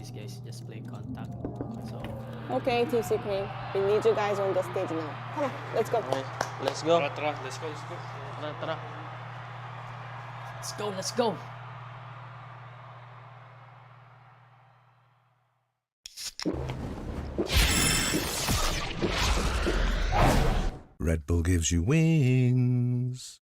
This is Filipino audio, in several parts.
these guys just play contact. So Okay, Team Secret. We need you guys on the stage now. Come on, let's go. Okay, let's go. Tara, let's go. Tara, tara. let's go. Red Bull gives you wings.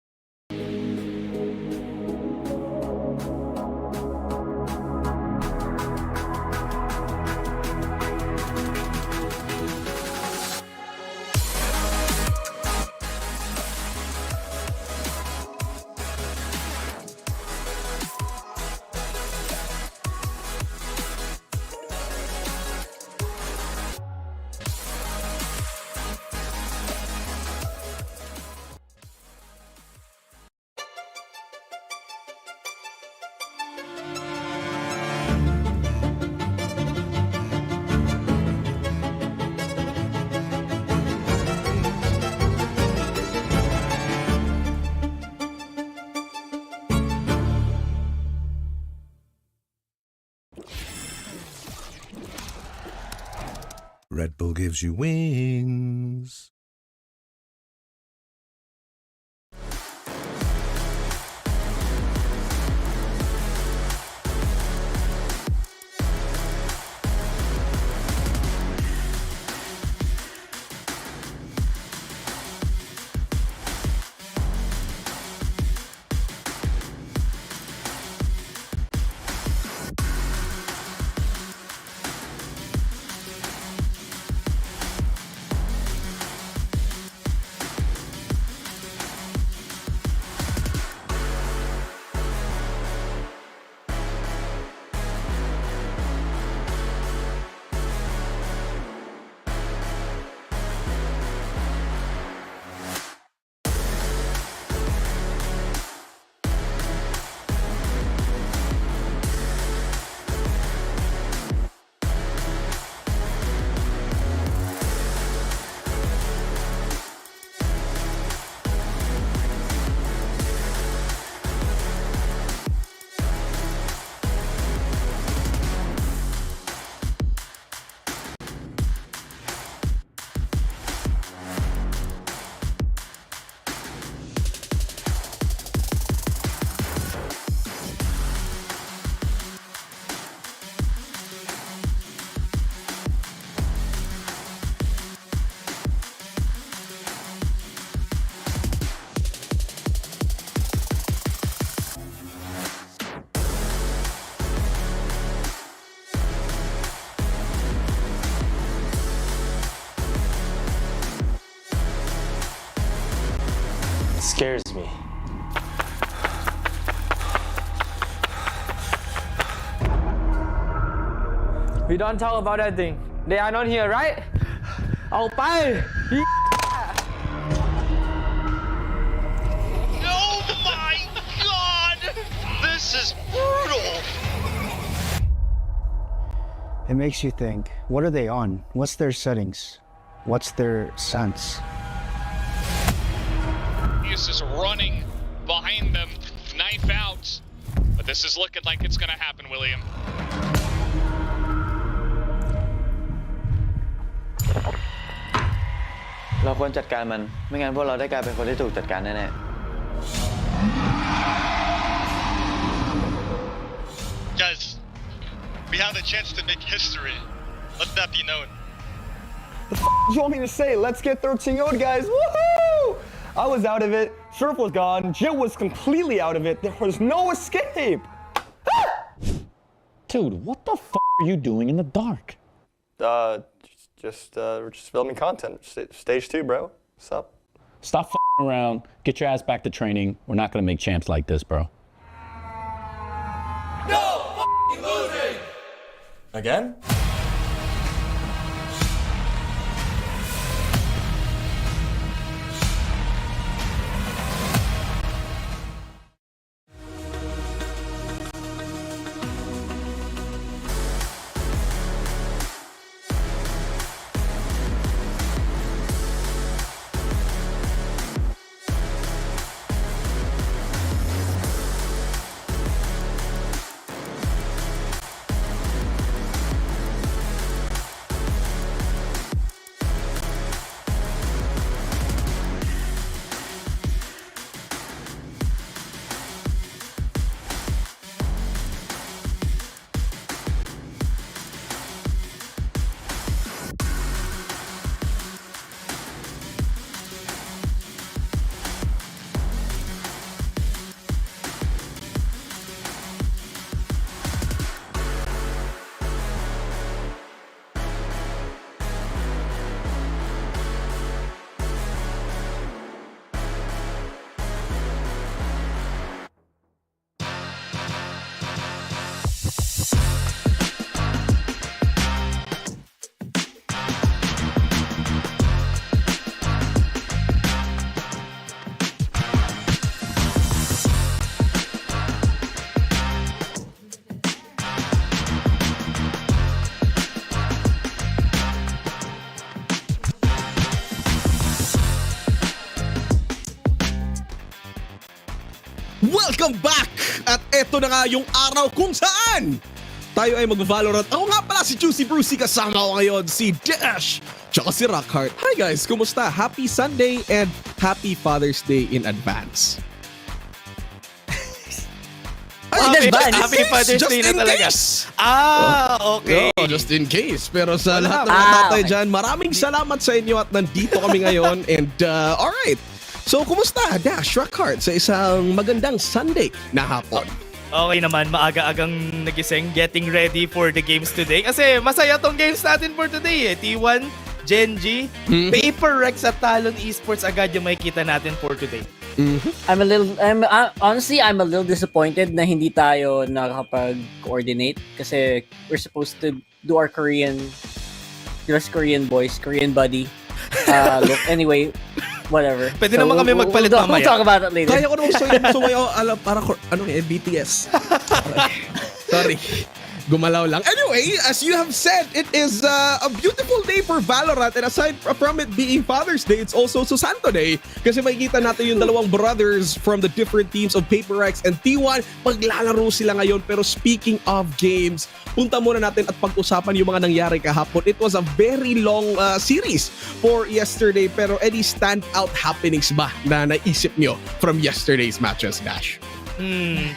Red Bull gives you wings. Scares me. We don't talk about that thing. They are not here, right? ออกไป Oh my god! This is brutal! It makes you think, what are they on? What's their settings? What's their sense? He's just running behind them, knife out. But this is looking like it's gonna happen, William.เราควรจัดการมัน ไม่งั้นพวกเราได้กลายเป็นคนที่ถูกจัดการแน่ Guys, we have the chance to make history. Let that be known. What the f you want me to say? Let's get 13-0'd, guys. Woohoo! I was out of it. Surf was gone. Jit was completely out of it. There was no escape. Dude, what the f are you doing in the dark? We're just filming content. Stage 2, bro. What's up? Stop f***ing around. Get your ass back to training. We're not gonna make champs like this, bro. No f***ing losing! Again? Welcome back! At eto na nga yung araw kung saan tayo ay mag-Valorant. Ako nga pala si Juicy Brucey, kasama ko ngayon si Dash tsaka si Rockhart. Hi guys, kumusta? Happy Sunday and Happy Father's Day in advance. Happy Father's Day na talaga. Okay. Just in case. Pero sa lahat ng mga tatay dyan, maraming salamat sa inyo at nandito kami ngayon. And alright. So, kumusta, Dash, Rockhart, sa isang magandang Sunday na hapon? Okay naman, maaga-agang nagising, getting ready for the games today. Kasi masaya tong games natin for today eh. T1, GEN.G, Paper Rex at Talon Esports agad yung makikita natin for today. Honestly, I'm a little disappointed na hindi tayo nakakapag-coordinate kasi we're supposed to do our Korean buddy. Look, anyway, whatever. Pwede naman kami magpalit mamaya. We'll talk about it later. Kaya ko naman sumayaw, para BTS. Sorry. Gumalaw lang. Anyway, as you have said, it is a beautiful day for Valorant, and aside from it being Father's Day, it's also Susanto Day kasi makikita natin yung dalawang brothers from the different teams of Paper Rex and T1. Maglalaro sila ngayon, pero speaking of games, punta muna natin at pag-usapan yung mga nangyari kahapon. It was a very long series for yesterday, pero any standout happenings ba na naisip nyo from yesterday's matches, Dash?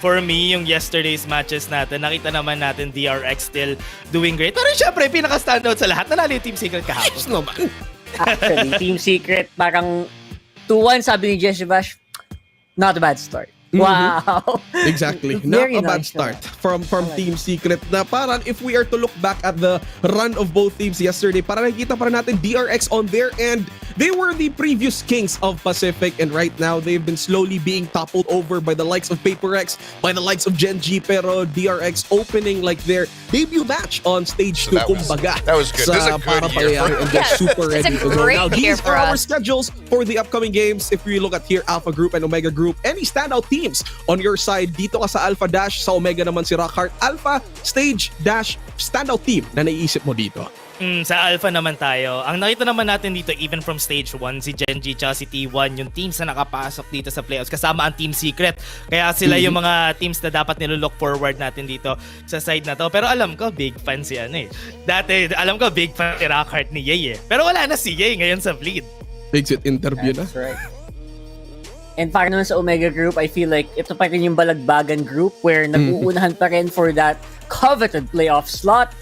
For me, yung yesterday's matches natin, nakita naman natin DRX still doing great. Pero syempre, pinaka-standout sa lahat, nanalo yung Team Secret kahapon. Yes naman. Actually, Team Secret, parang 2-1 sabi ni Jesse Bash, not a bad start. Wow. Exactly. Not a bad nice start from Team Secret na parang if we are to look back at the run of both teams yesterday, parang nakikita pa natin DRX on their end. They were the previous kings of Pacific, and right now they've been slowly being toppled over by the likes of Paper Rex, by the likes of GEN.G, pero DRX opening like their debut match on stage 2, kumbaga. That was good. This is a good year for and they're super ready to go. Now, these are our us. schedules for the upcoming games. If we look at here, Alpha Group and Omega Group, any standout teams on your side? Dito ka sa Alpha Dash, sa Omega naman si Rockhart. Alpha, Stage, Dash, standout team na naiisip mo dito? Sa Alpha naman tayo. Ang nakita naman natin dito, even from Stage 1, si GEN.G tsaka si T1, yung teams na nakapasok dito sa playoffs, kasama ang Team Secret. Kaya sila yung mga teams na dapat nilook forward natin dito sa side na to. Pero alam ko, big fan si Dati, alam ko, big fan si Rockhart ni Ye. Pero wala na si Ye ngayon sa Bleed. Exit interview na. That's right. And para naman sa Omega Group, I feel like ito pa rin yung balagbagan group where nag-uunahan pa rin for that coveted playoff slot.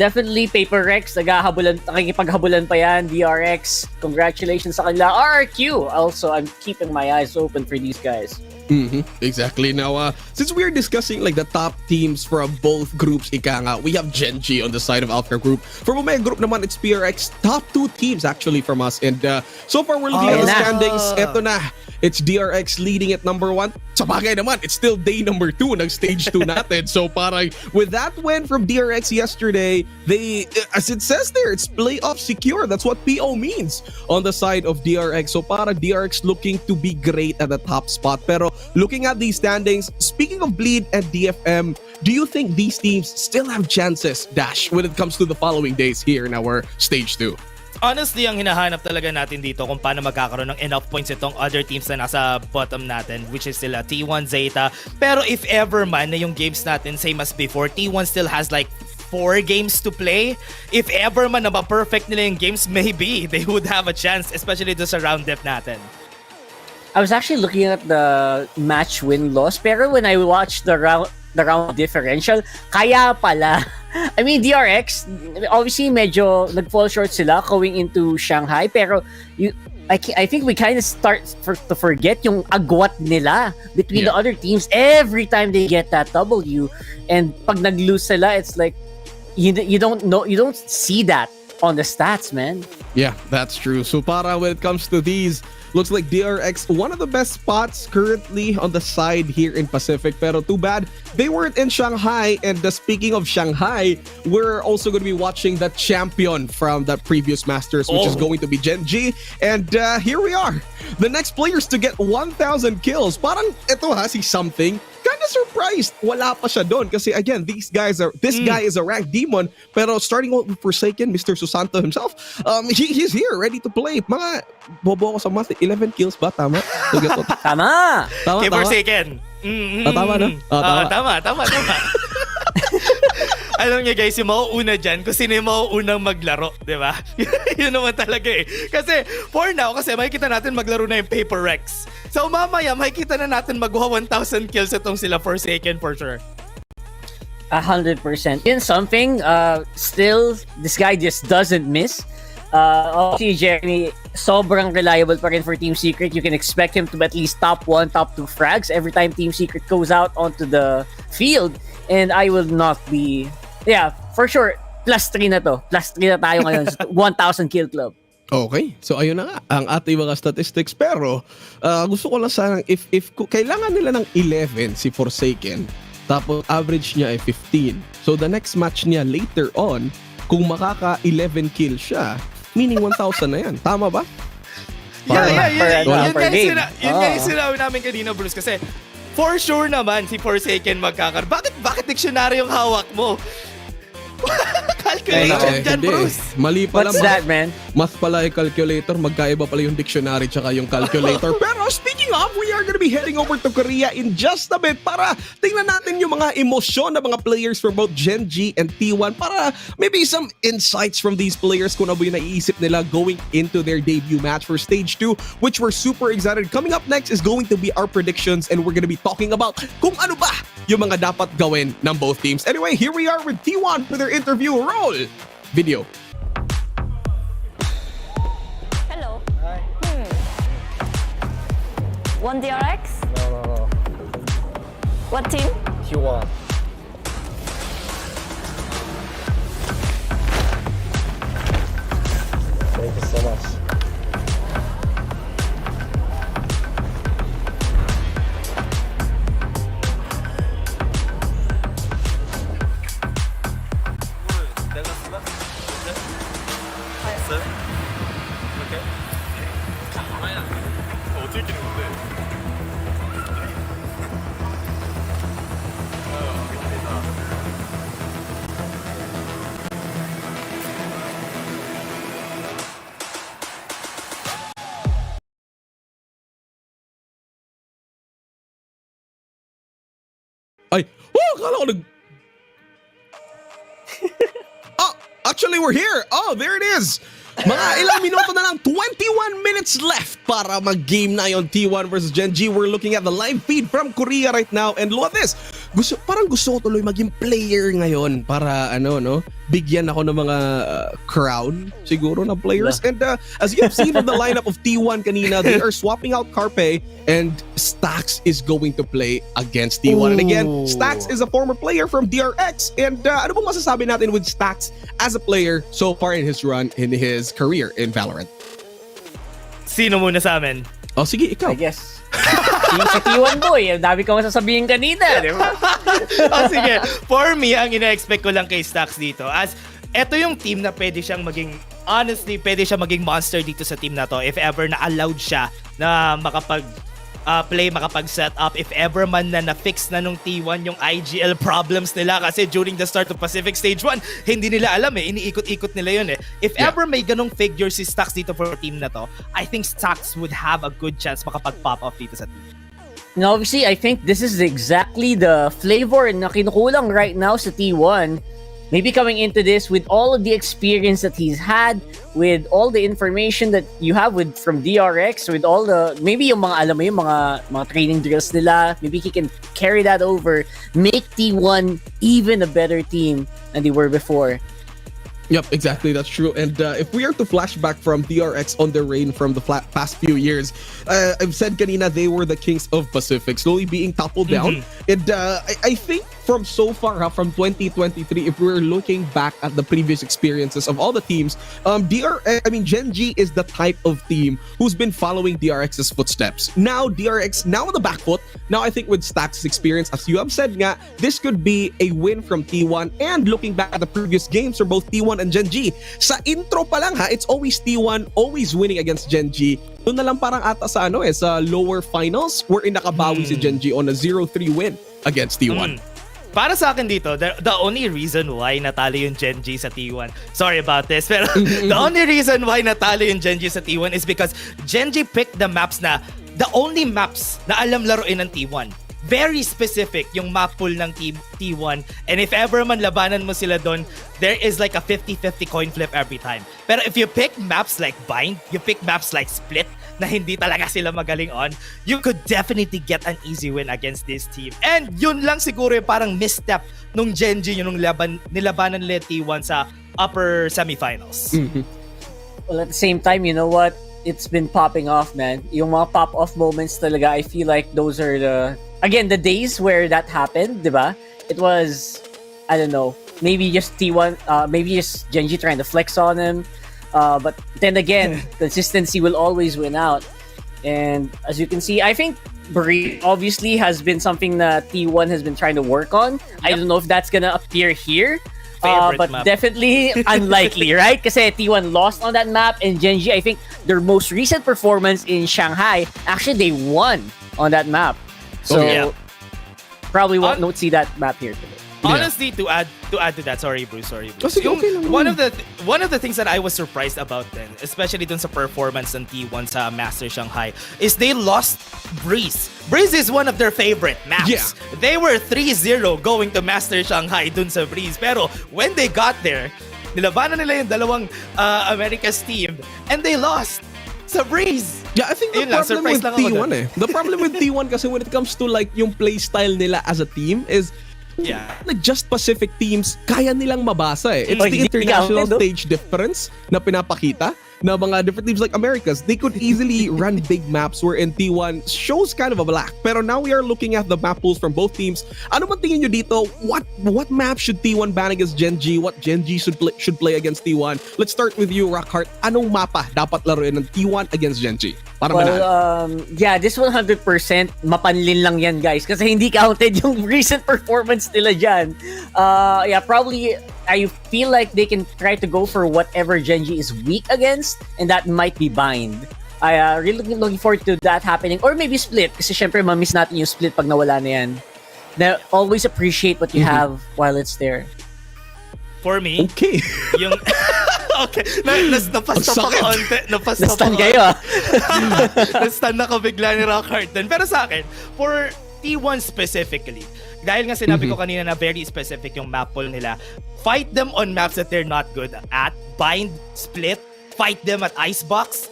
Definitely Paper Rex, nakikipaghabulan pa yan. DRX, congratulations sa kanila. RRQ, also, I'm keeping my eyes open for these guys. Exactly. Now, since we're discussing like the top teams from both groups, we have GEN.G on the side of Alpha Group. From Omega Group naman, it's PRX. Top 2 teams actually from us. And so far, we're looking at the standings. Eto na. It's DRX leading at number 1. Sa bagay naman, it's still day number 2 ng stage 2 natin. So parang with that win from DRX yesterday, they, as it says there, it's playoff secure. That's what PO means on the side of DRX. So para DRX looking to be great at the top spot. Pero looking at these standings, speaking of Bleed and DFM, do you think these teams still have chances, Dash, when it comes to the following days here in our stage 2? Honestly, ang hinahanap talaga natin dito kung paano magkakaroon ng enough points itong other teams na nasa bottom natin, which is sila T1, Zeta. Pero if ever man na yung games natin same as before, T1 still has like 4 games to play. If ever man na ma-perfect nila yung games, maybe they would have a chance, especially doon sa round depth natin. I was actually looking at the match win-loss, pero when I watched the round differential, kaya pala. I mean, DRX, obviously medyo nag-fall short sila going into Shanghai, pero I think we kind of start to forget yung agwat nila between the other teams every time they get that W. And pag nag-lose sila, it's like you don't see that on the stats, man. Yeah, that's true. So para when it comes to these, looks like DRX, one of the best spots currently on the side here in Pacific. Pero too bad, they weren't in Shanghai. And speaking of Shanghai, we're also going to be watching the champion from that previous Masters, which is going to be GEN.G. And here we are. The next players to get 1,000 kills. Parang ito si something. Kind of surprised wala pa siya doon kasi again, this guy is a ranked demon pero starting out with Forsaken, Mr. Susanto himself, he's here ready to play. Mga bobo ako sa math, 11 kills ba? Tama? Tama! Kay Forsaken. Tama na? Tama. Alam niyo guys, yung mauuna dyan kung sino yung mauunang maglaro, di ba? Yun naman talaga eh. Kasi for now, kasi makikita natin maglaro na yung Paper Rex. So mamaya, makikita na natin magwa 1,000 kills itong sila Forsaken for sure. 100%. In something, still, this guy just doesn't miss. Obviously, Jeremy, sobrang reliable pa rin for Team Secret. You can expect him to at least top 1, top 2 frags every time Team Secret goes out onto the field. And I will not be... Yeah, for sure, +3 na to. +3 na tayo ngayon sa 1,000 kill club. Okay. So ayun na nga ang ating mga statistics pero gusto ko lang sana if kailangan nila ng 11 si Forsaken tapos average niya ay 15. So the next match niya later on kung makaka 11 kill siya, meaning 1,000 na yan. Tama ba? Yun nga yung sinabi namin kanina, Bruce, kasi for sure naman si Forsaken magkakaroon. Bakit dictionary yung hawak mo? Calculation dyan, Bruce. Mali pala. What's that, man? Math pala yung calculator. Magkaiba pala yung dictionary tsaka yung calculator. Pero speaking of, we are gonna be heading over to Korea in just a bit para tingnan natin yung mga emosyon ng mga players from both Gen.G and T1 para maybe some insights from these players kung ano ba yung naiisip nila going into their debut match for Stage 2, which we're super excited. Coming up next is going to be our predictions and we're gonna be talking about kung ano ba yung mga dapat gawin ng both teams. Anyway, here we are with T1 for their interview. Roll video. Hello. Hi. One DRX? No. What team? T1. Thank you so much. Ay, akala ko actually we're here. Oh, there it is. Mga ilang minuto na lang, 21 minutes left para mag-game na yung T1 versus Gen.G. We're looking at the live feed from Korea right now and look at this. Parang gusto ko tuloy maging player ngayon para bigyan ako ng mga crown siguro na players. And as you have seen from the lineup of T1 kanina, they are swapping out Carpe and Stax is going to play against T1. And again, Stax is a former player from DRX. And ano bang masasabi natin with Stax as a player so far in his run in his career in Valorant? Sino muna sa amin? Oh, sige, ikaw. I guess. Si T1 boy, ang dami ko masasabihin kanina, di ba? Sige, for me, ang ina-expect ko lang kay Stax dito, as eto yung team na pwede siyang maging, honestly, pwede siya maging monster dito sa team na to if ever na allowed siya na makapag-set up, if ever man na na-fix na nung T1 yung IGL problems nila kasi during the start of Pacific Stage 1, hindi nila alam iniikot-ikot nila yun If ever may ganong figure si Stax dito for team na to, I think Stax would have a good chance makapag-pop off dito sa team. Now, obviously, I think this is exactly the flavor na kinukulang right now sa T1. Maybe coming into this with all of the experience that he's had, with all the information that you have from DRX, with all the, maybe yung mga, alam mo yung mga training drills nila, maybe he can carry that over, make T1 even a better team than they were before. Yep, exactly. That's true. And if we are to flash back from DRX on their reign from the past few years, I've said kanina they were the kings of Pacific, slowly being toppled down. And I think from so far, from 2023, if we're looking back at the previous experiences of all the teams, Gen.G is the type of team who's been following DRX's footsteps. Now DRX, now on the back foot. Now I think with Stax's experience, as you have said nga, this could be a win from T1. And looking back at the previous games for both T1 and Gen.G, sa intro pa lang it's always T1 always winning against Gen.G. Doon na lang parang ata sa sa lower finals wherein nakabawi si Gen.G on a 0-3 win against T1. Para sa akin dito, the only reason why natalo yung Gen.G sa T1, sorry about this, pero the only reason why natalo yung Gen.G sa T1 is because Gen.G picked the only maps na alam laruin ng T1. Very specific yung map pool ng T1, and if ever man labanan mo sila doon, there is like a 50-50 coin flip every time. Pero if you pick maps like Bind, you pick maps like Split, na hindi talaga sila magaling on, you could definitely get an easy win against this team. And yun lang siguro yung parang misstep nung Gen.G, yung nilabanan nila T1 sa upper semifinals. Well, at the same time, you know what? It's been popping off, man. Yung mga pop-off moments talaga, I feel like those are the days where that happened, diba? It was, I don't know, maybe just T1, maybe just Gen.G trying to flex on him. But then again, consistency will always win out. And as you can see, I think Breeze obviously has been something that T1 has been trying to work on. Yep. I don't know if that's gonna appear here. But map. Definitely unlikely, right? Kasi T1 lost on that map, and Gen.G, I think their most recent performance in Shanghai, actually they won on that map. So probably won't see that map here today. Honestly, to add to that, sorry Bruce. One of the things that I was surprised about then, especially dun sa performance ng T1 sa Master Shanghai, is they lost Breeze. Breeze is one of their favorite maps. Yeah. They were 3-0 going to Master Shanghai dun sa Breeze. Pero when they got there, nilabanan nila yung dalawang America's team, and they lost sa Breeze. Yeah, I think the problem with T1 the problem with T1 kasi when it comes to like yung play style nila as a team is like just Pacific teams, kaya nilang mabasa eh. It's the international stage difference na pinapakita na mga different teams like Americas. They could easily run big maps wherein T1 shows kind of a black. Pero now we are looking at the map pools from both teams. Ano man tingin nyo dito? What map should T1 ban against Gen.G? What Gen.G should play against T1? Let's start with you, Rockhart. Anong mapa dapat laruin ng T1 against Gen.G? This 100% mapanlin lang yan, guys, kasi hindi counted yung recent performance nila dyan. Probably I feel like they can try to go for whatever Gen.G is weak against, and that might be Bind. I really looking forward to that happening, or maybe Split, kasi syempre mamiss natin yung Split pag nawala na yan. Now, always appreciate what you have while it's there. For me, yung okay, napasta pa kaunti. Nastan kayo Nastan na ko bigla ni Rockhart din. Pero sa akin, for T1 specifically, dahil nga sinabi ko kanina na very specific yung map pool nila, fight them on maps that they're not good at. Bind, Split, fight them at Icebox.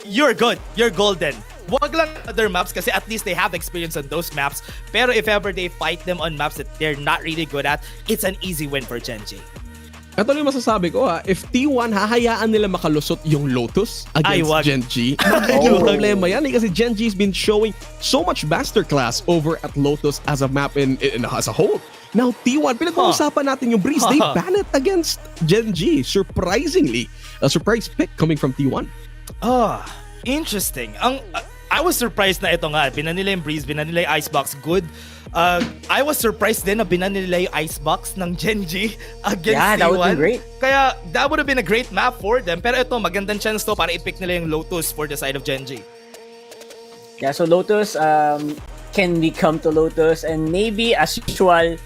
You're good. You're golden. Wag lang other maps kasi at least they have experience on those maps. Pero if ever they fight them on maps that they're not really good at, it's an easy win for Gen.G. Ito yung masasabi ko if T1 hahayaan nila makalusot yung Lotus against Gen.G, magiging problema yan kasi Gen.G has been showing so much masterclass over at Lotus as a map in as a whole. Now T1, pinag-uusapan natin yung Breeze, they ban it against Gen.G. Surprisingly, a surprise pick coming from T1. Interesting. I was surprised na ito nga, binan nila yung Breeze, binan nila yung Icebox, good. I was surprised din na binan nila yung Icebox ng Gen.G against T1. That would be great. Kaya that would have been a great map for them. Pero ito, magandang chance to para i-pick nila yung Lotus for the side of Gen.G. Yeah, so Lotus, can we come to Lotus, and maybe as usual,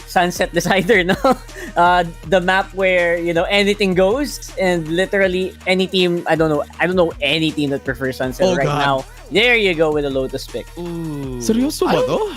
Sunset Decider, no? The map where, anything goes, and literally any team, I don't know any team that prefers Sunset now. There you go with a Lotus pick. Seryoso ba to?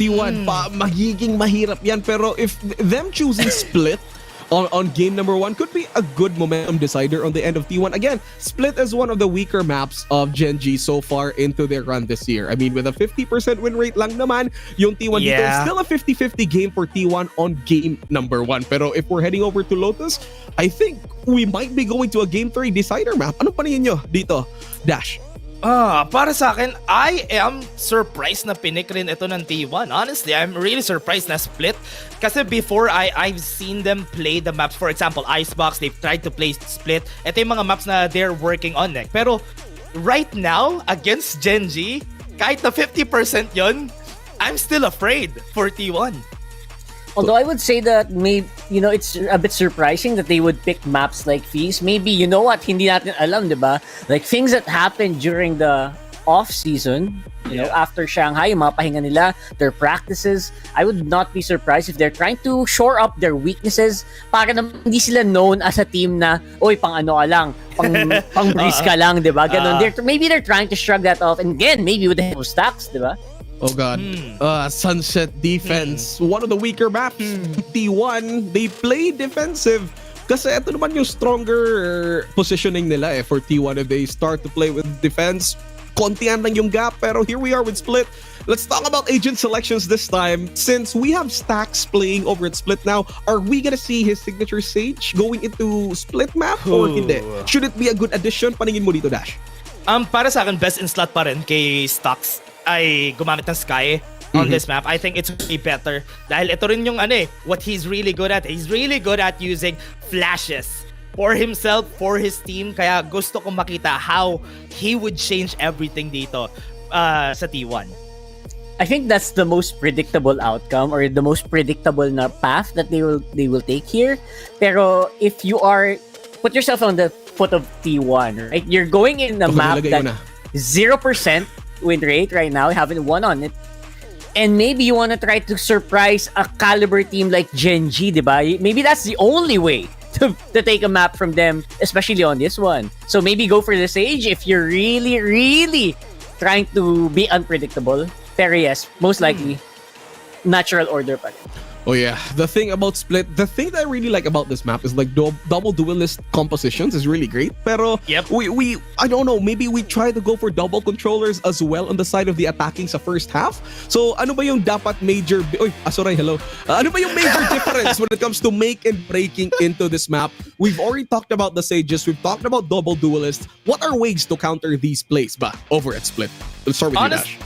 T1, magiging mahirap yan. Pero if them choosing Split on game number 1 could be a good momentum decider on the end of T1. Again, Split is one of the weaker maps of Gen.G so far into their run this year. I mean, with a 50% win rate lang naman, yung T1 dito is still a 50-50 game for T1 on game number 1. Pero if we're heading over to Lotus, I think we might be going to a game 3 decider map. Ano pa niyo dito, Dash? Para sa akin, I am surprised na pinik rin ito ng T1. Honestly, I'm really surprised na Split. Kasi before, I've seen them play the maps. For example, Icebox, they've tried to play Split. Ito yung mga maps na they're working on. Pero right now, against Gen.G, kahit na 50% yon, I'm still afraid for T1. Although I would say that maybe, it's a bit surprising that they would pick maps like these. Maybe, hindi natin alam, diba? Like things that happened during the off-season, you know, after Shanghai, yung mga pahinga nila, their practices, I would not be surprised if they're trying to shore up their weaknesses para naman hindi sila known as a team na, oy, pang ano ka lang, pang breeze ka lang, di ba? Ganun. Maybe they're trying to shrug that off, and again, maybe with the help of Stacks, di ba? Oh God. Sunset defense. One of the weaker maps. T1, they play defensive. Kasi ito naman yung stronger positioning nila for T1 if they start to play with defense. Kontian lang yung gap, pero here we are with Split. Let's talk about agent selections this time. Since we have Stacks playing over at Split now, are we gonna see his signature Sage going into Split map or hindi? Should it be a good addition? Paningin mo dito, Dash. Para sa akin, best in slot pa rin kay Stocks ay gumamit ng Sky on this map. I think it's way better dahil ito rin yung what he's really good at. He's really good at using flashes for himself, for his team. Kaya gusto kong makita how he would change everything dito sa T1. I think that's the most predictable outcome or the most predictable na path that they will take here. Pero if you put yourself on the foot of T1, right? You're going in a map that 0% win rate right now, you haven't won on it. And maybe you want to try to surprise a caliber team like Gen.G, diba? Maybe that's the only way to take a map from them, especially on this one. So maybe go for the Sage if you're really, really trying to be unpredictable. Pero yes, most likely, natural order pa rin. Oh yeah, the thing about Split, the thing that I really like about this map is like double duelist compositions is really great. Pero we I don't know, maybe we try to go for double controllers as well on the side of the attacking sa first half. So ano ba yung dapat major hello. Ano ba yung major difference when it comes to make and breaking into this map? We've already talked about the Sages, we've talked about double duelists. What are ways to counter these plays ba over at Split? Let's start with you, Dash.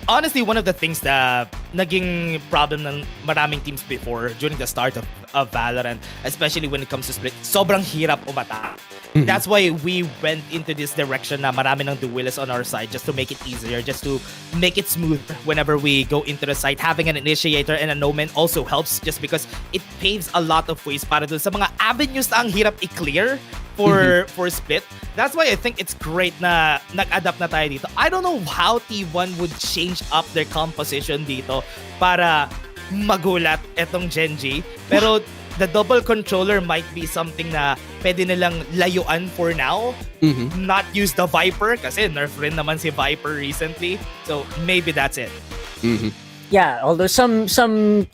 Honestly, one of the things that naging problem ng maraming teams before during the start of Valorant, especially when it comes to Split, sobrang hirap umata. That's why we went into this direction na marami ng duelists on our side just to make it easier, just to make it smooth whenever we go into the site. Having an initiator and a no-man also helps just because it paves a lot of ways para dun sa mga avenues na ang hirap i-clear for Split. That's why I think it's great na nag-adapt na tayo dito. I don't know how T1 would change up their composition dito para magulat etong Gen.G. Pero the double controller might be something na pwede nilang layuan for now. Not use the Viper kasi nerf rin naman si Viper recently. So maybe that's it. Yeah, although some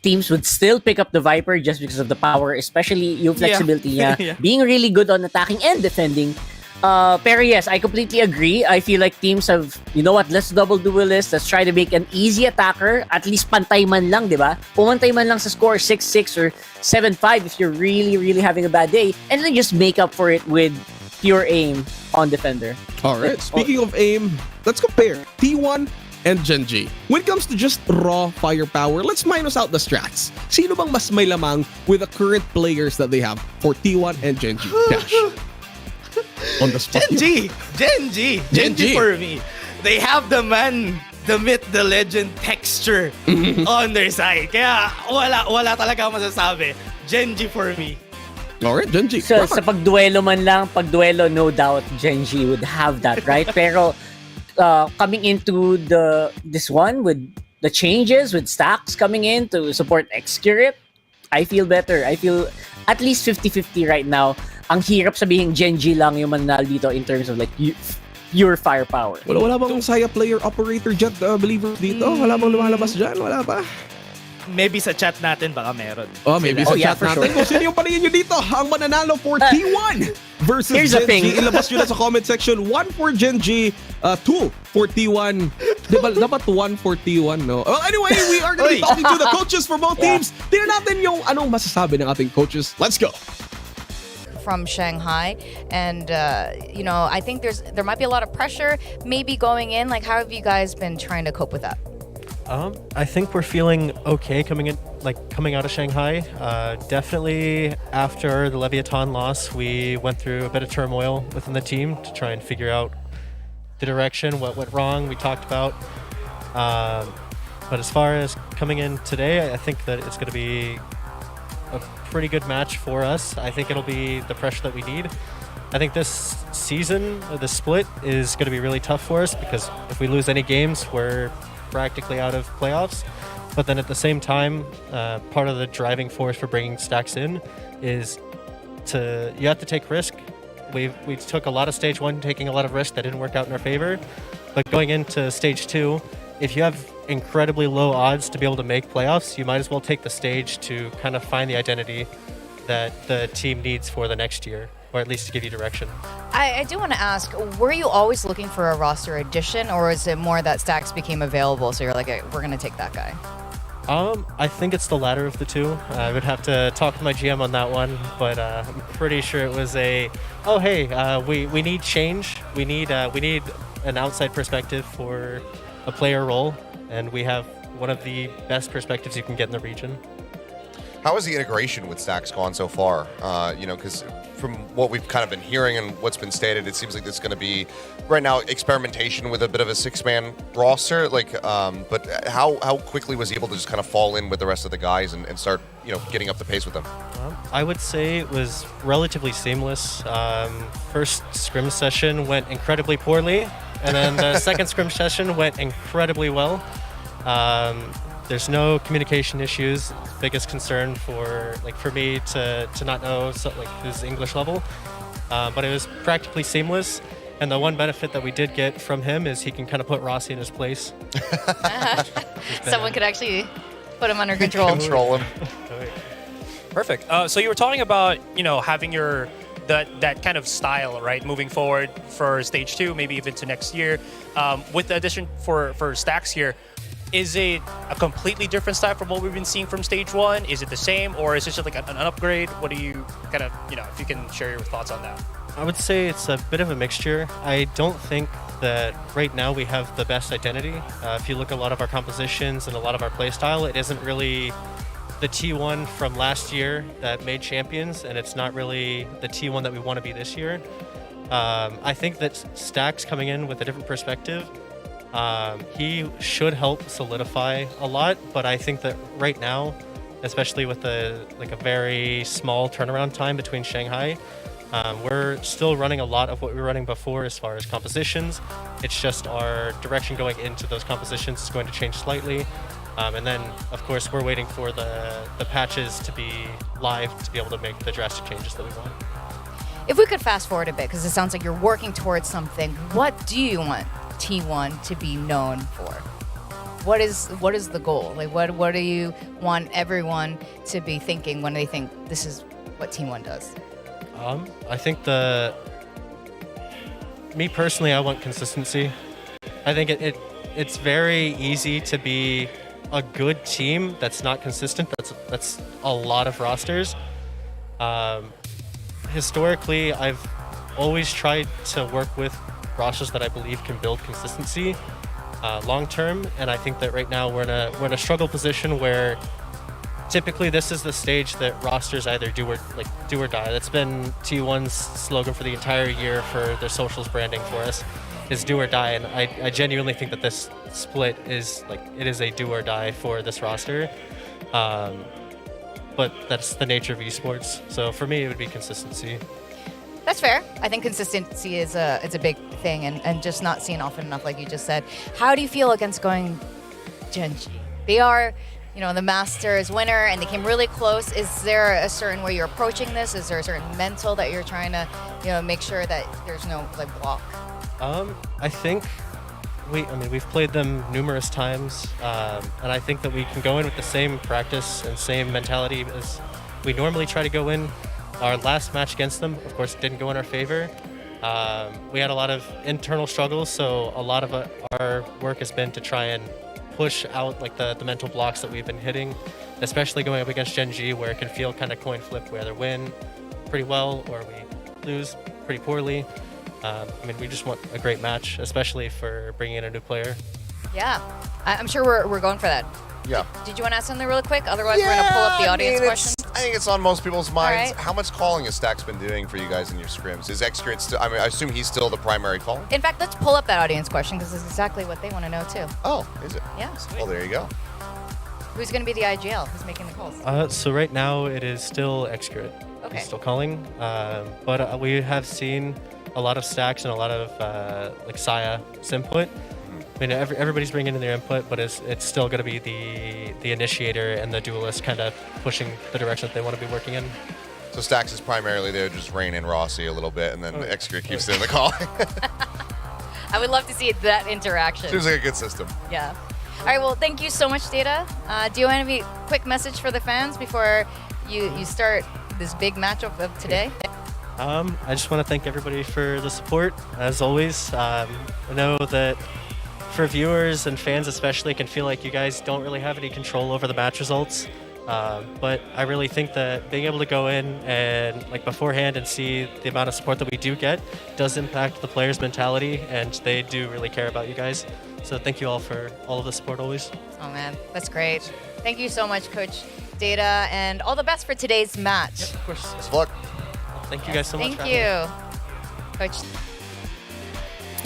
teams would still pick up the Viper just because of the power, especially yung flexibility niya, being really good on attacking and defending. Pero yes, I completely agree. I feel like teams have, you know what, let's double duelist, let's try to make an easy attacker, at least pantay man lang, di ba? Pumantay man lang sa score 6-6 or 7-5 if you're really, really having a bad day, and then just make up for it with pure aim on defender. Alright, speaking of aim, let's compare T1 and Gen.G. When it comes to just raw firepower, let's minus out the strats. Sino bang mas may lamang with the current players that they have for T1 and Gen.G? Dash. On the spot. Gen.G for me. They have the man, the myth, the legend texture on their side. Kaya wala talaga masasabi. Gen.G for me. Alright, Gen.G. So sa pagduelo man lang, pagduelo no doubt Gen.G would have that, right? Pero coming into this one with the changes, with Stacks coming in to support X-Curate, I feel better. I feel at least 50-50 right now. Ang hirap sabihin Gen.G lang yung mananalo dito in terms of like pure firepower. Wala bang Saya player operator jet believers dito? Wala bang lumalabas dyan? Wala ba? Maybe sa chat natin baka meron. Maybe sa chat natin. Kung sino yung paningin nyo dito, ang mananalo for T1 versus Here's the thing. Gen.G. Ilabas nyo na sa comment section. 1 for Gen.G, 2 for T1. Diba, dapat 1 for T1, no? Well, anyway, we are gonna be talking to the coaches for both teams. Tingnan natin yung anong masasabi ng ating coaches. Let's go! From Shanghai, and you know, I think there might be a lot of pressure maybe going in. Like, how have you guys been trying to cope with that? I think we're feeling okay coming out of Shanghai. Definitely after the Leviathan loss, we went through a bit of turmoil within the team to try and figure out the direction, what went wrong. We talked about, but as far as coming in today, I think that it's going to be a pretty good match for us. I think it'll be the pressure that we need. I think this season, the split is going to be really tough for us because if we lose any games, we're practically out of playoffs. But then at the same time, part of the driving force for bringing Stacks in is you have to take risk. We took a lot of stage 1, taking a lot of risk that didn't work out in our favor. But going into stage 2, if you have incredibly low odds to be able to make playoffs, you might as well take the stage to kind of find the identity that the team needs for the next year, or at least to give you direction. I do want to ask, were you always looking for a roster addition, or is it more that Stacks became available, so you're like, hey, we're going to take that guy? I think it's the latter of the two. I would have to talk to my GM on that one, but I'm pretty sure it was we need change. We need an outside perspective for a player role, and we have one of the best perspectives you can get in the region. How has the integration with Stacks gone so far? Because from what we've kind of been hearing and what's been stated, it seems like it's going to be right now experimentation with a bit of a 6-man roster. But how quickly was he able to just kind of fall in with the rest of the guys and start getting up the pace with them? I would say it was relatively seamless. First scrim session went incredibly poorly, and then the second scrim session went incredibly well. There's no communication issues. Biggest concern for me to not know his English level, but it was practically seamless. And the one benefit that we did get from him is he can kind of put Rossi in his place. Someone could actually put him under control. Control him. Perfect. So you were talking about having that kind of style, right, moving forward for stage 2, maybe even to next year. With the addition for Stacks here, is it a completely different style from what we've been seeing from stage 1? Is it the same, or is it just like an upgrade? What do you kind of, if you can share your thoughts on that? I would say it's a bit of a mixture. I don't think that right now we have the best identity. If you look at a lot of our compositions and a lot of our play style, it isn't really the T1 from last year that made champions, and it's not really the T1 that we want to be this year. I think that Stacks coming in with a different perspective, he should help solidify a lot, but I think that right now, especially with a very small turnaround time between Shanghai, we're still running a lot of what we were running before as far as compositions. It's just our direction going into those compositions is going to change slightly. And then, of course, we're waiting for the patches to be live to be able to make the drastic changes that we want. If we could fast forward a bit, because it sounds like you're working towards something, what do you want T1 to be known for? What is the goal? What do you want everyone to be thinking when they think this is what T1 does? I think me personally, I want consistency. I think it's very easy to be a good team that's not consistent. That's a lot of rosters. Historically, I've always tried to work with rosters that I believe can build consistency long term, and I think that right now we're in a struggle position where typically this is the stage that rosters either do or die. That's been T1's slogan for the entire year for their socials branding for us, is do or die, and I genuinely think that this split is it is a do or die for this roster. But that's the nature of esports. So for me, it would be consistency. That's fair. I think consistency is a big thing, and just not seen often enough, like you just said. How do you feel against going Gen.G? They are, the Masters winner, and they came really close. Is there a certain way you're approaching this? Is there a certain mental that you're trying to, make sure that there's no block? I think we've played them numerous times, and I think that we can go in with the same practice and same mentality as we normally try to go in. Our last match against them, of course, didn't go in our favor. We had a lot of internal struggles, so a lot of our work has been to try and push out the mental blocks that we've been hitting, especially going up against Gen.G, where it can feel kind of coin flip. We either win pretty well or we lose pretty poorly. We just want a great match, especially for bringing in a new player. Yeah, I'm sure we're going for that. Yeah. Did you want to ask something really quick? Otherwise, we're going to pull up the audience questions. I think it's on most people's minds. Right. How much calling has Stacks been doing for you guys in your scrims? Is Excurate still, I assume he's still the primary caller? In fact, let's pull up that audience question, because it's exactly what they want to know, too. Oh, is it? Yeah. Well, there you go. Who's going to be the IGL? Who's making the calls? So right now, it is still Excurate. Okay. He's still calling, but we have seen a lot of Stacks and a lot of like Saya's input. I mean, everybody's bringing in their input, but it's still going to be the initiator and the duelist kind of pushing the direction that they want to be working in. So Stacks is primarily there, just rein in Rossi a little bit, and then Execute keeps doing the calling. I would love to see that interaction. Seems like a good system. Yeah. All right, well, thank you so much, Data. Do you have any quick message for the fans before you start this big matchup of today? I just want to thank everybody for the support, as always. I know that for viewers and fans especially, it can feel like you guys don't really have any control over the match results. But I really think that being able to go in and like beforehand and see the amount of support that we do get does impact the players' mentality, and they do really care about you guys. So thank you all for all of the support always. Oh man, that's great. Thank you so much, Coach Data, and all the best for today's match. Yep, of course. Best of luck. Thank you guys so much. Thank you, Coach.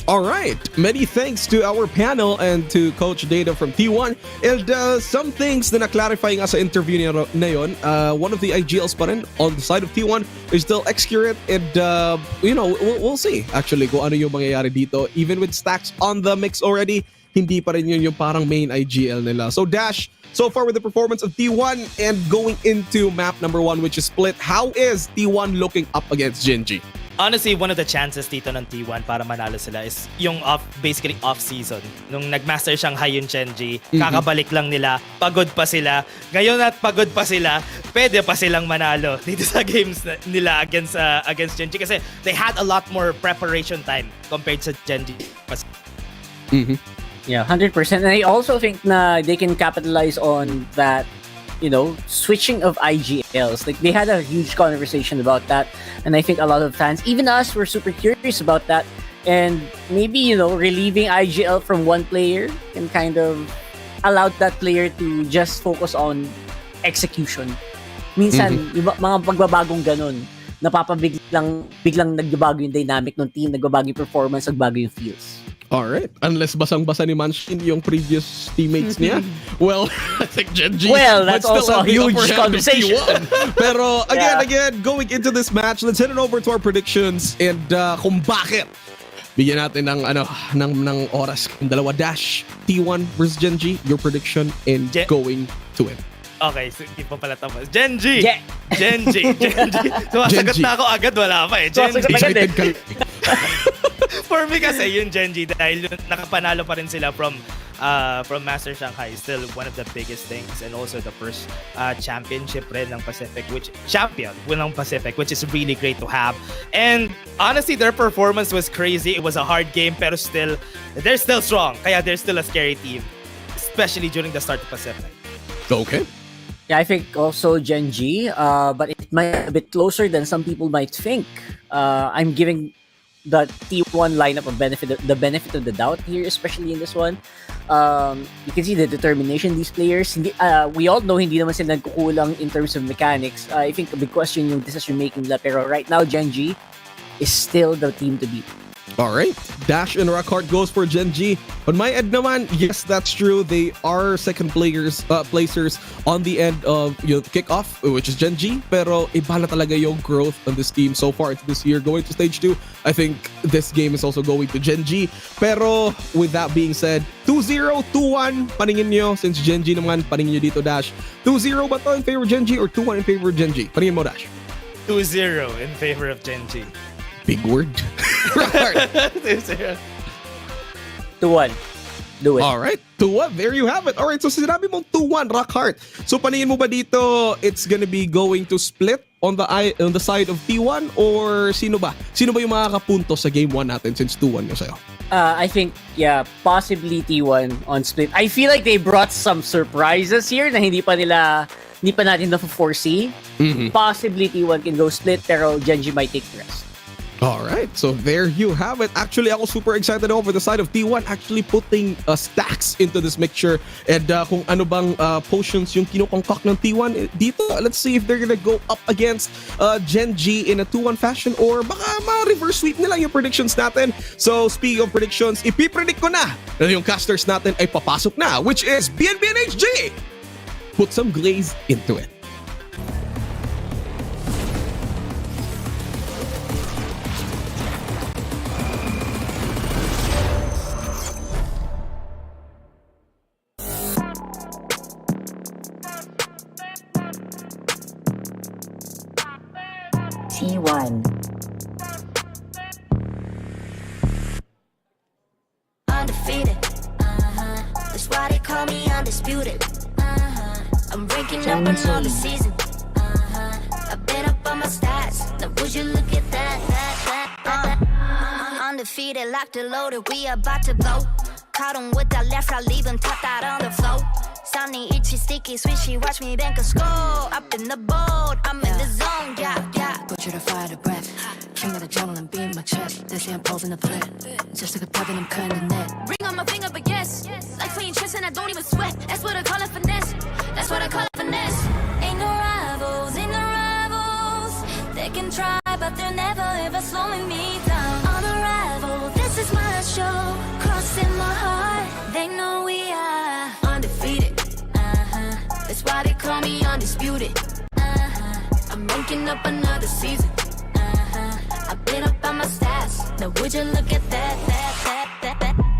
All right. Many thanks to our panel and to Coach Data from T1. And some things na na-clarify nga sa interview na yon. One of the IGLs pa rin on the side of T1 is still Excurate. And, we'll see actually kung ano yung mangyayari dito. Even with Stacks on the mix already, hindi pa rin yun yung parang main IGL nila. So Dash, so far with the performance of T1 and going into map number 1, which is Split, how is T1 looking up against GEN.G? Honestly, one of the chances dito ng T1 para manalo sila is yung basically off-season. Nung nag-master Shanghai yung GEN.G, kakabalik lang nila, pagod pa sila. Ngayon at pagod pa sila, pwede pa silang manalo dito sa games nila against GEN.G kasi they had a lot more preparation time compared sa GEN.G. Yeah, 100%. And I also think na they can capitalize on that, switching of IGLs. Like, they had a huge conversation about that. And I think a lot of fans, even us, were super curious about that. And maybe, relieving IGL from one player and kind of allowed that player to just focus on execution. Minsan, yung mga pagbabagong ganun, biglang nagbabago yung dynamic ng team, nagbabago yung performance, nagbago yung feels. Alright. Unless basang-basa ni Manshin yung previous teammates niya. Well, I think GEN.G. That's also a huge conversation. Pero again, going into this match, let's head it over to our predictions and kung bakit. Bigyan natin ng oras. Dalawa Dash, T1 versus GEN.G. Your prediction and going to it. Okay, so hindi pa pala tapos. GEN.G! GEN.G! Sumasagot na ako agad, wala pa eh. GEN.G! For me kasi yung GEN.G dahil nakapanalo pa rin sila from Master Shanghai, still one of the biggest things, and also the first championship rin ng Pacific, which is really great to have. And honestly, their performance was crazy. It was a hard game, pero still, they're still strong. Kaya they're still a scary team, especially during the start of Pacific. Okay. Yeah, I think also GEN.G, but it might be a bit closer than some people might think. I'm giving the T1 lineup the benefit of the doubt here, especially in this one. You can see the determination these players. We all know hindi naman sila nagkukulang in terms of mechanics. I think a big question yung decision making nila, pero right now GEN.G is still the team to beat. Alright, Dash and Rockhart goes for GEN.G. On my end naman, yes, that's true. They are second placers on the end of kickoff, which is GEN.G. Pero iba na talaga yung growth on this team so far this year. Going to stage 2, I think this game is also going to GEN.G. Pero with that being said, 2-0, 2-1, paningin nyo. Since GEN.G naman, paningin nyo dito, Dash. 2-0 ba to in favor of GEN.G or 2-1 in favor of GEN.G? Paningin mo, Dash. 2-0 in favor of GEN.G. Big word. 2-1. Do it. Alright, 2-1. There you have it. Alright, so sinabi mong 2-1, Rockhart. So paningin mo ba dito, it's gonna be going to split on the side of T1 or sino ba? Sino ba yung makakapunto sa game 1 natin since 2-1 yung sa'yo? I think, possibly T1 on split. I feel like they brought some surprises here na hindi pa natin na-foresee. Possibly T1 can go split, pero GEN.G might take the rest. Alright, so there you have it. Actually, ako super excited over the side of T1 actually putting Stacks into this mixture. And kung ano bang potions yung kinukongkak ng T1 dito. Let's see if they're gonna go up against GEN.G in a 2-1 fashion or baka ma-reverse sweep nila yung predictions natin. So speaking of predictions, ipipredict ko na yung casters natin ay papasok na, which is BNBNHG. Put some glaze into it. call me undisputed. I'm breaking up another season. I've been up on my stats. Now would you look at that? Undefeated, locked and loaded. We about to blow. Caught him with that left, I leave him tapped out on the floor. Sounding itchy, sticky, swishy. Watch me bank a score. Up in the boat, I'm in the zone. Yeah. Put you to fire the breath. King of the jungle and beat my chest. They say I'm posing a threat. Just like a pebble, I'm cutting the net. Ring on my finger, but yes. Like playing chess and I don't even sweat. That's what I call it finesse. That's what I call it finesse. Ain't no rivals, ain't no rivals. They can try, but they're never ever slowing me down. Unrivaled, this is my show. Crossing my heart, they know we are undefeated. That's why they call me undisputed. I'm ranking up another season. I've been up on my stats. Now would you look at that?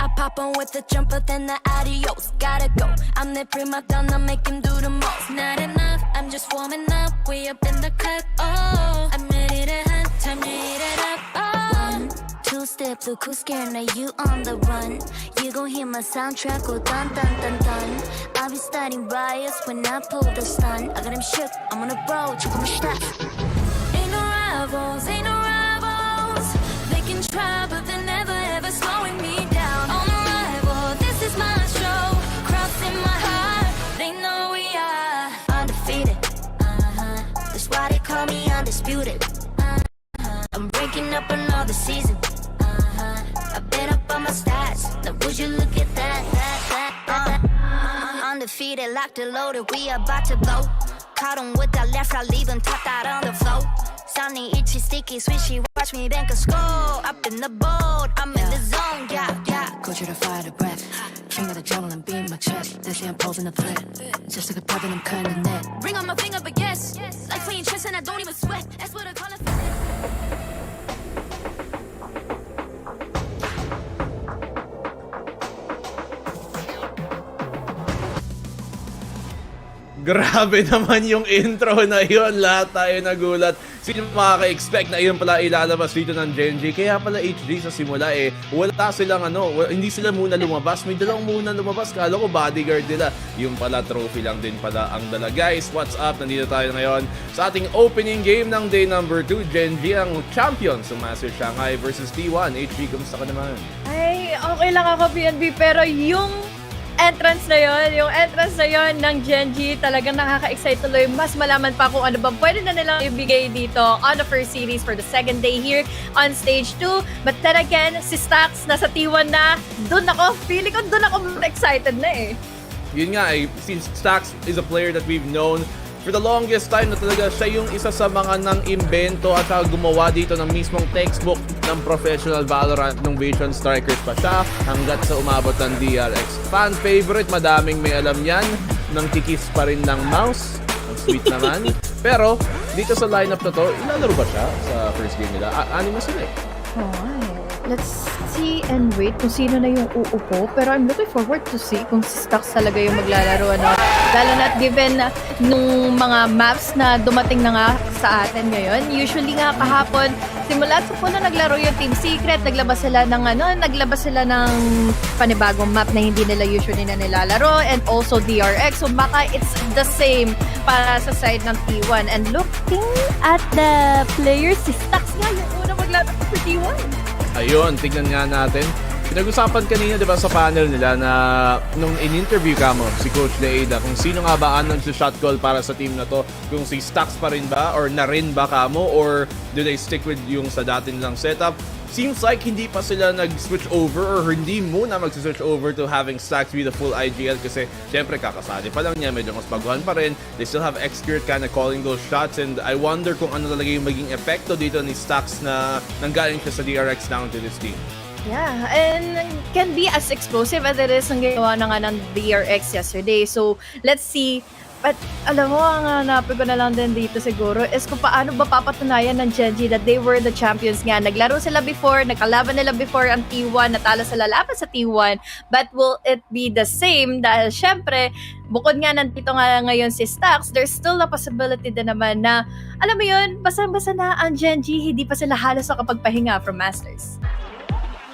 I pop on with the jumper, then the adios. Gotta go. I'm the prima donna, make him do the most. Not enough, I'm just warming up. We up in the cut. Oh, I'm ready to hunt. Time to hit it up. Oh. 1, 2 step, look who's scared. Now you on the run. You gon' hear my soundtrack go dun dun dun dun. I'll be starting riots when I pull the stun. I got him shook, I'm on a road, check my stats. Ain't no rivals, ain't no rivals. They can try, but they're never ever slowing me down. On arrival, this is my show. Crossing my heart, they know we are undefeated. That's why they call me undisputed. I'm breaking up another season. I've been up on my stats. Now would you look at that? Undefeated, locked and loaded. We about to blow. Caught him with that left, I leave him tapped out on the floor. Sounding itchy, sticky, swishy. Watch me bank a score. Up in the boat, I'm in the zone. Yeah. Put you to fire the breath. King of the jungle and beat my chest. They say I'm posing a threat. Just like a pebble, I'm cutting the net. Ring on my finger, but yes. Like playing chess and I don't even sweat. That's what I call it. Grabe naman yung intro na yun. Lahat tayo nagulat. Sino makaka-expect na yun pala ilalabas dito ng Gen.G? Kaya pala HG sa simula wala silang hindi sila muna lumabas. May dalawang muna lumabas. Kala ko bodyguard nila. Yung pala trophy lang din pala ang dala. Guys, what's up? Nandito tayo ngayon sa ating opening game ng day number 2. Gen.G ang champion sa Master Shanghai versus T1. HG, kamusta ka naman? Ay, okay lang ako PNB, pero yung entrance na yon ng Gen.G talagang nakaka-excite tuloy. Mas malaman pa kung ano bang pwede na nilang ibigay dito on the first series for the second day here on stage 2. But then again, si Stax nasa T1 na. Doon ako excited na Yun nga since Stax is a player that we've known for the longest time na talaga siya yung isa sa mga nang-imbento at saka gumawa dito ng mismong textbook ng professional Valorant nung Vision Strikers pa siya hanggat sa umabot ng DRX. Fan favorite, madaming may alam yan. Nang kikis pa rin ng mouse. Ang sweet naman. Pero dito sa lineup na to, ilalaro ba siya sa first game nila? Anim na sila Let's see and wait kung sino na yung uupo. Pero I'm looking forward to see kung si Stax talaga yung maglalaro. Lalo na given nung mga maps na dumating na nga sa atin ngayon. Usually nga kahapon, simula sa puno naglaro yung Team Secret, naglabas sila ng panibagong map na hindi nila usually na nilalaro, and also DRX. So baka it's the same para sa side ng T1. And looking at the players, si Stax nga yung unang maglalaro sa T1. Ayun, tignan nga natin. Pinag-usapan kanina, di ba, sa panel nila na nung in-interview ka mo, si Coach Leida, kung sino nga ba ang nag-shot call para sa team na to, kung si Stax pa rin ba, or na rin ba ka mo, or do they stick with yung sa dati nilang setup? Seems like hindi pa sila nag-switch over or hindi muna mag-switch over to having Stax be the full IGL kasi syempre kakasali pa lang niya, medyo mas baguhan pa rin. They still have expert kind of calling those shots, and I wonder kung ano talaga yung maging epekto dito ni Stax na nanggaling siya sa DRX down to this team. Yeah, and can be as explosive as it is ang ginawa na nga ng DRX yesterday. So, let's see. But alam mo, ang hanapin ko na lang din dito siguro is kung paano ba papatunayan ng Gen.G that they were the champions nga. Naglaro sila before, nagkalaban nila before ang T1, natalo sila laban sa T1. But will it be the same? Dahil syempre, bukod nga nandito nga ngayon si Stax, there's still a possibility din naman na, alam mo yun, basang-basa na ang Gen.G, hindi pa sila halos nakapagpahinga from Masters.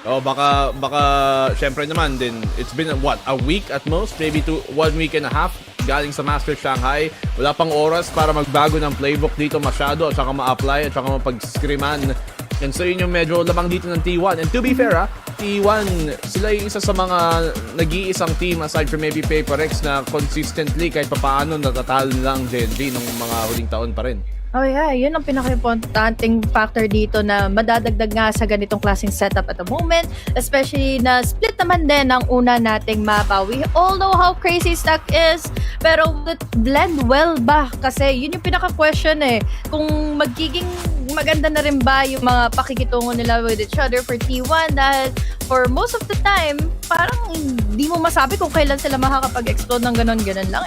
baka syempre naman din, it's been a week at most, maybe 1 week and a half galing sa Master Shanghai. Wala pang oras para magbago ng playbook dito masyado at saka ma-apply at saka mapag-scriman. And so yun yung medyo lamang dito ng T1. And to be fair, T1, sila yung isa sa mga nag-iisang team aside from maybe PaperX na consistently kahit papaano natatalo nila ang Gen.G nung mga huling taon pa rin. Oh yeah, yun ang pinaka-importanting factor dito na madadagdag nga sa ganitong klaseng setup at the moment. Especially na split naman din ang una nating mapa. We all know how crazy Stack is, pero will it blend well ba? Kasi yun yung pinaka-question kung magiging maganda na rin ba yung mga pakikitungo nila with each other for T1 dahil for most of the time, parang hindi mo masabi kung kailan sila makakapag-explode ng ganon-ganon lang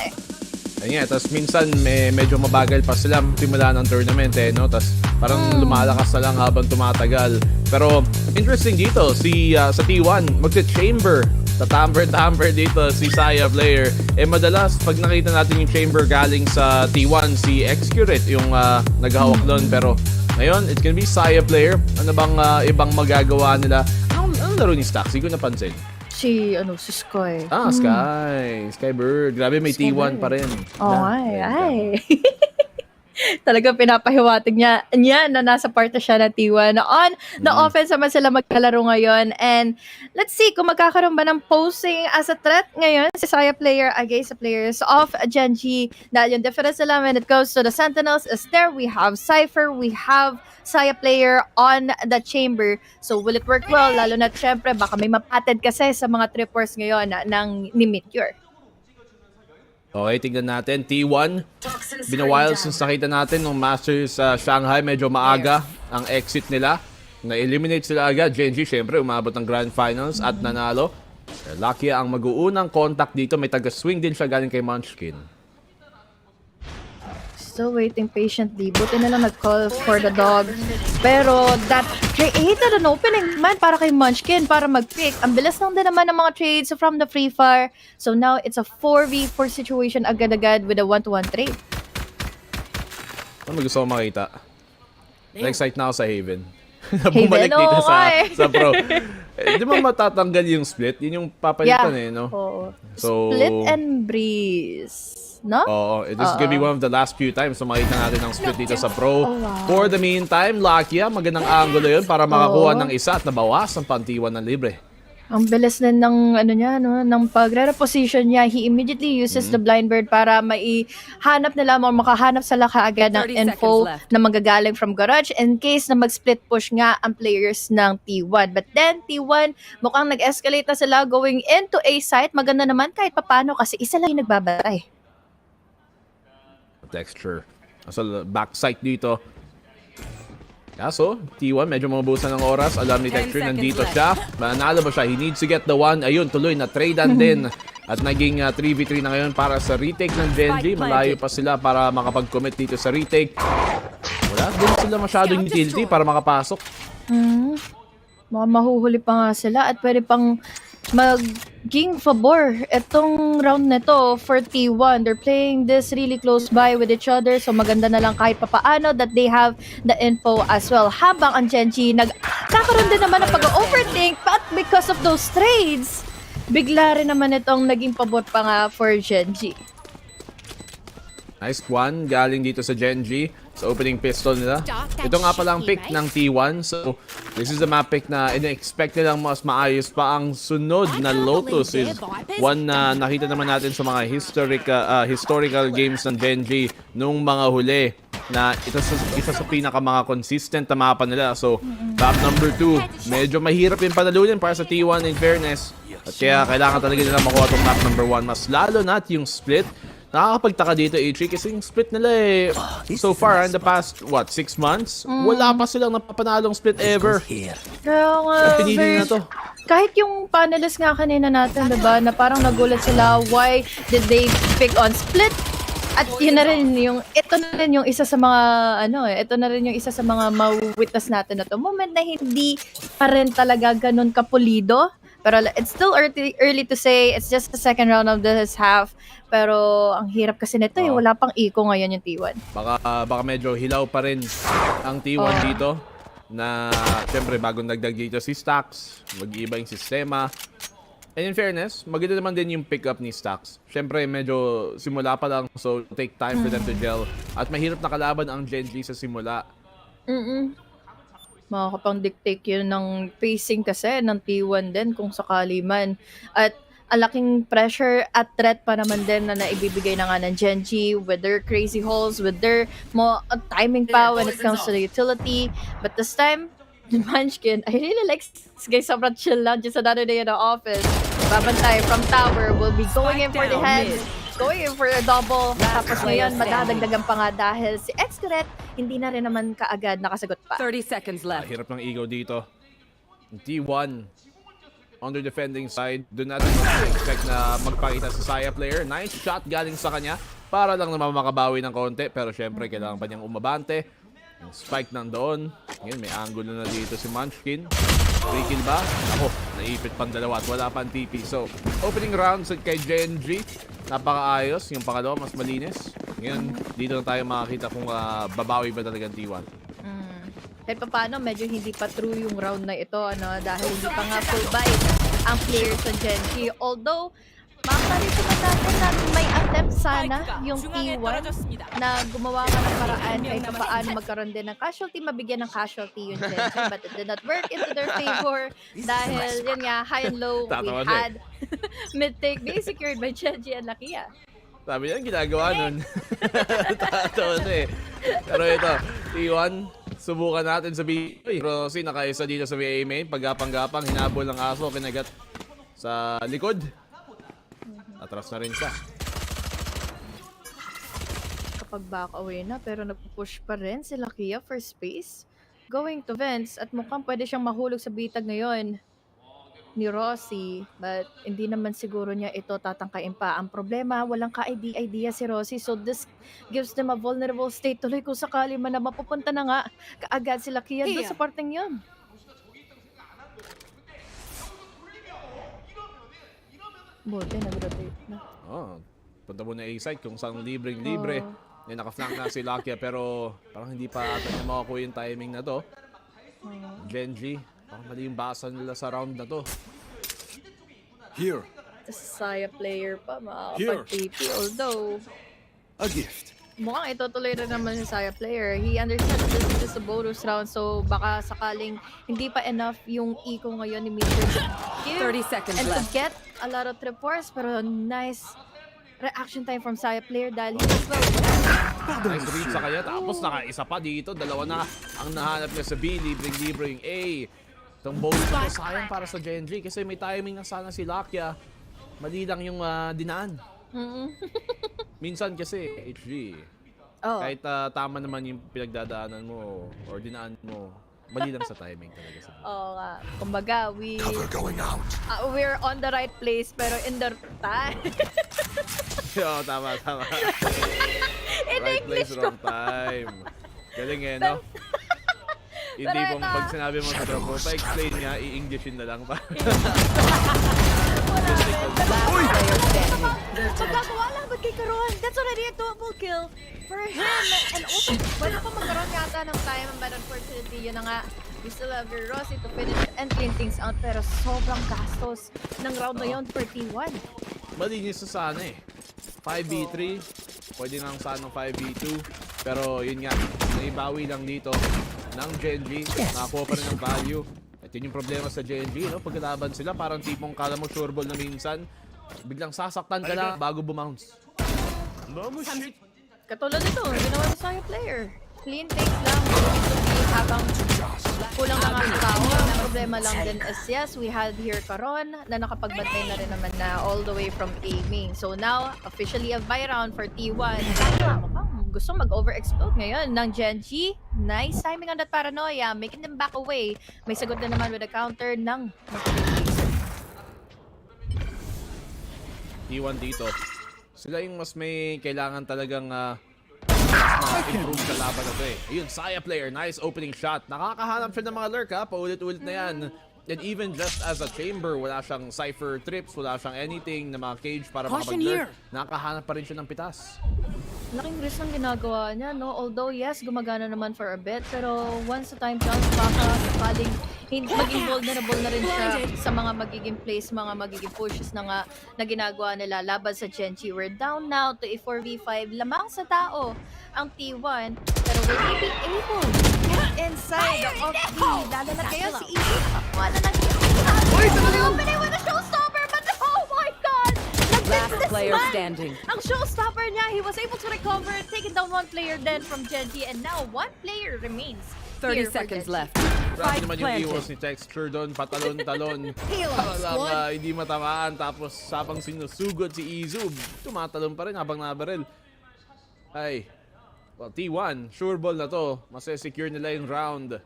Ayun tapos minsan medyo mabagal pa sila simula ng tournament no? Tapos parang lumalakas na lang habang tumatagal. Pero interesting dito, sa T1, magte-chamber. Tatamber dito si Saya player. Madalas, pag nakita natin yung chamber galing sa T1, si Excurate yung naghahawak doon. Pero ngayon, it's gonna be Saya player. Ano bang ibang magagawa nila? Anong laro ni Stax? Hindi ko napansin. Si Sky. Skybird. Grabe, may T1 pa rin. Ay. Talagang pinapahiwatig niya na nasa part na siya ng T1. On the offense naman sila magkalaro ngayon. And let's see kung magkakaroon ba ng posing as a threat ngayon si Saya player against the players of Gen.G. Dahil yung difference nila when it goes to the Sentinels is there. We have Cypher, we have Saya player on the chamber. So will it work well? Lalo na syempre baka may mapatid kasi sa mga trippers ngayon ni Meteor. Okay, tignan natin. T1, been a while since nakita natin nung Masters Shanghai. Medyo maaga ang exit nila. Na-eliminate sila agad. Gen.G syempre umabot ng Grand Finals at nanalo. Lucky ang mag-uunang contact dito. May taga-swing din siya galing kay Munchkin. Still waiting patiently. Buti na lang nag-call for the dog. Pero that created an opening man para kay Munchkin para mag-pick. Ang bilis lang din naman ng mga trades from the Free Fire. So now it's a 4v4 situation agad-agad with a 1-to-1 trade. Ano gusto ko makita? Na-excite na ako sa Haven. Bumalik dito sa pro. Di ba matatanggal yung split? Yun yung papalitan no? So, split and breeze. No? This is gonna be one of the last few times na makita natin ang split dito sa pro. For the meantime, Lakia, magandang angulo yun para makakuha ng isa at nabawas ang pantiwan ng libre. Ang bilis na ng ng pagre-reposition niya. He immediately uses the blind bird para maihanap nila o makahanap sila kaagad ng info na magagaling from garage in case na mag-split push nga ang players ng T1. But then T1 mukhang nag-escalate na sila going into A site. Maganda naman kahit papano kasi isa lang yung nagbabatay. Texture. So, backside dito. Kaso, T1 medyo mabusan ng oras. Alam ni Texture, nandito siya. Manalo ba siya? He needs to get the one. Ayun, tuloy na tradean din. At naging 3v3 na ngayon para sa retake ng Gen.G. Malayo pa sila para makapag-commit dito sa retake. Wala din sila masyadong utility para makapasok. Mahuhuli pa nga sila at pwede pang maging favor itong round na to for T1. They're playing this really close by with each other, so maganda na lang kahit papaano that they have the info as well. Habang ang Gen.G nagkakaroon din naman ng pag-overthink, but because of those trades, bigla rin naman itong naging pabor pa nga for Gen.G. Nice one, galing dito sa Gen.G. sa opening pistol nila. Ito nga pala ang pick ng T1. So, this is the map pick na in-expect nilang mas maayos pa. Ang sunod na Lotus is one na nakita naman natin sa mga historical games ng Gen.G nung mga huli. Na isa sa pinaka mga consistent na mapa nila. So, top number 2. Medyo mahirap yung panalunin para sa T1 in fairness. At kaya kailangan talaga nila makuha itong map number 1. Mas lalo na yung split. Nakakapagtaka dito, H3, kasi yung split nila so far, in the past, 6 months, wala pa silang napapanalong split ever. Kaya nga, pinili na to. Kahit yung panelists nga kanina natin, diba, na parang nagulat sila, why did they pick on split? At yun na rin yung, ito na rin yung isa sa mga, ito na rin yung isa sa mga ma-witness natin na to. Moment na hindi pa rin talaga ganun kapulido. Pero it's still early to say. It's just the second round of this half. Pero ang hirap kasi nito wala pang eco ngayon yung T1. Baka medyo hilaw pa rin ang T1 dito. na syempre bagong dagdag dito si Stax, mag-iiba yung sistema. And in fairness, maganda naman din yung pick up ni Stax. Syempre medyo simula pa lang, so take time for them to gel. At mahirap na kalaban ang Gen.G sa simula. Makakapang-dictate yun ng pacing kasi ng T1 din kung sakali man. At ang laking pressure at threat pa naman din na naibibigay na nga ng Gen.G with their crazy holes, with their timing pa when it comes to the utility. But this time, Munchkin, I really like this guy. Sobrang chill lang. Just another day in the office. Babantay from tower. Will be going in for the head. Going in for a double. Tapos ngayon, madadagdagan pa nga dahil si X-Correct, hindi na rin naman kaagad nakasagot pa. 30 seconds left. Hirap ng ego dito. T1 on the defending side. Do not expect na magpakita sa Saya player. Nice shot galing sa kanya para lang naman makabawi ng konti. Pero syempre, kailangan pa niyang umabante. Yung spike nandoon. Ngayon, may angulo na dito si Munchkin. Free kill ba? Ako, naipit pang dalawa at wala pang TP. So, opening rounds kay Gen.G. Napakaayos. Yung pangalawa, mas malinis. Ngayon, dito na tayo makakita kung babawi ba talaga ang T1. Kahit pa paano, medyo hindi pa true yung round na ito, dahil hindi pa nga full buy ang players sa Gen.G. Although, makakalimutan natin na may attempt sana yung T1 na gumawa nga ng paraan kahit pa paano magkaroon din ng casualty, mabigyan ng casualty yung Gen.G. But it did not work into their favor dahil yun nga, high and low, we had mid-take being secured by Gen.G and Lakia. Sabi niya, ginagawa nun. Tatawa na eh. Pero ito, T1, subukan natin sabihin. Rossi, nakaisa dito sa VA main. Paggapang-gapang, hinabol ng aso, kinagat sa likod. Atras na rin siya. Kapag back away na, pero nagpupush pa rin si Lakia for space. Going to vents, at mukhang pwede siyang mahulog sa bitag ngayon ni Rossi, but hindi naman siguro niya ito tatangkain pa. Ang problema, walang ka-idea si Rossi, so this gives them a vulnerable state. Tuloy kung sakali man na mapupunta na nga kaagad si Lakia doon sa parteng yun. Buti, nag-rotate na. Punta muna A-side kung saan libreng-libre. Naka-flank na si Lakia pero parang hindi pa ata niya makakuha yung timing na to. Gen.G, parang mali yung basa nila sa round na to. Here. Saya player pa, makakapag-TP. Although, a gift. Mukhang itutuloy rin naman si Saya player. He understands this is just a bonus round, so baka sakaling hindi pa enough yung eco ngayon ni Mr. 30 seconds and left. to get a lot of trip wars, pero nice reaction time from Saya player dahil he was well. Nice read sa kanya, tapos nakaisa pa dito. Dalawa na ang nahanap niya sa B. Libreng-libre yung A. Itong bonus na sayang para sa Gen.G kasi may timing na sana si Lakia. Mali lang yung dinaan. Minsan kasi, HG, kahit tama naman yung pinagdadaanan mo or dinaan mo, mali lang sa timing talaga. Oo nga. Kumbaga, we're on the right place pero in the time. Oo, tama. In Right English place, wrong time. Galing eh, no? Hindi pong pag sinabi mo sa tropo, pa-explain niya, i-Englishin na lang pa. Magkakawa lang ba't kay Karon? That's already a double kill for him. And also, pwede pa magkaroon yata ng time, but unfortunately, yun na nga, we still have your Rossi to finish and clean things out, pero sobrang gastos ng round na yun for T1. Malinis na sana eh. 5v3, pwede nga sana 5v2, pero yun nga, naibawi lang dito ng Gen.G, nakakuha pa rin ng value. At yun yung problema sa Gen.G, no? Pagkalaban sila, parang tipong kala mo sureball na minsan, biglang sasaktan ka lang bago bumounce. Katulad nito, ginawa ni Saya player. Clean things lang, habang kulang na nga ang tao. Ang problema lang din is, yes, we had here Karon na nakapagbantay na rin naman na all the way from A-main. So now, officially a buy round for T1. Gusto mag-overexplode ngayon ng Gen.G. Nice timing on that paranoia, making them back away. May sagot na naman with a counter ng T1 dito. Sila yung mas may kailangan talagang improve sa laban na to eh. Ayun, Saya player, nice opening shot. Nakakahanap siya ng mga lurk ha, paulit-ulit na yan. And even just as a chamber, wala siyang cypher trips, wala siyang anything na mga cage para makapag-lurk. Nakakahanap pa rin siya ng pitas. laking risk ng ginagawa niya, no? Although, yes, gumagana naman for a bit, pero once the time comes, baka sakaling maging vulnerable na rin siya sa mga magiging plays, mga magiging pushes na ginagawa nila laban sa Gen.G. We're down now to a 4v5. Lamang sa tao ang T1, pero will he be able to get inside of the lalo na kaya si Easy? Wala na opening with a showstopper, but oh my god! Last player man. standing. Ang showstopper niya, he was able to recover, taking down one player then from Gen.G, and now one player remains. 30 seconds left. Grabe naman yung iwas ni Texture doon, patalon-talon. Para lang hindi matamaan, tapos sabang sinusugod si Izu, tumatalon pa rin habang nabaril. Ay, well, T1, sure ball na to. Masesecure nila yung round.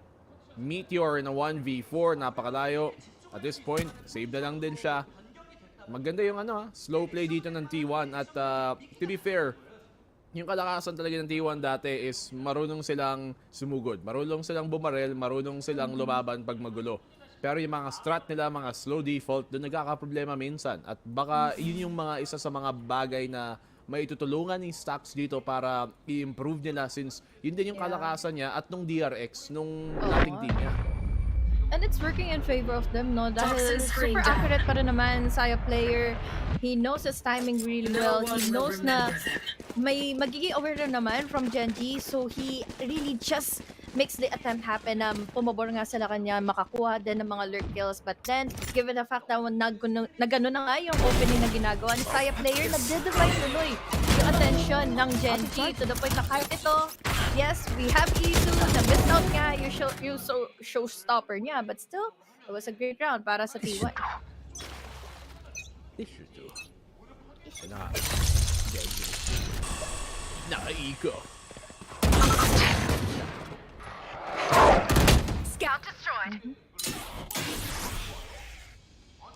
Meteor na 1v4, napakalayo. At this point, save na lang din siya. Maganda yung slow play dito ng T1. At to be fair, yung kalakasan talaga ng T1 dati is marunong silang sumugod. Marunong silang bumarel, marunong silang lumaban pag magulo. Pero yung mga strat nila, mga slow default, doon nagkakaproblema minsan. At baka yun yung mga isa sa mga bagay na maitutulungan ni Stacks dito para i-improve nila since yun din yung kalakasan niya at nung DRX, nung dating team niya. And it's working in favor of them, no? Dahil super accurate pa rin naman Saya player. He knows his timing really well. He knows na may magiging overrun naman from Gen.G. So he really just makes the attempt happen na pumabor nga sila kanya, makakuha din ng mga lurk kills. But then, given the fact na nagano na nga yung opening na ginagawa ni Saya player, nagde-divide tuloy yung attention ng Gen.G to the point na kahit ito, yes, we have Izu na missed out nga yung showstopper niya, but still, it was a great round para sa T1. Issue 2. Nakaiko. Scout destroyed.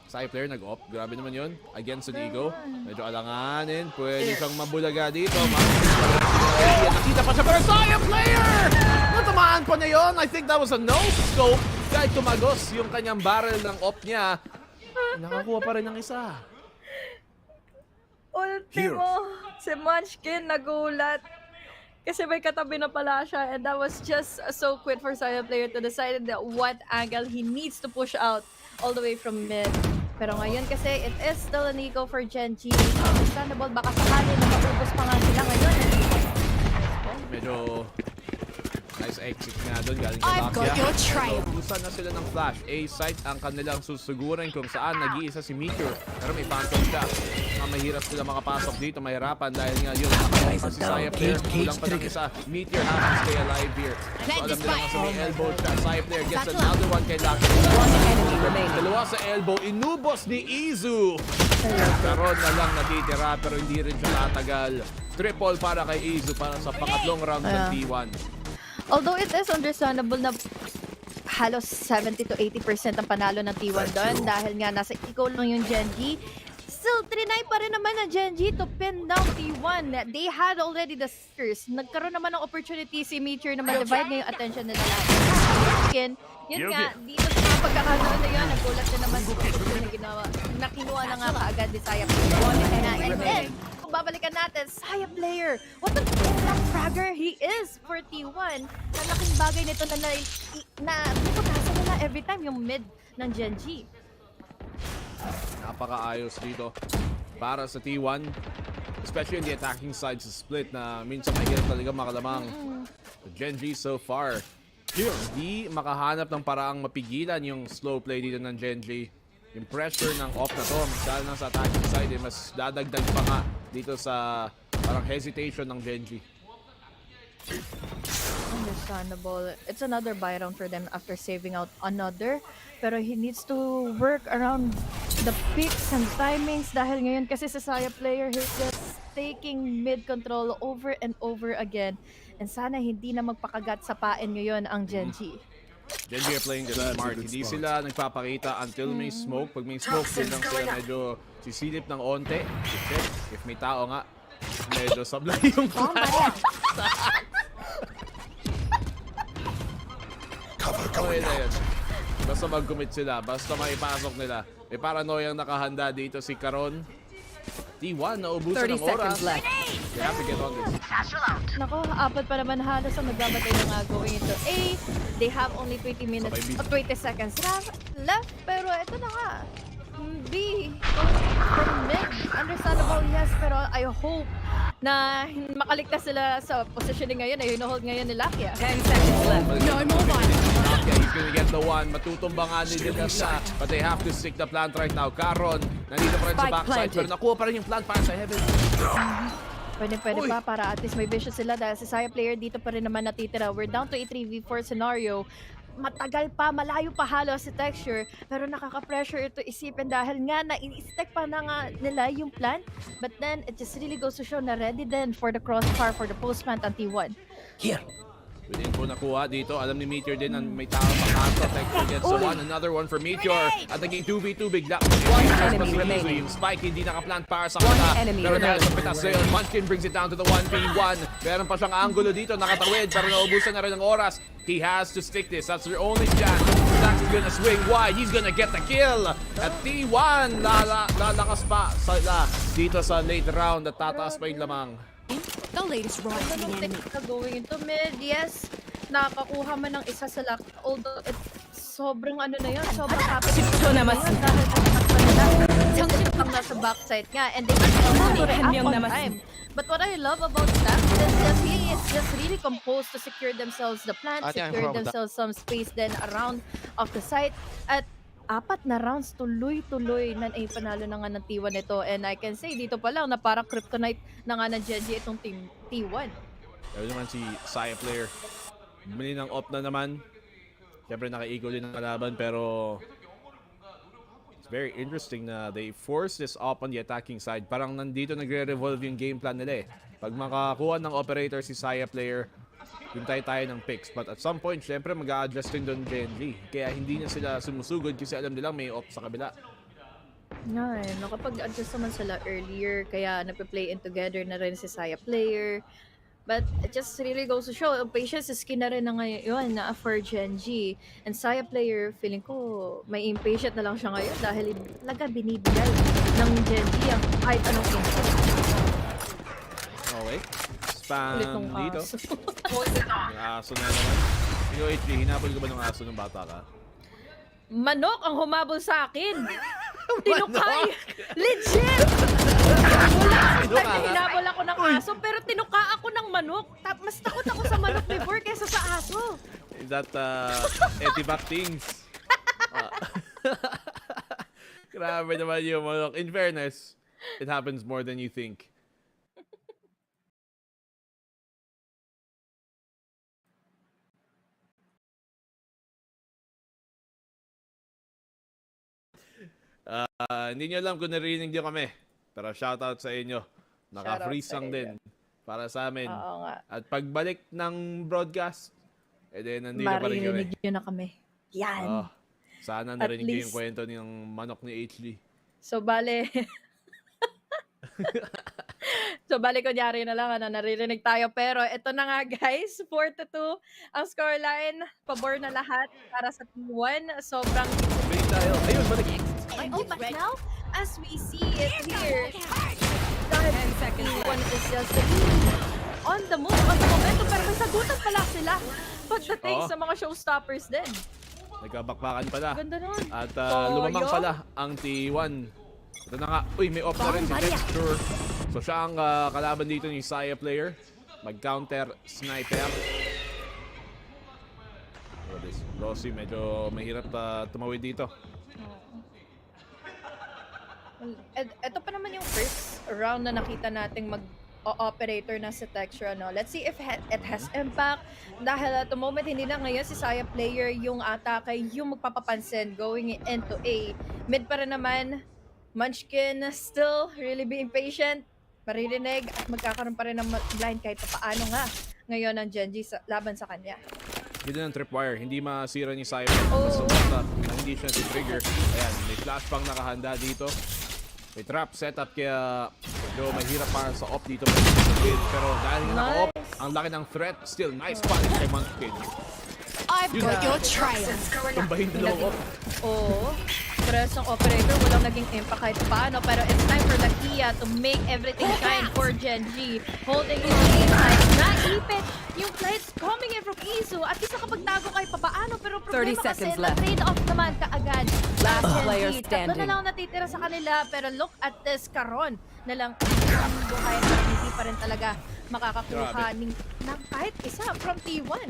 Sai player nag-op. Grabe naman yun. Against an ego. Medyo alanganin. Pwede siyang mabulaga dito. Nakita pa siya pero Sai player! Natamaan pa niya yun. I think that was a no-scope. Kahit tumagos yung kanyang barrel ng op niya. Nakakuha pa rin ng isa. Ultimo, si Munchkin nagulat. Kasi may katabi na pala siya, and that was just so quick for Saya player to decide that what angle he needs to push out all the way from mid. Pero ngayon kasi it is still an eco for Gen.G. Understandable, baka sakali na maubos pa nga sila ngayon. Medyo nice exit nga doon galing sa Nokia. Usan na sila ng flash. A-site ang kanilang susugurin kung saan nag-iisa si Meteor. Pero may phantom siya. Mahirap sila makapasok dito. Mahirapan dahil nga yun. Si Saya player, kulang pa ng isa. Meteor has to stay alive here. So alam nila nga sa may elbow siya. Saya player gets another one kay Lucky. Dalawa sa elbow. Inubos ni Izu. Karon na lang natitira pero hindi rin siya tatagal. Triple para kay Izu para sa pangatlong round ng T1. Although it is understandable na halos 70 to 80% ang panalo ng T1 doon dahil nga nasa eco lang yung Gen.G. Still, trinay pa rin naman ng Gen.G to pin down T1. They had already the stirs. Nagkaroon naman ng opportunity si Meteor na ma-divide na yung attention nila lahat. Yun nga, dito sa mga pagkakanoon na yun, nagulat na naman si Meteor na ginawa. Nakinuha na nga kaagad ni Saya player. And then, kung babalikan natin, Saya player, what a fragger he is for T1. Ang laking bagay nito na napagkasa nila every time yung mid ng Gen.G. Napakaayos dito para sa T1. Especially in the attacking side sa split na minsan may ganit talaga makalamang. Gen.G so far, hindi makahanap ng paraang mapigilan yung slow play dito ng Gen.G. Yung pressure ng off na to, dahil na sa attacking side, mas dadagdag pa nga dito sa parang hesitation ng Gen.G. Understandable. It's another buy round for them after saving out another. Pero he needs to work around the picks and timings dahil ngayon kasi sa Saya player, he's just taking mid control over and over again. And sana hindi na magpakagat sa pain ngayon ang Gen.G. Gen.G are playing this smart. Hindi sila nagpapakita until may smoke. Pag may smoke, lang sila medyo sisilip ng onte. Check. If may tao nga, medyo sablay yung flash. Okay na yun. Basta mag-commit sila. Basta maipasok nila. May paranoyang nakahanda dito si Karon. T1 na ubusan ng oras. They have to get on this. Nako, apat pa naman halos ang nagbabatay na going into A. They have only 20 minutes, 20 seconds left. Pero ito na nga. B, from mid. Understandable, yes. Pero I hope na makaligtas sila sa positioning ngayon. Ay, hinohold ngayon ni Lakia. 10 seconds left. No more Lakia, he's gonna get the one. Matutumbangan nila siya. But they have to stick the plant right now. Karon, nandito pa rin sa backside. Pero nakuha pa rin yung plant para sa Heaven. Pwede pa para at least may vision sila dahil si Saya player dito pa rin naman natitira. We're down to a 3v4 scenario. Matagal pa, malayo pa halos si Texture, pero nakaka-pressure ito isipin dahil nga na-stack pa na nga nila yung plant, but then it just really goes to show na ready then for the crossfire for the post-plant ang T1. Here! Pwede po nakuha dito. Alam ni Meteor din ang may tao makato. Texture gets the one. Another one for Meteor. At naging 2v2 bigla. Yung Spike hindi nakaplant para sa kata. Pero dahil sa pitas sa'yo, Munchkin brings it down to the 1v1. Meron pa siyang angulo dito. Nakatawid. Pero naubusan na rin ng oras. He has to stick this. That's their only chance. Stax is gonna swing wide. He's gonna get the kill. At T1, lalakas pa dito sa late round at tataas pa yung lamang. The latest run going into mid, yes. Nakakuha man ng isa sa lock. Although sobrang ano na yun, sobrang happy. Ito naman dahil nasa backside nga and they can on time. But what I love about that is he is just really composed to secure themselves the plant, secure themselves some space then around of the site. At apat na rounds, tuloy-tuloy na ay panalo na nga ng T1 ito. And I can say, dito pa lang na parang kryptonite na nga ng GEN.G itong team T1. Pero naman si Saya player. Bumili ng op na naman. Siyempre naka-eagle din ang kalaban pero it's very interesting na they force this op on the attacking side. Parang nandito nagre-revolve yung game plan nila eh. Pag makakuha ng operator si Saya player, yung tayo ng picks. But at some point, syempre mag-a-adjust din doon GEN.G. Kaya hindi na sila sumusugod kasi alam nilang may op sa kabila. Ngayon, nakapag-adjust naman sila earlier. Kaya nagpe-play in together na rin si Saya player. But it just really goes to show, patience is key na rin na ngayon na for GEN.G. And Saya player, feeling ko may impatient na lang siya ngayon dahil talaga binibigay ng GEN.G ang kahit anong input. Okay. Spam dito. Yung aso na naman. Ikaw, HB, hinabol ka ba ng aso ng bata ka? Manok ang humabol sa akin! Tinukay! Legit! Hinabol ako ng aso pero tinuka ako ng manok. Mas takot ako sa manok before kaysa sa aso. Is that etivac things? Grabe naman yung manok. In fairness, it happens more than you think. Hindi nyo alam kung narinig nyo kami. Pero shoutout sa inyo. Naka-freeze lang din. Para sa amin. Oo nga. At pagbalik ng broadcast, nandito pa rin kami. Maririnig nyo na kami. Yan. Sana narinig nyo yung kwento ng manok ni HG. So, bale... kunyari na lang, naririnig tayo. Pero ito na nga guys, 4-2 ang scoreline. Pabor na lahat para sa T1. Sobrang... Ayun, balik. But now, as we see it here, dahil T1 is just on the move at the momento, pero may sagutan pala sila pagdating sa mga showstoppers din. Nagkabakbakan pala. Ganda nun. At lumamang pala ang T1. Ito na nga. Uy, may off na rin si Texture. So siya ang kalaban dito ni Saya player. Mag-counter sniper. Rossi medyo mahirap tumawid dito. Ito pa naman yung first round na nakita nating mag-operator na sa Texture. Let's see if it has impact. Dahil at the moment, hindi na ngayon si Saya player yung atake, yung magpapapansin going into A. Mid pa rin naman, Munchkin still really being patient. Maririnig at magkakaroon pa rin ng blind kahit paano nga ngayon ang GEN.G laban sa kanya. Ganda ng tripwire, hindi masira ni Saya. Basta hindi siya si trigger. Ayan, may flashbang nakahanda dito. May trap setup kaya medyo mahirap para sa off dito. Pero dahil nga naka-off, ang laki ng threat. Still, nice spot kay Munchkin. I've got your trail. Tumbahin dalawang off. Oo. press ng operator, walang naging impact kahit paano. Pero it's time for Lakia to make everything shine for Gen.G. Holding his aim high. Naipit yung plates coming in from Isu. At least nakapagtago kahit papaano. Pero 30 problema kasi seconds left. na-trade off naman kaagad. Last player Gen.G. Tatlo standing. na lang natitira sa kanila. Pero look at this, Karon na lang ang buhay na hindi pa rin talaga makakakuha ng kahit isa from T1.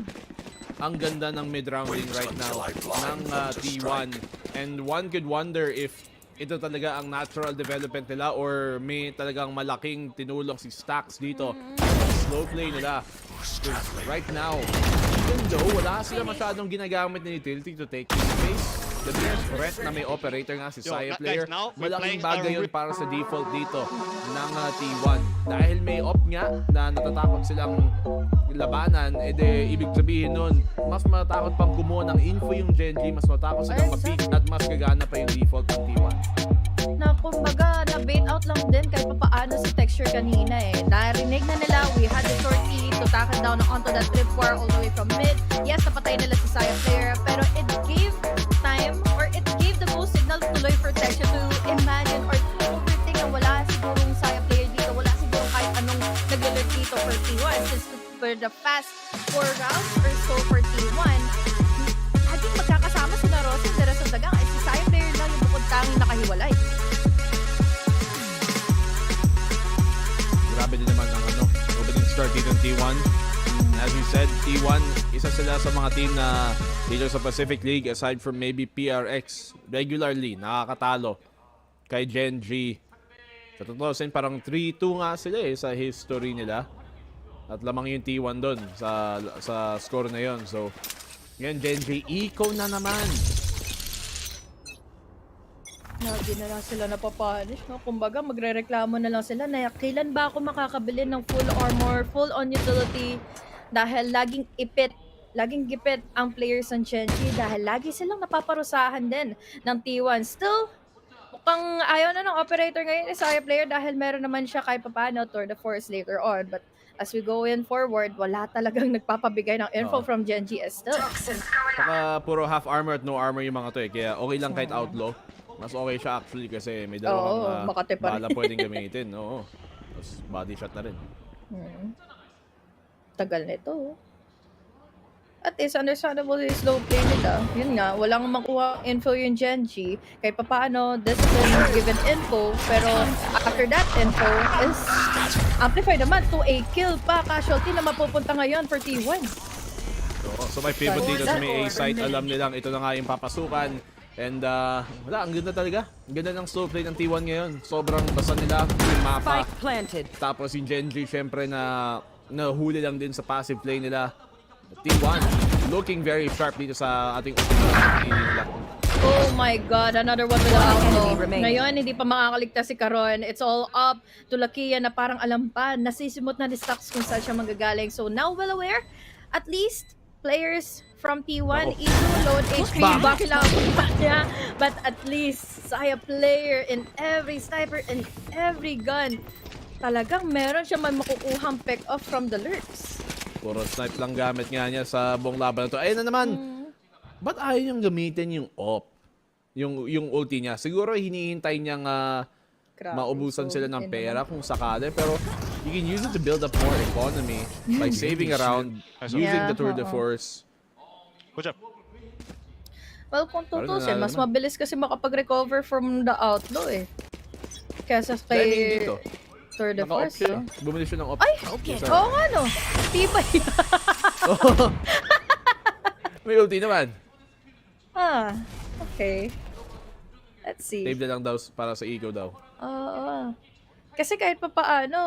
Ang ganda ng mid-round lane right now ng T1. And one could wonder if ito talaga ang natural development nila or may talagang malaking tinulong si Stacks dito. Slow play nila. Right now, even though wala sila masyadong ginagamit na utility to take space, the nearest threat na may operator nga si Saya player, malaking bagay yun para sa default dito ng T1. Dahil may op nga na natatakot silang labanan, edi ibig sabihin nun, mas matatakot pang kumuha ng info yung Gen.G, mas matatakot silang ma-peak at mas gagana pa yung default ng T1. Na kumbaga, na-bait out lang din kahit papaano sa texture kanina eh. Narinig na nila, we had the shorty to tackle down onto that trip war all the way from mid. Yes, napatay nila si Saya player, pero it gave time or it gave the go signal tuloy for Texture to imagine or to overthink na wala sigurong Saya player dito, wala sigurong kahit anong nag-alert dito for T1. Since for the past 4 rounds or so for T1, laging magkakasama sila Rosa and the rest of the gang. Ay si Saya player lang yung bukod tanging nakahiwalay. Grabe din naman ang opening start dito ng T1. As we said, T1, isa sila sa mga team na dito sa Pacific League, aside from maybe PRX, regularly nakakatalo kay Gen.G. Sa totoo, parang 3-2 nga sila sa history nila. At lamang yung T1 doon sa score na yon. So, yan, Gen.G, eco na naman. Hindi na lang sila napapanish, no? Kumbaga, magre-reklamo na lang sila na kailan ba ako makakabili ng full armor, full on utility dahil laging gipit ang players ng Gen.G dahil lagi silang napaparusahan din ng T1. Still, mukhang ayaw na ng operator ngayon ni Saya player dahil meron naman siya kahit papano tour de force later on. But as we go in forward, wala talagang nagpapabigay ng info from Gen.G still. Saka puro half armor at no armor yung mga to Kaya okay lang kahit outlaw. Mas okay siya actually kasi may dalawang bala pwedeng gamitin. Oo. Tapos body shot na rin. Tagal nito. At is understandable yung slow play nila. Yun nga, walang makuha info yung Gen.G. Kahit papaano, discipline given info. Pero after that info is amplified naman to a kill pa. Casualty na mapupunta ngayon for T1. So may pivot dito sa may A site. Alam nilang ito na nga yung papasukan. And wala, ang ganda talaga. Ang ganda ng slow play ng T1 ngayon. Sobrang basa nila yung mapa. Tapos yung Gen.G syempre na nahuli lang din sa passive play nila. T1 looking very sharp dito sa ating nila. Oh my God, another one with the outlaw. Ngayon, hindi pa makakaligtas si Karon. It's all up to Lakia na parang alam pa. Nasisimot na ni Stacks kung saan siya manggagaling. So now well aware, at least players from T1, Isu, load HP, bakit lang niya. But at least, Saya player in every sniper and every gun, talagang meron siya man makukuhang pick off from the lurks. Puro snipe lang gamit nga niya sa buong laban na to. Ayun na naman. Ba't ayaw niyang gamitin yung op? Yung ulti niya. Siguro hinihintay niyang maubusan sila ng pera kung sakali. Pero you can use it to build up more economy by saving around, using the tour de force. Good job. Well, kung tutusin, mas mabilis kasi makapag-recover from the outlaw eh. Kesa kay tour de force. Bumili siya ng op. Ay! Oo nga no. Tibay. May ulti naman. Okay. Let's see. Save na lang daw para sa eco daw. Kasi kahit pa paano,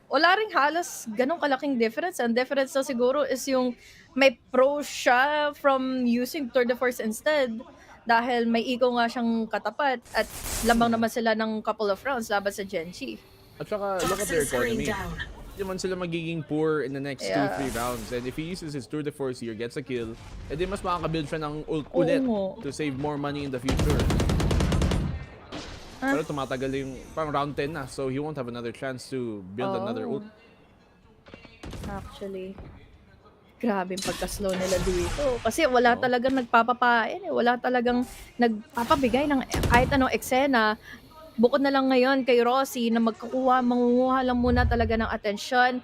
wala ring halos ganong kalaking difference. Ang difference na siguro is yung may pro siya from using tour de force instead. Dahil may eco nga siyang katapat at lamang naman sila ng couple of rounds laban sa Gen.G. At saka, look at their economy. Hindi man sila magiging poor in the next 2-3 rounds. And if he uses his tour de force here, gets a kill, edi mas makakabuild siya ng ult ulit to save more money in the future. Pero tumatagal yung parang round 10 na, so he won't have another chance to build another ult. Actually. Grabe yung pagka-slow nila dito. Kasi wala talagang nagpapapain eh. Wala talagang nagpapabigay ng kahit anong eksena. Bukod na lang ngayon kay Rossi na mangunguha lang muna talaga ng atensyon,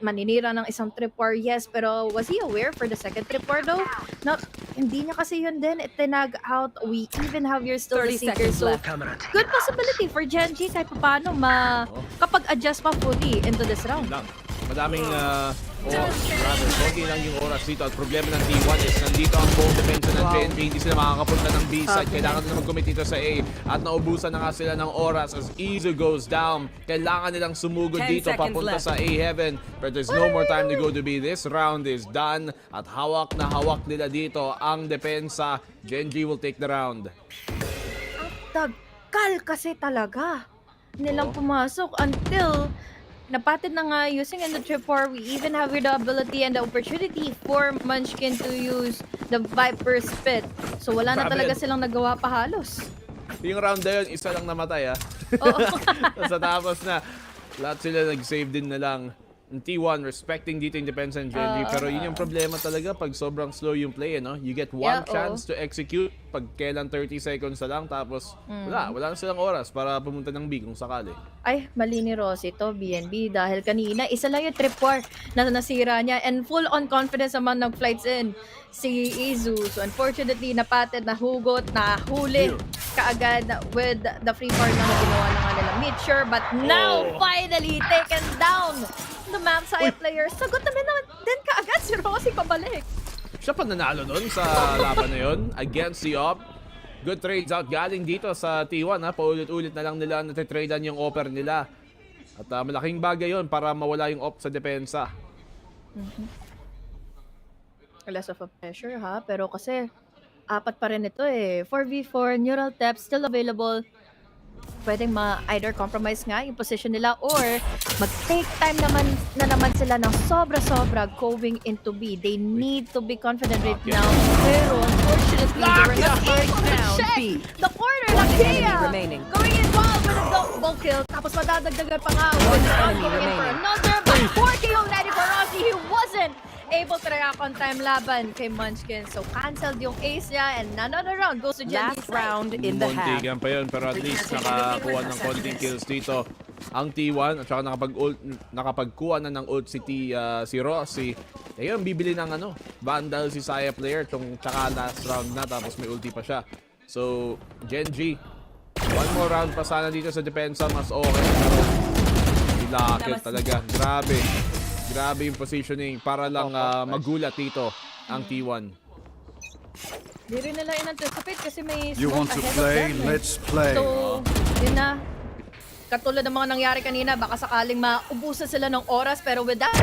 maninira ng isang trip war, yes, pero was he aware for the second trip war though? No, hindi niya kasi yun din, tinag out, we even have your still the 30 seeker, seconds so left. good possibility for Gen.G kahit paano kapag adjust pa fully into this round. Madaming konti lang yung oras dito at problema ng T1 is nandito ang buong depensa ng Gen.G. Hindi sila makakapunta ng B-side. Kailangan nila mag-commit dito sa A at naubusan na nga sila ng oras as Izu goes down. Kailangan nilang sumugod 10 dito papunta seconds sa A-Heaven. But there's no more time to go to B. This round is done at hawak na hawak nila dito ang depensa. Gen.G will take the round. Ang tagal kasi talaga nilang pumasok until napatid na nga using in the trip war. We even have the ability and the opportunity for Munchkin to use the Viper Spit. So wala na talaga silang nagawa pa halos. Yung round na yun, isa lang namatay tapos na lahat sila nag-save din na lang. Ng T1 respecting dito yung defense ng Gen.G. Pero yun yung problema talaga pag sobrang slow yung play, no? You get one chance to execute pag kailan 30 seconds na lang tapos wala na silang oras para pumunta ng B kung sakali. Ay, mali ni Rossi to, BNB, dahil kanina isa lang yung trip war na nasira niya and full on confidence naman ng flights in si Izu. So unfortunately, napatid, nahugot, nahuli kaagad with the free fire na ginawa ng nila mid-sure, but now finally taken down the map side player. Sagot naman din kaagad si Rossi pabalik. Siya pa nanalo nun sa laban na yun against the op. Good trades out galing dito sa T1 ha. Paulit-ulit na lang nila natitradean yung offer nila. At malaking bagay yun para mawala yung op sa depensa. Less of a pressure ha, pero kasi apat pa rin ito eh. 4v4, neural tap still available. Pwedeng either compromise nga yung position nila or mag-take time naman sila ng sobra-sobra going into B. They need to be confident right now. Pero unfortunately, they were not able to check the corner ng Kea. Going in wild with a double kill. Tapos madadagdagan pa nga with the going in for another. But 4K already for Rossi. He wasn't able to react on time laban kay Munchkin. So canceled yung ace niya and another round goes to Gen.G. Last round in the half. Muntigan pa yun pero at least nakakuha ng konting kills dito ang T1 at saka nakapagkuha na ng ult si Rossi. Ayun, bibili ng Vandal si Saya player tsaka last round na tapos may ulti pa siya. So Gen.G, one more round pa sana dito sa depensa, mas okay. Ilakit talaga, grabe yung positioning para lang magulat dito ang T1. Di rin nila in-anticipate kasi may You want to play? Let's play. So, yun na. Katulad ng mga nangyari kanina, baka sakaling maubusan sila ng oras, pero with that,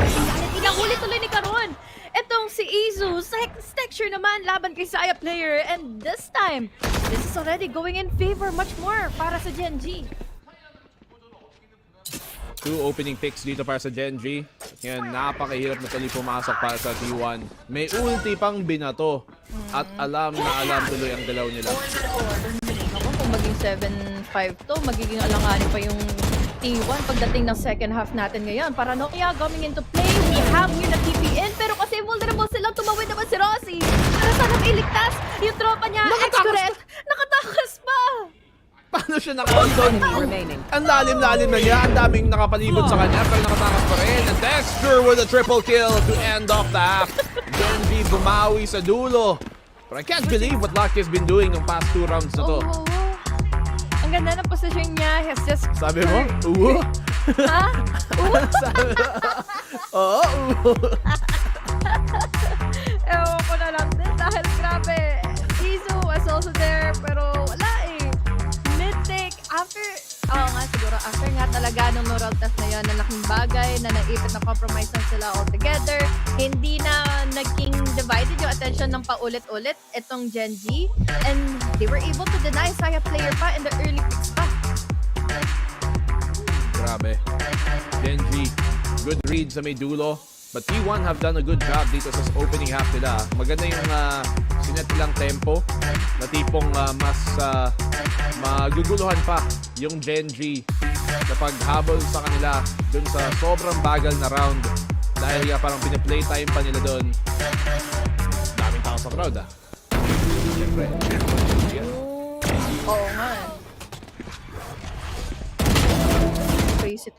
inahuli tuloy ni Karon. Etong si Izu, texture naman, laban kay Saya player, and this time, this is already going in favor much more para sa Gen.G. Two opening picks dito para sa Gen.G. Yan, napakahirap na tuloy pumasok para sa T1. May ulti pang binato. At alam tuloy ang dalaw nila. Ako, kung maging 7-5 to, magiging alanganin pa yung T1 pagdating ng second half natin ngayon. Paranoia coming into play. We have here na TPN, pero kasi vulnerable silang tumawid naman si Rossi. Para sana iligtas yung tropa niya. Nakatakas pa! Paano siya naka-on? Ang lalim-lalim na niya. Ang daming nakapalibot sa kanya pero nakatakas pa rin. And Dexter with a triple kill to end off the half. Gen.G bumawi sa dulo. But I can't believe what Lucky has been doing ng past 2 rounds na to. Ang ganda ng position niya. Has just... Sabi mo? Uwo? Ha? Uwo? Oo, uwo. Ewan ko na lang din dahil grabe. Izu was also there pero wala eh. Mid-take after after nga talaga nung neural test na yun, na laking bagay na naipit na compromise na sila altogether. Hindi na naging divided yung attention ng paulit-ulit itong Gen.G. And they were able to deny Saya player pa in the early picks pa. Grabe. Gen.G, good read sa may dulo. But T1 have done a good job dito sa opening half nila. Maganda yung sinet nilang tempo na tipong mas maguguluhan pa yung Gen.G kapag habol sa kanila dun sa sobrang bagal na round Dahil nga parang piniplay time pa nila doon. Daming tao sa crowd Siyempre. Oo nga. Face it.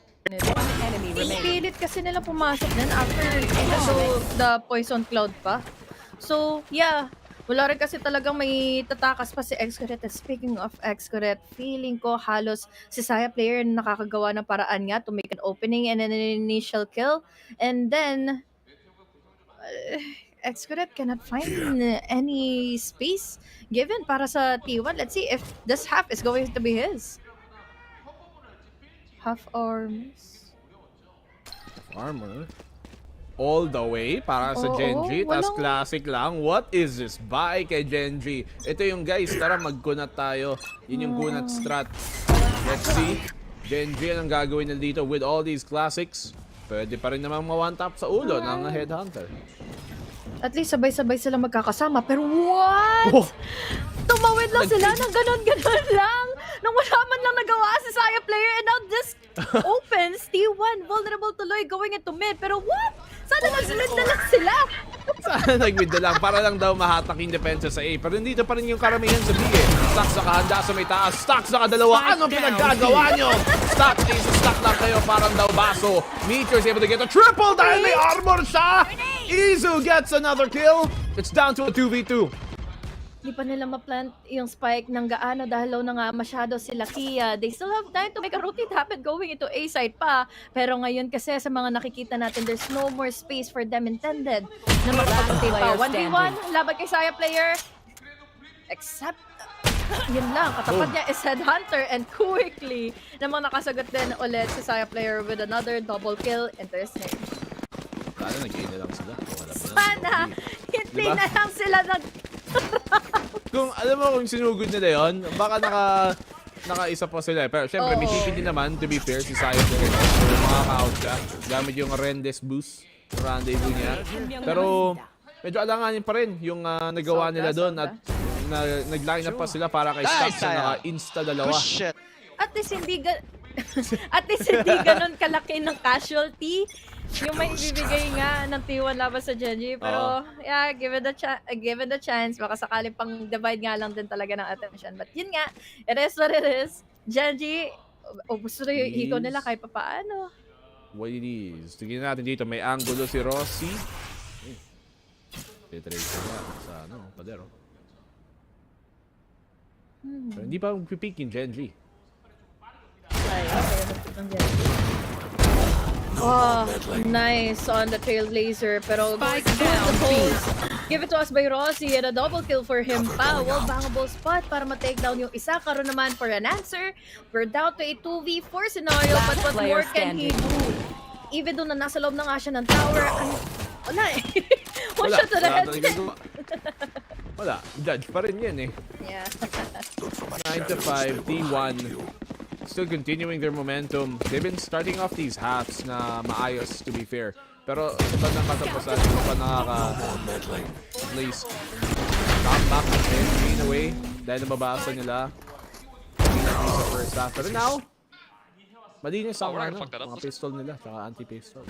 Pilit kasi nila pumasok din after the poison cloud pa. So, yeah. Wala rin kasi talagang may tatakas pa si Xcoret. Speaking of Xcoret, feeling ko halos si Saya player na nakakagawa ng paraan nga to make an opening and an initial kill. And then, Xcoret cannot find any space given para sa T1. Let's see if this half is going to be his. Half arms. Armor. All the way para sa Gen.G. Tas classic lang. What is this? Bye kay Gen.G. Ito yung guys, tara magkunat tayo. Yun yung kunat strat. Let's see. Gen.G ang gagawin nila dito with all these classics. Pwede pa rin namang ma-one-tap sa ulo ng Headhunter. At least sabay-sabay sila magkakasama. Pero what? Oh. Tumawid lang sila ng ganon-ganon lang. Nung wala man lang nagawa si Saya player and now this opens. T1 vulnerable tuloy going into mid. Pero what? Sana nag-mid na lang sila. Sana nag-mid na lang para lang daw mahatak yung depensa sa A. Pero dito pa rin yung karamihan sa B Stacks nakahanda sa may taas. Stacks nakadalawa. Anong pinaggagawa nyo? Stack A sa stack lang kayo. Parang daw baso. Meteor's able to get a triple dahil may armor siya. Izu gets another kill. It's down to a 2v2. Di pa nila ma-plant yung spike ng gaano dahil low na nga masyado sila Kia. They still have time to make a rotate happen going into A side pa. Pero ngayon kasi sa mga nakikita natin, there's no more space for them intended na makapag-rotate pa. 1v1, laban kay Saya player. Except, yun lang, katapat niya is Headhunter and quickly namang nakasagot din ulit si Saya player with another double kill into his name. Sana nag-gain na lang sila. Sana, hindi na lang sila Kung alam mo kung sinugod nila yon, baka naka-isa pa sila. Pero syempre, may TP din naman, to be fair, si Saya player. So, makaka-out siya. Gamit yung Rendes boost, yung rendezvous niya. Pero, medyo alanganin pa rin yung nagawa nila doon at nag-line up pa sila para kay Stacks na naka-insta dalawa. At least hindi ganun kalaki ng casualty yung may ibibigay nga ng T1 laban sa Gen.G. Pero, yeah, given the chance, baka sakali pang divide nga lang din talaga ng attention. But yun nga, it is what it is. Gen.G, gusto na yung ego nila kahit pa paano. What it is. Tingnan natin dito, may angulo si Rossi. Titrace na sa padero. Pero hindi pa magpipick yung Gen.G. Oh, nice on the Trailblazer. Pero give it to us by Rossi and a double kill for him pa. Well, bangable spot para ma-take down yung isa. Karoon naman for an answer. We're down to a 2v4 scenario, but what more can he do? Even though na nasa loob na nga siya ng tower, wala eh. One shot to the head. Wala, judge pa rin yan eh. Yeah. 9-5, T1. Still continuing their momentum. They've been starting off these halves na maayos, to be fair. Pero sa bandang katapusan, hindi pa at least come back in a way dahil nababasa nila sa first half. Pero now, malinis ang mga pistol nila tsaka anti-pistol.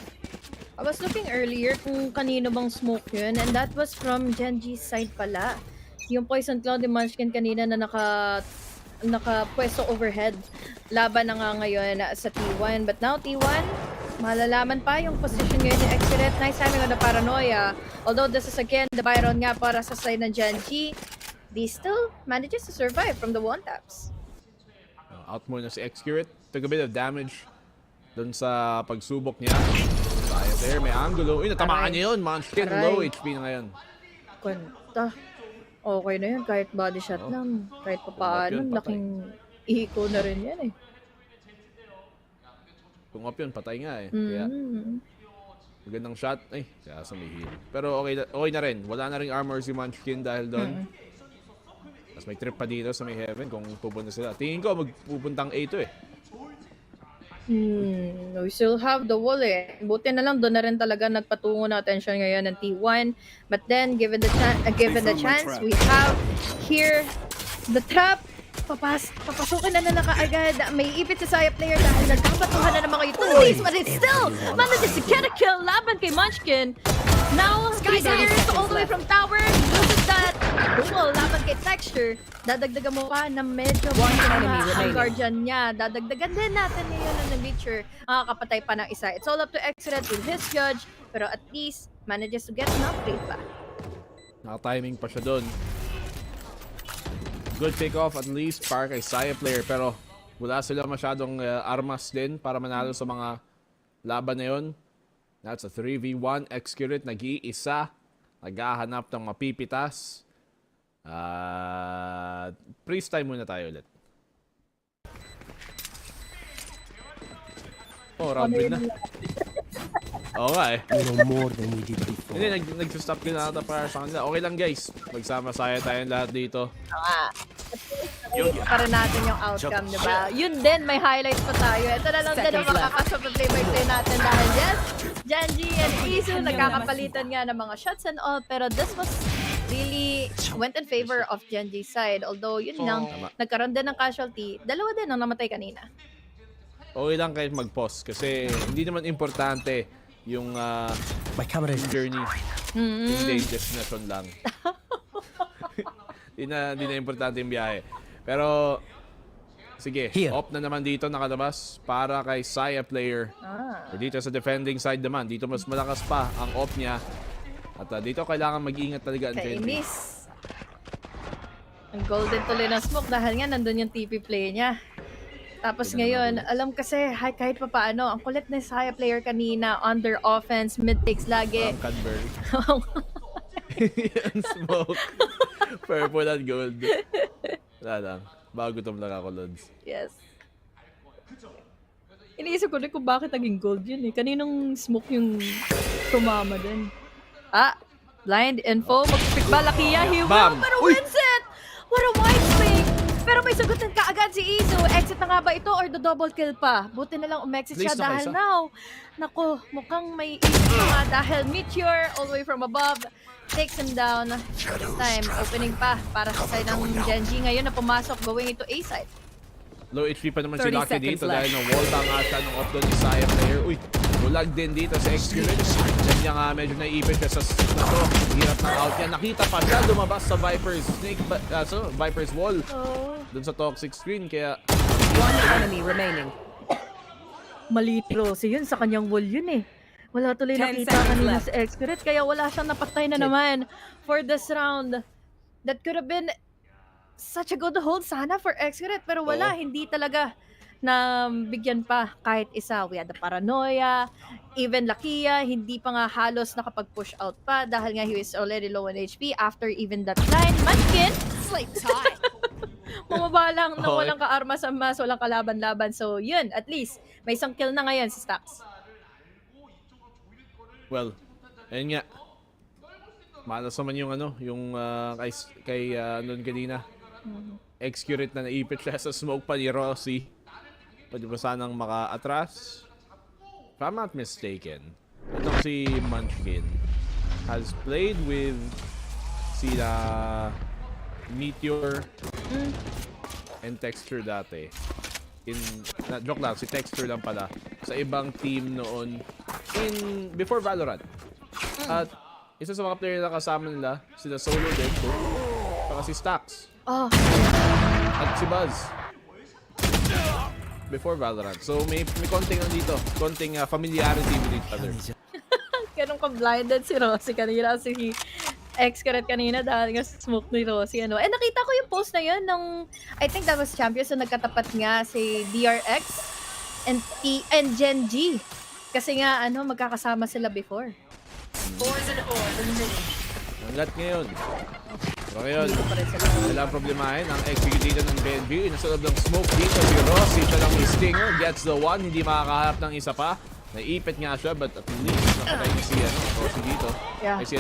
I was looking earlier kung kanino bang smoke yun, and that was from Gen.G's side pala. Yung Poison Cloud ni Munchkin kanina na nakapwesto overhead. Laban na nga ngayon sa T1. But now T1, malalaman pa yung position ngayon ni Xcoret. Nice timing on the paranoia. Although this is again the Byron nga para sa side ng Gen.G, they still manages to survive from the one-taps. Out mo na si Xcoret. Took a bit of damage dun sa pagsubok niya. Kaya there, may angulo. Uy, natamaan niya yun. Munchkin, low HP na ngayon. Kwenta. Okay na yun, kahit body shot lang. Kahit pa paano, laking ihiko na rin yan eh. Kung up yun, patay nga eh. Kaya, magandang shot. Ay, kaya sa may heal. Pero okay na rin. Wala na rin armor si Munchkin dahil doon. Tapos may trip pa dito sa may heaven kung pupunta sila. Tingin ko, magpupuntang A to eh. We still have the wall eh. Buti na lang, doon na rin talaga nagpatungo na attention ngayon ng T1. But then, given the chance, we have here the trap. Papasukin na kaagad. May ipit sa Saya player dahil nagkakabatuhan na ng mga utilities, but it still manages to get a kill laban kay Munchkin. Now, three players all the way from tower. Uses that duel laban kay Texture. Dadagdagan mo pa na medyo ang guardian niya. Dadagdagan din natin ngayon ng Witcher. Makakapatay pa ng isa. It's all up to Excellent with his judge, pero at least manages to get enough trade pa. Naka-timing pa siya doon. Good take-off at least para kay Saya player, pero wala sila masyadong armas din para manalo sa mga laban na yun. That's a 3v1. Execute, nag-iisa. Naghahanap ng mapipitas. Freeze time muna tayo ulit. Oh, round win na. Oo nga eh. Hindi, nag-stop din ata para sa kanila. Okay lang guys. Magsama-saya tayong lahat dito. Pa rin natin yung outcome, di ba? Yun din, may highlights pa tayo. Ito na lang din ang makakasya pa play-by-play natin dahil yes, GEN.G and Isu nagkakapalitan nga ng mga shots and all, pero this was really went in favor of GEN.G's side. Although, yun lang, nagkaroon din ng casualty. Dalawa din ang namatay kanina. Okay lang kahit mag-pause kasi hindi naman importante yung journey. Hindi, destination lang. Hindi na importante yung biyahe. Pero, sige, off na naman dito nakalabas para kay Saya player. Dito sa defending side naman, dito mas malakas pa ang off niya. At dito kailangan mag-iingat talaga ang GEN.G. Kainis. Ang golden tuloy ng smoke dahil nga nandun yung TP play niya. Tapos ngayon, alam kasi kahit pa paano, ang kulit na Saya player kanina, under offense, mid takes lagi. Cadbury. Yan, smoke. Purple and gold. Wala lang. Bago gutom lang ako, Lods. Yes. Iniisip ko rin kung bakit naging gold yun eh. Kaninong smoke yung tumama din. Blind info. Mag-pick ba? Lakia, he will, pero wins it! What a wide swing! Pero may sagutin ka agad si Izu. Exit na nga ba ito or the double kill pa? Buti na lang umexit siya dahil now. Naku, mukhang may isip na nga dahil Meteor all the way from above takes him down. This time, opening pa para sa side ng GEN.G ngayon na pumasok going into A side. Low HP pa naman si Lucky dito dahil na-wall bang nga siya nung off doon ni Saya player. Uy, bulag din dito sa Execute. Diyan niya nga medyo naiipit siya sa to. Hirap ng out niya. Nakita pa siya lumabas sa Viper's Viper's wall. Doon sa toxic screen kaya... One enemy remaining. Maliit Rosie yun, sa kanyang wall yun eh. Wala tuloy nakita kanina sa Execute kaya wala siyang napatay na naman for this round. That could have been such a good hold sana for Execute pero wala, hindi talaga na bigyan pa kahit isa. We had the paranoia, even Lakia, hindi pa nga halos nakapag-push out pa dahil nga he was already low on HP after even that line. Munchkin, sleep time. Bumaba lang nang walang ka-arma sa mas, walang kalaban-laban. So yun, at least may isang kill na ngayon si Stax. Well, ayun nga. Malas naman yung yung kay noon kanina. Execute na naipit siya sa smoke pa ni Rossi. Pwede ba sanang maka-atras? If I'm not mistaken, itong si Munchkin has played with sila Meteor and Texture dati. Joke lang, si Texture lang pala. Sa ibang team noon before Valorant. At isa sa mga player na kasama nila, sila Solo din, saka si Stax. At si Buzz. Before Valorant. So may konting konting familiarity with each other. Ganun ka-blinded si Rosie kanina, si Execute kanina dahil nga smoke ni Rosie. Nakita ko yung post na yun ng, I think that was Champions na nagkatapat nga si DRX and GEN.G. Kasi nga, magkakasama sila before. Hanggat ngayon. So ngayon, walang problemahin ang Execute dito ng GEN.G. Nasa loob ng smoke dito si Rossi. Siya lang yung stinger. Gets the one. Hindi makakaharap ng isa pa. Naipit nga siya, but at least nakatay ni si Rossi dito. Yeah. Ay si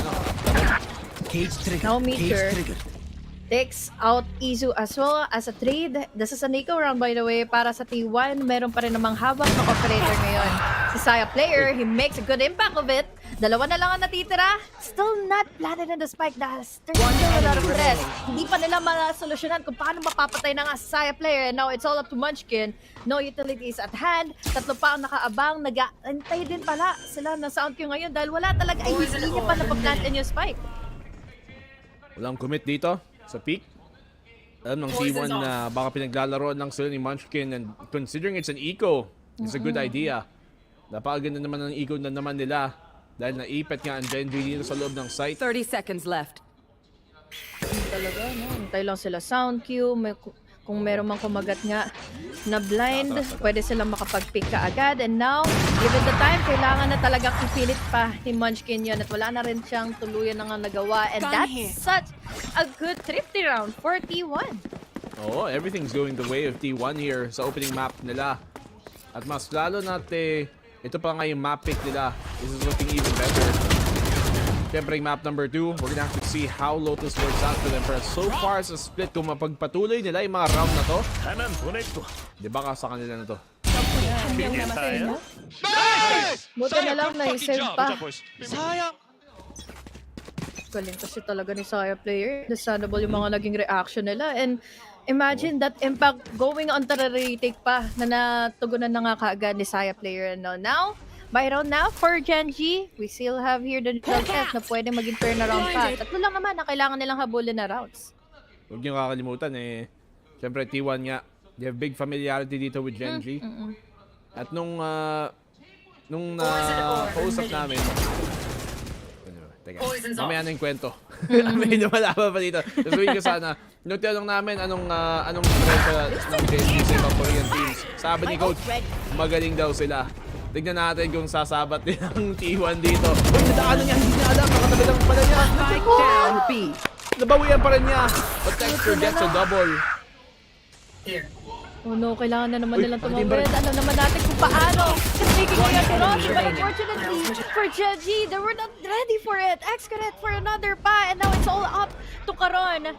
Cage trigger. Now Meteor takes out Izu as well as a trade. This is a Nico round by the way para sa T1. Meron pa rin namang hawak na operator ngayon. Si Saya player, he makes a good impact of it. Dalawa na lang ang natitira. Still not planted in the spike dahil there's still a lot of stress. Hindi pa nila masolusyonan kung paano mapapatay ng Saya player. And now it's all up to Munchkin. No utilities at hand. Tatlo pa ang nakaabang. Nag-antay din pala sila ng sound Q ngayon dahil wala talaga ay hindi niya pa napaplantin yung spike. Walang commit dito sa peak. Alam ng T1 na baka pinaglalaroan lang sila ni Munchkin, and considering it's an eco, it's a good idea. Napakaganda naman ng eco na naman nila. Dahil naipit nga ang Gen.G dito sa loob ng site. 30 seconds left. Talaga, no? Antay lang sila sound cue. Kung meron mang kumagat nga na blind, pwede silang makapag-pick ka agad. And now, given the time, kailangan na talagang ipilit pa ni Munchkin yun. At wala na rin siyang tuluyan na nga nagawa. And that's such a good thrifty round for T1. Oo, everything's going the way of T1 here sa opening map nila. At mas lalo natin, ito pa nga yung map pick nila. This is looking even better. Siyempre, map number 2, we're gonna have to see how Lotus works out for them. Pero so far sa split, kung mapagpatuloy nila yung mga round na to, di ba ka sa kanila na to? Buti na lang na-save pa. Galing kasi talaga ni Saya player. Understandable yung mga naging reaction nila. And imagine that impact going on to the retake pa na natugunan na nga kaagad ni Saya player. Now, by round now for Gen.G, we still have here the neutral test na pwede maging turnaround pa. Tatlo lang naman na kailangan nilang habulin na rounds. Huwag niyo kakalimutan siyempre T1 nga, they have big familiarity dito with Gen.G. At nung kausap namin, teka, mamaya na yung kwento. Medyo malaman pa dito. Sasabihin ko sana, nung tinanong namin anong diferensya ng Gen.G sa ibang Korean teams. Sabi ni Coach, magaling daw sila. Tignan natin kung sasabat din ang T1 dito. Uy, nadaanan niya, hindi niya alam. Nakatabi lang pala niya. Nabawian pa rin niya. But Dexter gets a double. Oh no, kailangan na naman nilang tumawid. Ano naman natin kung paano. Speaking of Ross, but unfortunately for Gen.G, they were not ready for it. X-Caret for another pa, and now it's all up to Caron.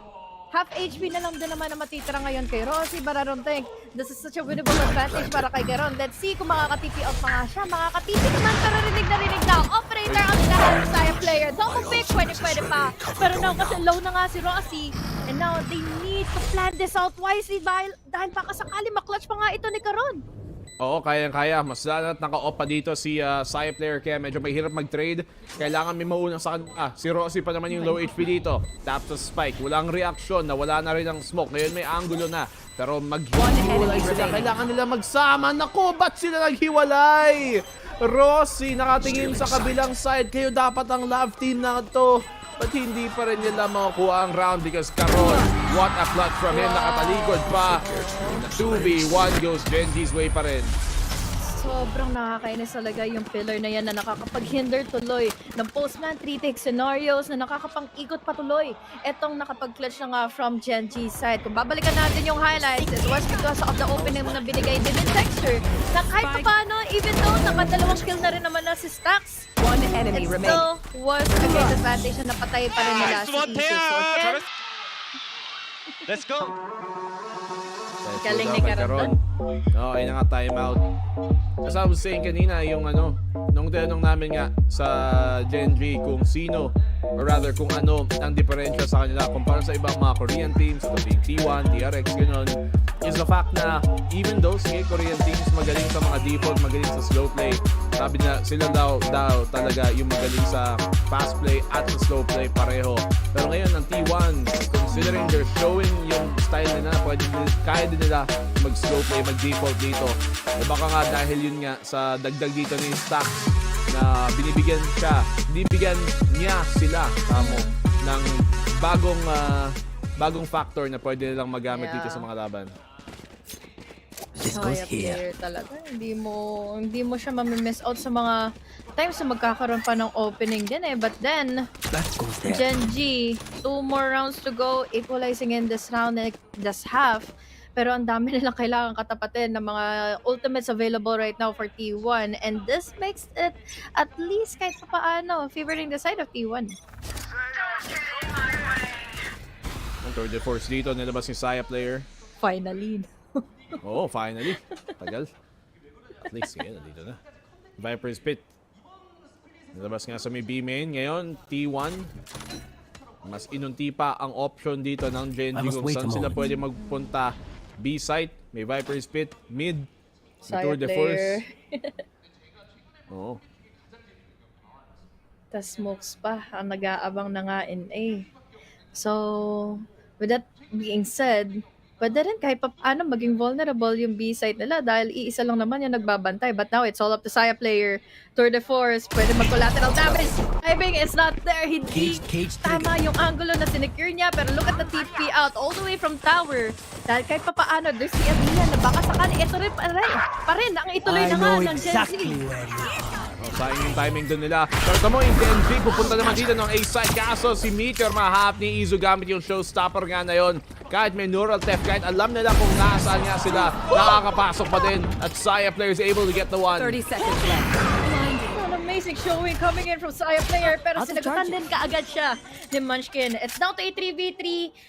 Half HP na lang din naman na matitira ngayon kay Rossi, but I don't think this is such a winnable advantage para kay Caron. Let's see kung makaka-TP out pa nga siya. Makaka-TP naman, pero rinig na. Operator ang lahat ng Saya player. Double pick, pwede pa. Pero now kasi low na nga si Rossi. And now they need to plan this out wisely dahil baka sakali maklatch pa nga ito ni Caron. Oo, kayang-kaya. Mas lalo at naka-off pa dito si Saya player, kaya medyo mahirap mag-trade. Kailangan may maunang sa kanya. Si Rossi pa naman yung low HP dito. Tap sa spike. Walang reaction. Nawala na rin ang smoke. Ngayon may angulo na. Pero maghiwalay sila. Kailangan nila magsama. Naku, ba't sila naghiwalay? Rossi nakatingin sa kabilang side. Kayo dapat ang love team na to. But hindi pa rin nila makukuha ang round because Caron, what a clutch from him, nakatalikod pa. 2v1 goes Gen.G's way pa rin. Sobrang nakakainis talaga yung pillar na yan na nakakapag-hinder tuloy ng postman 3-take scenarios na nakakapang-ikot patuloy. Etong nakapag-clutch na nga from Gen.G side. Kung babalikan natin yung highlights, it was because of the opening na binigay din in Texture na kahit pa paano, even though nakadalawang kill na rin naman na si Stax, one enemy it still was a great advantage na napatay pa rin nila si Isu. So again, let's go! galing ni Caron. Okay na nga, timeout. As I was saying kanina, yung nung tinanong namin nga sa Gen.G kung sino, or rather kung ano ang diferensya sa kanila kumpara sa ibang mga Korean teams, ito being T1, TRX, gano'n, is the fact na even though sige, Korean teams magaling sa mga default, magaling sa slow play, sabi na sila daw talaga yung magaling sa fast play at sa slow play pareho. Pero ngayon ang T1, considering they're showing yung style nila, kaya din nila mag-slow play, mag-default dito. E baka nga dahil yun nga sa dagdag dito ni Stack na binibigyan niya sila ng bagong factor na pwede nilang magamit dito sa mga laban. Saya player talaga. Hindi mo siya mamimiss out sa mga times na magkakaroon pa ng opening din eh. But then, Gen.G, 2 more rounds to go, equalizing in this round and this half. Pero ang dami nilang kailangan katapatin ng mga ultimates available right now for T1. And this makes it at least kahit paano favoring the side of T1. Ang tour de force dito, nilabas yung Saya player. Finally. Oo, finally. Tagal. At least, sige, nandito na. Viper's Pit. Nalabas nga sa may B main. Ngayon, T1. Mas inunti pa ang option dito ng GEN.G kung saan sila pwede magpunta. B site, may Viper's Pit, mid, Saya Tour de player. Force. Oo. Tas smokes pa ang nag-aabang na nga in A. So, with that being said, pwede rin kahit paano maging vulnerable yung B site nila dahil iisa lang naman yung nagbabantay. But now, it's all up to Saya player. Tour de Force, pwede mag-collateral damage. Timing is not there. Hindi tama yung angulo na sinecure niya. Pero look at the TP out all the way from tower. Dahil kahit paano, there's the idea na baka sakali ito rin pa rin ang ituloy na nga ng GEN.G. Sayang yung timing doon nila. Pero mo yung GEN.G, pupunta naman dito ng A-side. Kaso si Meteor mahahap ni Izu gamit yung showstopper nga na yun. Kahit may neural theft, kahit alam nila kung nasaan nga sila, nakakapasok pa din. At Saya player is able to get the one. 30 seconds left. An amazing showing coming in from Saya player pero sinagutan din kaagad siya ni Munchkin. It's now to a 3v3.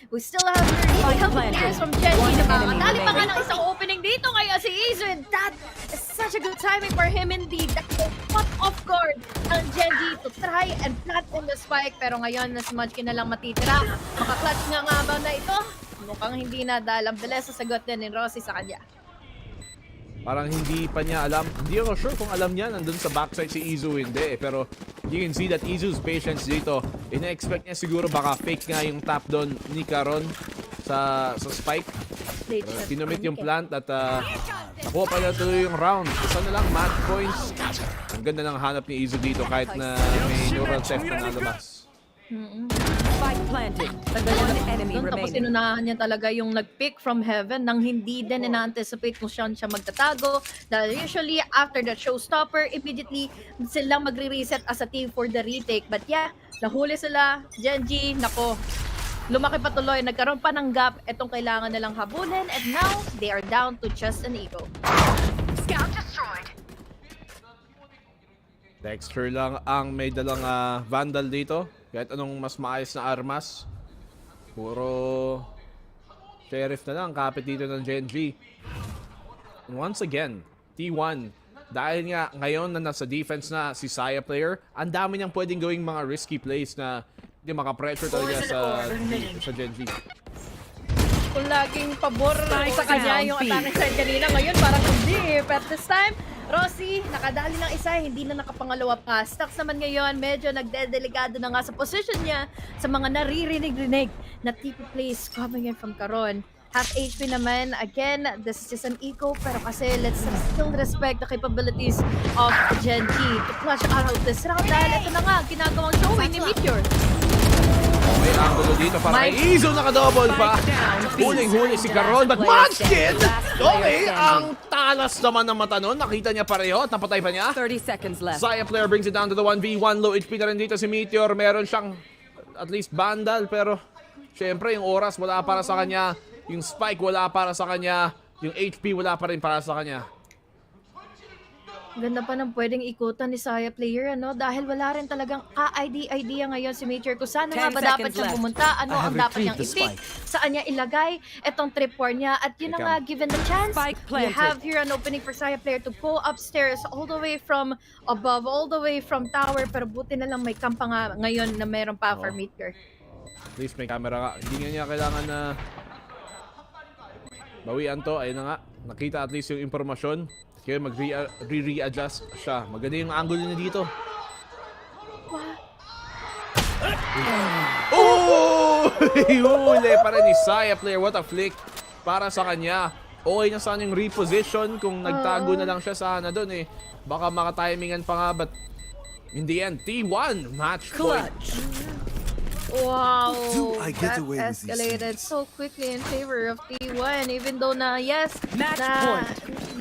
We still have really healthy players from GEN.G. Nakakadali pa nga ng isang opening dito kaya si Izu, and that is such a good timing for him indeed. That caught off guard ang GEN.G to try and plant in the spike pero ngayon na si Munchkin na lang matitira. Makaklatch nga ba na ito? Mukhang hindi na dahil ang bilis sa sagot din ni Rosie sa kanya. Parang hindi pa niya alam. Hindi ako sure kung alam niya nandun sa backside si Izu, hindi. Pero you can see that Izu's patience dito. Ina-expect niya siguro baka fake nga yung tap doon ni Caron sa spike. Kinumit yung plant at nakuha pa niya tuloy yung round. Isa na lang match points. Ang ganda ng hanap ni Izu dito kahit na may neural theft na nalabas. Spike planted. One enemy Tapos remaining. inunahan niya talaga yung nag-pick from heaven nang hindi din ina-anticipate kung saan siya magtatago. Dahil usually, after that showstopper, immediately silang magre-reset as a team for the retake. But yeah, nahuli sila. GEN.G, nako. Lumaki pa tuloy. Nagkaroon pa ng gap. Itong kailangan nilang habulin. And now, they are down to just an ego. Scout destroyed. Dexter lang ang may dalang Vandal dito. Kahit anong mas maayos na armas. Puro Sheriff na lang kapit dito ng GEN.G. And once again, T1. Dahil nga ngayon na nasa defense na si Saya player, ang dami niyang pwedeng gawing mga risky plays na hindi makapressure talaga sa GEN.G. Kung laging pabor sa kanya yung attacking side kanina, ngayon parang hindi. But this time, Rosie, nakadali ng isa, hindi na nakapangalawa pa. Stocks naman ngayon, medyo nagdedelikado na nga sa position niya sa mga naririnig-rinig na TP plays coming in from Caron. Half HP naman, again, this is just an eco, pero kasi let's still respect the capabilities of GEN.G to clutch out of this round dahil ito na nga, ginagawang showing ni Meteor. May angulo dito para kay Izu, nakadouble pa. Huling-huli si Caron, but Munchkin! Okay, ang talas naman ng mata nun. Nakita niya pareho at napatay pa niya. 30 seconds left. Saya player brings it down to the 1v1. Low HP na rin dito si Meteor. Meron siyang at least Vandal, pero syempre yung oras wala para sa kanya. Yung spike wala para sa kanya. Yung HP wala pa rin para sa kanya. Ganda pa ng pwedeng ikutan ni Saya player, ano? Dahil wala rin talagang idea ngayon si Meteor kung saan nga ba dapat siyang pumunta, ano ang dapat niyang i-pick, saan niya ilagay itong trip war niya. At yun na nga, given the chance, we have here an opening for Saya player to go upstairs all the way from above, all the way from tower. Pero buti na lang may kampa nga ngayon na meron pa for Meteor. At least may camera nga. Hindi nga niya kailangan na bawian to. Ayun na nga. Nakita at least yung informasyon. Kaya mag-re-adjust siya. Maganda yung angle niya dito. Oh! Huli pa rin ni Saya player. What a flick para sa kanya. Okay na sana yung reposition kung nagtago na lang siya sana doon eh. Baka makatimingan pa nga, but in the end, T1 match point. Wow, I get that away with these escalated so quickly in favor of T1. Even though na, yes, Match na, point.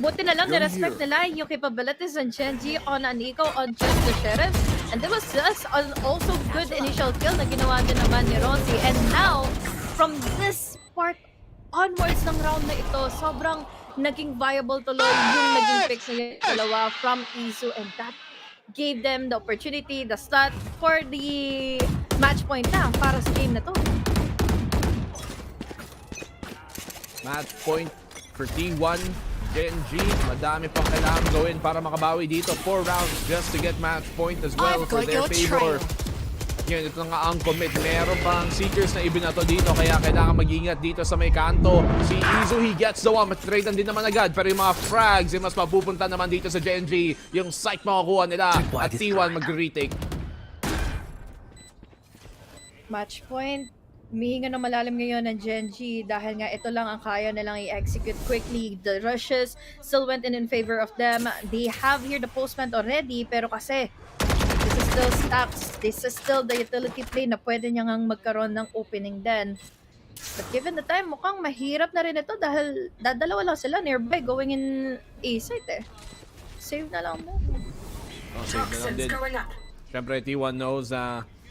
buti na lang You're na-respect nila yung capabilities ng GEN.G on an eco on just the Sheriff. And there was just an also good initial kill na ginawa din naman ni Rosie. And now, from this part onwards ng round na ito, sobrang naging viable tuloy yung naging picks na dalawa from Izu, and that gave them the opportunity, the start for the match point na para sa game na to. Match point for T1. GEN.G, madami pang kailangan gawin para makabawi dito. 4 rounds just to get match point as well for their favor. Yun, ito nga ang commit. Meron pang Seekers na ibinato dito, kaya kailangan mag-ingat dito sa may kanto. Si Izu, he gets the one. Matrade din naman agad, pero yung mga frags, yung mas mapupunta naman dito sa GEN.G. Yung site makukuha nila. At T1 mag-retake. Match point. Humihinga na malalim ngayon ng GEN.G dahil nga ito lang ang kaya nilang i-execute quickly. The rushes still went in favor of them. They have here the postman already, pero kasi this is still stacks. This is still the utility play na pwede niya ngang magkaroon ng opening din. But given the time, mukhang mahirap na rin ito dahil dadalawa lang sila nearby going in A site eh. Save na lang mo. Oh, save na lang din. Siyempre, T1 knows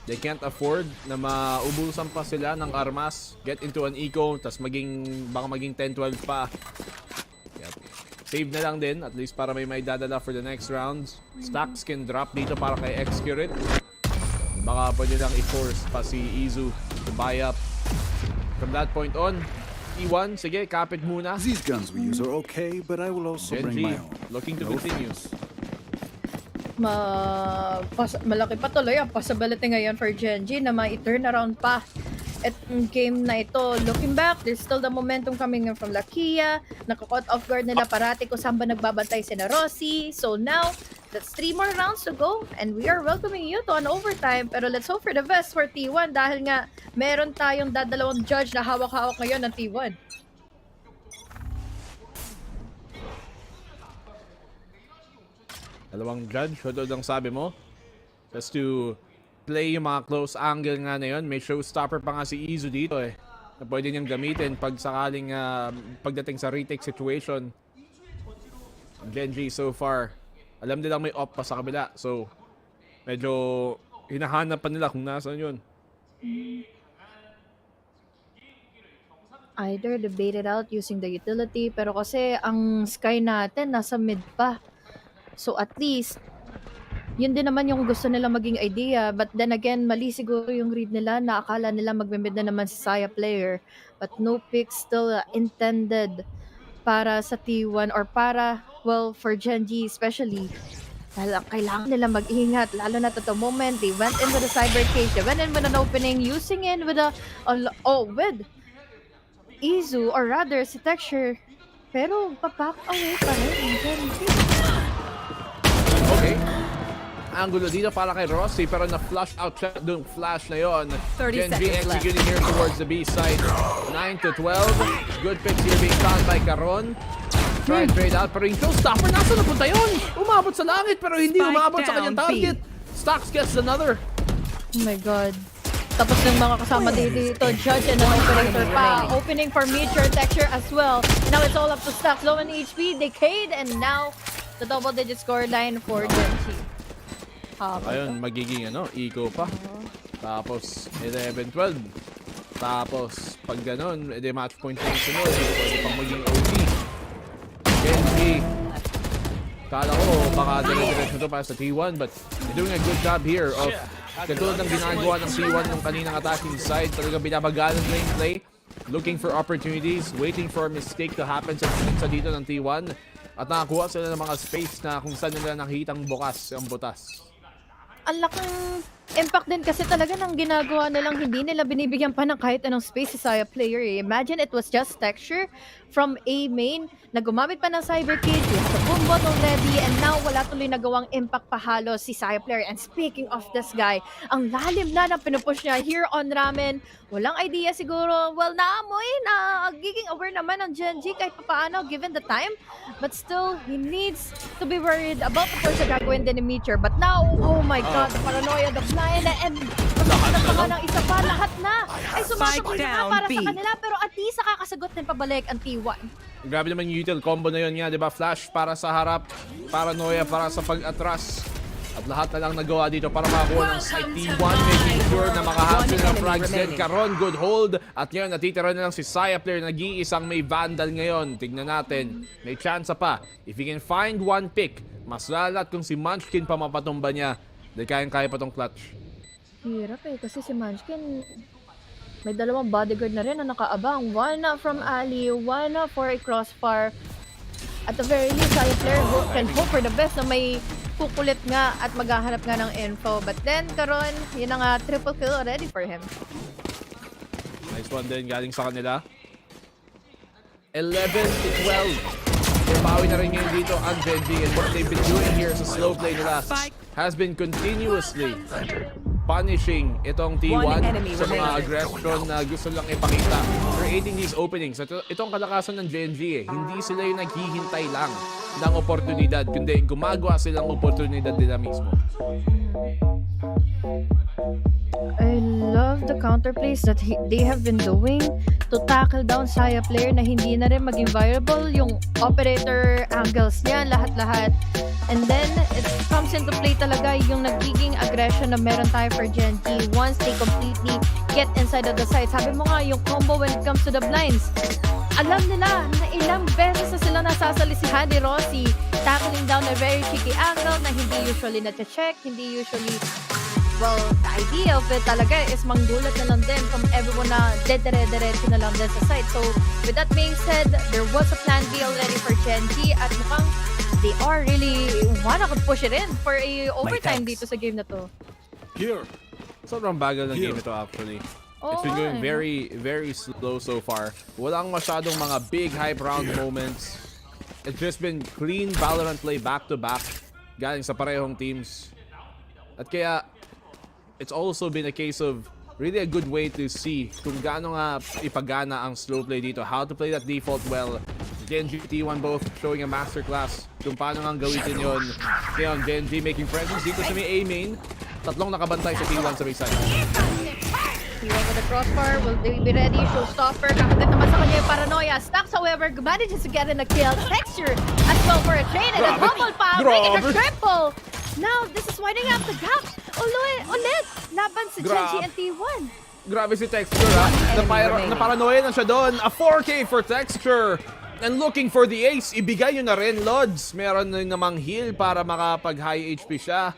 they can't afford na maubusan pa sila ng armas, get into an eco, tas baka maging 10-12 pa. Yep. Save na lang din, at least para may dadala for the next rounds. Stacks can drop dito para kay X-Curate. Baka pwede lang i-force pa si Izu to buy up. From that point on, T1, sige, kapit muna. These guns we use are okay, but I will also bring my own. Looking to continue. Malaki pa tuloy ang possibility ngayon for GEN.G na ma-turn around pa itong game na ito. Looking back, there's still the momentum coming in from Lakia. Naka-caught off guard nila parati kung saan ba nagbabantay si Rossi. So now, that's 3 more rounds to go and we are welcoming you to an overtime. Pero let's hope for the best for T1 dahil nga meron tayong dadalawang judge na hawak-hawak ngayon ng T1. Dalawang judge, ano ang sabi mo? Just to play yung mga close angle nga na yun. May showstopper pa nga si Izu dito eh. Na pwede niyang gamitin pag sakaling pagdating sa retake situation. GEN.G so far, alam nilang may op pa sa kabila. So, medyo hinahanap pa nila kung nasaan yun. Either they bait it out using the utility, pero kasi ang sky natin nasa mid pa. So at least, yun din naman yung gusto nila maging idea. But then again, mali siguro yung read nila na akala nila magme-mid na naman si Saya player. But no pick still intended para sa T1 or para, well, for GEN.G especially. Dahil kailangan nila mag-ingat, lalo na to the moment. They went into the cyber cage. They went in with an opening, using in with with Izu, or rather, si Texture. Pero, papak away pa rin GEN.G. Okay. Angulo dito para kay Rossi, pero na-flush out siya doon flash na yon. GEN.G executing here towards the B side. 9-12. Good picks here being found by Caron. Try and trade out, pero yung showstopper, nasa napunta yun? Umabot sa langit, pero hindi umabot sa kanyang target. Stacks gets another. Oh my god. Tapos yung mga kasama dito, Judge and an operator pa. Opening for Meteor Texture as well. Now it's all up to Stacks. Low on HP, decayed, and now the double-digit scoreline for GEN.G. Ayun, magiging eco pa. Tapos 11-12. Tapos pag ganun, edi match point na yung sunod. Pwede pang maging OT. GEN.G. Kala ko baka dire-diretso to para sa T1, but they're doing a good job here of katulad ng ginagawa ng T1 ng kaninang attacking side. Talagang binabagalan na yung play. Looking for opportunities, waiting for a mistake to happen sa dito ng T1. At nakakuha sila ng mga space na kung saan nila nakitang bukas ang butas. Ang laking impact din kasi talaga ng ginagawa nilang hindi nila binibigyan pa ng kahit anong space sa Saya player eh. Imagine it was just Texture from A main na gumamit pa ng cyber cage, sa boom bot already, and now wala tuloy nagawang impact pa halos si Saya player. And speaking of this guy, ang lalim na ng pinupush niya here on Ramen. Walang idea siguro, well, naamoy na giging aware naman ng GEN.G kahit paano given the time. But still, he needs to be worried about the push na gagawin din ni Meteor. But now, oh my god, the paranoia, the blind, and lahat ng isa pa, lahat na ay sumasabog na para sa kanila, pero at least nakakasagot din pabalik ang T1. Grabe naman yung util combo na yun nga, diba? Flash para sa harap, paranoia para sa pag-atras. At lahat na lang nagawa dito para makakuha ng side T1, making sure na makahasil ng frags din. Caron, good hold. At ngayon, natitira na lang si Saya player, nag-iisang may Vandal ngayon. Tignan natin, may chance pa. If he can find one pick, mas lalat kung si Munchkin pa mapatumba niya. Dahil kayang-kaya pa tong clutch. Hirap eh, kasi si Munchkin may dalawang bodyguard na rin na nakaabang. One from Ali, one for a crossfire. at the very least, Saya player can hope for the best na may kukulit nga at maghahanap nga ng info. But then, karon, yun na nga, triple kill already for him. Nice one din galing sa kanila. 11 to 12. Bawi na rin ngayon dito ang Gen.G, and what they've been doing here sa slow play nila has been continuously punishing itong T1 sa mga aggression na gusto lang ipakita, creating these openings. Itong kalakasan ng Gen.G hindi sila yung naghihintay lang ng oportunidad, kundi gumagawa silang oportunidad nila mismo. I love the counterplays that they have been doing to tackle down Saya player na hindi na rin maging viable yung operator angles niya, lahat-lahat. And then, it comes into play talaga yung nagiging aggression na meron tayo for Gen.G once they completely get inside of the site. Sabi mo nga, yung combo when it comes to the blinds, alam nila na ilang beses na sila nasasali si Handy Rossi tackling down a very cheeky angle na hindi usually na-check, hindi usually. Well, the idea of it talaga is manggulat na lang din from everyone na dedere-derecho na lang din sa site. So, with that being said, there was a plan B already for Gen.G at mukhang they are really wanna push it in for a overtime dito sa game na to. Here. Sobrang bagal ng game ito actually. It's been going very, very slow so far. Walang masyadong mga big hype round moments. It's just been clean Valorant play back-to-back galing sa parehong teams. At kaya, it's also been a case of really a good way to see kung gaano nga ipagana ang slow play dito. How to play that default well. Gen.G, T1 both showing a masterclass kung paano nga gawitin yun. Ngayon, Gen.G making presence dito sa may A main. Tatlong nakabantay sa T1 sa may side. T1 with the crossbar, will they be ready? Showstopper, kakagat naman sa kanya yung paranoia. Stacks, however, manages to get in a kill. Texture as well for a chain and a double power, making a triple. Now, this is winding up the gap. Ulit, laban si Gen.G and T1. Grabe si Texture ha. Naparanoia na siya doon. A 4K for Texture. And looking for the ace. Ibigay nyo na rin, Lods. Meron na namang heal para makapag-high HP siya.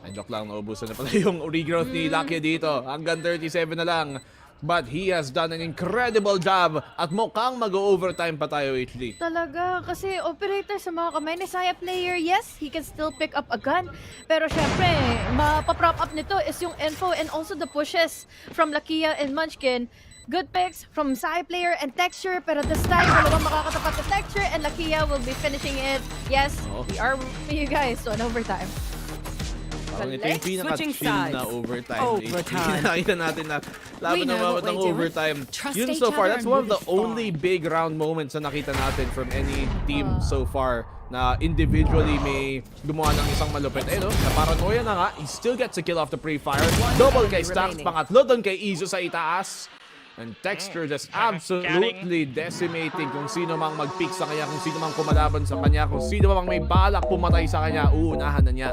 Ay, joke lang. Naubusan na pala yung regrowth ni Lakia dito. Hanggang 37 na lang. But he has done an incredible job at mukhang mag-overtime pa tayo, HD. Talaga, kasi operator sa mga kamay ni Saya player, yes, he can still pick up a gun. Pero syempre, mapaprop up nito is yung info and also the pushes from Lakia and Munchkin. Good picks from Saya player and Texture, pero this time, dalawang makakatapat na Texture and Lakia will be finishing it. Yes, we are with you guys, so an overtime. Parang ito yung pinaka-chill na overtime. Nakita natin na laban na mawat ng overtime. Yun so far, that's one of the only big round moments na nakita natin from any team so far na individually may gumawa ng isang malupit. Eh no, naparanoia na nga, he still gets a kill off the pre-fire. Double kay Stacks, pangatlo doon kay Izo sa itaas. And Texture just absolutely decimating kung sino mang mag-pick sa kanya, kung sino mang kumalaban sa kanya, kung sino mang may balak pumatay sa kanya, uunahan na niya.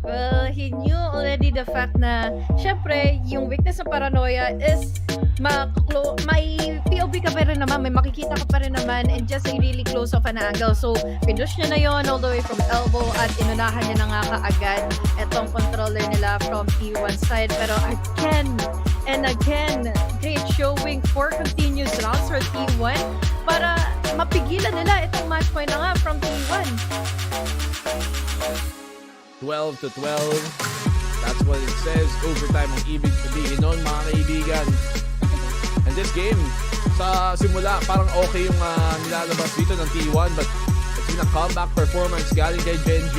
Well, he knew already the fact na, syempre, yung weakness sa paranoia is may POV ka pa rin naman, may makikita ka pa rin naman, and just a really close off an angle. So, pinush niya na yon all the way from elbow at inunahan niya na nga kaagad itong controller nila from T1 side. Pero again, and again, great showing for continuous rounds for T1 para mapigilan nila itong match point na nga from T1. 12 to 12. That's what it says. Overtime ang ibig sabihin nun, mga kaibigan. And this game, sa simula, parang okay yung nilalabas dito ng T1, but it's been a comeback performance galing kay Gen.G.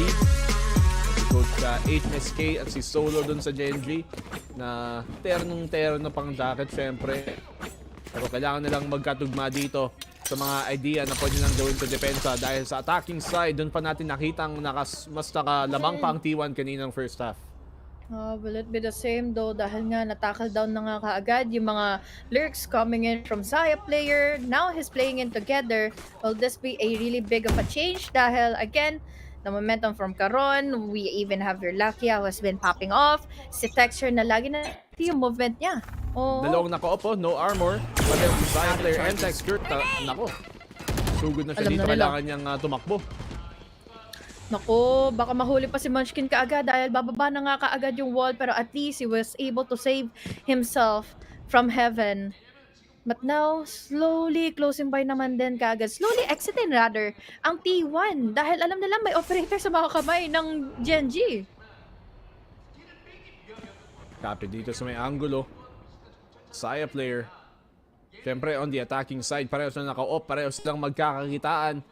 Si Coach HMSK at si Solo dun sa Gen.G na ternong-terno pang jacket, syempre. Pero kailangan nilang magkatugma dito sa mga idea na pwede nilang gawin sa depensa dahil sa attacking side, dun pa natin nakitang mas nakalamang pa ang T1 kaninang first half. Will it be the same though dahil nga na-tackle down na nga kaagad yung mga lurks coming in from Saya player. Now he's playing in together. Will this be a really big of a change dahil again, the momentum from Caron, we even have your Lakia who has been popping off. Si Texture na lagi na yung movement niya. Dalawang naka-opo, no armor. But then si Saya player and Texture, nako. Sugod na siya dito, kailangan niyang tumakbo. Naku, baka mahuli pa si Munchkin kaagad dahil bababa na nga kaagad yung wall, pero at least he was able to save himself from heaven. But now, slowly closing by naman din kaagad. Slowly exiting rather ang T1 dahil alam nila may operator sa mga kamay ng Gen.G. Kapit dito sa may angulo. Saya player. Siyempre, on the attacking side, parehas na naka-off, parehas lang magkakakitaan.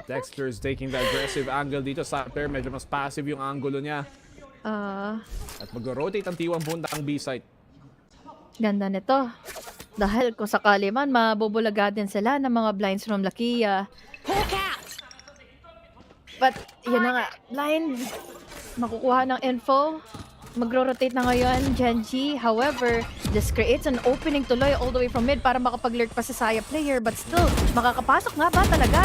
Dexter is taking the aggressive angle dito. Saya player, medyo mas passive yung angulo niya. At mag-rotate ang T1 punta ang B-site. Ganda nito. Dahil kung sakali man, mabubulaga din sila ng mga blinds from Lakia. But, yun na nga. Blind, makukuha ng info. Magro-rotate na ngayon, Gen.G. However, this creates an opening tuloy all the way from mid para makapag-lurk pa si Saya player. But still, makakapasok nga ba talaga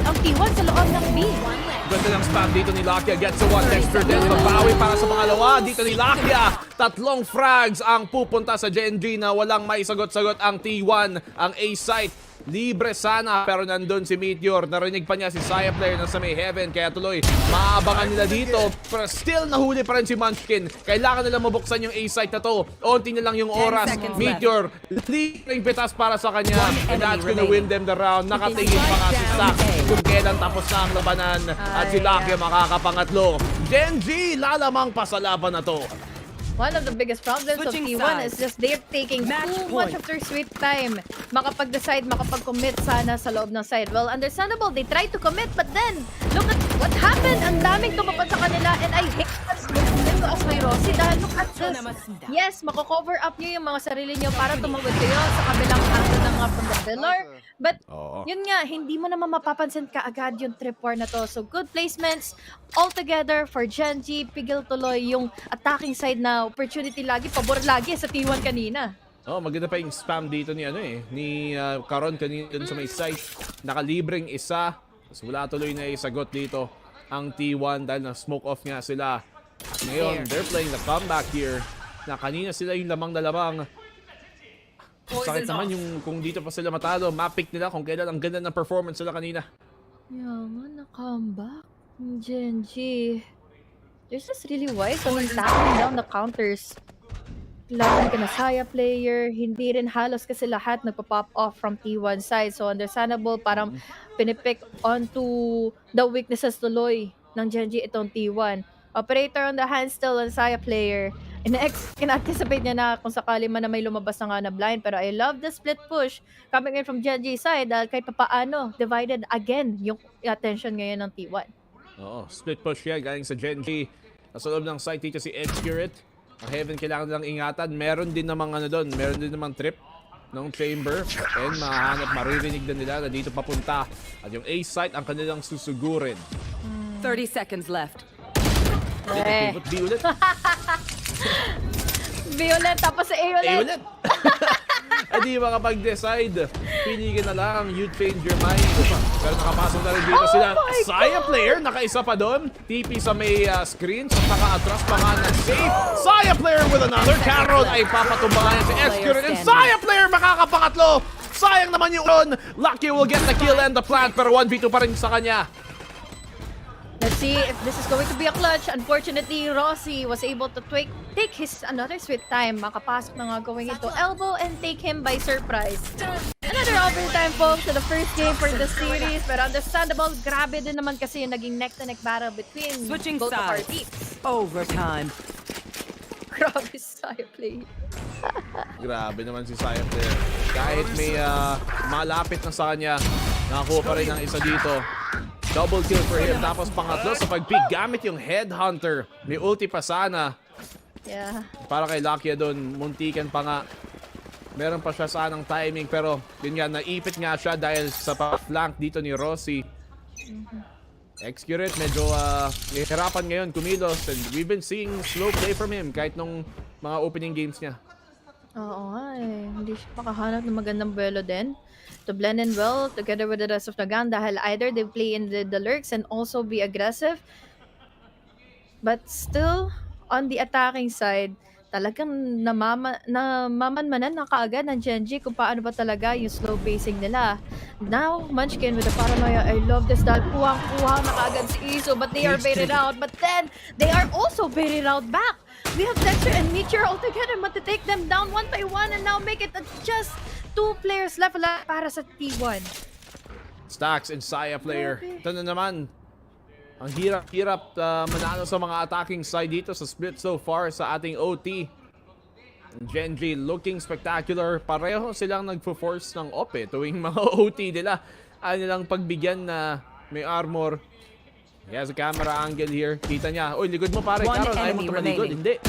ang T1 sa loob ng B? Ganda ng spam dito ni Lakia. Gets to one. Dexter din. Magbawi para sa pangalawa. Dito ni Lakia. 3 frags ang pupunta sa Gen.G na walang maisagot-sagot ang T1. Ang A-site. Libre sana pero nandun si Meteor. Narinig pa niya si Saya player na sa may heaven. Kaya tuloy, maabangan nila dito. Pero still nahuli pa rin si Munchkin. Kailangan nila mabuksan yung A-site na to. Onti na lang yung oras. Meteor, libreng pitas para sa kanya. And that's gonna win them the round. Nakatingin pa nga si Stax kung kailan tapos na ang labanan. At si Lakia makakapangatlo. Gen.G lalamang pa sa laban na to. One of the biggest problems of T1 is just they're taking too much of their sweet time. Makapag-decide, makapag-commit sana sa loob ng side. Well, understandable, they try to commit, but then, look at what happened! Ang daming tumapad sa kanila, and I hate that as may Rossi dahil look at this. Yes, mako-cover up nyo yung mga sarili nyo para tumawid kayo sa kabilang angle ng mga from the pillar. But, yun nga, hindi mo naman mapapansin kaagad yung trip war na to. So, good placements altogether for Gen.G. Pigil tuloy yung attacking side na opportunity lagi, pabor lagi sa T1 kanina. Maganda pa yung spam dito ni ni Caron kanina dun sa may site. Nakalibreng isa. So, wala tuloy na isagot dito ang T1 dahil na smoke off nga sila. Ngayon, they're playing the comeback here. Na kanina sila yung lamang na lamang. Sakit naman yung kung dito pa sila matalo. Map-pick nila kung kailan ang ganda ng performance sila kanina. Yaman na comeback. Gen.G. They're just really wise on tackling down the counters. Laban ka na Saya player, hindi rin halos kasi lahat nagpa-pop off from T1 side. So understandable, parang pinipick onto the weaknesses tuloy ng Gen.G itong T1. Operator on the hand still on Saya player. In-anticipate niya na kung sakali man na may lumabas na nga na blind. Pero I love the split push coming in from Gen.G side dahil kahit papaano, divided again yung attention ngayon ng T1. Split push yan galing sa Gen.G. Nasa loob ng site dito si Edgecurit. Ang heaven kailangan nilang ingatan. Meron din namang doon. Meron din namang trip ng chamber. And mahanap, maririnig na nila na dito papunta. At yung A-site ang kanilang susugurin. 30 seconds left. B ulit. B ulit, tapos sa A ulit. A ulit. Hindi makapag-decide. Pili ka na lang, you change your mind. Pero nakapasok na rin dito sila. Saya player, nakaisa pa doon. TP sa may screen. Sa naka-atras pa nga ng safe. Saya player with another. Carol ay papatumbangan si Excurit. And Saya player makakapangatlo. Sayang naman yung on. Lucky will get the kill and the plant. Pero 1v2 pa rin sa kanya. Let's see if this is going to be a clutch. Unfortunately, Rossi was able to take his another sweet time. Makapasok na nga going into elbow and take him by surprise. Another overtime, folks, to the first game for the series. Pero understandable, grabe din naman kasi yung naging neck-to-neck battle between both of our teams. Overtime. Grabe Saya play. Grabe naman si Saya player. Kahit may malapit na sa kanya, nakakuha pa rin ang isa dito. Double kill for him. Tapos pangatlo sa pag-pick gamit yung headhunter. May ulti pa sana. Yeah. Para kay Lakia doon, muntikan pa nga. Meron pa siya sanang timing pero yun nga, naipit nga siya dahil sa flank dito ni Rossi. Excurit, medyo nahihirapan ngayon kumilos and we've been seeing slow play from him kahit nung mga opening games niya. Oo nga eh. Hindi siya makahanap ng magandang buelo din to blend in well together with the rest of the gang dahil either they play in the lurks and also be aggressive. But still, on the attacking side, talagang namamanmanan na kaagad ng Gen.G kung paano ba talaga yung slow pacing nila. Now, Munchkin with the paranoia, I love this dahil kuhang-kuhang na kaagad si Iso but they are baited out. But then, they are also baited out back. We have Dexter and Meteor all together but to take them down one by one and now make it just 2 players left para sa T1. Stacks and Saya player. Ito na naman. Ang hirap manalo sa mga attacking side dito sa split so far sa ating OT. Gen.G looking spectacular. Pareho silang nagpo-force ng op tuwing mga OT nila. Ayaw nilang pagbigyan na may armor. He has a camera angle here. Kita niya. Uy, likod mo pare. Carol, ayaw mo tumaligod. Hindi.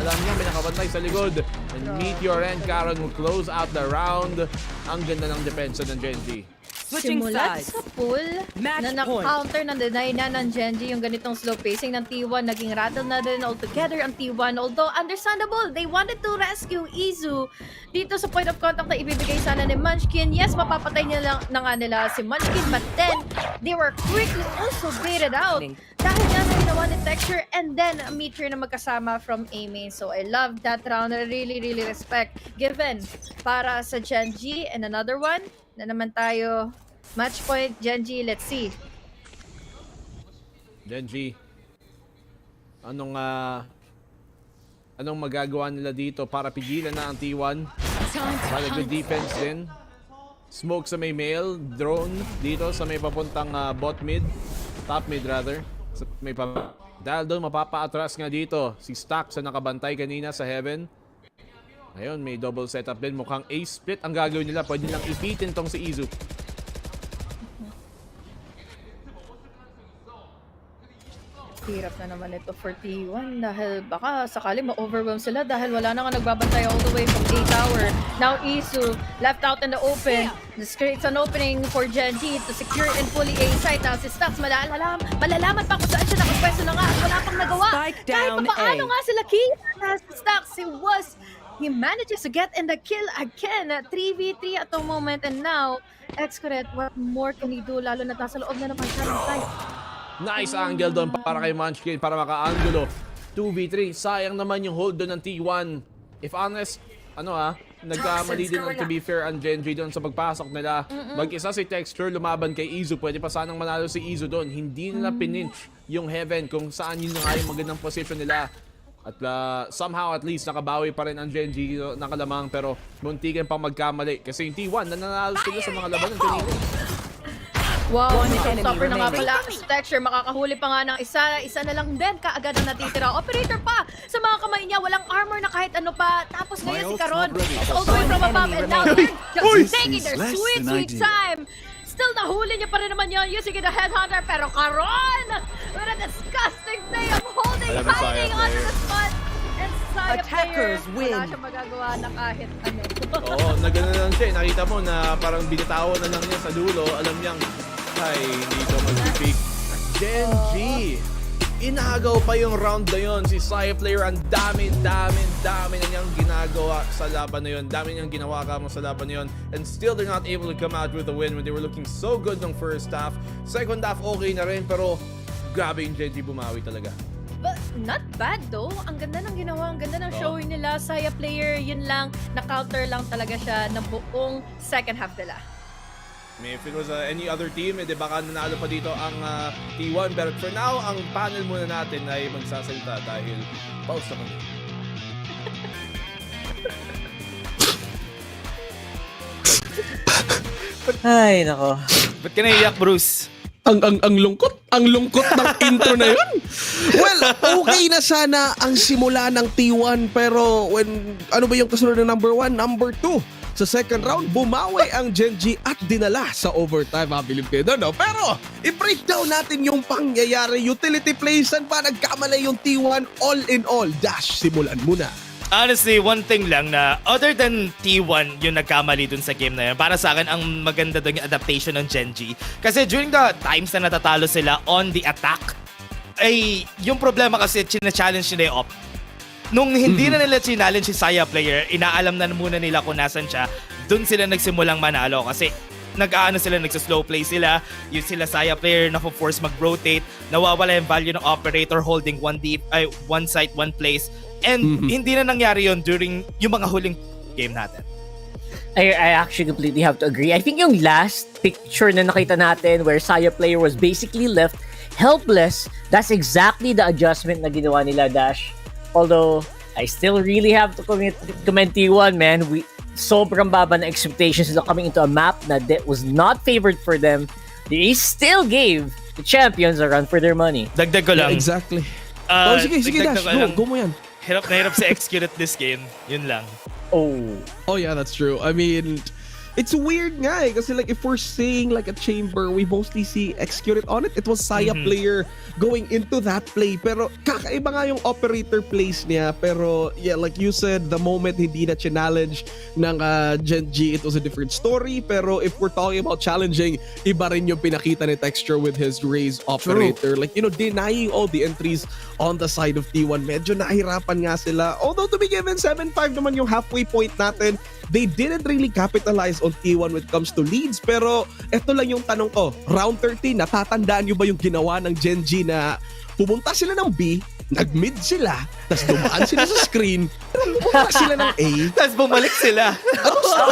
Alam niya, may nakabantay sa likod. And Meteor and Carol will close out the round. Ang ganda ng depensa ng Gen.G. Simulat sa pool na na-counter na deny na ng Gen.G yung ganitong slow pacing ng T1. Naging rattle na din altogether ang T1. Although understandable, they wanted to rescue Izu dito sa point of contact na ibibigay sana ni Munchkin. Yes, mapapatay nila na nga nila si Munchkin, but then they were quickly also baited out dahil nga sa ginawa ni Texture and then a Meteor na magkasama from A-main. So I love that round. I really respect given para sa Gen.G. And another one na naman tayo. Match point, Gen.G, let's see. Gen.G, anong magagawa nila dito para pigilan na ang T1? Para good defense din. Smoke sa may mail, drone dito sa may papuntang bot mid, top mid rather. Dahil doon mapapa-atras nga dito si Stack sa nakabantay kanina sa heaven. Ayun, may double setup din. Mukhang ace split ang gagawin nila. Pwede nilang ipitin tong si Izu. Hirap na naman ito for T1 dahil baka sakali ma-overwhelm sila dahil wala na nga nagbabantay all the way from A tower. Now Izu left out in the open. This creates an opening for Gen.G to secure and fully A site. Now si Stacks malalaman pa kung saan siya nakapwesto na nga at wala pang nagawa. Kahit pa paano nga sila key. Si Stacks, he manages to get in the kill again. 3v3 at the moment and now Excret, what more can he do lalo na nasa loob na naman siya ng site. Nice angle doon para kay Munchkin para maka-angulo. 2v3. Sayang naman yung hold doon ng T1. If honest, nagkamali din to be fair ang Gen.G doon sa pagpasok nila. Mag-isa si Texture lumaban kay Izu. Pwede pa sanang manalo si Izu doon. Hindi nila pininch yung heaven kung saan yun nga yung magandang position nila. At somehow at least nakabawi pa rin ang Gen.G nakalamang pero muntikan pang magkamali. Kasi yung T1 nananalo sila sa mga labanan kanina. Wow, stopper na nga pala. Texture, makakahuli pa nga ng isa na lang din kaagad ang natitira. Operator pa sa mga kamay niya, walang armor na kahit ano pa. Tapos ngayon si Caron, all the way from above and now they're just taking their sweet time. Still nahuli niya pa rin naman yun using the headhunter, pero Caron, what a disgusting thing of hiding onto the spot. And Saya player, wala siya magagawa na kahit ano. Oo, nagano lang siya. Nakita mo na parang binitawan na lang niya sa dulo. Alam niyang, ay, hindi ito mag-pick. Gen.G, inagaw pa yung round na yun. Si Saya player, ang dami na niyang ginagawa sa laban na yun. Dami niyang ginawa kamo sa laban na yun. And still, they're not able to come out with a win when they were looking so good ng first half. Second half, okay na rin. Pero, grabe yung Gen.G bumawi talaga. But not bad though. Ang ganda ng ginawa, ang ganda ng showing nila. Saya player, yun lang, na-counter lang talaga siya ng buong second half nila. If it was any other team, baka nanalo pa dito ang T1. But for now, ang panel muna natin ay magsasalita dahil pause na kami. Ay, nako. Ba't ka naiyak, Bruce? Ang lungkot ng intro na yun. Well, okay na sana ang simula ng T1 pero ano ba yung kasunod ng number 1, number 2? Sa second round, bumawi ang Gen.G at dinala sa overtime. Mabilib kayo doon, no? Pero, i-breakdown natin yung pangyayari. Utility plays, saan pa nagkamali yung T1? All in all, Dash, simulan muna. Honestly, one thing lang na other than T1 yung nagkamali dun sa game na yun, para sa akin, ang maganda dun yung adaptation ng Gen.G. Kasi during the times na natatalo sila on the attack, ay yung problema kasi china-challenge nila yung op. Nung hindi na nila challenge si Saya player, inaalam na muna nila kung nasan siya, dun sila nagsimulang manalo kasi nagsaslow play sila, yung sila Saya player na force mag-rotate, nawawala yung value ng operator holding one site, one place. And hindi na nangyari yon during yung mga huling game natin. I actually completely have to agree. I think yung last picture na nakita natin where Saya player was basically left helpless, that's exactly the adjustment na ginawa nila, Dash. Although, I still really have to commend T1, man. sobrang baba na expectations na coming into a map na that was not favored for them, they still gave the champions a run for their money. Dagdag ko lang. Yeah, exactly. Sige, dagdag Dash. ko lang. Go mo yan. Hirap na hirap sa execute this game. Yun lang. Oh yeah, that's true. I mean, it's weird nga eh. Kasi like if we're saying like a chamber, we mostly see executed on it. It was Saya player going into that play. Pero kakaiba nga yung operator plays niya. Pero yeah, like you said, the moment hindi na challenge ng Gen.G, it was a different story. Pero if we're talking about challenging, iba rin yung pinakita ni Texture with his Raze operator. Like, you know, denying all the entries on the side of T1. Medyo nahirapan nga sila. Although to be given, 7-5 naman yung halfway point natin. They didn't really capitalize on T1 when it comes to leads. Pero eto lang yung tanong ko. Round 13, natatandaan nyo ba yung ginawa ng Gen.G na pumunta sila ng B, nag-mid sila, tapos dumaan sila sa screen, pumunta sila ng A, tapos bumalik sila.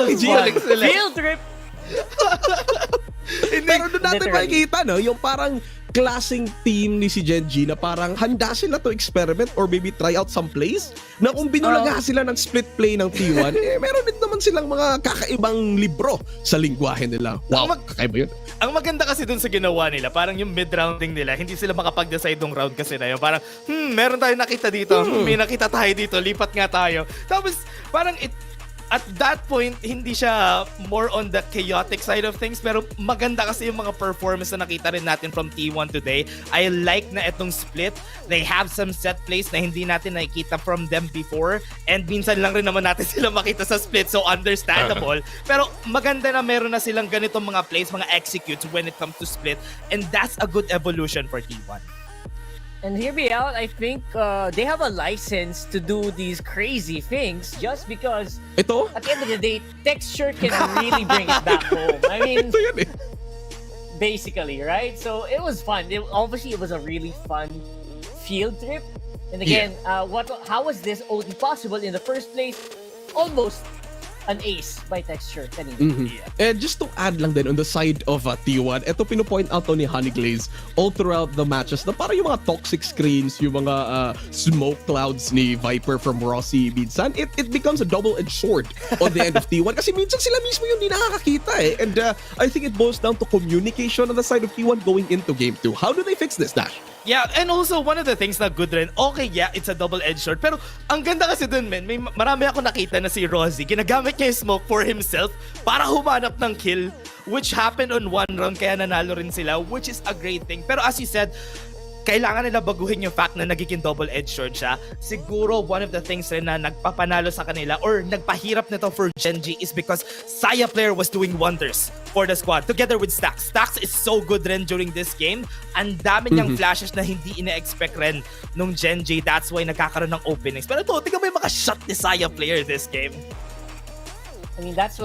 Bumalik sila. Field trip! Pero doon natin makikita, no? Yung parang klaseng team ni si Gen.G na parang handa sila to experiment or maybe try out some plays na kung binulaga sila ng split play ng T1, meron din naman silang mga kakaibang libro sa lingwahe nila. Wow, kakaiba yun. Ang maganda kasi dun sa ginawa nila, parang yung mid-rounding nila, hindi sila makapag-decide ng round kasi na yun. Parang, meron tayo nakita dito, may nakita tayo dito, lipat nga tayo. Tapos, parang at that point, hindi siya more on the chaotic side of things, pero maganda kasi yung mga performance na nakita rin natin from T1 today. I like na itong split. They have some set plays na hindi natin nakikita from them before, and minsan lang rin naman natin sila makita sa split, so understandable. Pero maganda na meron na silang ganitong mga plays, mga executes when it comes to split, and that's a good evolution for T1. And hear me out, I think they have a license to do these crazy things just because at the end of the day, Texture can really bring it back home. I mean, basically, right? So it was fun. Obviously, it was a really fun field trip. And again, how was this OT possible in the first place? Almost an ace by Texture kanina. And just to add lang din on the side of T1, eto pinopoint out to ni Honeyglaze all throughout the matches na parang yung mga toxic screens, yung mga smoke clouds ni Viper from Rossi minsan, it becomes a double-edged sword on the end of T1 kasi minsan sila mismo yung di nakakakita eh. And I think it boils down to communication on the side of T1 going into Game 2. How do they fix this, Dash? Yeah, and also one of the things na good rin, okay, yeah, it's a double-edged sword, pero ang ganda kasi dun, men, marami ako nakita na si Rosie, ginagamit niya yung smoke for himself para humanap ng kill, which happened on one round, kaya nanalo rin sila, which is a great thing. Pero as you said, kailangan nila baguhin yung fact na nagiging double-edged sword siya. Siguro one of the things rin na nagpapanalo sa kanila or nagpahirap nito for Gen.G is because Saya player was doing wonders for the squad together with Stax. Stax is so good rin during this game. Ang dami niyang flashes na hindi ina-expect rin nung Gen.G. That's why nagkakaroon ng openings. Pero ito, tingnan mo yung mga shot ni Saya player this game. I mean, that's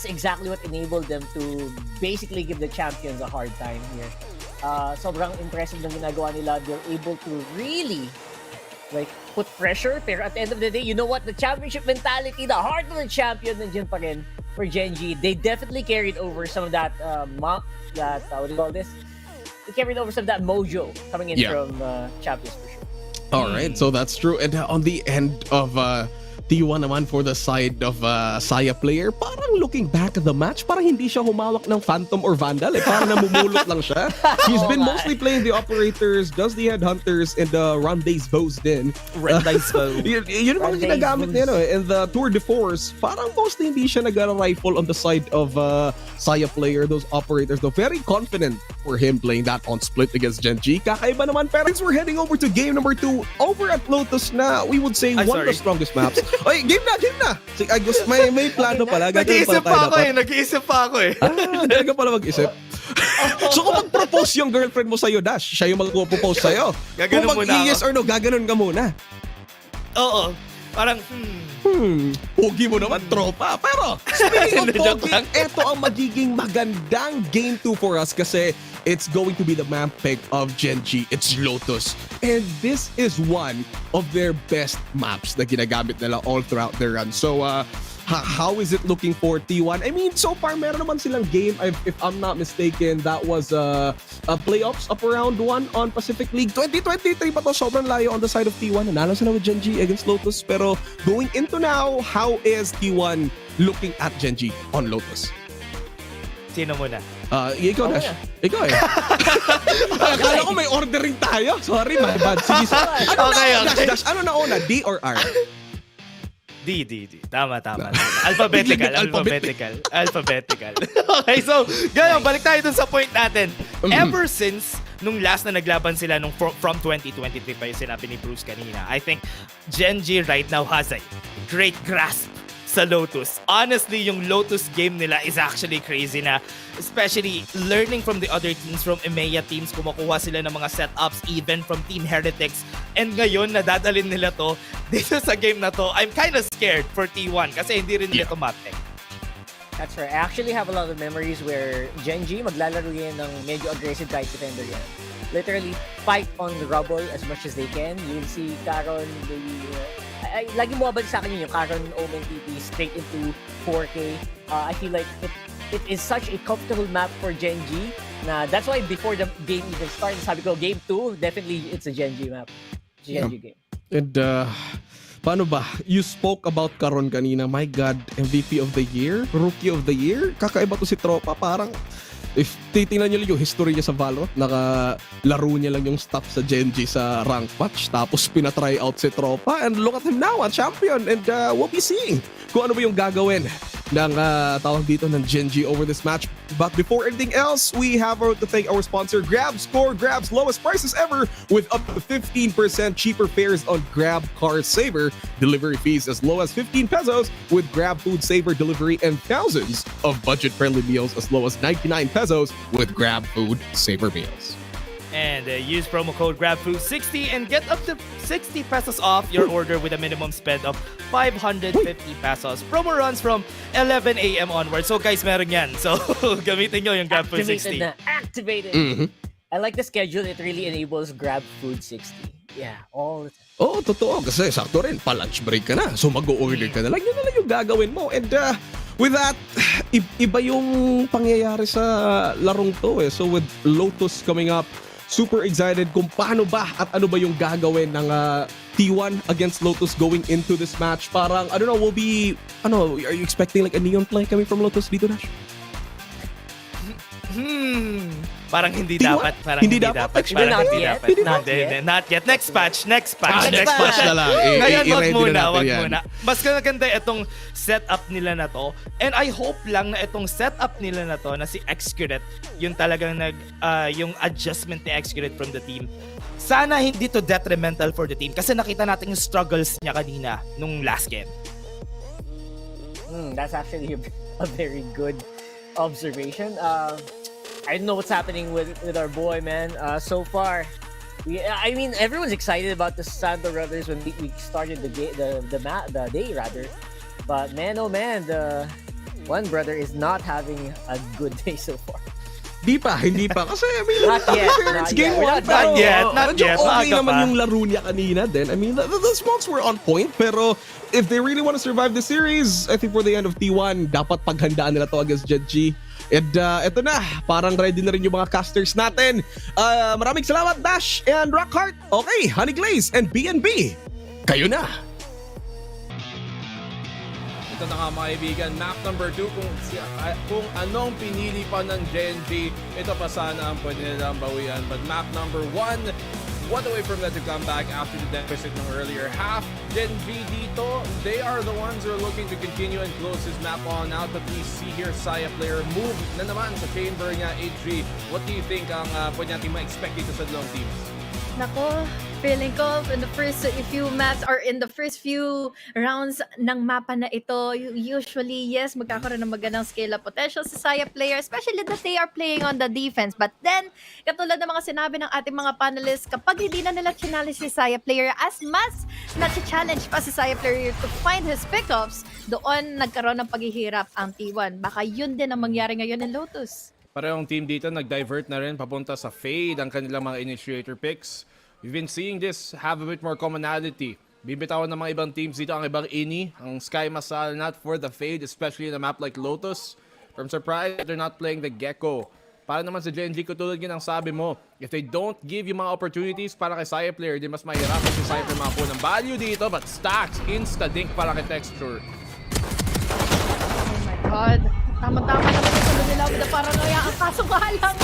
exactly what enabled them to basically give the champions a hard time here. Sobrang impressive ng ginagawa nila. They're able to really like put pressure, pero at the end of the day, you know what? The championship mentality, the heart of the champion nandiyan pa rin for Gen.G. They definitely carried over some of that what do you call this? They carried over some of that mojo coming in from champions for sure. All right, so that's true. And on the end of T1 naman for the side of Saya player, parang looking back at the match, parang hindi siya humawak ng Phantom or Vandal eh. Parang namumulot lang siya. He's been mostly playing the operators, does the headhunters, and the Rondays bows din. Rondays bow. Yun yung mga ginagamit niya, no? And the Tour de Force, parang mostly hindi siya nag-rifle on the side of Saya player. Those operators, though, very confident for him playing that on split against Gen.G. Kakaiba naman, parents, we're heading over to game number 2. Over at Lotus na, we would say one of the strongest maps. Ay, game na! I guess may plano pala. Nag-iisip pa ako eh. Gano'n pala mag-isip. So kung mag-propose yung girlfriend mo sa'yo, Dash, siya yung mag-propose sa'yo. Gaganon kung muna mag-yes or no, gaganon ka muna. Oo. Parang, Pogi mo naman, tropa. Pero, speaking of pogi, eto ang magiging magandang game 2 for us kasi it's going to be the map pick of Gen.G. It's Lotus. And this is one of their best maps na ginagamit nila all throughout their run. So, how is it looking for T1? I mean, so far, meron naman silang game. If I'm not mistaken, that was playoffs up around 1 on Pacific League. 2023 pa to, sobrang layo on the side of T1. Nanalo sila with Gen.G against Lotus. Pero going into now, how is T1 looking at Gen.G on Lotus? Sino muna? Ikaw, Dash. Ikaw eh. Akala ko may ordering tayo. Sorry, my bad. Sige, Okay. Dash, ano na una? D or R? D. Tama. Alphabetical. Okay, so, ngayon, balik tayo dun sa point natin. Ever since nung last na naglaban sila from 2023 pa yung sinabi ni Bruce kanina, I think Gen.G right now has a great grasp sa Lotus. Honestly, yung Lotus game nila is actually crazy na, especially learning from the other teams, from EMEA teams, kumukuha sila ng mga setups, even from Team Heretics. And ngayon, nadadalin nila to dito sa game na to. I'm kind of scared for T1 kasi hindi rin nila tumatek. That's right. I actually have a lot of memories where Gen.G maglalaro yan ng medyo aggressive type defender yan. Literally, fight on the rubble as much as they can. You'll see Karon, lagi mo abad sa akin yung Karon Omen TP straight into 4K. I feel like it is such a comfortable map for Gen.G na that's why before the game even started, sabi ko, game 2, definitely it's a Gen.G map. It's a Gen.G game. And paano ba? You spoke about Karon kanina. My God, MVP of the year? Rookie of the year? Kakaiba to si Tropa. Parang, if titingnan nyo yung history niya sa Valorant, nakalaro niya lang yung stuff sa Gen.G sa rank match, tapos pinatry out si Tropa, and look at him now, a champion, and we'll be seeing kung ano ba yung gagawin ng tawag dito ng Gen.G over this match. But before anything else, we have to thank our sponsor, Grab Score, Grab's lowest prices ever with up to 15% cheaper fares on Grab Car Saver, delivery fees as low as 15 pesos with Grab Food Saver delivery, and thousands of budget-friendly meals as low as 99 pesos with Grab Food Saver meals. And use promo code GRABFOOD60 and get up to 60 pesos off your order with a minimum spend of 550 pesos. Promo runs from 11 a.m. onward. So guys, meron yan. So gamitin nyo yung GRABFOOD60. Activated! I like the schedule. It really enables GRABFOOD60. Yeah, all the time. Oo, totoo. Kasi sakto rin, pa-lunch break ka na. So mag-o-order ka na lang. Yun na lang yung gagawin mo. And with that, iba yung pangyayari sa larong to eh. So with Lotus coming up, super excited kung paano ba at ano ba yung gagawin ng T1 against Lotus going into this match. Parang, I don't know, are you expecting like a neon play coming from Lotus dito, Nash? Parang hindi dapat. Parang hindi dapat. Not yet. Next patch. Next patch na lang. Ngayon, wag muna. Mas maganda itong setup nila na to. And I hope lang na itong setup nila na to, na si Xcuret, yung talagang yung adjustment ni Xcuret from the team. Sana hindi to detrimental for the team kasi nakita natin yung struggles niya kanina nung last game. That's actually a very good observation. I don't know what's happening with our boy, man. So far, I mean, everyone's excited about the Santo brothers when we started the day rather. But man, oh man, the one brother is not having a good day so far. Hindi pa. Kasi, I mean, not yet. Game 1. Not yet. Okay naman yung laro niya kanina din. I mean, the smokes were on point. Pero, if they really want to survive the series, I think for the end of T1, dapat paghandaan nila to against Gen.G. And eto na, parang ready na rin yung mga casters natin. Maraming salamat, Dash and Rockheart. Okay, Honey Glaze and BNB. Kayo na. Ito na nga mga kaibigan, map number 2, kung anong pinili pa ng Gen.G, ito pa sana ang pwede nilang bawian. But map number 1, what a way from that to come back after the deficit ng earlier half. Gen.G dito, they are the ones who are looking to continue and close this map on out. But we see here, Saya player move na naman sa chamber niya, HG. What do you think ang pwede natin ma-expect dito sa dalawang teams? Nako, feeling ko in the first few maps or in the first few rounds ng mapa na ito, usually, yes, magkakaroon ng magandang scale-up potential sa Saya player, especially that they are playing on the defense. But then, katulad ng mga sinabi ng ating mga panelists, kapag hindi na nila challenge si Saya player, as mas na-challenge pa si Saya player to find his pickups, doon nagkaroon ng paghihirap ang T1. Baka yun din ang mangyari ngayon ng Lotus. Parehong team dito nag-divert na rin papunta sa Fade ang kanilang mga initiator picks. We've been seeing this have a bit more commonality. Bibitawan ng mga ibang teams dito ang ibang ini, ang Sky Masal not for the Fade, especially in a map like Lotus. From surprise, they're not playing the Gecko. Para naman sa Gen.G, katulad yun ang sabi mo, if they don't give you mga opportunities para kay Saya player, di mas mahirapan si Saya player makakuha ng value dito. But Stacks, insta-dink para kay Texture. God. Tama-tama naman yung sunod nila with the paranoia. Ang kaso nga lang.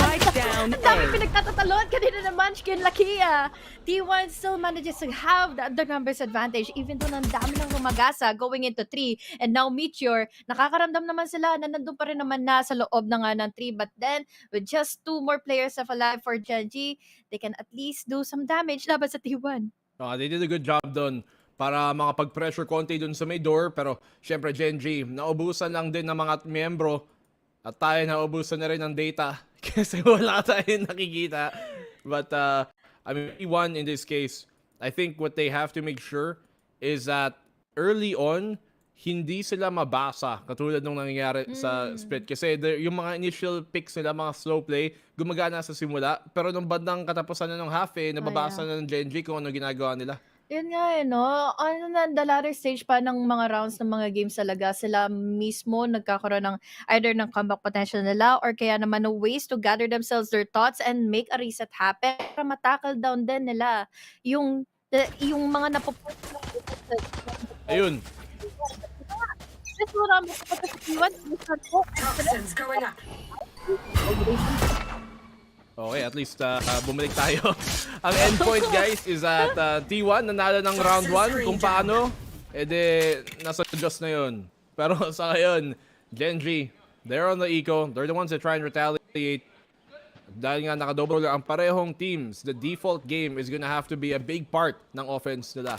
Ang dami pinagtatatalon. Kanina naman, Skin Lakia. T1 still manages to have the numbers advantage even though ang dami ng rumagasa going into 3. And now Meteor, nakakaramdam naman sila na nandun pa rin naman na sa loob na nga ng 3. But then, with just 2 more players of alive for Gen.G, they can at least do some damage laban sa T1. They did a good job doon para makapag-pressure konti dun sa may door. Pero syempre Gen.G, naubusan lang din ng mga miyembro at tayo naubusan na rin ng data kasi wala tayong nakikita. But I mean, T1 in this case, I think what they have to make sure is that early on, hindi sila mabasa katulad nung nangyayari sa split. Kasi yung mga initial picks nila, mga slow play, gumagana sa simula. Pero nung bandang katapusan na ng half, nababasa na ng Gen.G kung ano ginagawa nila. Yun nga no? Ano na, the latter stage pa ng mga rounds ng mga games talaga, sila mismo nagkakaroon ng either ng comeback potential nila or kaya naman no ways to gather themselves their thoughts and make a reset happen para matackle down din nila yung mga napupunta Ayun. Okay, at least bumalik tayo. Ang endpoint guys is at T1 nanalo ng round 1. Kung paano, nasa Diyos na yun. Pero sa ngayon, Gen.G, they're on the eco. They're the ones that try and retaliate. Dahil nga nakadouble ang parehong teams, the default game is gonna have to be a big part ng offense nila.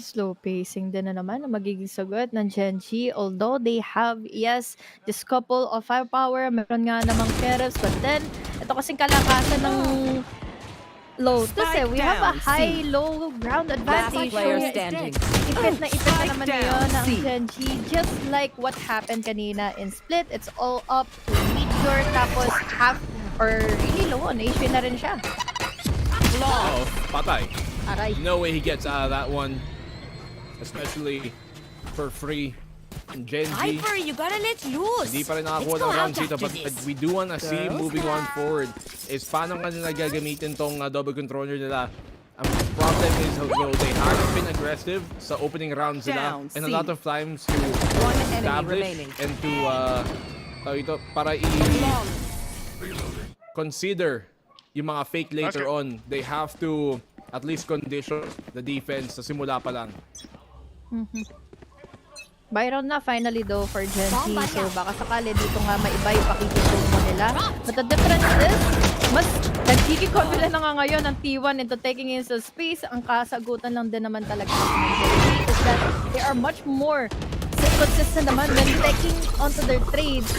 Slow pacing din na naman ang magiging sagot ng Gen.G. Although they have, yes, this couple of firepower, meron nga namang sheriffs, but then, ito kasing kalakasan ng Lotus we have a high-low ground advantage. So, ipit na naman yun ng Gen.G. Just like what happened kanina in Split, it's all up to Meteor, tapos half, or really low, na-issue na rin siya. Oh, patay. Aray. No way he gets out of that one. Especially for free. And Gen.G, Hyper, you gotta let loose. hindi pa rin nakakuha ng rounds dito. But we do wanna see moving on forward is paano nga nila gagamitin tong double controller nila. Ang problem is they haven't been aggressive sa opening rounds nila. And a lot of times to establish and to para consider yung mga fake later on. They have to at least condition the defense sa simula pa lang. Byron na finally though for Gen.G. So baka sakali dito nga maiba yung pakikishow mo nila. But the difference is, mas nagkikikobila na nga ngayon ang T1 into taking in sa space. Ang kasagutan lang din naman talaga ng Gen.G is that they are much more consistent naman when taking onto their trades,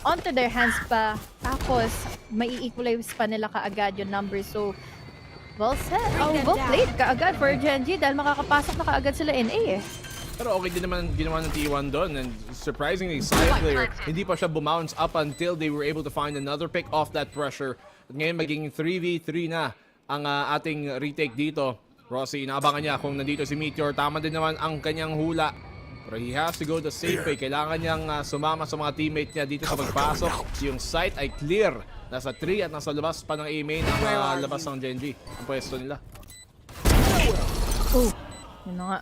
onto their hands pa. Tapos, mai-equalize pa nila kaagad yung numbers. So, well said. Well played kaagad for Gen.G dahil makakapasok na kaagad sila in A Pero okay din naman ginawa ng T1 doon. And surprisingly, Saya player, hindi pa siya bumounce up until they were able to find another pick off that pressure. At ngayon maging 3v3 na ang ating retake dito. Rossi, inaabangan niya kung nandito si Meteor. Tama din naman ang kanyang hula. Pero he has to go the safe way. Kailangan niyang sumama sa mga teammate niya dito sa pagpasok. Yung site ay clear. Nasa 3 at nasa labas pa ng A-main ang labas ng Gen.G. Ang pwesto nila. Yun na nga.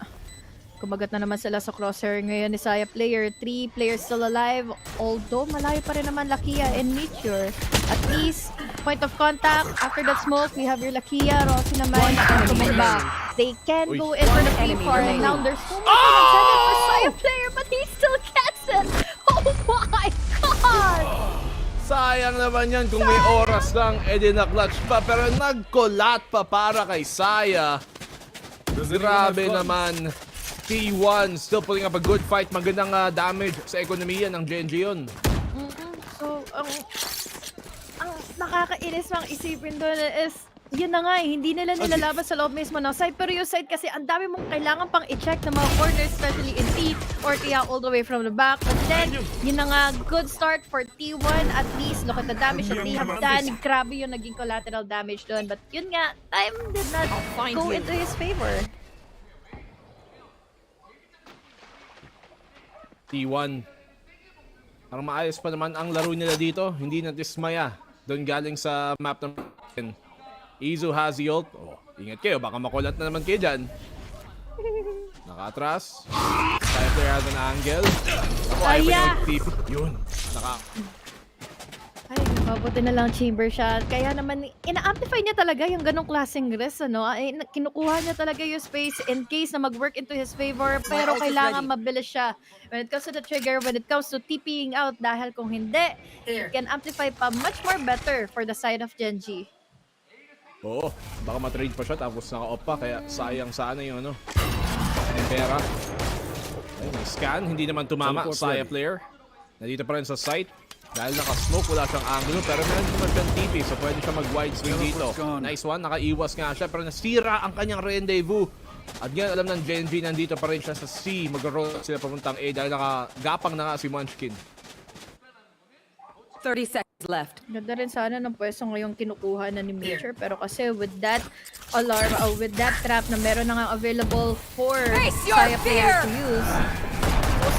Kumagat na naman sila sa crosshair ngayon ni Saya player. 3 players still alive. Although malayo pa rin naman Lakia and Meteor. At least, point of contact. After that smoke, we have your Lakia. Rossi naman ang tumumba. They can go in for the free far. And now there's so much incentive for Saya player, but he still gets it. Oh my God! Sayang naman yan kung may oras lang, na-clutch pa. Pero nag-collat pa para kay Saya. Grabe naman. T1 still putting up a good fight. Magandang damage sa ekonomiya ng Gen.G yun. So, ang nakakainis mang isipin doon is, yun na nga hindi nila nilalaban sa loob mismo ng side. Pero yung side kasi, ang dami mong kailangan pang i-check ng mga corners, especially in T, or kaya all the way from the back. But then, yun na nga, good start for T1. At least, look at the damage that they have done. Grabe yung naging collateral damage doon. But yun nga, time did not go into his favor. T1. Parang maayos pa naman ang laro nila dito. Hindi na dismaya. Doon galing sa map ng Izu has the ult. Oh, ingat kayo. Baka makulat na naman kayo dyan. Naka-atras. Saya player has an angle. Ako, ayaw pa niya mag-tip. Yun. Ay, mabuti na lang chamber shot. Kaya naman, ina-amplify niya talaga yung ganong klaseng risk, ano? Ay, kinukuha niya talaga yung space in case na mag-work into his favor. Pero kailangan mabilis siya. When it comes to the trigger, when it comes to TPing out, dahil kung hindi, it can amplify pa much more better for the side of Gen.G. Oo, baka matrade pa siya tapos naka-off pa. Kaya sayang sana yung ano. Yung pera. Ay, may scan. Hindi naman tumama. Saya player. Nandito pa rin sa site. Dahil naka-smoke, wala siyang angulo, pero meron naman siyang TP, so pwede siya mag-wide swing dito. Nice one, naka-iwas nga siya, pero nasira ang kanyang rendezvous. At ngayon, alam ng Gen.G, nandito pa rin siya sa C. Mag-roll sila papuntang A dahil nakagapang na nga si Munchkin. 30 seconds left. Ganda rin sana ng pwesto ngayong kinukuha na ni Major, pero kasi with that alarm, with that trap na meron na nga available for Saya players to use,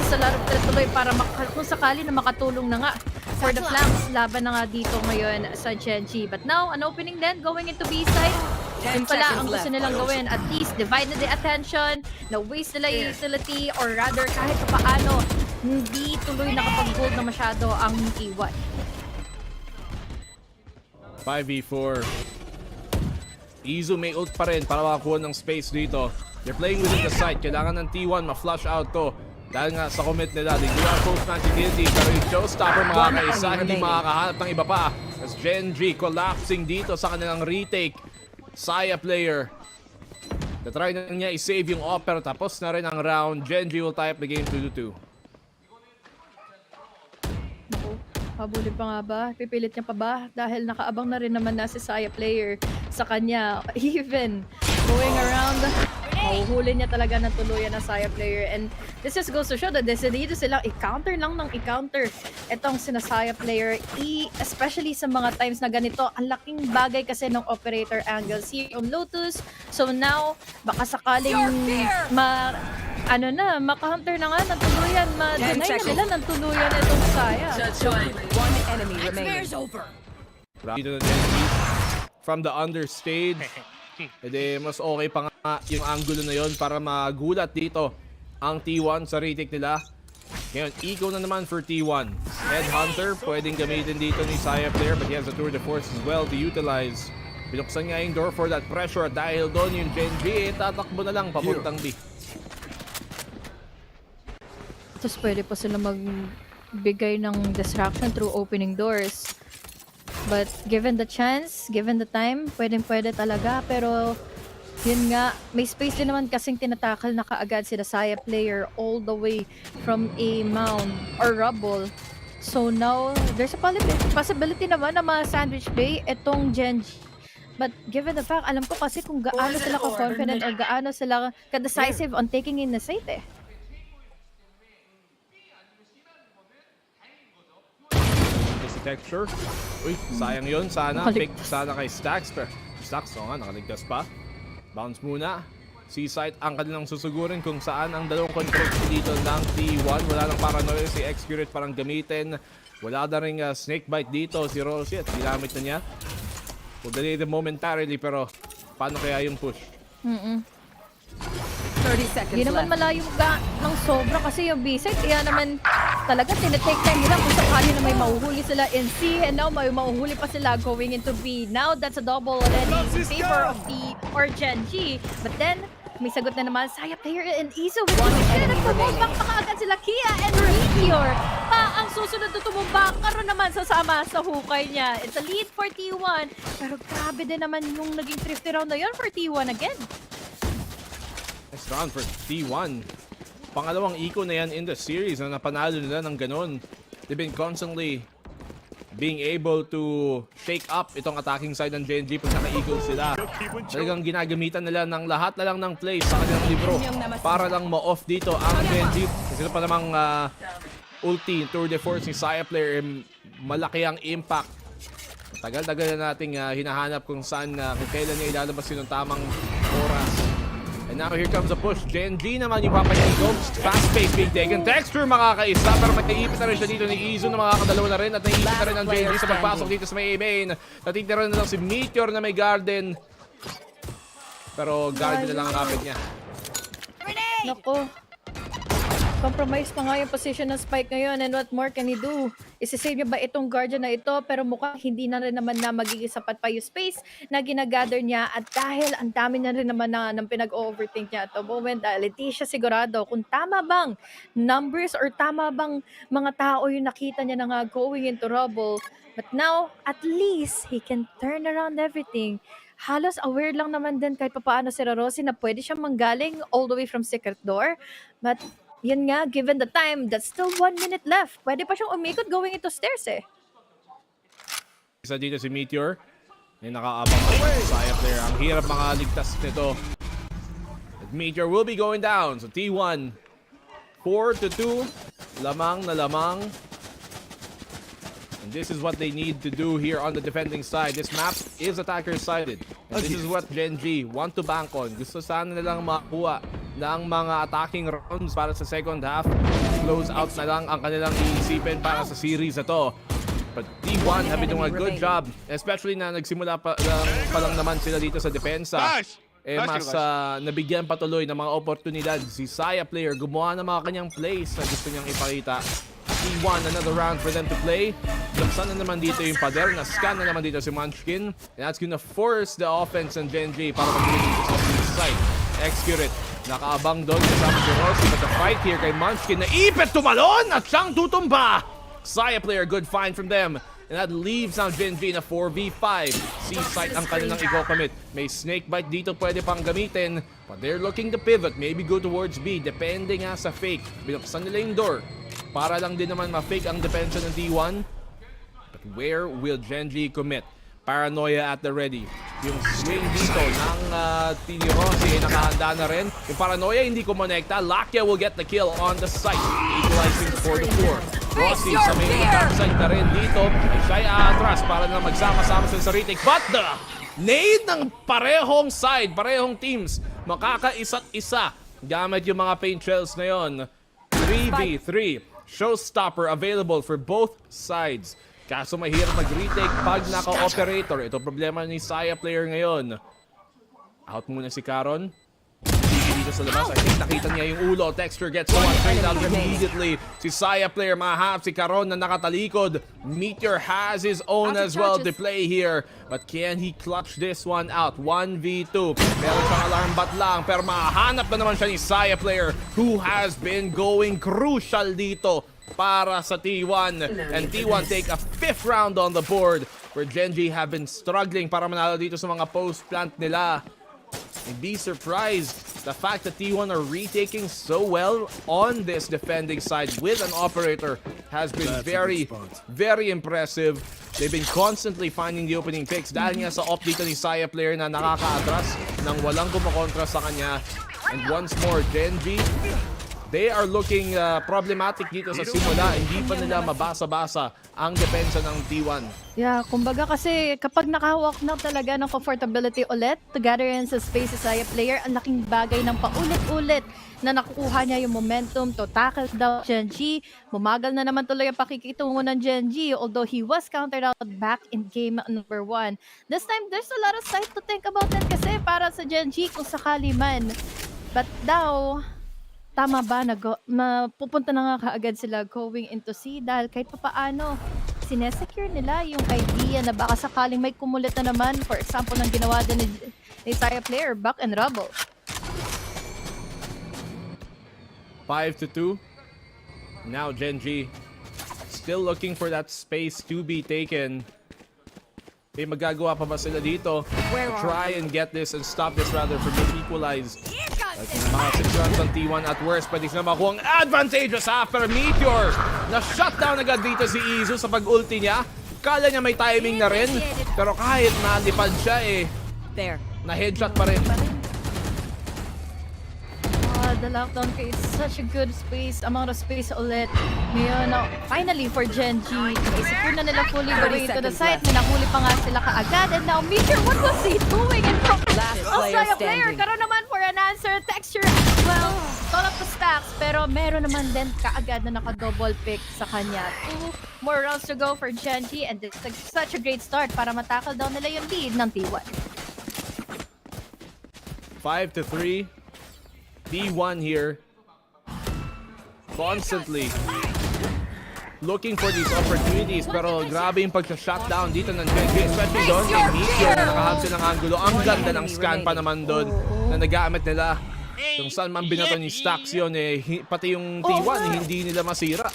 sa lot of tuloy para kung sakali na makatulong na nga for the flanks. Laban na nga dito ngayon sa Gen.G. But now, an opening then going into B side. Yun pala ang gusto nilang gawin. At least divide na the attention, na waste nila yung utility, or rather kahit paano hindi tuloy nakapag-hold na masyado ang T1. 5v4. Izu may ult pa rin para makakuha ng space dito. They're playing within the site. Kailangan ng T1 ma-flush out to. Dahil nga sa commit nila, they do have post-match agility, pero yung showstopper mga kaisa, hindi makakahanap ng iba pa. As Gen.G collapsing dito sa kanilang retake. Saya player. Na-try na niya i-save yung offer, tapos na rin ang round. Gen.G will tie up the game 2-2. Habulin pa nga ba? Pipilit niya pa ba? Dahil nakaabang na rin naman na si Saya player sa kanya. Even going around, mahuhuli niya talaga ng tuluyan ng Saya player. And this just goes to show that dito silang i-counter lang ng i-counter itong sinasaya player. Especially sa mga times na ganito, ang laking bagay kasi ng operator angles here on Lotus. So now, baka sakaling maka-counter na nga ng tuluyan, ma-deny na nila ng tuluyan itong Saya. One enemy remaining. Dito na Gen.G from the understage. Ede, mas okay pa nga yung angulo na yon para magulat dito ang T1 sa retake nila. Ngayon, eco na naman for T1. Headhunter, pwedeng gamitin dito ni Saya player, but he has a tour de force as well to utilize. Binuksan nga yung door for that pressure dahil doon yung Gen.G, tatakbo na lang papuntang B. Tapos pwede pa sila magbigay ng distraction through opening doors. But given the chance, given the time, pwedeng-pwede talaga. Pero yun nga, may space din naman kasing tinatakal na kaagad sila Saya player all the way from a mound or rubble. So now, there's a possibility naman na ma-sandwich play itong Gen.G. But given the fact, alam ko kasi kung gaano sila ka-confident or gaano sila ka-decisive on taking in the site eh. Texture. Uy, sayang yun. Sana. Pick sana kay Stacks. Pero Stacks, nga, nakaligtas pa. Bounce muna. C-site ang kanilang susugurin kung saan ang dalawang control dito ng T1. Wala lang paranoia si X-Spirit parang gamitin. Wala na rin snake bite dito si Rosie at ginamit na niya. Deleted momentarily pero paano kaya yung push? 30 seconds Hindi naman malayo ng sobra kasi yung B-side. Kaya naman talaga tinitake time nila kung sakali na may mahuhuli sila in C and now may mahuhuli pa sila going into B. Now that's a double already in favor of T or Gen.G. But then, may sagot na naman Saya player and Iso with the nagtumumbang pa kaagad sila Kia and Meteor. Ang susunod na tumumbang karoon naman sasama sa hukay niya. It's a lead for T1. Pero grabe din naman yung naging thrifty round na yun for T1 again. Next round for T1. Pangalawang eco na yan in the series na napanalo nila ng ganun. They've been constantly being able to shake up itong attacking side ng Gen.G pag naka-eagle sila. Talagang ginagamitan nila ng lahat na lang ng plays sa kanilang libro para lang ma-off dito ang Gen.G. Kasi pa namang ulti, tour de force ni Saya player, malaki ang impact. Tagal-tagal na nating hinahanap kung saan, kung kailan niya ilalabas yun ng tamang oras. And now here comes a push. Gen.G naman yung papayagom. Fast-paced being taken. Texture makakaisa pero maiipit na rin siya dito ni Izu na makakadalawa na rin. At naiipit na rin ang Gen.G sa pagpasok dito sa may main. Natitira na lang si Meteor na may garden. Pero garden na lang ang kapit niya. Nako. Compromise pa nga yung position ng Spike ngayon, and what more can he do? Isisave niya ba itong Guardian na ito? Pero mukhang hindi na rin naman na magiging sapat pa yung space na ginagather niya, at dahil ang dami na rin naman na ng pinag-overthink niya at the moment, dahil hindi siya sigurado kung tama bang numbers or tama bang mga tao yung nakita niya na nga going into rubble. But now, at least, he can turn around everything. Halos aware lang naman din kahit papaano si Rossi na pwede siyang manggaling all the way from secret door. But yun nga, given the time, that's still 1 minute left. Pwede pa siyang umikot going into stairs eh. Isa dito si Meteor. May nakaabang pa sa Saya player. Ang hirap makaligtas nito. But Meteor will be going down. So T1, 4-2. Lamang na lamang. And this is what they need to do here on the defending side. This map is attacker-sided. And this is what Gen.G want to bank on. Gusto sana nilang makuha ng mga attacking rounds para sa second half. Close out na lang ang kanilang iisipin para sa series na to. But T1 have been doing a good job. Especially na nagsimula pa lang naman sila dito sa depensa. Mas nabigyan patuloy ng mga oportunidad si Saya player. Gumawa ng mga kanyang plays na gusto niyang ipakita. T1, another round for them to play. Laksan na naman dito yung pader. Na-scan na naman dito si Munchkin. And that's gonna force the offense ng Gen.G para mag-release dito sa free side. Execute it. Nakaabang doon kasama si Rossi. But the fight here kay Munchkin na ipit tumalon at siyang tutumba. Saya player, good find from them. And that leaves now Gen.G na 4v5. C-site ang kanilang i-commit. May snake bite dito pwede pang gamitin. But they're looking to pivot. Maybe go towards B. Depende nga sa fake. Binuksan nila yung door para lang din naman ma-fake ang depensa ng T1. But where will Gen.G commit? Paranoia at the ready. Yung swing dito ng Tini Rossi ay nakahanda na rin. Yung Paranoia hindi kumonekta. Lakia will get the kill on the site. Equalizing 4-4. Rossi sa may backside na rin dito. Ay siya'y aatras para na magsama-sama sa Saritik. But the nade ng parehong side, parehong teams, makakaisa't isa gamit yung mga paint trails ngayon. 3v3. Showstopper available for both sides. Kaso mahirap mag-retake pag naka-operator. Ito problema ni Saya player ngayon. Out muna si Caron. Dito sa labas. I think nakita niya yung ulo. Texture gets one straight out immediately. Si Saya player mahahap si Caron na nakatalikod. Meteor has his own as well to play here. But can he clutch this one out? 1v2. Meron siyang alarm bat lang. Pero mahanap na naman siya ni Saya player who has been going crucial dito para sa T1. And T1 take a 5th round on the board where Gen.G have been struggling para manalo dito sa mga post-plant nila. And be surprised the fact that T1 are retaking so well on this defending side with an operator has been very, very impressive. They've been constantly finding the opening picks dahil nga sa off dito ni Saya player na nakaka-atras nang walang kumakontra sa kanya. And once more, Gen.G, they are looking problematic dito sa simula. Hindi pa nila mabasa-basa ang depensa ng T1. Yeah, kumbaga kasi kapag nakahawak na talaga ng comfortability ulit, together in sa space sa player, ang laking bagay ng paulit-ulit na nakukuha niya yung momentum to tackle down Gen.G. Bumagal na naman tuloy ang pakikitungo ng Gen.G, although he was countered out back in game number 1. This time, there's a lot of sides to think about it kasi para sa Gen.G kung sakali man. But now, tama ba na pupunta na nga kaagad sila going into C dahil kahit papaano sinesecure nila yung idea na baka sakaling may kumulit na naman, for example ng ginawa din ni Saya player back and rubble. 5-2. Now Gen.G still looking for that space to be taken. Okay, magagawa pa ba sila dito? Try and get this and stop this rather from being equalized. At mga 6 runs ng T1 at worst, pwede sila makuha ang advantageous after Meteor. Na-shutdown agad dito si Izu sa pag-ulti niya. Kala niya may timing na rin. Pero kahit nalipad siya na-headshot pa rin. The lockdown creates such a good amount of space ulit. Ngayon, finally for Gen.G, i-secure na nila fully going to the site. May nahuli pa nga sila kaagad. And now, Meteor, what was he doing in front of Saya player? Karoon naman for an answer. Texture, well, call up the stacks. Pero meron naman din kaagad na naka-double pick sa kanya. 2 more rounds to go for Gen.G. And it's such a great start para matackle down nila yung lead ng T1. 5-3. T1 here, constantly looking for these opportunities, pero grabe yung pag-shutdown dito ng GEN.G, especially doon kay Meteor na nakahabsin ng angulo. Ang ganda ng scan pa naman doon na nagamit nila. Kung saan man binato ni Stax yun, pati yung T1 hindi nila masira.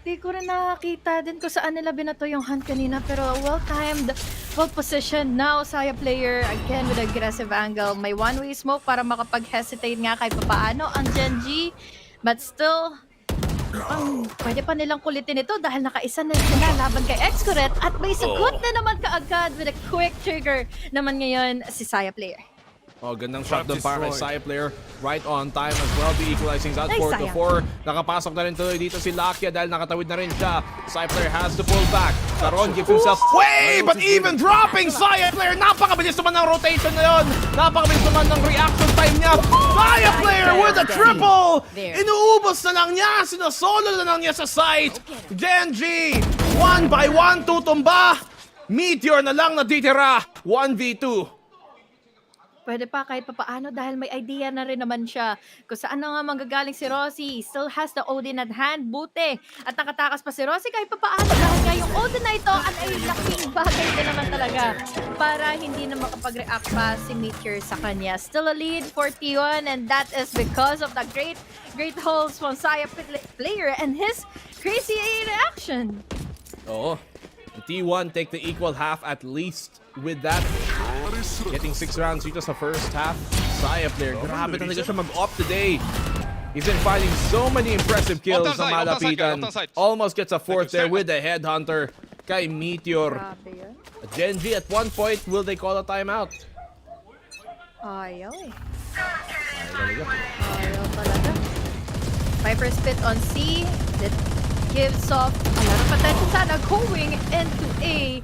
Di ko rin nakakita din kung saan nila binato yung hunt kanina, pero well-timed, well-positioned. Now, Saya player, again with aggressive angle. May one-way smoke para makapag-hesitate nga kahit papaano ang GEN.G. But still, pwede pa nilang kulitin ito dahil nakaisa na sila laban kay Xcoret at may sagot na naman kaagad with a quick trigger naman ngayon si Saya player. Gandang shot doon para kay Saya player. Right on time as well. The equalizing out 4-4. Nakapasok na rin tuloy dito si Lakia dahil nakatawid na rin siya. Saya player has to pull back. Sharon gives himself way, but even dropping Saya player. Napakabilis naman ng rotation na yun. Napakabilis naman ng reaction time niya. Saya player with a triple. Inuubos na lang niya. Sinasolo na lang niya sa site. GEN.G 1 by 1 tutumba. Meteor na lang natitira. 1v2. Pwede pa kahit papaano dahil may idea na rin naman siya kung saan na nga manggagaling si Rossi. Still has the Odin at hand, buti. At nakatakas pa si Rossi kahit papaano dahil nga yung Odin na ito ay laking bagay din naman talaga para hindi na makapag-react pa si Meteor sa kanya. Still a lead for T1 and that is because of the great holds from Saya player and his crazy reaction. Oo. T1 take the equal half at least with that. Getting 6 rounds dito sa first half. Saya player, grabe talaga siya mag-opt today. He's been finding so many impressive kills na malapitan. Almost gets a fourth there with the headhunter kay Meteor. GEN.G at one point, will they call a timeout? Ayaw eh. Ayaw talaga. Viper spit on C. That gives off a lot of attention sana going into A.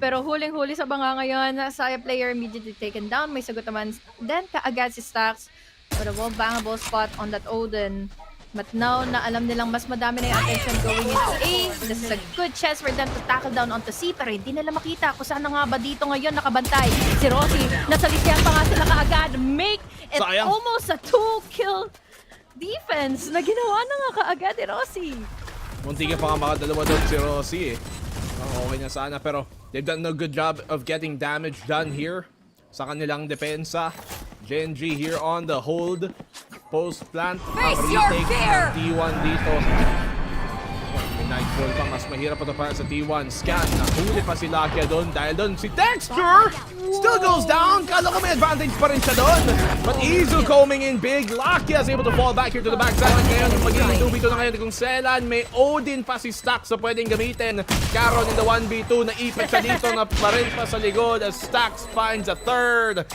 Pero huling-huli sa banga ngayon, Saya player immediately taken down. May sagot naman then kaagad si Stax for a well-bangable spot on that Odin. But now na alam nilang mas madami na yung attention going into A, this is a good chance for them to tackle down onto C. Pero hindi nila makita kung saan na nga ba dito ngayon nakabantay si Rossi. Nasa lisyan pa nga sila kaagad. Make it almost a 2-kill defense na ginawa na nga kaagad ni Rossi. Munti ka pa nga makadalawa doon si Rossi eh. Okay na sana pero they've done a good job of getting damage done here sa kanilang depensa. GEN.G here on the hold. Post plant. Ang retake ng T1 dito. May nightfall pa. Mas mahirap pa ito para sa T1. Scan. Nahuli pa si Lakia doon dahil doon si Texture still goes down. Kala ko may advantage pa rin siya doon. But Izu coming in big. Lakia is able to fall back here to the backside. At ngayon, magiging 2v2 na ngayon kung Selan. May Odin pa si Stax sa pwedeng gamitin. Caron in the 1v2. Naipit siya dito na pa rin pa sa likod as Stax finds a third.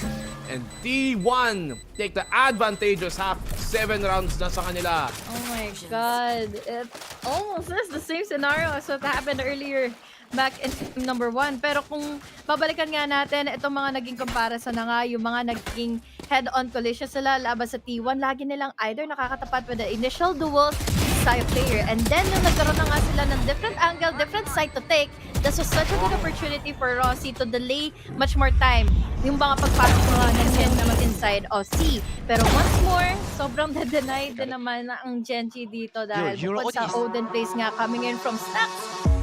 And T1 take the advantageous half. 7 rounds na sa kanila. Oh my god. It almost is the same scenario as what happened earlier back in number 1. Pero kung babalikan nga natin, itong mga naging comparison na nga, yung mga naging head-on collision sila laban sa T1, lagi nilang either nakakatapat with the initial duels Saya player. And then, nung nagkaroon na nga sila ng different angle, different side to take, this was such a good opportunity for Rossi to delay much more time yung mga pagpasok mga nandiyan naman inside of C. Pero once more, sobrang na-deny din naman na ang GEN.G dito dahil bukod sa Odin plays nga coming in from Stax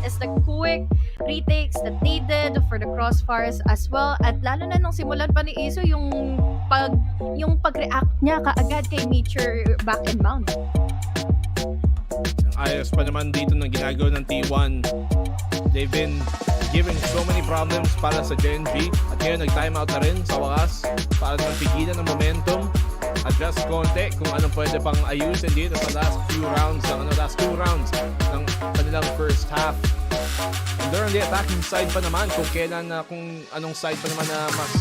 is the quick retakes that they did for the crossfires as well. At lalo na nung simulan pa ni Iso yung pag-react niya kaagad kay Meteor back and mount. Ayos pa naman dito ng ginagawa ng T1. They've been giving so many problems para sa GEN.G. At ngayon nag-timeout na rin sa wakas para nang pigilan ng momentum. Adjust konti kung anong pwede pang ayusin dito sa last 2 rounds ng kanilang first half. And they're on the attacking side pa naman kung anong side pa naman na mas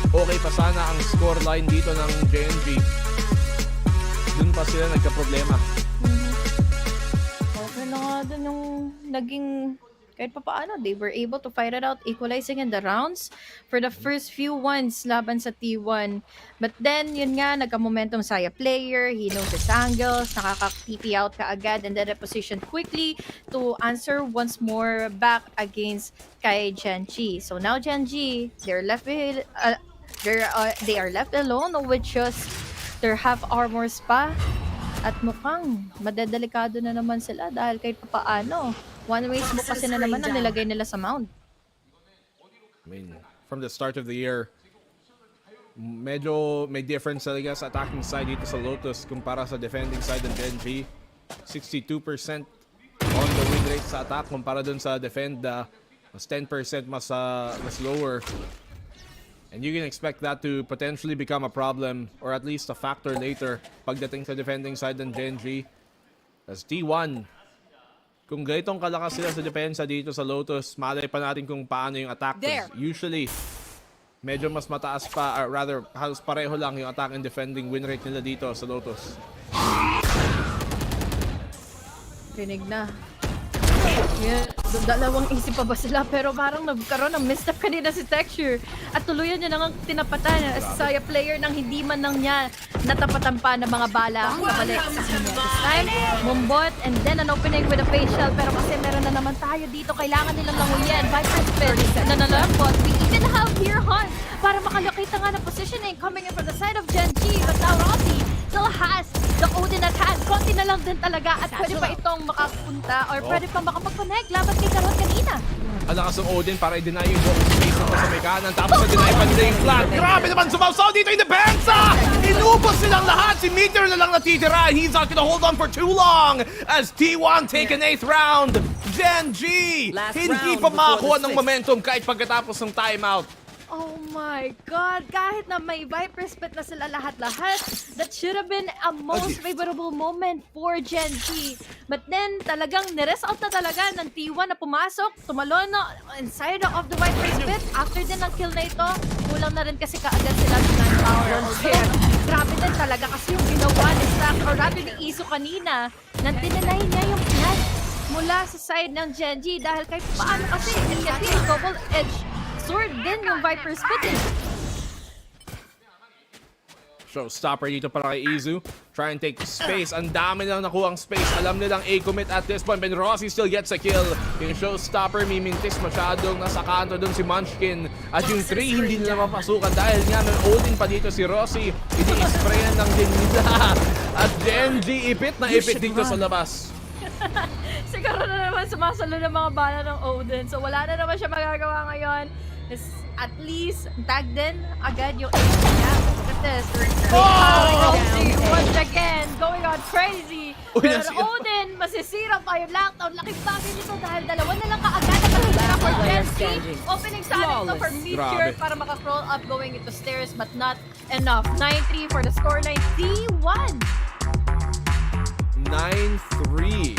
okay pa sana ang scoreline dito ng GEN.G. Dun pa sila nagka-problema. Okay na nga dun yung naging kahit pa paano, they were able to fight it out, equalizing in the rounds for the first few ones laban sa T1. But then, yun nga, nagka-momentum Saya player, he knows his angles, nakaka-TP out kaagad, and then reposition quickly to answer once more back against kay GEN.G. So now GEN.G, they are left alone with just They're half armors pa. At mukhang madedelikado na naman sila dahil kahit paano, one-way smoke kasi na naman ang nilagay nila sa mound. I mean, from the start of the year, medyo may difference talaga sa attacking side dito sa Lotus kumpara sa defending side ng GEN.G. 62% on the win rate sa attack kumpara dun sa defend, mas 10% mas lower. And you can expect that to potentially become a problem or at least a factor later pagdating sa defending side ng GEN.G. As T1, kung ganitong kalakas sila sa depensa dito sa Lotus, malay pa natin kung paano yung attack. Usually, medyo mas mataas pa, or rather, halos pareho lang yung attack and defending win rate nila dito sa Lotus. Rinig na. Yeah, dalawang isip pa ba sila pero parang nagkaroon ng misstep kanina si Texture at tuluyan niya nang tinapatan sa player nang hindi man lang niya natapatan pa ng mga bala kabalik sa kanya. This time, mumbot and then an opening with a facial pero kasi meron na naman tayo dito, kailangan nilang languyan. Viper spin na nalambot. We even have here Hunt para makalokita nga ng positioning coming in from the side of GEN.G, but now Rossi still has the Odin at hand. Konti na lang din talaga at pwede pa itong makapunta or pwede pa makapag-connect laban kay Karot kanina. Ang lakas ng Odin para i-deny yung buong space na sa may kanan. Tapos na-deny pa nila yung flat. Grabe naman sumawsaw dito yung depensa! Inubos silang lahat. Si Meteor na lang natitira. He's not gonna hold on for too long as T1 take an 8th round. GEN.G hindi pa makakuha ng momentum kahit pagkatapos ng timeout. Oh my God! Kahit na may Viper split na sila lahat-lahat, that should have been a most favorable moment for GEN.G. But then, talagang nires out na talaga ng T1 na pumasok, tumalon na inside of the Viper split. After din ng kill na ito, kulang na rin kasi kaagad sila sa manpower. Grabe din talaga kasi yung ginawa ni Stack or rather ni Iso kanina, nang tinanay niya yung plant mula sa side ng GEN.G dahil kahit paano kasi hindi double-edge sword din yung Viper spit. Showstopper dito para kay Izu. Try and take space. Ang dami nilang nakuha ang space. Alam nilang A-commit at this point. But Rossi still gets a kill. Yung Showstopper mimintis masyadong nasa kanto doon si Munchkin. At yung 3 hindi nila mapasukan dahil nga may Odin pa dito si Rossi. Ini-sprayan ng din nila. At GEN.G ipit na ipit dito sa labas. Siguro na naman sumasalo ng mga bala ng Odin. So wala na naman siya magagawa ngayon. At least, tag din agad yung aim niya. Look at this. Rosie once again going on crazy. Pero Odin, masisira pa yung lockdown. Laking bagay nito dahil dalawa na lang kaagad na matitira for GEN.G. Opening sana ito for Meteor para maka-crawl up going into stairs but not enough. 9-3 for the scoreline. T1. 9-3.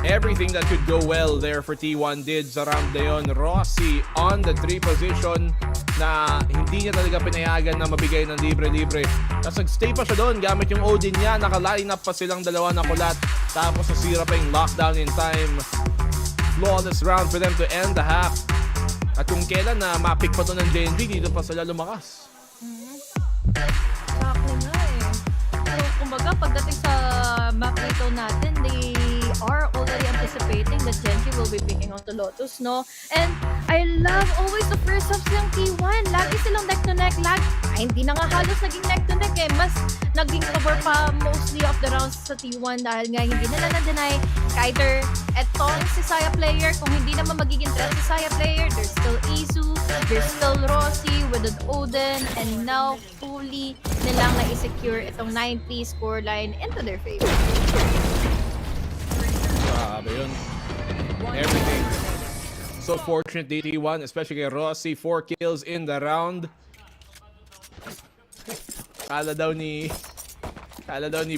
Everything that could go well there for T1 did sa round na yun. Rossi on the 3 position na hindi niya talaga pinayagan na mabigay ng libre-libre. Tapos nag-stay pa siya doon gamit yung Odin niya. Naka-line up pa silang dalawa na kulat. Tapos nasira pa yung lockdown in time. Flawless round for them to end the half. At kung kailan na ma-pick pa to ng GEN.G, dito pa sila lumakas. Sakto nga eh. So, kumbaga, pagdating sa map na ito natin, they are already anticipating that GEN.G will be picking on the Lotus, no? And I love always the first ups ng T1. Lagi silang neck to neck. Hindi na nga halos naging neck to neck eh. Mas naging cover pa mostly of the rounds sa T1 dahil nga hindi nila na-deny either etong si Saya player. Kung hindi naman magiging threat si Saya player, there's still Izu, there's still Rossi with an Odin, and now fully nilang na-secure itong 9-3 scoreline into their favor. Grabe yun. Everything. So fortunate T1, especially kay Rossi. 4 kills in the round. Kala daw ni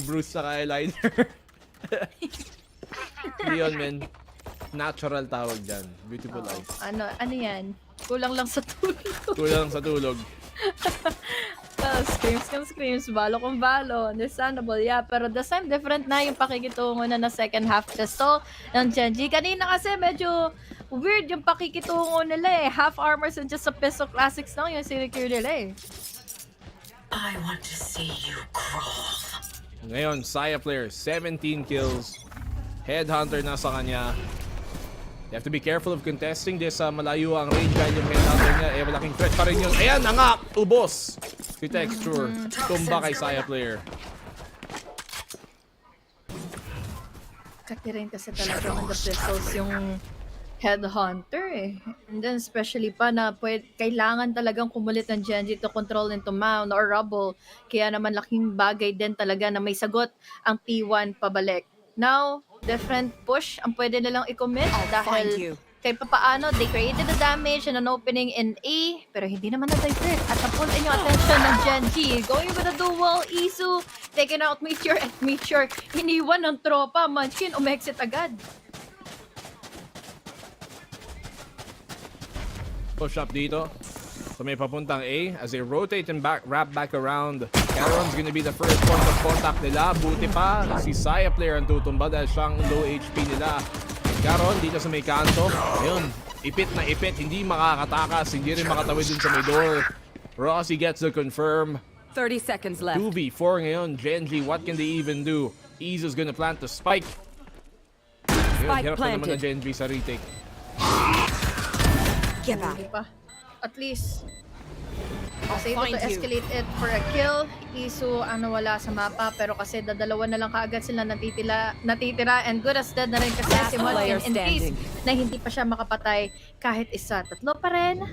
Bruce sa eyeliner. Hindi yun, men. Natural tawag dyan. Beautiful eyes. Ano yan? Kulang lang sa tulog. Kulang sa tulog. Screams, balo kung balo. Understandable, yeah. Pero the same different na yung pakikitungo na second half pistol ng GEN.G. Kanina kasi medyo weird yung pakikitungo nila eh. Half armors and just a pistol classics lang yung sinecure nila eh. I want to see you crawl. Ngayon, Saya player, 17 kills. Headhunter na sa kanya. You have to be careful of contesting this. Malayo ang range dahil yung headhunter niya. Malaking threat pa rin yun. Ayan na nga! Ubos! Si Si Texture, tumba kay Saya player. Kaki rin kasi talaga on the pistols yung headhunter eh. And then especially pa na kailangan talagang kumulit ng Gen.G to control into mound or rubble. Kaya naman laking bagay din talaga na may sagot ang T1 pabalik. Now, different push ang pwede nilang i-commit dahil kahit papaano, they created the damage and an opening in A, pero hindi naman na-divert at na-pull in yung attention ng Gen.G. Going with a duel, Isu, taking out Meteor at Meteor, iniwan ng tropa, Munchkin, umexit agad. Push up dito. So may papuntang A as they rotate and wrap back around. Caron's gonna be the first point of contact nila. Buti pa, si Saya player ang tutumba dahil siyang low HP nila. Caron dito sa may kanto. Ayun, ipit na ipit. Hindi makakatakas. Hindi rin makatawid dun sa may door. Rossi gets the confirm. 30 seconds left. 2v4 ngayon. Gen.G, what can they even do? Izu's gonna plant the spike. Ayun, hirap na naman na Gen.G sa retake. Get back. At least, was able to escalate it for a kill. Isu ang nawala sa mapa, pero kasi dadalawa na lang kaagad sila natitira and good as dead na rin kasi si Munchkin in case na hindi pa siya makapatay kahit isa. Tatlo pa rin.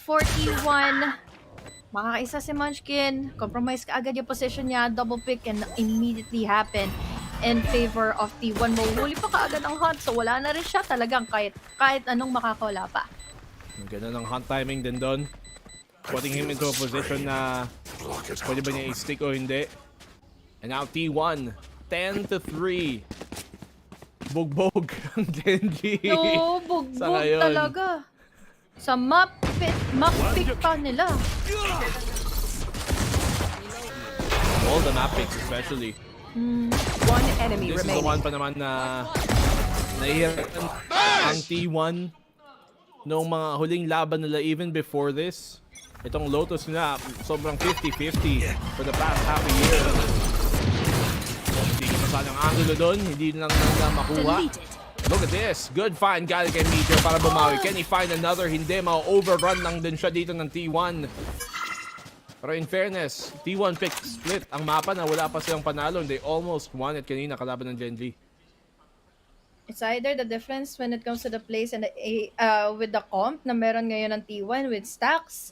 41. Makakaisa si Munchkin. Compromise kaagad yung position niya. Double pick and immediately happen in favor of T1. Mahuli pa kaagad ang hunt, so wala na rin siya talagang kahit anong makakawala pa. Ang ganda ng hunt timing din doon. Putting him into a position na pwede ba niya i-stick o hindi. And now T1, 10-3. Bugbog ang Gen.G. No, bugbog talaga. Sa map pick pa nila. All the map picks especially. One enemy This remaining. is the one pa naman na nahihirapan ang T1 noong mga huling laban nila even before this. Itong Lotus nila, sobrang 50-50 for the past half a year. Hindi ka masyadong angulo doon, hindi lang nila makuha. Look at this, good find galing kay Meteor para bumawi. Can he find another? Hindi, ma-overrun lang din siya dito ng T1. Pero in fairness, T1 pick split ang mapa na wala pa silang panalo. They almost won it kanina kalaban ng Gen.G. It's either the difference when it comes to the plays and with the comp na meron ngayon ng T1 with stacks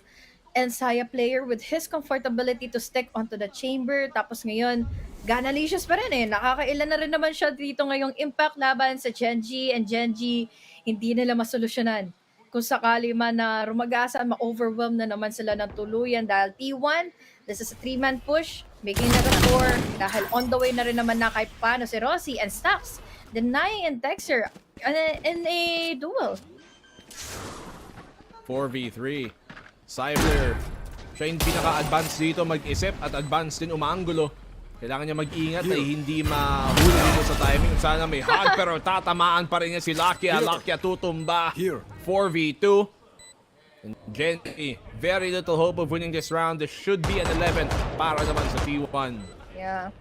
and Saya player with his comfortability to stick onto the chamber. Tapos ngayon, Ganalicious pa rin eh. Nakakailan na rin naman siya dito ngayong impact laban sa Gen.G and Gen.G hindi nila masolusyonan. Kung sakali man na rumagasan, ma-overwhelm na naman sila ng tuluyan dahil T1, this is a 3-man push, making it a 4 dahil on the way na rin naman na kahit paano si Rossi and Stacks denying and Texer in a duel. 4v3. Cyber, siya yung pinaka-advance dito mag-isip at advance din umaanggulo. Kailangan niya mag-ingat na hindi mahuli dito sa timing. Sana may hug pero tatamaan pa rin niya si Lakia. Lakia tutumba. 4v2. And Gen.G, very little hope of winning this round. This should be an 11 para naman sa T1. Yeah.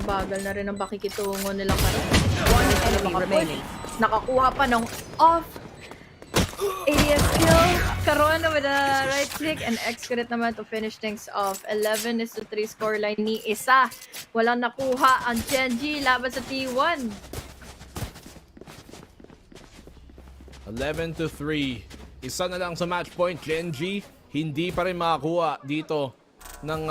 Bagal na rin ang pakikitungo nilang karon. One enemy remaining. Nakakuha pa ng off ADS kill. Karon with a right click and execute naman to finish things off. 11-3 scoreline ni isa. Walang nakuha ang Gen.G laban sa T1. 11-3. Isa na lang sa match point. Gen.G hindi pa rin makakuha dito ng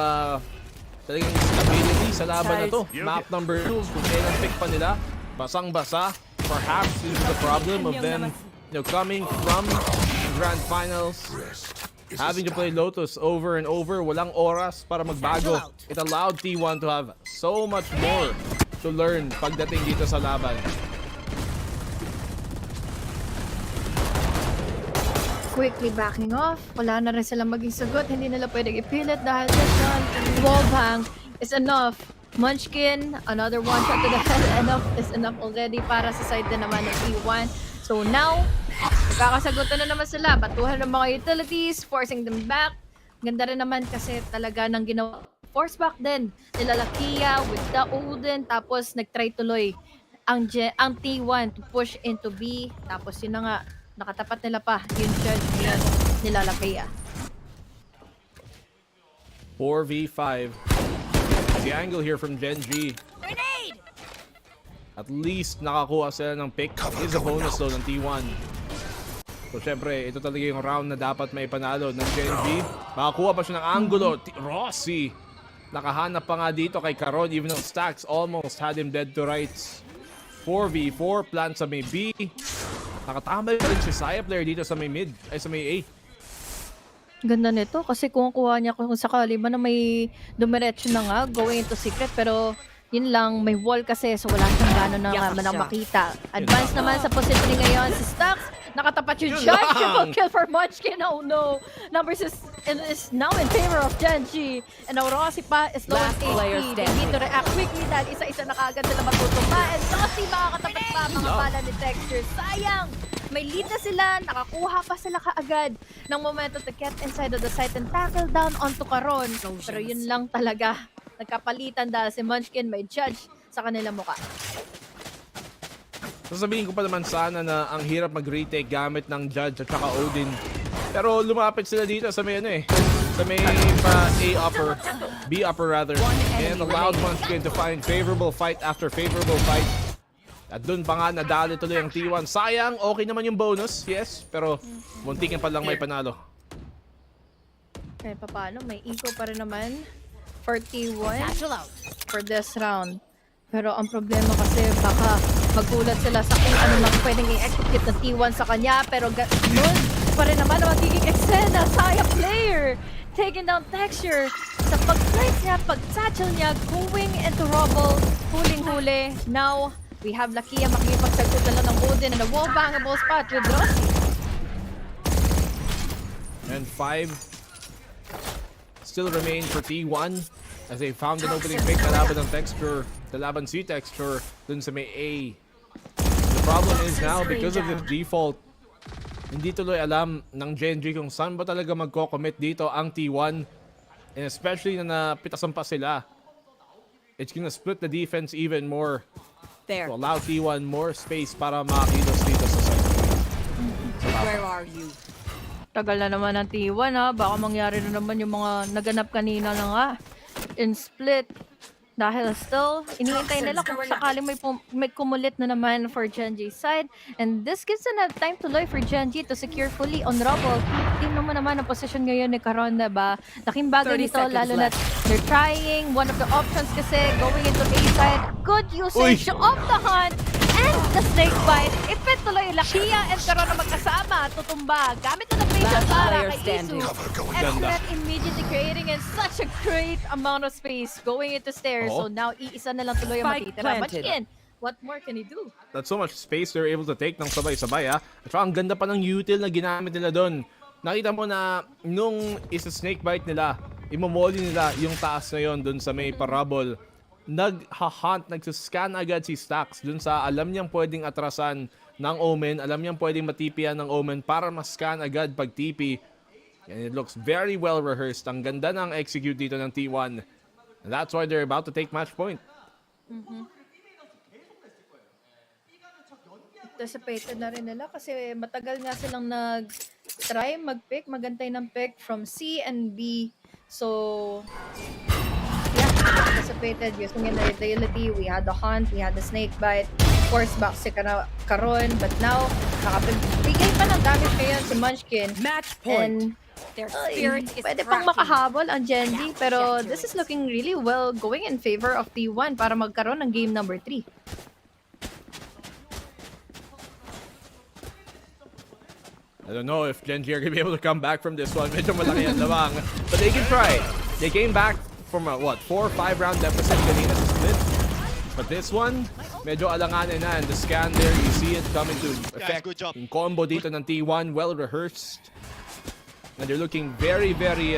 talagang stability sa laban na to. Map number 2, kung kailan pick pa nila, basang-basa. Perhaps this is the problem of them coming from Grand Finals, having to play Lotus over and over. Walang oras para magbago. It allowed T1 to have so much more to learn pagdating dito sa laban. Quickly backing off. Wala na rin silang maging sagot. Hindi nila pwedeng ipilit dahil this wallbang is enough. Munchkin, another one shot to the head. Enough is enough already para sa side na naman ng T1. So now, magkakasagutan na naman sila. Batuhan ng mga utilities, forcing them back. Ganda rin naman kasi talaga ng ginawa. Force back din. Nila Lakia with the Odin. Tapos nag-try tuloy ang T1 to push into B. Tapos yun na nga, nakatapat nila pa yung judge nila Lakia. 4v5. The angle here from Gen.G. At least nakakuha sila ng pick. Is a bonus though ng T1. So syempre, ito talaga yung round na dapat may panalo ng Gen.G. Makakuha pa siya ng angulo. Rossi. Nakahanap pa nga dito kay Caron, even though Stacks almost had him dead to rights. 4v4, plant sa may B. Nakatambay pa rin si Saya player dito sa may mid, ay sa may A. Ganda nito kasi kung kuha niya kung sakali man na may dumiretso na nga going into secret, pero yun lang, may wall kasi so wala siyang gano'n na manang makita. Advance naman sa positioning ngayon si Stacks. Nakatapat yung judge. Triple kill for Munchkin. Oh no. Numbers is now in favor of Gen.G. And now Rossi pa is low on HP. They need to react quickly dahil isa-isa na kaagad sila matutumba. And Rossi makakatapat pa mga bala ni Texture. Sayang! May lead na sila. Nakakuha pa sila kaagad ng momento to get inside of the site and tackle down onto Caron. Pero yun lang talaga. Nagkapalitan dahil si Munchkin may judge sa kanilang muka. Sasabihin ko pa naman sana na ang hirap mag-retake gamit ng Judge at saka Odin. Pero lumapit sila dito sa may sa may A upper, B upper rather. And allowed Munchkin to find favorable fight after favorable fight. At dun pa nga nadali tuloy ang T1. Sayang, okay naman yung bonus, yes. Pero muntikin pa lang may panalo. Kahit pa paano, may eco pa rin naman for T1 for this round. Pero ang problema kasi baka magulat sila sa kung ano lang pwedeng i-execute ng T1 sa kanya. Pero nun pa rin naman ang magiging eksena. Saya player taking down Texture sa pag-flight niya, pag-satchel niya, going into rubble, huling-huli. Now, we have Lakia makipagsagtod na lang ng Odin and a wall-bangable spot with Rossi. And 5 still remain for T1 as they found an opening pick. Kalaban ng Texture, kalaban si Texture dun sa may A. The problem is now, because of the default, hindi tuloy alam ng Gen.G kung saan ba talaga magko-commit dito ang T1. And especially na napitasan pa sila. It's gonna split the defense even more. To allow T1 more space para makakilos dito sa side. Where are you? Tagal na naman ng T1 ha. Baka mangyari na naman yung mga naganap kanina na nga. In split. Dahil still, iniintay nila kung sakaling may kumulit na naman for Gen.G's side. And this gives enough time tuloy for Gen.G to secure fully on rubble. Tingnan mo naman ang position ngayon ni Caron, diba? Laking bagay nito, lalo na they're trying. One of the options kasi going into A side. Good usage of the hunt and the snake bite. Ipit tuloy Lakia and Caron na magkasama. Tutumba. Gamit na ng patient para kay Isu. Excellent immediately creating in such a great amount of space going into stairs. So now, iisa na lang tuloy ang matitira. Munchkin, what more can he do? That's so much space they're able to take ng sabay-sabay ha. At saka ang ganda pa ng util na ginamit nila doon. Nakita mo na nung isa snake bite nila, imomoli nila yung taas na yon doon sa may parabol. Nag-hunt, nagsascan agad si Stacks doon sa alam niyang pwedeng atrasan ng Omen, alam niyang pwedeng matipian ng Omen para ma-scan agad pag TP. And it looks very well rehearsed. Ang ganda ng execute dito ng T1. And that's why they're about to take match point. Anticipated na rin nila kasi matagal nga silang nag-try mag-pick, magantay ng pick from C and B. So, yeah, anticipated using in the utility. We had the hunt, we had the snake bite. Of course, back si Caron. But now, nakapibigay pa ng damage ngayon si Munchkin. Match point. And pwede pang makahabol ang Gen.G, pero this is looking really well going in favor of T1 para magkaroon ng game number 3. I don't know if Gen.G are going to be able to come back from this one. Medyo malaki ang lamang. But they can try. They came back from a, 4 or 5 round deficit kanina sa split. But this one, medyo alanganin na. And the scan there, you see it coming to effect. Yung combo dito ng T1, well rehearsed. And they're looking very, very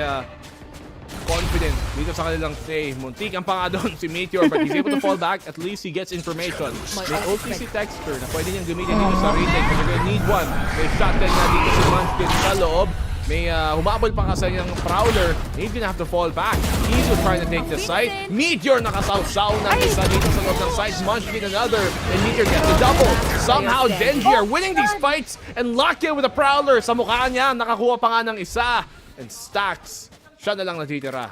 confident dito sa kanilang play. Muntik ang pa nga doon si Meteor, but he's able to fall back. At least he gets information. May OTC Texture na pwede niyang gamitin dito sa retake. But they're gonna need one. May shotgun na dito si Munchkin sa loob. May humabol pa kasi yung Prowler. He's gonna have to fall back. He's trying to take the site. Meteor nakasawsaw na isa dito sa loob ng site. Munchkin another. And Meteor gets the double. Somehow Gen.G are winning these fights. And locked in with the Prowler. Sa mukha niya, nakakuha pa nga ng isa. And Stacks, siya na lang natitira.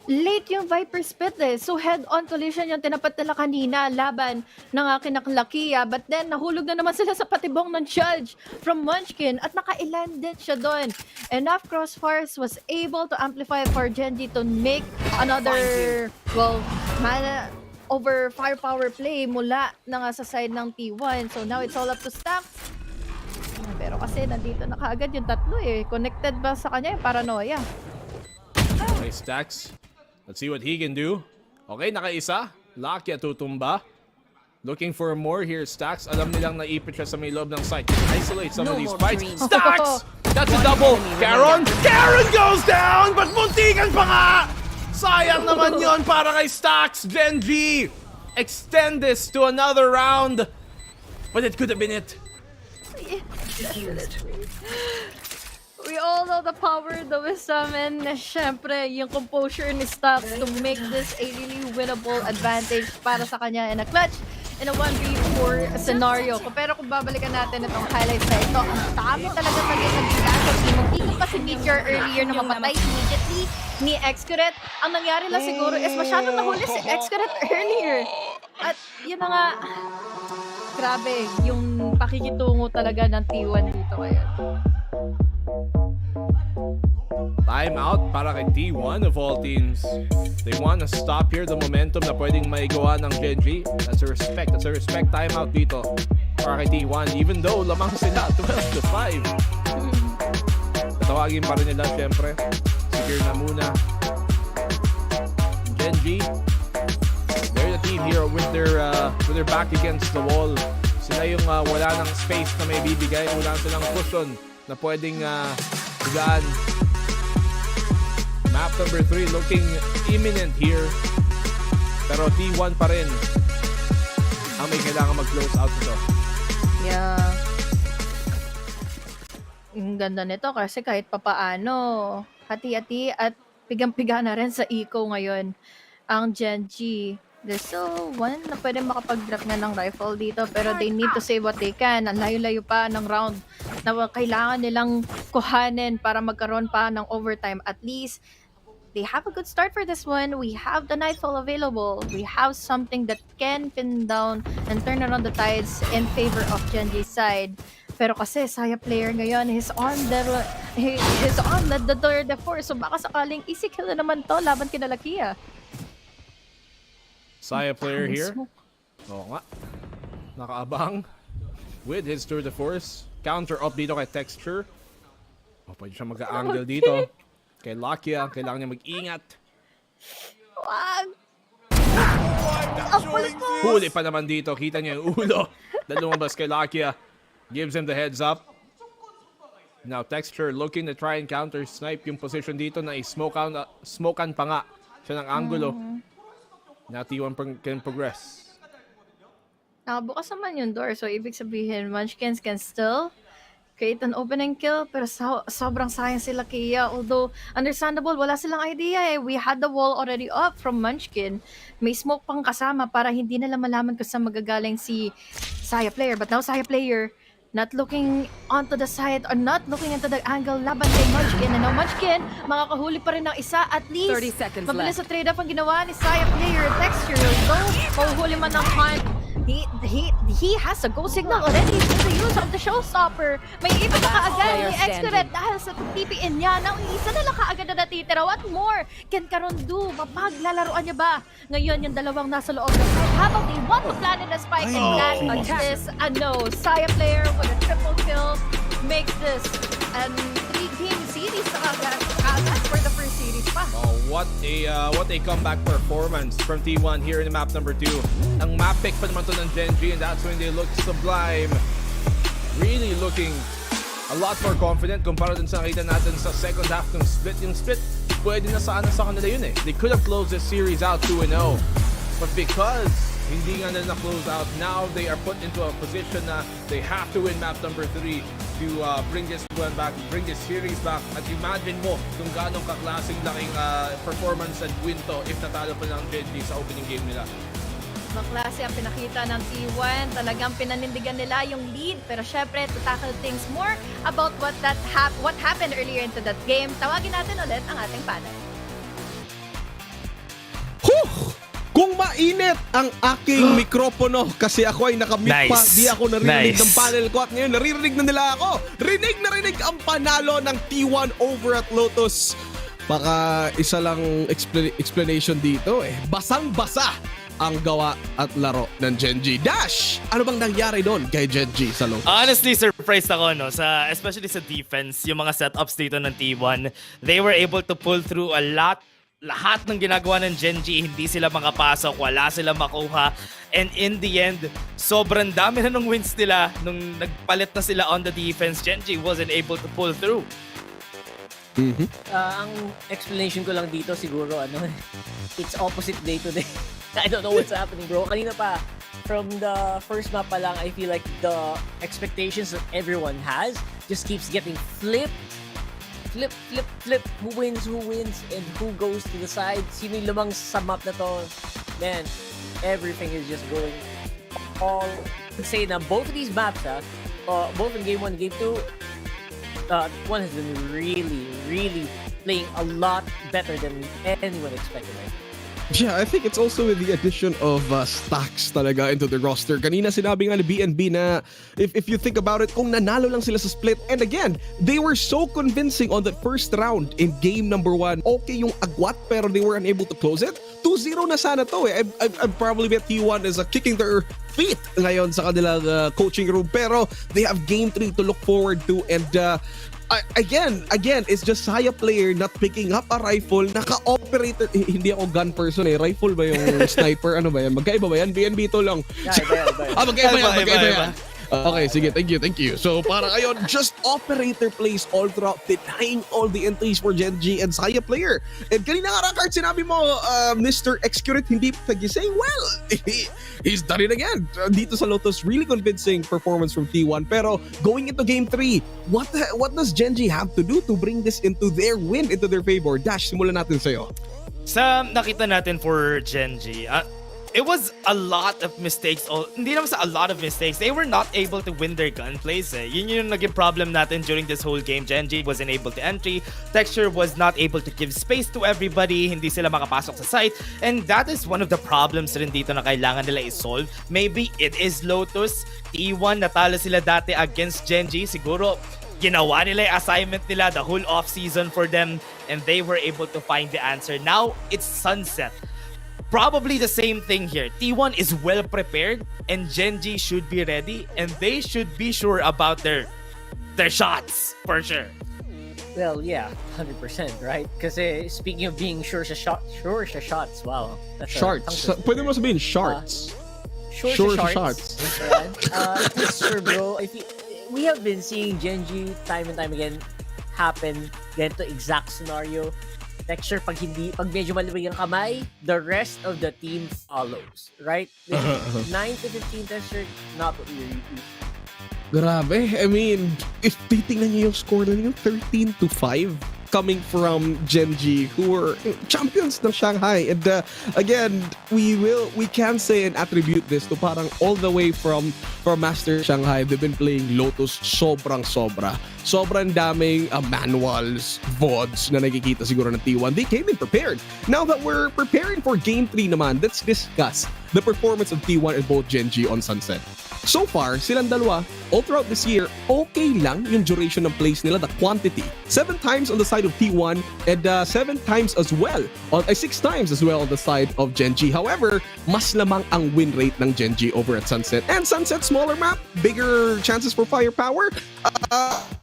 late yung Viper split eh. So head-on collision yung tinapat nila kanina laban ng kinakalakia. But then nahulog na naman sila sa patibong ng Judge from Munchkin at naka-landed siya doon. Enough crossfires was able to amplify for Gen.G to make another, well, over firepower play mula na nga sa side ng T1. So now it's all up to Stack. Pero kasi nandito na kaagad yung tatlo eh. Connected ba sa kanya yung paranoia? Okay, Stacks. Let's see what he can do. Okay, nakaisa. Lakia tutumba. Looking for more here, Stacks. Alam nilang naipit siya sa may loob ng site. Isolate some of these fights. Stacks! That's a double. Karen! Karen goes down! But muntikan pa nga! Sayang naman yon para kay Stacks. Gen.G extend this to another round. But it could have been it. We all know the power, the wisdom, and syempre, yung composure ni Stack to make this a really winnable advantage para sa kanya in a clutch, in a 1v4 scenario. Pero kung babalikan natin itong highlights na ito, ang dami talaga naging casualty. Magkikip pa si Meteor earlier na mapatay immediately ni Xcuret. Ang nangyari lang siguro is masyadong nahuli si Xcuret earlier. At yun na nga, grabe, yung pakikitungo talaga ng T1 dito ngayon. Timeout para kay T1 of all teams. They want to stop here the momentum na pwedeng maigawa ng Gen.G. That's a respect timeout dito para kay T1 even though lamang sila 12-5. Tatawagin pa rin nila syempre. Secure na muna. Gen.G, they're the team here with their back against the wall. Sila yung wala ng space na may bibigay. Wala silang cushion na pwedeng higaan. Map number 3 looking imminent here. Pero T1 pa rin ang may kailangan mag-close out nito. Yeah. Ang ganda nito kasi kahit papaano, hati-hati at pigang-piga na rin sa eco ngayon ang Gen.G. There's still one na pwede makapag-drop na ng rifle dito pero they need to save what they can. Ang layo-layo pa ng round na kailangan nilang kuhanin para magkaroon pa ng overtime. At least, they have a good start for this one. We have the Nightfall available. We have something that can pin down and turn around the tides in favor of Gen.G's side. Pero kasi Saya player ngayon, he's on the force. So baka sakaling easy kill na naman to laban kina Lakia. Saya player here. Oo nga. Nakaabang with his tour de force. Counter up dito kay Texture. Pwede siya mag-angle dito. Kay Lakia, kailangan niya mag-ingat. Wag! Huli pa naman dito. Kita niya yung ulo. Lumabas kay Lakia. Gives him the heads up. Now Texture looking to try and counter snipe yung position dito na smokean pa nga siya ng angulo. Now T1 can progress. Nakabukas naman yung door. So ibig sabihin, Munchkins can still create an opening kill. Pero sobrang sayang sila Kia. Although, understandable, wala silang idea eh. We had the wall already up from Munchkin. May smoke pang kasama para hindi nila malaman kung saan magagaling si Saya player. But now Saya player not looking onto the side or not looking into the angle laban kay Munchkin. And now Munchkin, makakahuli pa rin ng isa at least. 30 seconds mabilis left. sa trade-off ang ginawa ni Saya player. Texture, though, mahuhuli man ng hunt. He has a go signal already with the use of the showstopper. May iba na kaagad ni Xcuret dahil sa TPN niya. Now, isa na lang kaagad na natitira. What more can Karon do? Mapaglalaroan niya ba? Ngayon, yung dalawang nasa loob ng side. Habang they want to plant in a spike and that is a no. Saya player with a triple kill makes this a 3-game series kaagad for the first series pa. Oh, what a comeback performance from T1 here in map number 2. Ang map pick pa naman to ng Gen.G and that's when they look sublime. Really looking a lot more confident kumpara dun sa nakita natin sa second half ng split. Yung split, pwede na sa kanila yun eh. They could have closed this series out 2-0. But because hindi nga nila na-close out, now they are put into a position na they have to win map number 3 to bring this one back, bring this series back. At imagine mo kung gaano kaklaseng laking performance at win to if natalo pa ng Gen.G sa opening game nila. Maklase ang pinakita ng T1. Talagang pinanindigan nila yung lead. Pero syempre, to tackle things more about what happened earlier into that game, tawagin natin ulit ang ating panel. Kung mainit ang aking mikropono kasi ako ay nakamute pa, di ako naririnig ng panel ko at ngayon naririnig na nila ako. Rinig na rinig ang panalo ng T1 over at Lotus. Baka isa lang explanation dito eh. Basang-basa ang gawa at laro ng Gen.G. Dash! Ano bang nangyari doon kay Gen.G. sa Lotus? Honestly, surprised ako, no? Especially sa defense, yung mga setups dito ng T1, they were able to pull through a lot. Lahat ng ginagawa ng Gen.G, hindi sila makapasok, wala sila makuha. And in the end, sobrang dami na ng wins nila nung nagpalit na sila on the defense. Gen.G wasn't able to pull through. Ang explanation ko lang dito siguro, it's opposite day to day. I don't know what's happening, bro. Kanina pa, from the first map pa lang, I feel like the expectations that everyone has just keeps getting flipped. Flip. Who wins, and who goes to the side. Sino yung lumang sa map na to. Man, everything is just going all... I'd say na both of these maps, both in Game 1 and Game 2, one has been really playing a lot better than anyone expected, right? Yeah, I think it's also with the addition of stacks talaga into the roster. Kanina sinabi nga ni BNB na if you think about it, kung nanalo lang sila sa split, and again, they were so convincing on that first round in game number 1. Okay yung agwat pero they were unable to close it. 2-0 na sana to eh. I'd probably bet T1 is kicking their feet ngayon sa kanilang coaching room, pero they have game 3 to look forward to, and again, it's just Saya player not picking up a rifle, naka-operator, hindi ako gun person eh, rifle ba yung sniper, ano ba yan? Magkaiba ba yan? BNB to lang. Magkaiba yan. Okay, sige, thank you. So para ngayon, just operator plays all throughout, denying all the entries for Gen.G and Saya player. And kanina nga Rakard, sinabi mo, Mr. Excurate hindi pagising. Well, he's done it again. Dito sa Lotus, really convincing performance from T1. Pero going into Game 3, what does Gen.G have to do to bring this into their win, into their favor? Dash, simulan natin sa'yo. Sa nakita natin for Gen.G, it was a lot of mistakes. Hindi naman sa a lot of mistakes. They were not able to win their gunplays eh. Yun yung naging problem natin during this whole game. Gen.G wasn't able to entry. Texture was not able to give space to everybody. Hindi sila makapasok sa site. And that is one of the problems rin dito na kailangan nila i-solve. Maybe it is Lotus. T1, natalo sila dati against Gen.G. Siguro, ginawa nila yung assignment nila the whole off-season for them. And they were able to find the answer. Now, it's Sunset. Probably the same thing here. T1 is well prepared and Gen.G should be ready, and they should be sure about their shots for sure. Well, yeah, 100%, right? Kasi speaking of being sure sa shots, wow. Sharts. Pwede mo sabihin sharts. Sure sa shots. Sure, bro. We have been seeing Gen.G time and time again happen ganito exact scenario. Texture, pag medyo maluwag ang kamay, the rest of the team follows, right? 9 to 15 Texture, not what we were used. Grabe. I mean, if titingnan niyo yung score na yung 13-5 coming from Gen.G, who were champions ng Shanghai. And again, we can say and attribute this to parang all the way from Master Shanghai. They've been playing Lotus sobrang daming manuals, VODs na nakikita siguro ng T1. They came in prepared. Now that we're preparing for Game 3 naman, let's discuss the performance of T1 and both Gen.G on Sunset. So far, silang dalawa, all throughout this year, okay lang yung duration ng plays nila, the quantity. 7 times on the side of T1 and 6 times as well on the side of Gen.G. However, mas lamang ang win rate ng Gen.G over at Sunset. And Sunset, smaller map, bigger chances for firepower.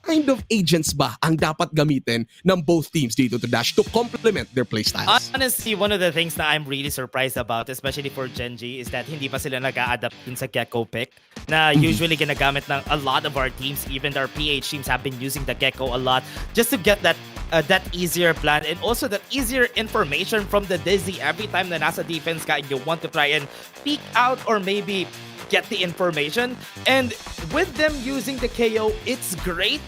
Kind of agents ba ang dapat gamitin ng both teams dito to Dash to complement their playstyles? Honestly, one of the things na I'm really surprised about, especially for Gen.G, is that hindi pa sila nag-a-adapt dun sa Gecko pick na usually ginagamit ng a lot of our teams. Even our PH teams have been using the Gecko a lot just to get that easier plan and also that easier information from the Dizzy every time na nasa defense ka and you want to try and peek out or maybe get the information. And with them using the KO, it's great.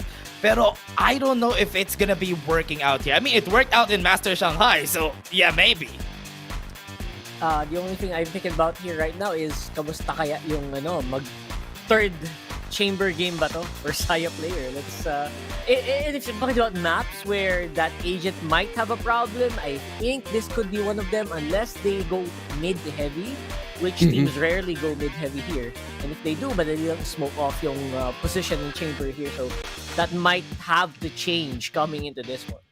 Pero I don't know if it's gonna be working out here. I mean, it worked out in Master Shanghai, so yeah, maybe. The only thing I'm thinking about here right now is kamusta kaya yung mag third chamber game ba to? Or Saya player? Let's, and if you're talking about maps where that agent might have a problem, I think this could be one of them unless they go mid-heavy, which teams rarely go mid-heavy here. And if they do, madali lang smoke off yung position in chamber here. So that might have to change coming into this one.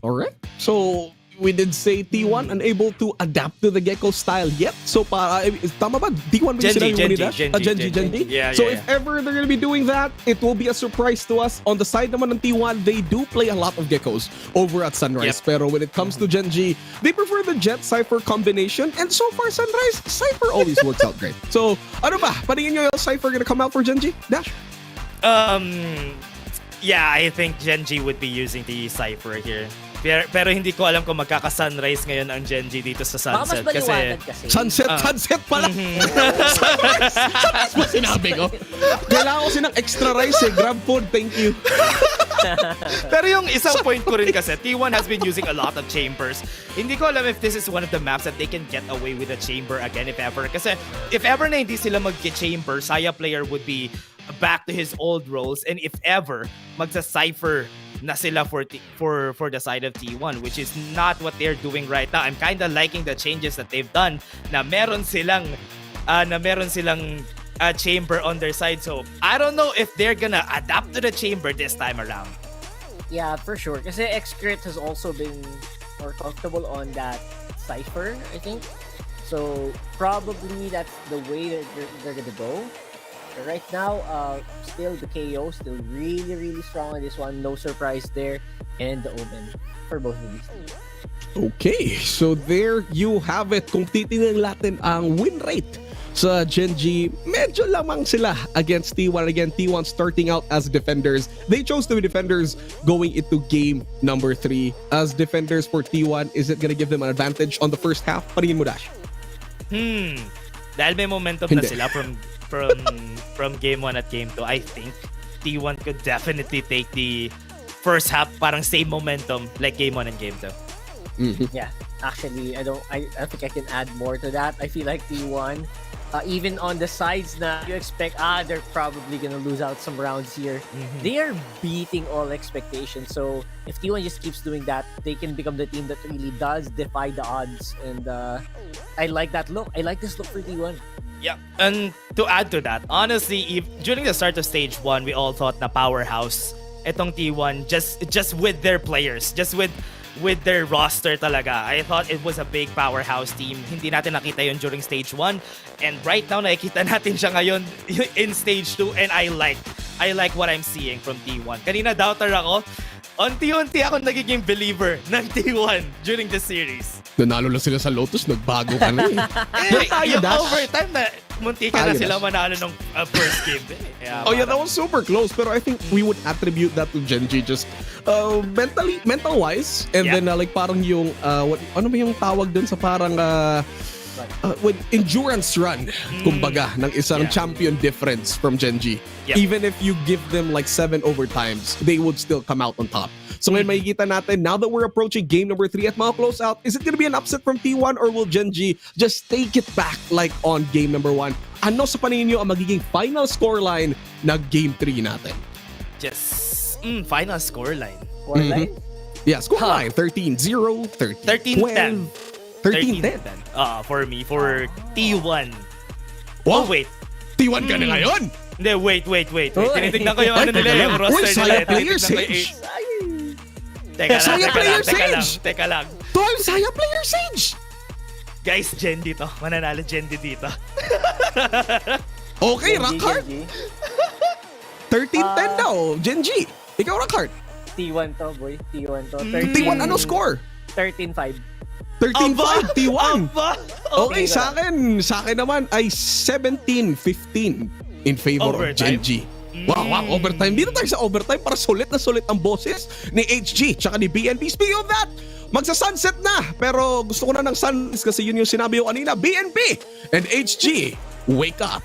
Alright. So, we did say T1 unable to adapt to the Gecko style yet. So, tama ba? T1 Gen.G. Yeah, so, if ever they're gonna be doing that, it will be a surprise to us. On the side naman ng T1, they do play a lot of Geckos over at Sunrise. Pero when it comes to Gen.G, they prefer the Jet Cypher combination. And so far, Sunrise, Cypher always works out great. So, ano ba? Paningin nyo yung Cypher gonna come out for Gen.G? Dash? Yeah, I think Gen.G would be using the Cypher here. Pero hindi ko alam kung magkaka-sunrise ngayon ang Gen.G dito sa Sunset. Baka mas maliwanag kasi. Sunset pala. Sunrise ba sinabi ko? Kailangan ko sinang extra rice Grab food, thank you. Pero yung isang point ko rin kasi, T1 has been using a lot of chambers. Hindi ko alam if this is one of the maps that they can get away with a chamber again if ever. Kasi if ever na hindi sila mag-chamber, Saya player would be back to his old roles. And if ever, magsa-cypher na sila for the side of T1, which is not what they're doing right now. I'm kind of liking the changes that they've done na meron silang chamber on their side. So I don't know if they're gonna adapt to the chamber this time around. Yeah, for sure. Kasi Xcrit has also been more comfortable on that Cypher, I think. So probably that's the way that they're gonna go. But right now, still the KO, still really, really strong on this one. No surprise there. And the Omen for both of these teams. Okay, so there you have it. Kung titingnan natin ang win rate sa Gen.G, medyo lamang sila against T1. Again, T1 starting out as defenders. They chose to be defenders going into game number 3. As defenders for T1, is it gonna give them an advantage on the first half? Paningin mo, Dash? Dahil may momentum na sila from game 1 at game 2, I think T1 could definitely take the first half parang same momentum like game 1 and game 2. Yeah, actually, I think I can add more to that. I feel like T1, even on the sides na you expect, they're probably gonna lose out some rounds here. They are beating all expectations. So if T1 just keeps doing that, they can become the team that really does defy the odds. And I like that look. I like this look for T1. Yeah, and to add to that, honestly, during the start of stage 1, we all thought na powerhouse itong T1 just with their players, just with their roster talaga. I thought it was a big powerhouse team. Hindi natin nakita yun during stage 1, and right now nakikita natin siya ngayon in stage 2, and I like what I'm seeing from T1. Kanina doubter ako. Unti-unti ako nagiging believer ng T1 during the series. Nanalo lang sila sa Lotus, nagbago ka na Yung overtime na munti ka na sila manalo ng first game. Yeah, that was super close. Pero I think we would attribute that to Gen.G just mental-wise. And then like parang yung, ano ba yung tawag dun sa parang with endurance run, kumbaga, ng isang champion difference from Gen.G. Even if you give them like 7 overtimes, they would still come out on top. So ngayon makikita natin, now that we're approaching game number 3 at mga closeout, is it gonna be an upset from T1 or will Gen.G just take it back like on game number 1? Ano sa paningin nyo ang magiging final scoreline na game 3 natin? Just, final scoreline. Yeah, scoreline. 13-0, 13-10. 13-10. For me, for T1. Wow. Oh, wait. T1 ka na ngayon? Hindi, wait. Tinitignan ko yung ano nila, yung roster nila. Saya Player Sage! Teka lang. Tol, Saya Player Sage! Guys, Gen.G to. Mananalo Gen.G dito. Okay, rank card. 13-10 daw, Gen.G. Ikaw rank card. T1 to, boy. T1 to. T1 ano score? 13-5. 13-5, T1. Okay, sa akin naman ay 17-15 in favor of Gen.G. Wow, overtime. Dito tayo sa overtime para sulit na sulit ang boses ni HG tsaka ni BNB. Speaking of that, magsa-sunset na. Pero gusto ko na ng sunrise kasi yun yung sinabi ko kanina. BNB and HG, wake up.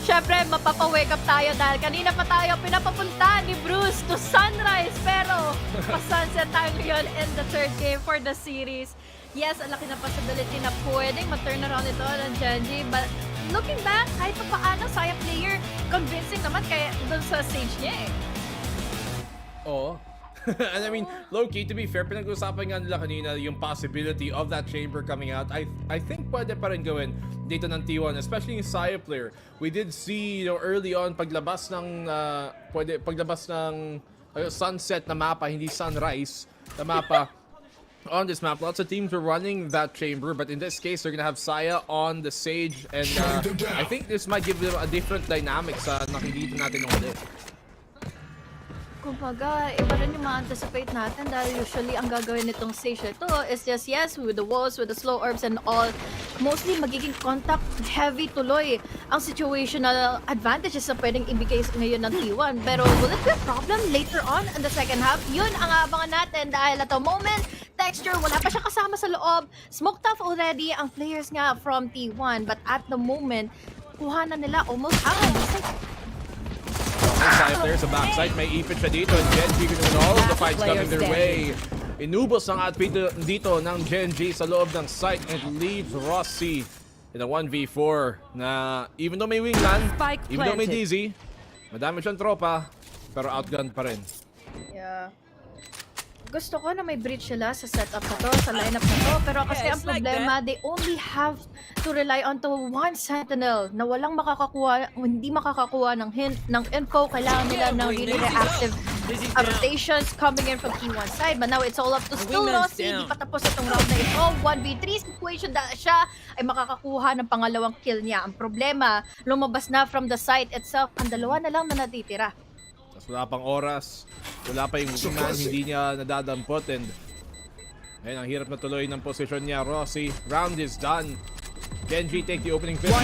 Siyempre, mapapa-wake up tayo dahil kanina pa tayo pinapapunta ni Bruce to Sunrise. Pero, pa-sunset tayo ngayon in the third game for the series. Yes, ang laki na possibility na pwedeng ma-turn around ito ng Gen.G. But looking back, kahit pa paano, Saya player, convincing naman kaya dun sa stage niya eh. Oo. And I mean, low-key, to be fair, pinag-usapan nga nila kanina yung possibility of that chamber coming out. I think pwede pa rin gawin dito ng T1, especially yung Saya player. We did see, early on, paglabas ng sunset na mapa, hindi sunrise na mapa. On this map, lots of teams were running that chamber, but in this case, they're gonna have Saya on the Sage, and I think this might give them a different dynamic sa nakikita natin ulit. Kumbaga, iba rin yung ma-anticipate natin dahil usually ang gagawin nitong stage ito is just, yes, with the walls, with the slow orbs and all, mostly magiging contact heavy tuloy ang situational advantages na pwedeng ibigay ngayon ng T1. Pero will it be a problem later on in the second half? Yun ang abangan natin dahil at the moment, Texture, wala pa siya kasama sa loob. Smoked off already ang players nga from T1, but at the moment, kuha na nila almost out of the side. Side player sa backside, may ipit siya dito, and Gen.G gonna all of the fights coming their way. Inubos ang outfit dito ng Gen.G sa loob ng site and leaves Rossi in a 1v4 na even though may wingman, even though may DZ, madami siyang tropa, pero outgunned pa rin. Yeah. Gusto ko na may breach sila sa setup na to, sa lineup na to, pero kasi ang problema, they only have to rely on to one sentinel na walang makakakuha, hindi makakakuha ng hint, ng info. Kailangan nila ng really reactive rotations coming in from T1 side, but now it's all up to still Rossi. Hindi pa tapos itong round na ito. 1v3 situation na siya ay makakakuha ng pangalawang kill niya. Ang problema, lumabas na from the site itself. Ang dalawa na lang na natitira. Wala pang oras, wala pa yung man, hindi niya nadadampot, and ayun, ang hirap na tuloy ng posisyon niya. Rossi, round is done. Gen.G take the opening pistol.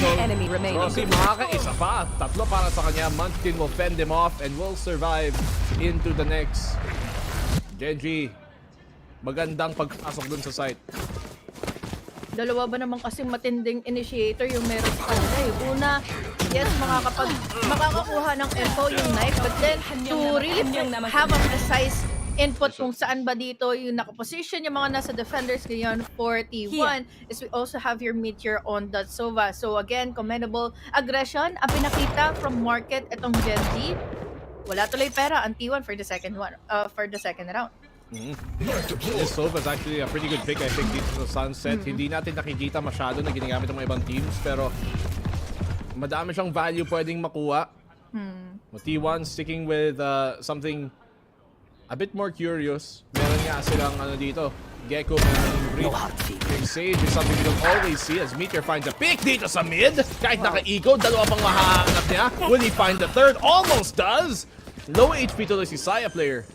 Rossi makakaisa pa. Tatlo para sa kanya. Munchkin will fend him off and will survive into the next. Gen.G, magandang pagpasok dun sa site. Dalawa ba naman kasi matinding initiator yung meron sa kanila eh. Una, yes, makakakuha ng info yung knife, but then to really have a precise input kung saan ba dito yung nakaposition yung mga nasa defenders ngayon for T1 is we also have your Meteor on that Sova. So again, commendable aggression ang pinakita from market itong Gen.G. Wala tuloy pera ang T1 for the second round. This Sova is actually a pretty good pick, I think, dito sa Sunset. Hindi natin nakikita masyado na ginagamit ng mga ibang teams, pero madami siyang value pwedeng makuha. T1 sticking with something a bit more curious. Meron nga silang dito, Gecko, meron yung Sage is something we don't always see as Meteor finds a pick dito sa mid. Kahit naka-eco, dalawa pang mahahanap niya. Will he find the third? Almost does! Low HP tuloy si Saya player.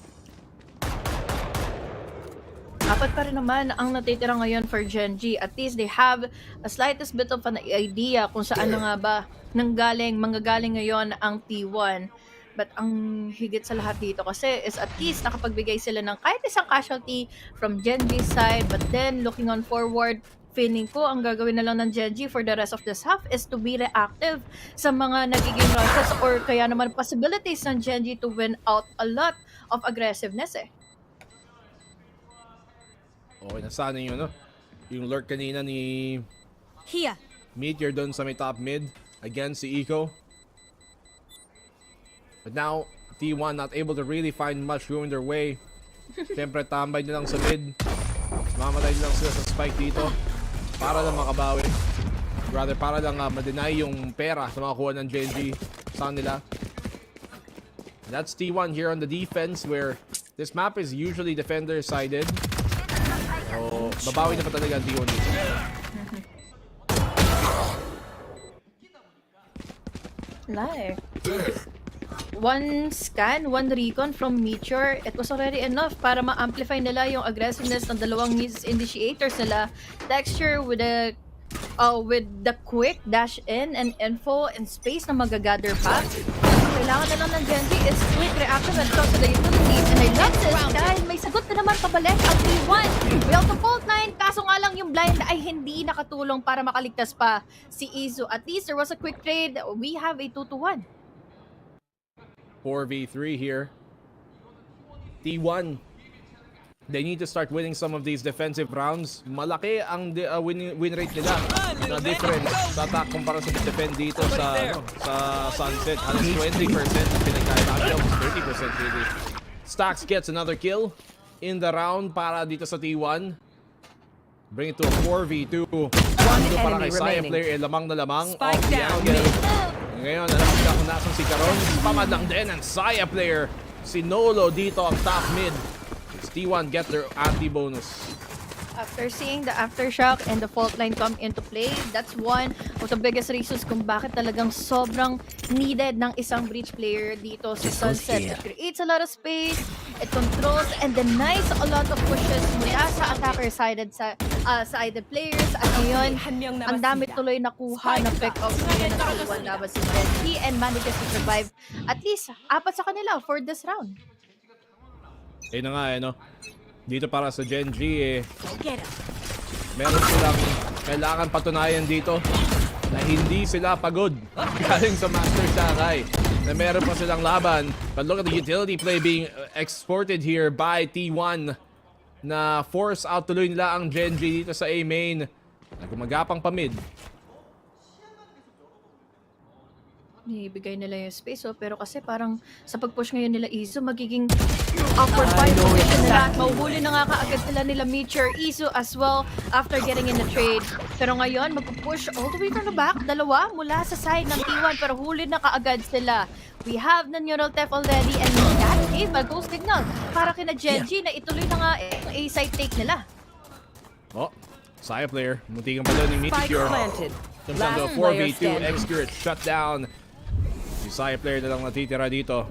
Apat pa rin naman ang natitira ngayon for Gen.G. At least they have a slightest bit of an idea kung saan na nga ba manggagaling ngayon ang T1. But ang higit sa lahat dito kasi is at least nakapagbigay sila ng kahit isang casualty from Gen.G side. But then looking on forward, feeling ko ang gagawin na lang ng Gen.G for the rest of this half is to be reactive sa mga nagiging rushes or kaya naman possibilities ng Gen.G to win out a lot of aggressiveness eh. Okay, nasana yung yung lurk kanina ni Meteor doon sa may top mid against si Eco. But now, T1 not able to really find much going their way. Siyempre, tambay nyo lang sa mid. Mamatay nyo lang sila sa spike dito para lang makabawi. Rather, para lang ma-deny yung pera sa mga kuha ng Gen.G sa nila. That's T1 here on the defense where this map is usually defender-sided. So, babawi na pa talaga ang T1 dito. Live. One scan, one recon from Meteor, it was already enough para ma-amplify nila yung aggressiveness ng dalawang initiators nila. Texture with the quick dash in and info and space na magagather pa. Kailangan na lang ng Gen.G is quick reaction when it comes to the utilities. And I love this dahil may sagot na naman pabalik ang T1. We also fault 9, kaso nga lang yung blind ay hindi nakatulong para makaligtas pa si Izu. At least there was a quick trade. We have a 2-1. 4v3 here. T1 They need to start winning some of these defensive rounds. Malaki ang win rate nila na difference sa attack kumpara sa defend dito sa Sunset. Halos 20% na pinagkaya natin. Almost 30% really. Stax gets another kill in the round para dito sa T1. Bring it to a 4v2. Ando para kay Saya player, lamang na lamang. Off the angle. Ngayon, alam mo kung nasan si Caron. Pamad lang din ang Saya player. Si Nolo dito ang top mid. T1 get their anti-bonus. After seeing the aftershock and the fault line come into play, that's one of the biggest reasons kung bakit talagang sobrang needed ng isang breach player dito sa Sunset. It creates a lot of space, it controls, and denies a lot of pushes mula sa attacker-sided sided players. At ngayon, ang dami tuloy nakuha na pick-up ngayon na T1 laban si Gen.G and manages to survive at least 4 sa kanila for this round. Ayun na nga no. Dito para sa Gen.G meron silang kailangan patunayan dito na hindi sila pagod galing sa Master Sakai. Na meron pa silang laban. But look at the utility play being exported here by T1 na force out tuloy nila ang Gen.G dito sa A main. Gumagapang pa mid. Ibigay nila yung space, pero kasi parang sa pag-push ngayon nila Izu, magiging awkward pa yung position nila. Mahuhuli na nga kaagad nila Meteor, Izu as well after getting in the trade. Pero ngayon, mag-push all the way from the back, dalawa mula sa side ng T1, pero huli na kaagad sila. We have the neural theft already and that gave a go signal para kina Gen.G na ituloy na nga A-side take nila. Oh, Saya player, muntikan pa doon yung Meteor. Comes down to a 4v2, Excurate shut down. Saya player na lang natitira dito.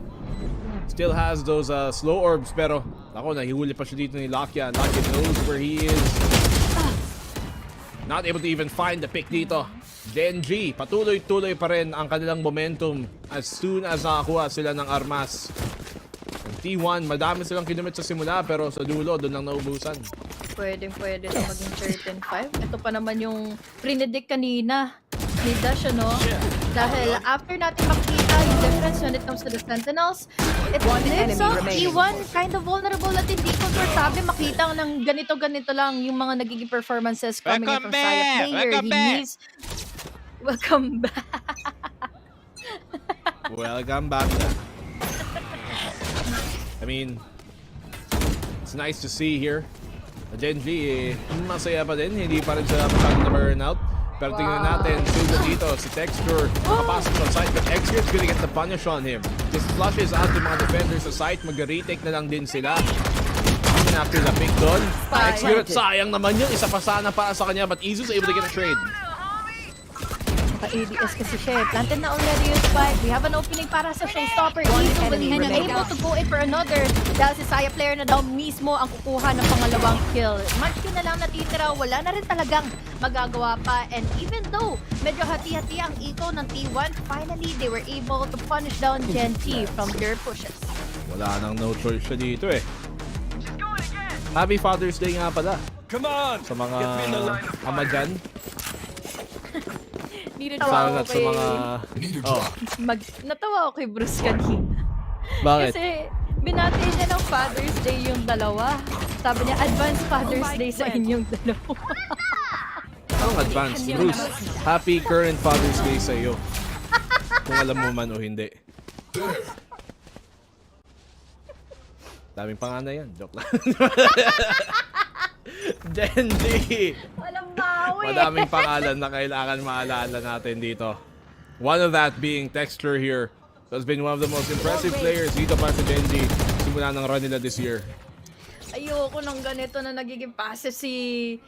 Still has those slow orbs pero ako nahihuli pa siya dito ni Lakia. Lakia knows where he is. Not able to even find the pick dito. Gen.G patuloy-tuloy pa rin ang kanilang momentum as soon as nakakuha sila ng armas. Ang T1 madami silang kinumit sa simula pero sa dulo doon lang naubusan. Pwede ito maging 13-5. Ito pa naman yung predict kanina ni Dash, Dahil after natin makita yung difference when it comes to the Sentinels, it leaves T1 kind of vulnerable at hindi komportable makita ng ganito-ganito lang yung mga nagiging performances coming in from Saya player. Welcome back! Welcome back. I mean, it's nice to see here. Gen.G masaya pa din, hindi pa rin sila masyadong na-burnout. Pero tingnan natin, sugo dito, si Texture, nakapasok sa site, but Excure's gonna get the punish on him. Just flushes out yung mga defenders sa site, mag-retake na lang din sila. Even after the pick doon, Excure, sayang naman yun, isa pa sana para sa kanya, but Izu's able to get a trade. Pa-ADS kasi siya planted na already yung spike. We have an opening para sa showstopper. Izu will be able to go in for another dahil si Saya player na daw mismo ang kukuha ng pangalawang kill. Munchkin na lang natitira, wala na rin talagang magagawa pa. And even though medyo hati-hati ang eco ng T1, finally they were able to punish down Gen.G from their pushes. Wala nang no choice siya dito Happy Father's Day nga pala. Come on! Sa mga ama dyan. Natawa ako kay Bruce kanina. Bakit? Kasi binati niya ng Father's Day yung dalawa. Sabi niya, Advance Father's Day sa inyong dalawa. Anong advance, Bruce? Happy current Father's Day sa iyo. Kung alam mo man o hindi. Daming panganay yan. Joke lang. Gen.G madaming pangalan na kailangan maalala natin dito. One of that being Texture here. Has been one of the most impressive players dito para sa Gen.G simula ng run nila this year. Ayoko nang ganito na nagiging passive si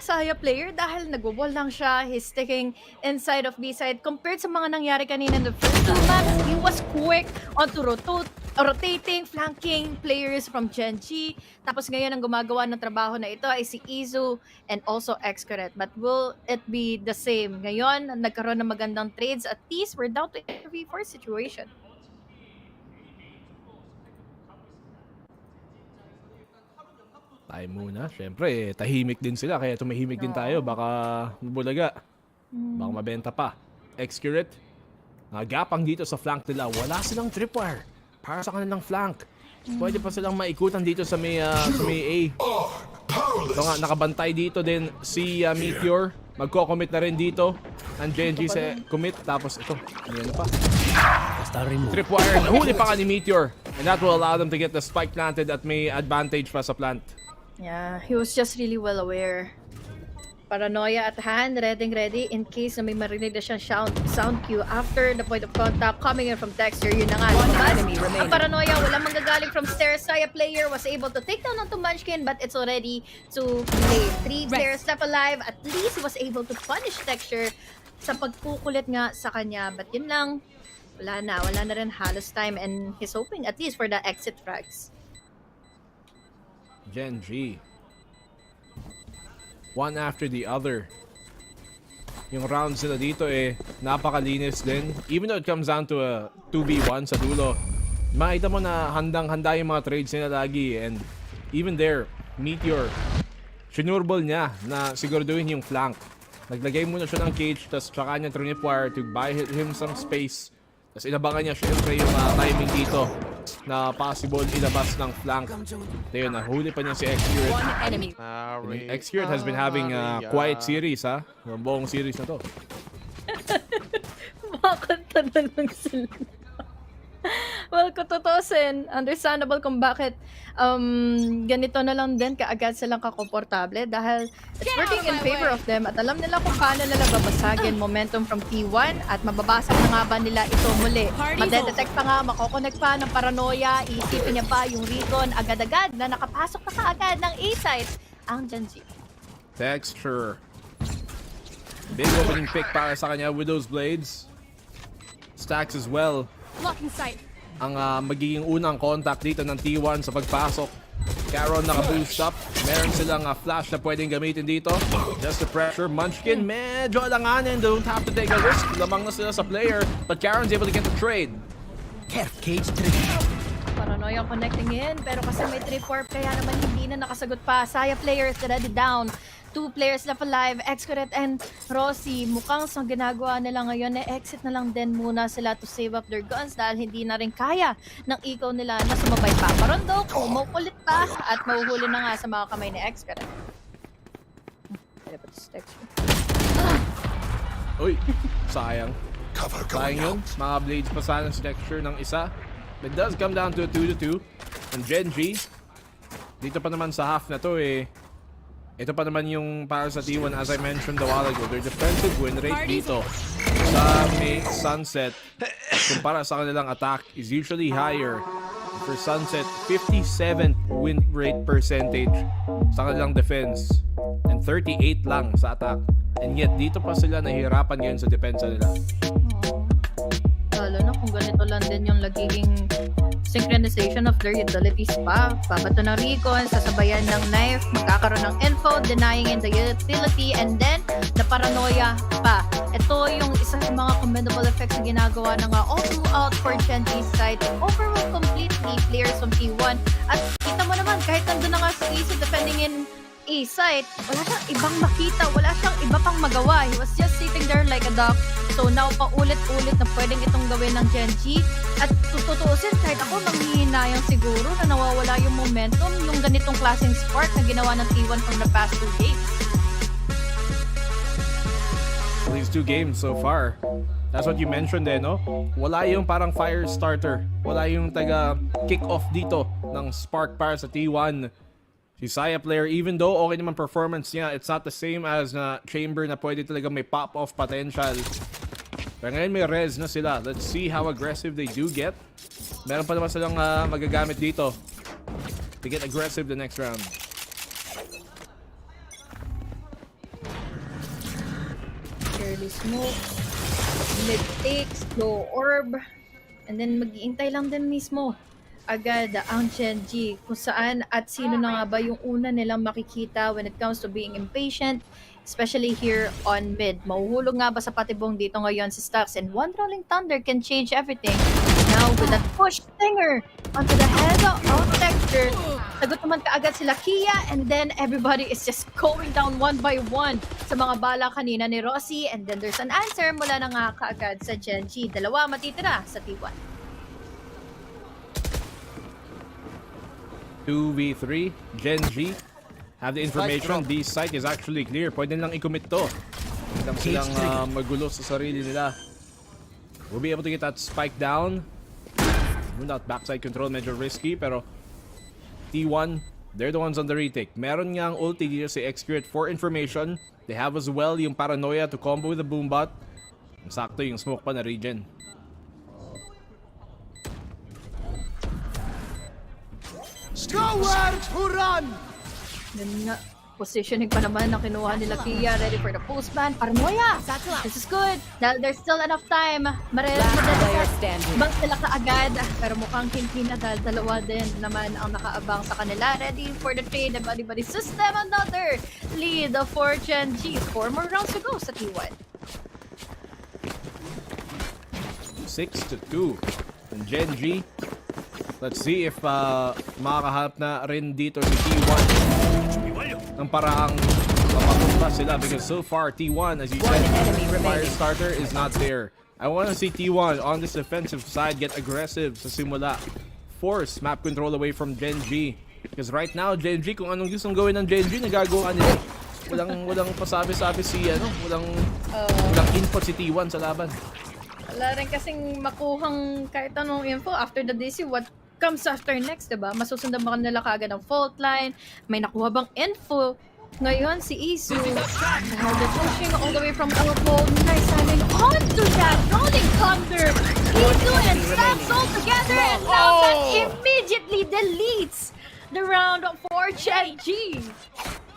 Saya player dahil nag-wall lang siya. He's sticking inside of B-side. Compared sa mga nangyari kanina in the first 2 maps, he was quick onto rotating, flanking players from Gen.G. Tapos ngayon ang gumagawa ng trabaho na ito ay si Izu and also Excurate. But will it be the same? Ngayon, nagkaroon ng magandang trades. At least, we're down to a 3v4 situation. Tayo muna. Siyempre, tahimik din sila. Kaya tumahimik din tayo. Baka mabulaga. Baka mabenta pa. Excurate. Nagapang dito sa flank nila. Wala silang tripwire para sa kanilang flank. Pwede pa silang maikutan dito sa may A. Ito nga, nakabantay dito din si Meteor. Magko-commit na rin dito. Ang Gen.G sa commit. Tapos ito, yan pa. Tripwire, nahuli pa ka ni Meteor. And that will allow them to get the spike planted at may advantage pa sa plant. Yeah, he was just really well aware. Paranoia at hand, ready in case na may marinig na siyang sound cue after the point of contact coming in from Dexter. Yun na nga. Ang paranoia, walang manggagaling from stairs. Saya player was able to take down onto Munchkin, but it's already too late. 3 players left alive. At least he was able to punish Dexter sa pagkukulit nga sa kanya. But yun lang, wala na rin halos time, and he's hoping at least for the exit frags. Gen.G. One after the other. Yung rounds nila dito napakalinis din. Even though it comes down to a 2v1 sa dulo, makita mo na handang-handa yung mga trades nila lagi. And even there, Meteor, sinurbol niya na siguraduhin yung flank. Naglagay muna siya ng cage, tas tsaka niya tripwire to buy him some space. Tas inabangan niya syempre yung timing dito na possible ilabas ng flank. Ayun, nahuli pa niya si X-Curate. X-Curate has been having a quiet series, ha? Yung buong series na to. Bakit tanong sila? Well, kung tutusin, understandable kung bakit ganito na lang din kaagad silang kakomportable dahil it's working in favor of them at alam nila kung paano nila babasagin momentum from T1 at mababasag na nga ba nila ito muli. Madedetect pa nga, makokonect pa ng paranoia, iisipin niya pa yung recon agad-agad na nakapasok na kaagad ng A-site ang Gen.G. Dexter. Big opening pick para sa kanya with those blades. Stacks as well. Blocking sight. Ang magiging unang contact dito ng T1 sa pagpasok. Caron naka-boost up. Meron silang flash na pwedeng gamitin dito. Just the pressure. Munchkin medyo alanganin. Don't have to take a risk. Lamang na sila sa player. But Caron's able to get the trade. Cage 3. Paranoia connecting in. Pero kasi may trip warp kaya naman hindi na nakasagot pa. Saya player is already down. 2 players left alive, X-Curate and Rossi. Mukhang sa ginagawa nila ngayon, exit na lang din muna sila to save up their guns dahil hindi na rin kaya ng ikaw nila na sumabay pa. Parondo, kumukulit pa at mahuhuli na nga sa mga kamay ni X-Curate. Uy, sayang. Sayang yun. Mga blades pa sana sa texture ng isa. It does come down to a 2-2. And Gen.G, dito pa naman sa half na to ito pa naman yung para sa T1 as I mentioned a while ago. Their defensive win rate dito sa may Sunset kumpara sa kanilang attack is usually higher. For Sunset, 57 win rate percentage sa kanilang defense and 38 lang sa attack. And yet, dito pa sila nahihirapan ngayon sa depensa nila. Lalo na kung ganito lang din yung nagiging synchronization of their utilities pa. Pabato ng recon, sasabayan ng knife, magkakaroon ng info, denying in the utility, and then the paranoia pa. Ito yung isa sa mga commendable effects na ginagawa na nga all throughout for Gen.G's side. Overwhelm completely players from T1. At kita mo naman, kahit nandun na nga sa easy defending in A-site, wala siyang ibang makita, wala siyang iba pang magawa. He was just sitting there like a duck. So now, paulit-ulit na pwedeng itong gawin ng Gen.G. At tutuusin, kahit ako manghihinayang siguro na nawawala yung momentum, yung ganitong klaseng spark na ginawa ng T1 from the past 2 games. These 2 games so far, that's what you mentioned no? Wala yung parang fire starter. Wala yung taga kick-off dito ng spark para sa T1. Si Saya player, even though okay naman performance niya, it's not the same as na Chamber na pwede talaga may pop-off potential. Pero ngayon may res na sila. Let's see how aggressive they do get. Meron pa naman silang magagamit dito to get aggressive the next round. Early smoke, mid takes, low orb, and then mag-iintay lang din mismo agad ang Gen.G kung saan at sino na nga ba yung una nilang makikita when it comes to being impatient, especially here on mid. Mahuhulog nga ba sa patibong dito ngayon si Stacks, and one rolling thunder can change everything. Now with that push stinger onto the head of Dexter, sagot naman kaagad sila Kia, and then everybody is just going down one by one sa mga bala kanina ni Rossi, and then there's an answer mula na nga kaagad sa Gen.G. Dalawa matitira sa T1. 2v3, Gen.G have the information. This site is actually clear. Pwede lang i-commit to. Pwede lang silang magulo sa sarili nila. We'll be able to get that spike down. That backside control medyo risky, pero T1, they're the ones on the retake. Meron nga ang ulti dito si Xcurate for information. They have as well yung paranoia to combo with the boombot. Sakto yung smoke pa na regen. Nowhere to run! Yun nga, positioning pa naman na kinuha nila Kia, ready for the postman. Paranoia! This is good. Dahil there's still enough time. Bang sila kaagad. Pero mukhang hindi na dahil dalawa din naman ang nakaabang sa kanila. Ready for the trade. The body-body system. Another lead for Gen.G. 4 more rounds to go sa T1. 6-2. And Gen.G, let's see if makakahanap na rin dito si T1 ng paraang mapapunta sila, because so far T1, as you said, fire starter is not there. I want to see T1 on this defensive side get aggressive sa simula. Force map control away from Gen.G, because right now Gen.G, kung anong gustong gawin ng Gen.G, nagagawa nila. Walang pasabi-sabi si walang input si T1 sa laban. Wala rin kasing makuhang kahit anong info after the DC. What comes after next, diba? Masusundan ba nila kaagad ng fault line? May nakuha bang info? Ngayon, si Isu, they're pushing all the way from elbow. Nice timing onto that rolling thunder. Isu and Sax all together, and now that immediately deletes the round for Gen.G.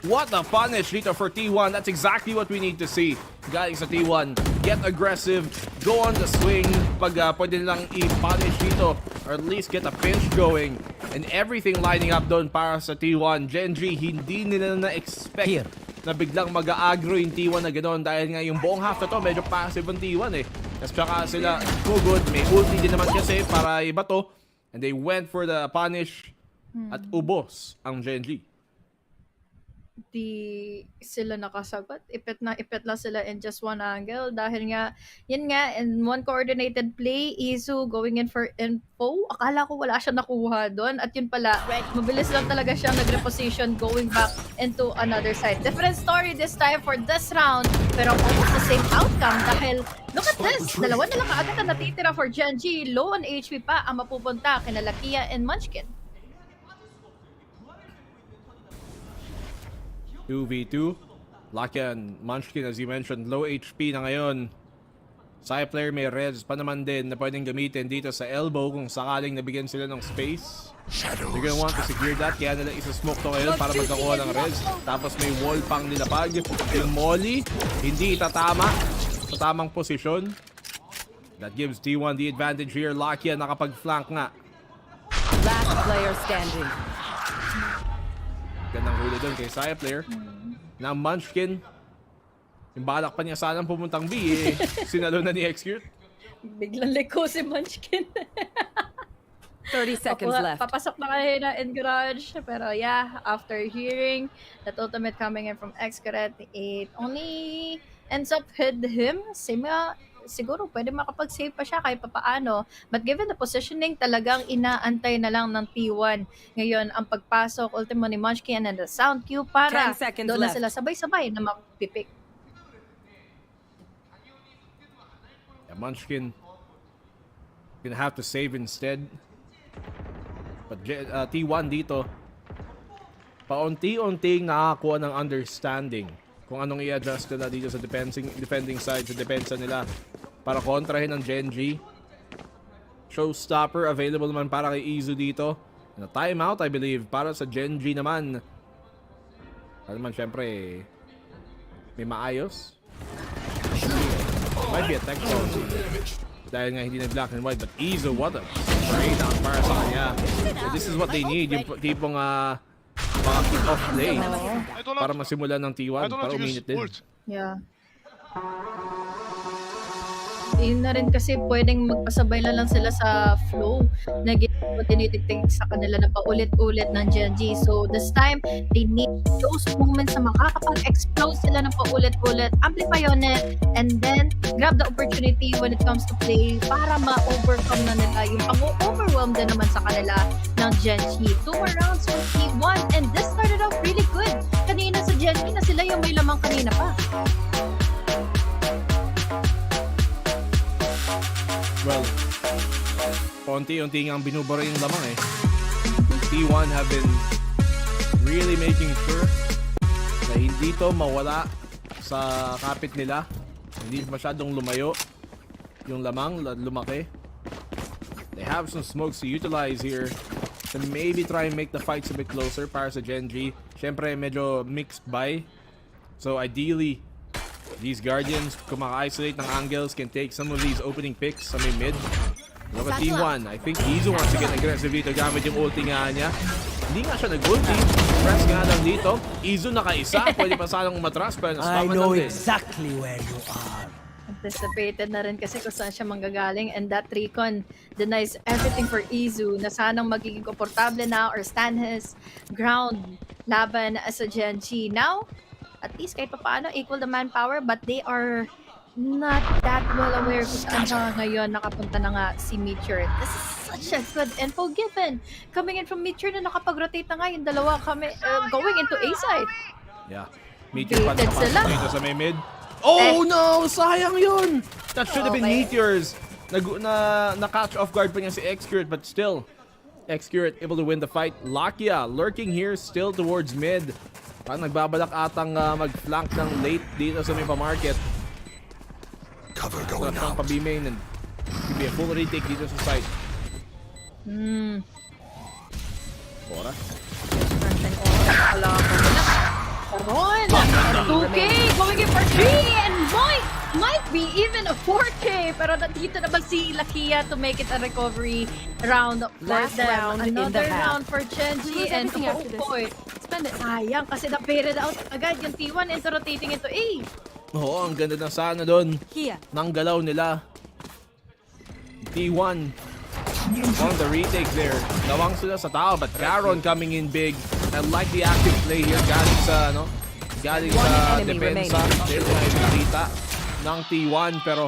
What a punish dito for T1. That's exactly what we need to see. Guys, sa T1, get aggressive, go on the swing. Pag pwede lang i-punish dito, or at least get a pinch going. And everything lining up doon para sa T1. Gen.G, hindi nila na-expect na biglang mag-aggro yung T1 na gano'n. Dahil nga yung buong half na to, medyo passive ang T1 eh. Tapos tsaka sila, good. May ulti din naman kasi para iba to. And they went for the punish at ubos ang Gen.G. Di sila nakasagot. Ipit lang sila in just one angle. Dahil nga, yun nga, in one coordinated play, Isu going in for info. Akala ko wala siya nakuha doon. At yun pala, mabilis lang talaga siya nag-reposition going back into another side. Different story this time for this round. Pero almost the same outcome. Dahil, look at this. Dalawa na lang kaagad na natitira for Gen.G. Low on HP pa ang mapupunta kina Lakia and Munchkin. 2v2. Lakia and Munchkin, as you mentioned, low HP na ngayon. Side player may res pa naman din na pwedeng gamitin dito sa elbow kung sakaling nabigyan sila ng space. They're gonna want to secure that, kaya nila isa-smoke to ngayon para magkakuha ng res. Tapos may wall pang nilapag. Yung molly, hindi itatama sa tamang posisyon. That gives T1 the advantage here. Lakia nakapag-flank nga. Last player standing. Gandang huli doon kay Saya player. Na Munchkin, yung balak pa niya sanang pumuntang B eh. Sinalo na ni Xcurate. Biglang liko si Munchkin. 30 seconds left. Papasok na kayo na in garage. Pero yeah, after hearing that ultimate coming in from Xcurate, it only ends up with him. Siguro pwede makapag-save pa siya kahit papaano. But given the positioning, talagang inaantay na lang ng T1. Ngayon, ang pagpasok, ultimo ni Munchkin and the sound cue para doon na sila sabay-sabay na mapipick. Yeah, Munchkin gonna have to save instead. But T1 dito, paunti-unting nakakuha ng understanding kung anong i-adjust nila dito sa defending side, sa depensa nila para kontrahin ang Gen.G. Showstopper available naman para kay Izu dito. And a timeout, I believe, para sa Gen.G naman. Para naman, syempre, may maayos. Might be a tech zone. Dahil nga hindi na black and white. But Izu, what a straight out para sa kanya. So this is what they need. Yung tipong mga kick-off play para masimula ng T1 para uminit din. Yeah. Yun na rin kasi pwedeng magpasabay lang sila sa flow na tinitigting sa kanila na paulit-ulit ng Gen.G. So this time, they need those moments na makakapag-explode sila ng paulit-ulit, amplify on it, and then grab the opportunity when it comes to play para ma-overcome na nila yung pang-overwhelm din naman sa kanila ng Gen.G. 2 more rounds for T1 and this started off really good. Kanina sa Gen.G na sila yung may lamang kanina pa. Well, unti-unti nga ang binubura yung lamang eh. T1 have been really making sure na hindi to mawala sa kapit nila. Hindi masyadong lumayo yung lamang, lumaki. They have some smokes to utilize here to maybe try and make the fights a bit closer para sa Gen.G. Siyempre, medyo mixed buy. So ideally, these Guardians, kung maka-isolate ng angles, can take some of these opening picks sa may mid. Look at T1. I think Izu wants to get aggressive dito gamit yung ulti nga niya. Hindi nga siya nag-ulti. Press nga lang dito. Izu naka-isa. Pwede pa sanang umatras pero na-spaman lang din. exactly where you are. Anticipated na rin kasi kung saan siya manggagaling and that recon denies everything for Izu na sanang magiging komportable na or stand his ground laban sa Gen.G. Now, at least kahit paano equal the manpower but they are not that well aware kung saan siya ngayon nakapunta na nga si Meteor. This is such a good info given. Coming in from Meteor na nakapag-rotate na nga yung dalawa kami going into A side. Yeah. Meteor pa Baited sila. dito sa may mid. Oh no! Sayang yun! That should have been Okay. Meteors. Na-catch off guard pa niya si Xcurate but still, Xcurate able to win the fight. Lakia lurking here still towards mid. Parang nagbabalak atang mag-flank ng late dito sa may pa-market. Cover going out. Pa-B-main and could be a full retake dito sa site. Oras. Ron! 2K! Going in for 3! And might be even a 4K! Pero nandito naman si Lakia to make it a recovery round for Last them. round in Another the half. round for Gen.G. And boy, sayang kasi na-faded out agad yung T1 into rotating into A. Oo, ang ganda ng sana doon. Nang galaw nila. T1 on the retake there. Nawang sila sa tao but Caron coming in big. I like the active play here galing sa depensa. There na nakita ng T1 pero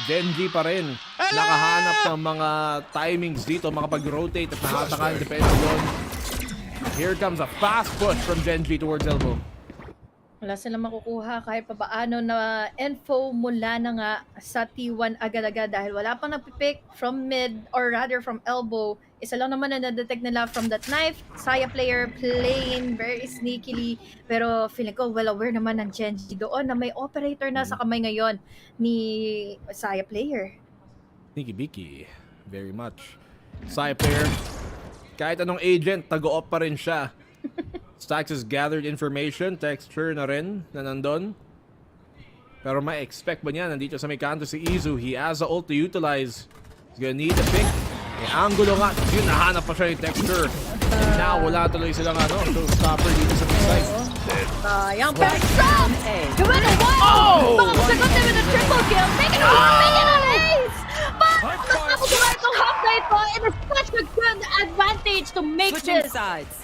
Gen.G pa rin. Nakahanap ng mga timings dito makapag-rotate at nakataka yung depensa doon. Here comes a fast push from Gen.G towards elbow. Wala silang makukuha kahit papaano na info mula na nga sa T1 agad-agad dahil wala pang napipick from mid or rather from elbow. Isa lang naman na na-detect nila from that knife. Saya player playing very sneakily pero feeling ko well aware naman ng Gen.G doon na may operator na sa kamay ngayon ni Saya player. Sneaky Biki, very much. Saya player, kahit anong agent, tago-op pa rin siya. Stax has gathered information, texture na rin na nandun. Pero may expect ba niya nandito sa may kanto si Izu? He has a ult to utilize. He's gonna need a pick. May angulo nga. Yun, nahanap pa siya yung texture. Now, wala tuloy silang showstopper dito sa may site. Sayang pero Sam! Gawin na one! Mga sagot na with a triple kill. Make it an ace! But mas nakukuha itong half na ito. It is such a good advantage to make this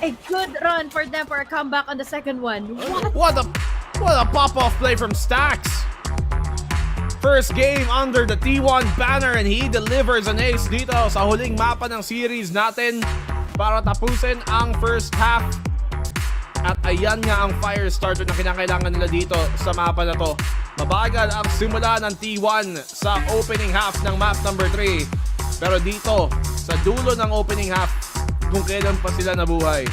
a good run for them for a comeback on the second one. What a pop-off play from Stax! First game under the T1 banner and he delivers an ace dito sa huling mapa ng series natin para tapusin ang first half. At ayan nga ang fire starter na kinakailangan nila dito sa mapa na to. Mabagal ang simula ng T1 sa opening half ng map number 3. Pero dito, sa dulo ng opening half, kung kailan pa sila nabuhay.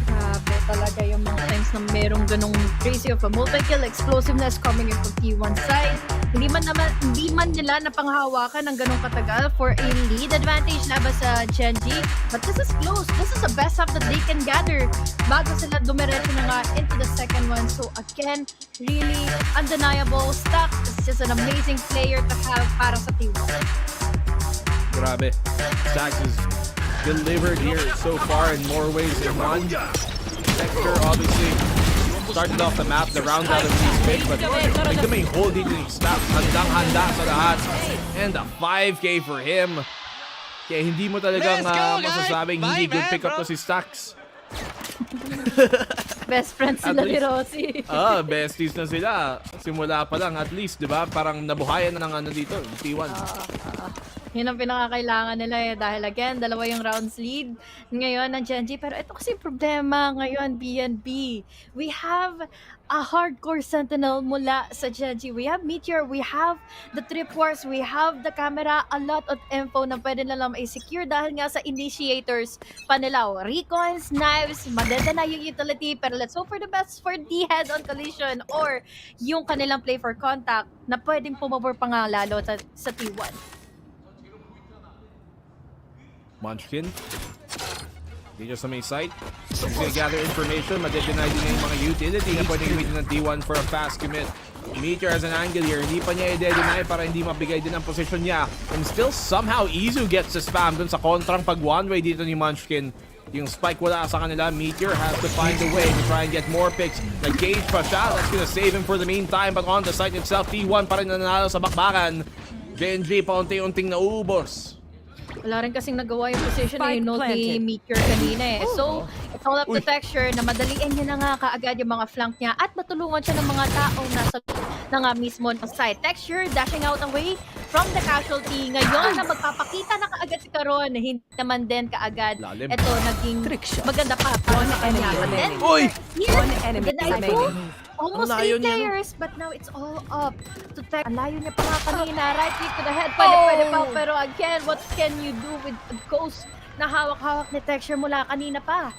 Grabe talaga yung mga times na merong ganong crazy of a multi-kill explosiveness coming in from T1 side. Hindi man nila napanghawakan ng ganong katagal for a lead advantage laban sa Gen.G. But this is close. This is the best half that they can gather bago sila dumiretso na nga into the second one. So again, really undeniable. Stax is just an amazing player to have para sa T1. Grabe. Stax is delivered here so far in more ways than one. Texture obviously started off the map, the round out of these pick, but ito may hold dito yung Stax. Handang-handa sa lahat. And a 5K for him. Kaya hindi mo talagang masasabing hindi good pick up to si Stax. Best friends At sila ni least- Rosie. Besties na sila. Simula pa lang at least, 'di ba? Parang nabuhayan na ng ano dito, T1. Yun ang pinakakailangan nila eh. Dahil again, dalawa yung rounds lead ngayon ng Gen.G. Pero ito kasi problema ngayon, BNB. We have a hardcore sentinel mula sa Gen.G. We have Meteor, we have the Trip Wars, we have the camera, a lot of info na pwede na lang i-secure dahil nga sa initiators pa nila. Recons, knives, madedena yung utility, pero let's hope for the best for the head-on collision or yung kanilang play for contact na pwedeng pumabor pa nga lalo sa T1. Munchkin. Dito sa may site. He's gonna gather information. Madedeny din niya yung mga utility na pwedeng gamitin ng T1 for a fast commit. Meteor has an angle here. Hindi pa niya i-deny para hindi mabigay din ang position niya. And still somehow Izu gets the spam dun sa kontrang pag one-way dito ni Munchkin. Yung spike wala sa kanila. Meteor has to find a way to try and get more picks. Nag-gauge pa siya. That's gonna save him for the meantime. But on the site itself, T1 pa rin nanalo sa bakbakan. Gen.G pa unti-unting naubos. Wala rin kasing nagawa yung position na yun ni Meteor kanina eh. So, it's all up to Texture na madaliin niya na nga kaagad yung mga flank niya at matulungan siya ng mga taong nasa na nga mismo ng site. Texture dashing out away from the casualty. Ngayon na magpapakita na kaagad si Karon, hindi naman din kaagad. Ito, naging maganda pa para sa kanya. Uy! Almost Ang layo 8 niya, no? players, but now it's all up to Tech. Ang layo niya pa nga kanina. Right kick to the head. Pwede pa. Pero again, what can you do with a ghost na hawak-hawak ni Texture mula kanina pa?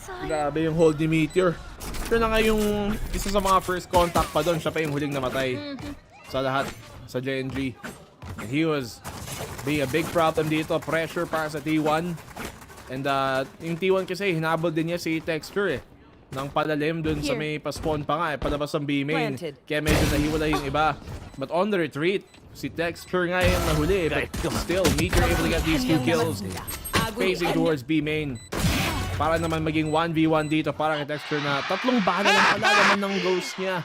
Sayang. Grabe yung hold ni Meteor. Siya na nga yung isa sa mga first contact pa doon. Siya pa yung huling namatay sa lahat sa Gen.G. And he was being a big problem dito. Pressure para sa T1. And yung T1 kasi hinabol din niya si Texture eh. Nang palalim dun sa may pa-spawn pa nga eh. Palabas ang B-main. Kaya medyo nahiwala yung iba. But on the retreat, si Texture nga yung nahuli. But still, Meteor able to get these 2 kills. Facing towards B-main. Para naman maging 1v1 dito para kay Texture na 3 bala lang pala naman ng ghost niya.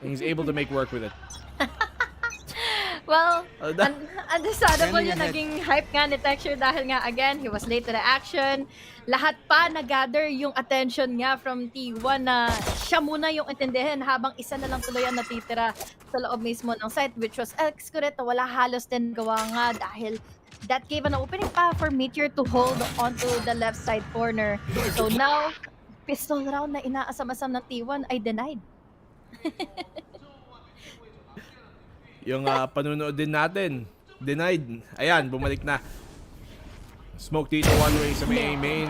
And he's able to make work with it. Well, understandable yung naging hype nga ni Texture dahil nga again, he was late to the action. Lahat pa nag-gather yung attention niya from T1 na siya muna yung intindihin habang isa na lang tuloy ang natitira sa loob mismo ng site, which was Excurate. Wala halos din gawa nga dahil that gave an opening pa for Meteor to hold onto the left side corner. So now, pistol round na inaasam-asam ng T1 ay denied. Yung panunood din natin, denied. Ayan, bumalik na. Smoke dito one way sa main.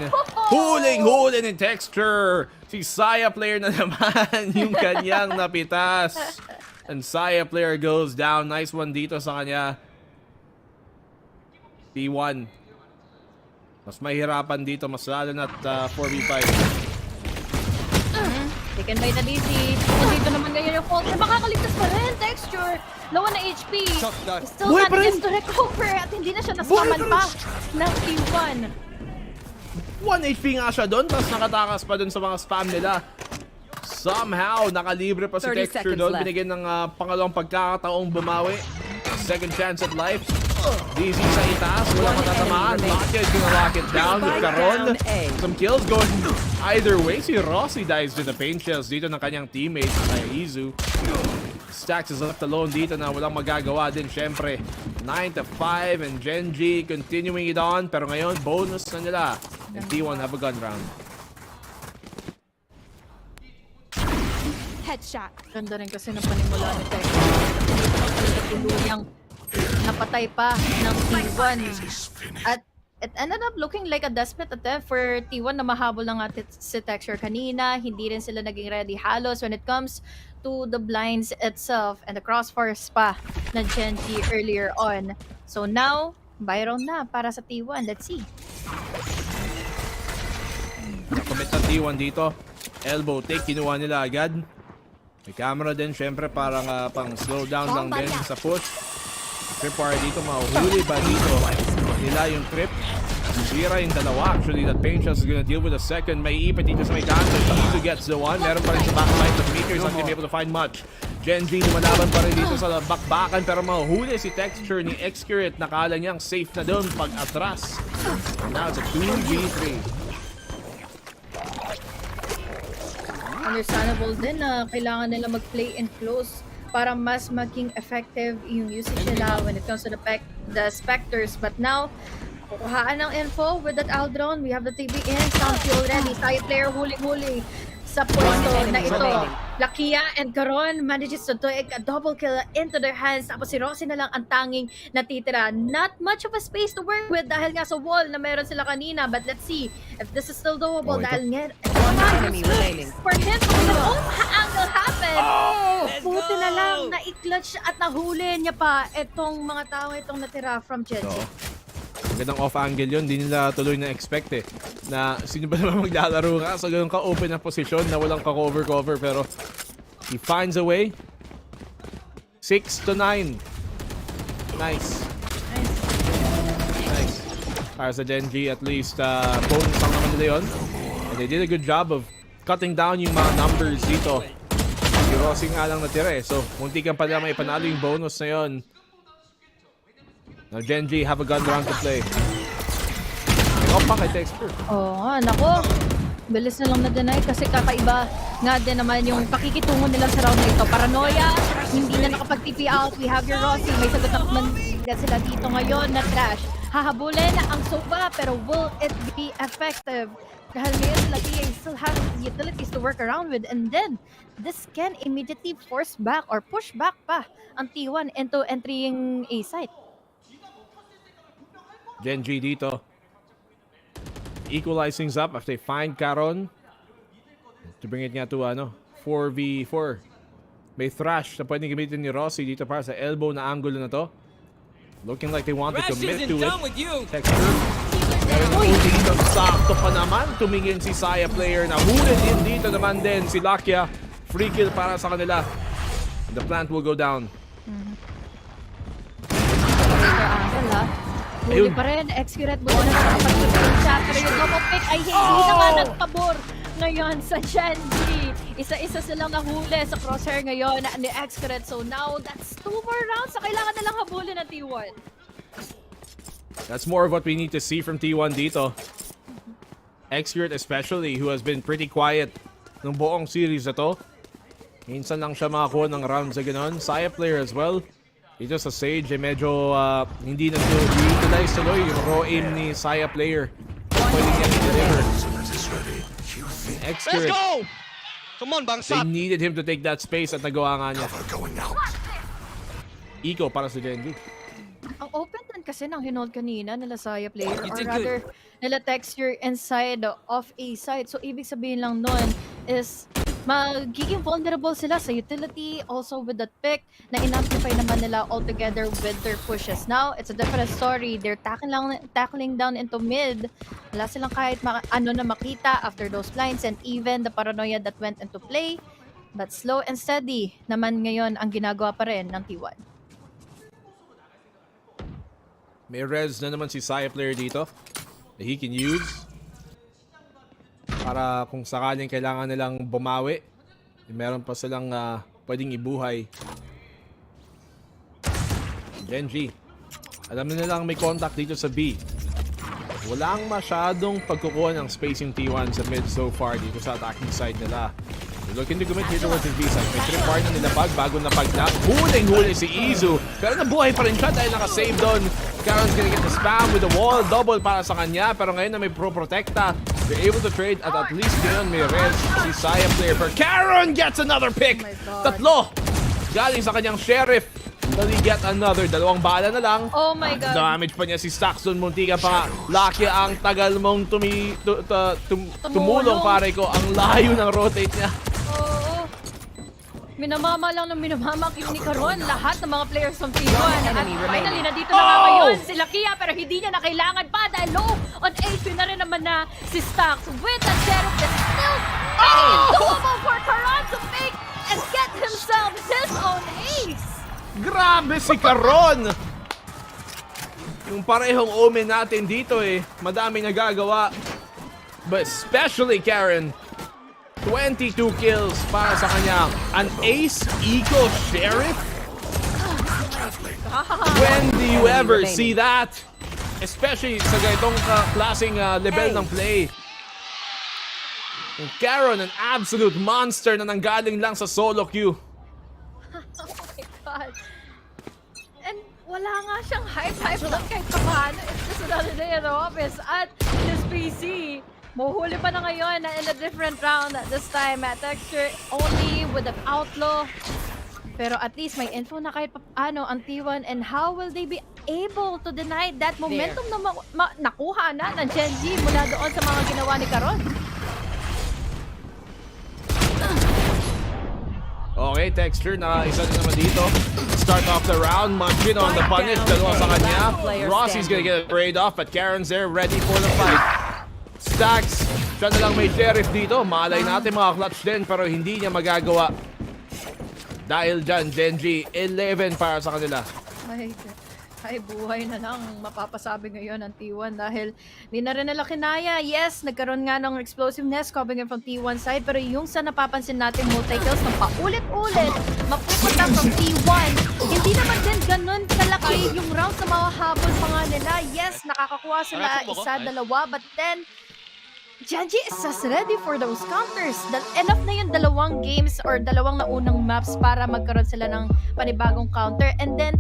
Huling ni Texture. Si Saya player na naman yung kanyang napitas. And Saya player goes down. Nice one dito sa kanya. P1. Mas mahirapan dito. Mas lalo na't 4v5. Taken by the DC. Nandito naman ngayon yung fault. Makakaligtas pa rin, Texture. Low na HP. Still manages to recover at hindi na siya nasaman pa ng T1. 1 HP nga siya doon, tapos nakatakas pa doon sa mga spam nila. Somehow, nakalibre pa si Texture doon. Binigyan ng pangalawang pagkakataong bumawi. Second chance at life. DC sa itaas, wala matatamaan. Locket gonna lock it down with Caron. Some kills going either way. Si Rossi dives to the paint shells dito ng kanyang teammates kay Izu. Stax is left alone dito na walang magagawa din syempre. 9-5 and Gen.G continuing it on. Pero ngayon, bonus na nila. And T1 have a gun round. Headshot. Ganda rin kasi ng panimula ni Texture. Tuluyang napatay pa ng T1. At it ended up looking like a desperate attempt for T1 na mahabol ng si Texture kanina. Hindi rin sila naging ready halos when it comes to the blinds itself and the crossfires pa na Gen.G earlier on. So now, Byron na para sa T1. Let's see. Nakomit ng T1 dito. Elbow take, kinuha nila agad. May camera din syempre parang pang slow down lang din sa push. Trip wire dito, mahuhuli ba dito nila yung trip? Zira yung dalawa. Actually, that paint shot is gonna deal with a second. May ipit dito sa may dance. Izu gets the one. Meron pa rin sa backline. But Meteor is not gonna be able to find much. Gen.G lumalaban pa rin dito sa bakbakan. Pero mahuhuli si Texture ni Excurate. Nakala niyang safe na doon pag atras. And now it's a 2v3. understandable din na kailangan nila mag-play in close para mas maging effective yung usage nila when it comes to the Spectres. But now, kukuhaan ng info with that Aldron. We have the TV in. Sound already. Side player huling-huli sa pwesto na ito. Lakia and Caron manages to take a double kill into their hands. Tapos si Rossi na lang ang tanging natitira. Not much of a space to work with dahil nga sa wall na meron sila kanina. But let's see if this is still doable dahil nga enemy remaining. for him to the angle happen. Buti na lang na-clutch at nahuli niya pa itong mga tao itong natira from Gen.G. Magandang off-angle yun. Di nila tuloy na-expect eh. Na sino ba naman maglalaro ka sa ganun ka-open na posisyon na walang ka-cover-cover. Pero he finds a way. 6-9. Nice. Nice. Para sa Gen.G, at least bonus lang naman nila yun. And they did a good job of cutting down yung mga numbers dito. Si Rossi nga lang natira eh. So, munti kang pala may panalo yung bonus na yun. Now Gen.G have a gun round to play. May pa kay Texture. Oo nga, nako. Bilis na lang na-deny kasi kakaiba nga din naman yung pakikitungo nila sa round na ito. Paranoia, hindi na nakapag-TP out. We have your Rossi. May sagot naman sila dito ngayon na trash. Hahabulin ang Soba pero will it be effective? Dahil ngayon Lakia still have utilities to work around with, and then this can immediately force back or push back pa ang T1 into entering A site. Gen.G dito. Equalize things up after they find Caron. To bring it nga to 4v4. May thrash na pwedeng gamitin ni Rossi dito para sa elbow na angulo na to. Looking like they want to commit to it. Texture. Meron na ulti dito. Sakto pa naman. Tumingin si Saya player. Nahuli din dito naman din si Lakia. Free kill para sa kanila. The plant will go down. Huli pa rin, Excurate mo na nakapag-pick siya, pero yung double pick ay hindi na nga nagpabor ngayon sa Gen.G. Isa-isa silang nahuli sa crosshair ngayon ni Excurate. So now, that's 2 more rounds na kailangan nilang habulin ng T1. That's more of what we need to see from T1 dito. Excurate especially, who has been pretty quiet ng buong series na to. Minsan lang siya makakuha ng rounds sa ganon. Saya player as well. Ito sa Sage, medyo hindi na utilize tuloy yung raw aim ni Saya player. Pwede niya i-deliver. Excurate. Let's go! Come on, Bangsat! They needed him to take that space at nagawa nga niya. Eco para sa Gen.G. Ang open din kasi ng hinold kanina nila Saya player, or rather nila Texture inside of A site. So ibig sabihin lang nun is magiging vulnerable sila sa utility, also with that pick na in-amplify naman nila altogether with their pushes. Now, it's a different story. They're tackling down into mid. Wala silang kahit na makita after those blinds, and even the paranoia that went into play. But slow and steady naman ngayon ang ginagawa pa rin ng T1. May res na naman si Saya player dito that he can use para kung sakaling kailangan nilang bumawi, meron pa silang pwedeng ibuhay. Gen.G, alam na nilang may contact dito sa B. Walang masyadong pagkukuha ng space yung T1 sa mid so far dito sa attacking side nila. They're looking to commit here towards the B side. May trip bar na nilapag bago napag-knock. Huling-huli si Izu. Pero nabuhay pa rin siya dahil nakasave doon. Karon's gonna get the spam with the wall. Double para sa kanya. Pero ngayon na may pro-protecta, they're able to trade at least ngayon may res si Saya player. But Karon gets another pick. Tatlo. Galing sa kanyang sheriff. Dali get another. Dalawang bala na lang. Oh my God. Damage pa niya si Staxon. Munti ka pa nga. Lucky ang tagal mong tumulong pare ko. Ang layo ng rotate niya. Oo. Minamama lang ng minamama ni Caron lahat ng mga players ng T1. At finally, nandito na nga ngayon si Lakia, pero hindi niya na kailangan pa dahil low on HP na rin naman na si Stax with the sheriff that's still doable for Caron to make and get himself his own ace. Grabe si Caron! Yung parehong omen natin dito madaming nagagawa. But especially Karen, 22 kills para sa kanya. An ace eco sheriff? When do you ever see that? Especially sa ganitong klaseng level ng play. Yung Karen, an absolute monster na nanggaling lang sa solo queue. Oh my God. And wala nga siyang hype lang kahit paano. It's just another day in the office. At his PC, mahuhuli pa na ngayon na in a different round at this time. At Texture only with an outlaw. Pero at least may info na kahit paano ang T1 and how will they be able to deny that momentum na nakuha na ng Gen.G mula doon sa mga ginawa ni Caron. Okay, Texture na isa na naman dito. Start off the round. Munchkin on the punish. Dalawa sa kanya. Rossi's gonna get sprayed off, but Karen's there ready for the fight. Stacks. Siya na lang may sheriff dito. Malay natin mga clutch din, pero hindi niya magagawa. Dahil dyan, Gen.G, 11 para sa kanila. Ay, buhay na lang mapapasabi ngayon ng T1 dahil di na rin nila kinaya. Yes, nagkaroon nga ng explosiveness coming in from T1 side, pero yung sa napapansin natin multi-kills na paulit-ulit mapupunta from T1, hindi naman din ganun kalaki yung rounds na mahahabol pa nga nila. Yes, nakakakuha sila isa, dalawa, but then Gen.G is just ready for those counters. Enough na yung dalawang games or dalawang naunang maps para magkaroon sila ng panibagong counter. And then,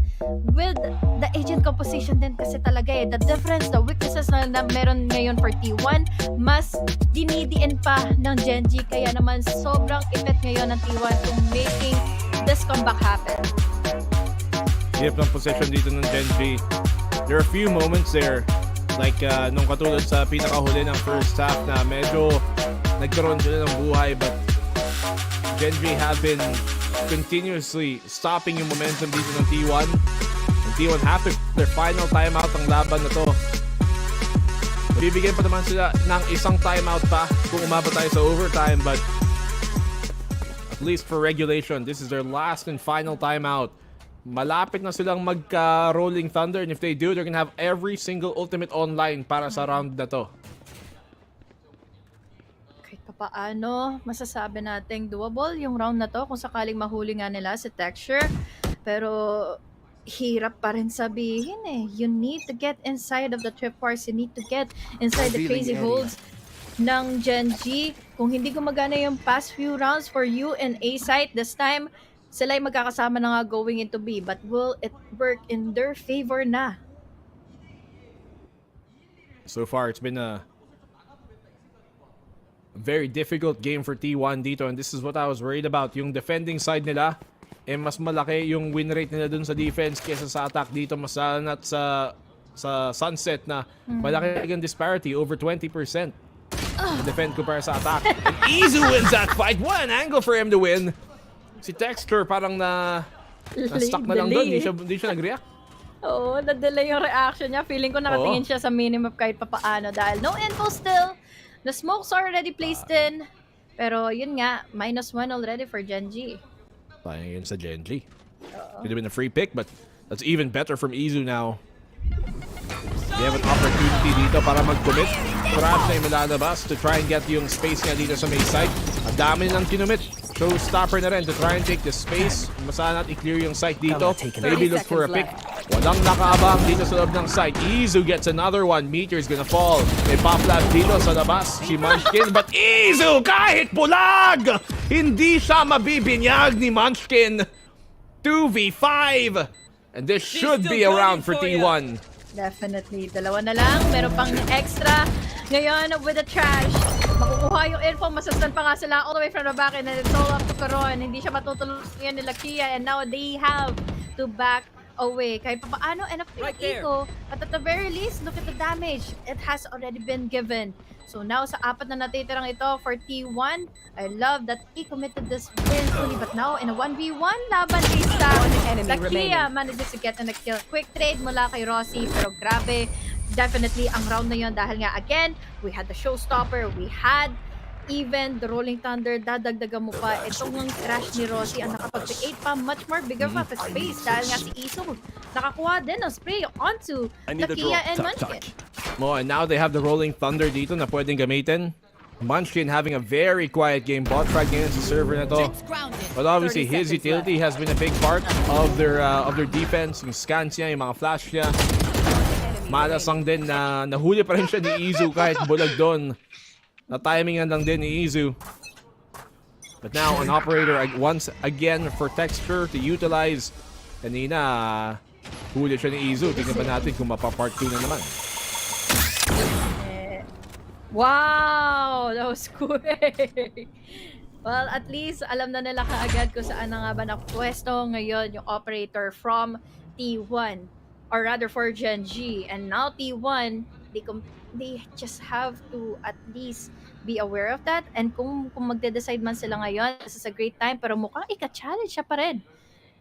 with the agent composition din kasi talaga the difference, the weaknesses na meron ngayon for T1, mas dinidiin pa ng Gen.G. Kaya naman, sobrang effect ngayon ng T1 to making this comeback happen. Hirap ng position dito ng Gen.G. There are a few moments there. Like nung katulad sa pinakahuli ng first half na medyo nagkaroon sila ng buhay, but Gen.G have been continuously stopping yung momentum dito ng T1. And T1 have their final timeout ang laban na to. Bibigyan pa naman sila ng isang timeout pa kung umabot tayo sa overtime, but at least for regulation, this is their last and final timeout. Malapit na silang magka-rolling thunder, and if they do, they're gonna have every single ultimate online para sa round na to. Kahit papaano, masasabi nating doable yung round na to kung sakaling mahuli nga nila si Texture. Pero hirap pa rin sabihin You need to get inside of the tripwires. You need to get inside the crazy holds ng Gen.G. Kung hindi gumagana yung past few rounds for you and A site, this time sila ay magkakasama na nga going into B, but will it work in their favor na? So far, it's been a very difficult game for T1 dito, and this is what I was worried about. Yung defending side nila, mas malaki yung win rate nila dun sa defense kesa sa attack dito. Mas at sa Sunset na malaki yung disparity, over 20%. Defend compare sa attack. And Izu wins that fight. One angle for him to win. Si Texture parang na-stuck na lang doon. Hindi siya nag-react. Oo, na-delay yung reaction niya. Feeling ko nakatingin siya sa minimap kahit papaano dahil no info still. The smokes are already placed in. Pero yun nga, -1 already for Gen.G. Sayang yun sa Gen.G. Could have been a free pick, but that's even better from Izu now. They have an opportunity dito para mag-commit. Perhaps na yung malalabas to try and get yung space nga dito sa may side. Ang dami nilang kinumit. Showstopper na rin to try and take the space. Masana at i-clear yung site dito. Maybe look for a pick. Walang nakaabang dito sa loob ng site. Izu gets another one. Meteor's gonna fall. May pop lab dito sa labas. Si Munchkin. But Izu, kahit bulag, hindi siya mabibinyag ni Munchkin. 2v5. And this should be a round for T1. Definitely. Dalawa na lang. Meron pang extra. Ngayon, with the trash, makukuha yung info. Masastan pa nga sila all the way from the back, and it's all up to Caron. Hindi siya matutulungan nila Kia, and now they have to back away. Kahit pa paano, enough to eco. But at the very least, look at the damage. It has already been given. So now, sa apat na natitirang ito for T1, I love that he committed this willfully. But now, in a 1v1 laban kay Kia manages to get in a kill. Quick trade mula kay Rossi, pero grabe. Definitely ang round na yun dahil nga, again, we had the showstopper, we had even the rolling thunder, dadagdagan mo pa itong crash ni Rossi ang nakapag-create pa much more bigger pa space dahil nga si Isu nakakuha din ng spray onto the Kia and Munchkin. And now they have the rolling thunder dito na pwedeng gamitin. Munchkin having a very quiet game. Bot frag ngayon sa server na to. But obviously his utility has been a big part of their defense. Yung scans niya, yung mga flash niya. Malasang din na nahuli pa rin siya ni Izu kahit bulag doon. Na-timingan lang din ni Izu. But now an operator once again for Texture to utilize. Kanina, huli siya ni Izu. Tingnan ba natin kung mapapart 2 na naman. Wow! That was quick! Well, at least alam na nila kaagad kung saan na nga ba nakapwesto ngayon yung operator from T1. Or rather for Gen.G. And now T1, they just have to at least be aware of that. And kung magde-decide man sila ngayon, this is a great time. Pero mukhang ika-challenge siya pa rin.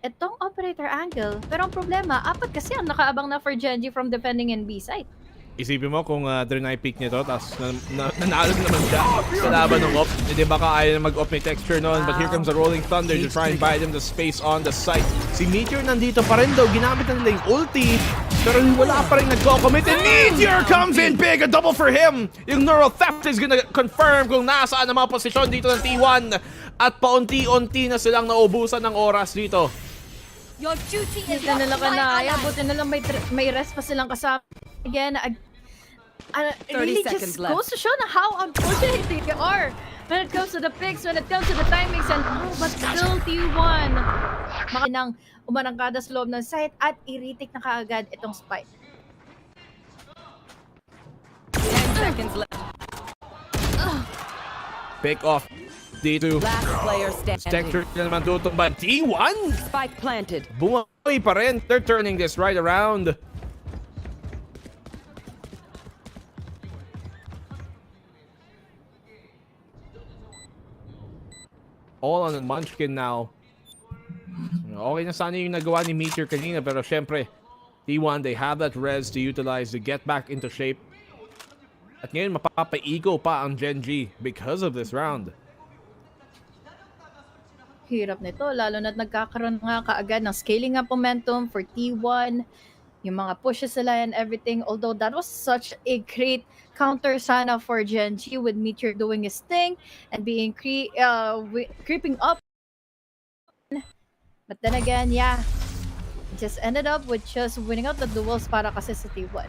Itong operator angle. Pero ang problema, apat kasi ang nakaabang na for Gen.G from defending in B side. Isipin mo kung drenay pick nito, tapos nanalo naman siya sa laban ng op. Hindi baka ayaw na mag-op ni Texture noon, but here comes the Rolling Thunder to try and buy them the space on the site. Si Meteor nandito pa rin daw, ginamit na nila yung ulti, pero wala pa rin nagko-commit. And Meteor comes in big, a double for him! Yung Neural Theft is gonna confirm kung nasaan ang mga posisyon dito ng T1. At paunti-unti na silang naubusan ng oras dito. Your duty is Buti na lang kanaya, buti na lang may rest pa silang kasama. Again, it really just goes to show na how unfortunate they are when it comes to the picks, when it comes to the timings, and but still T1 makinang umarangkada sa loob ng site at iritik na kaagad itong spike. 10 seconds left. Pick off dito. Last player standing. Texture na naman tutumba. T1! Spike planted. Bumawi pa rin. They're turning this right around. All on the Munchkin now. Okay na sana yung nagawa ni Meteor kanina, pero syempre, T1, they have that res to utilize to get back into shape. At ngayon, mapapaigo pa ang Gen.G because of this round. Hirap nito, lalo na't nagkakaroon nga kaagad ng scaling up momentum for T1. Yung mga pushes nila and everything, although that was such a great counter sana for Gen.G with Meteor doing his thing and being creeping up. But then again, yeah, just ended up with just winning out the duels para kasi sa T1.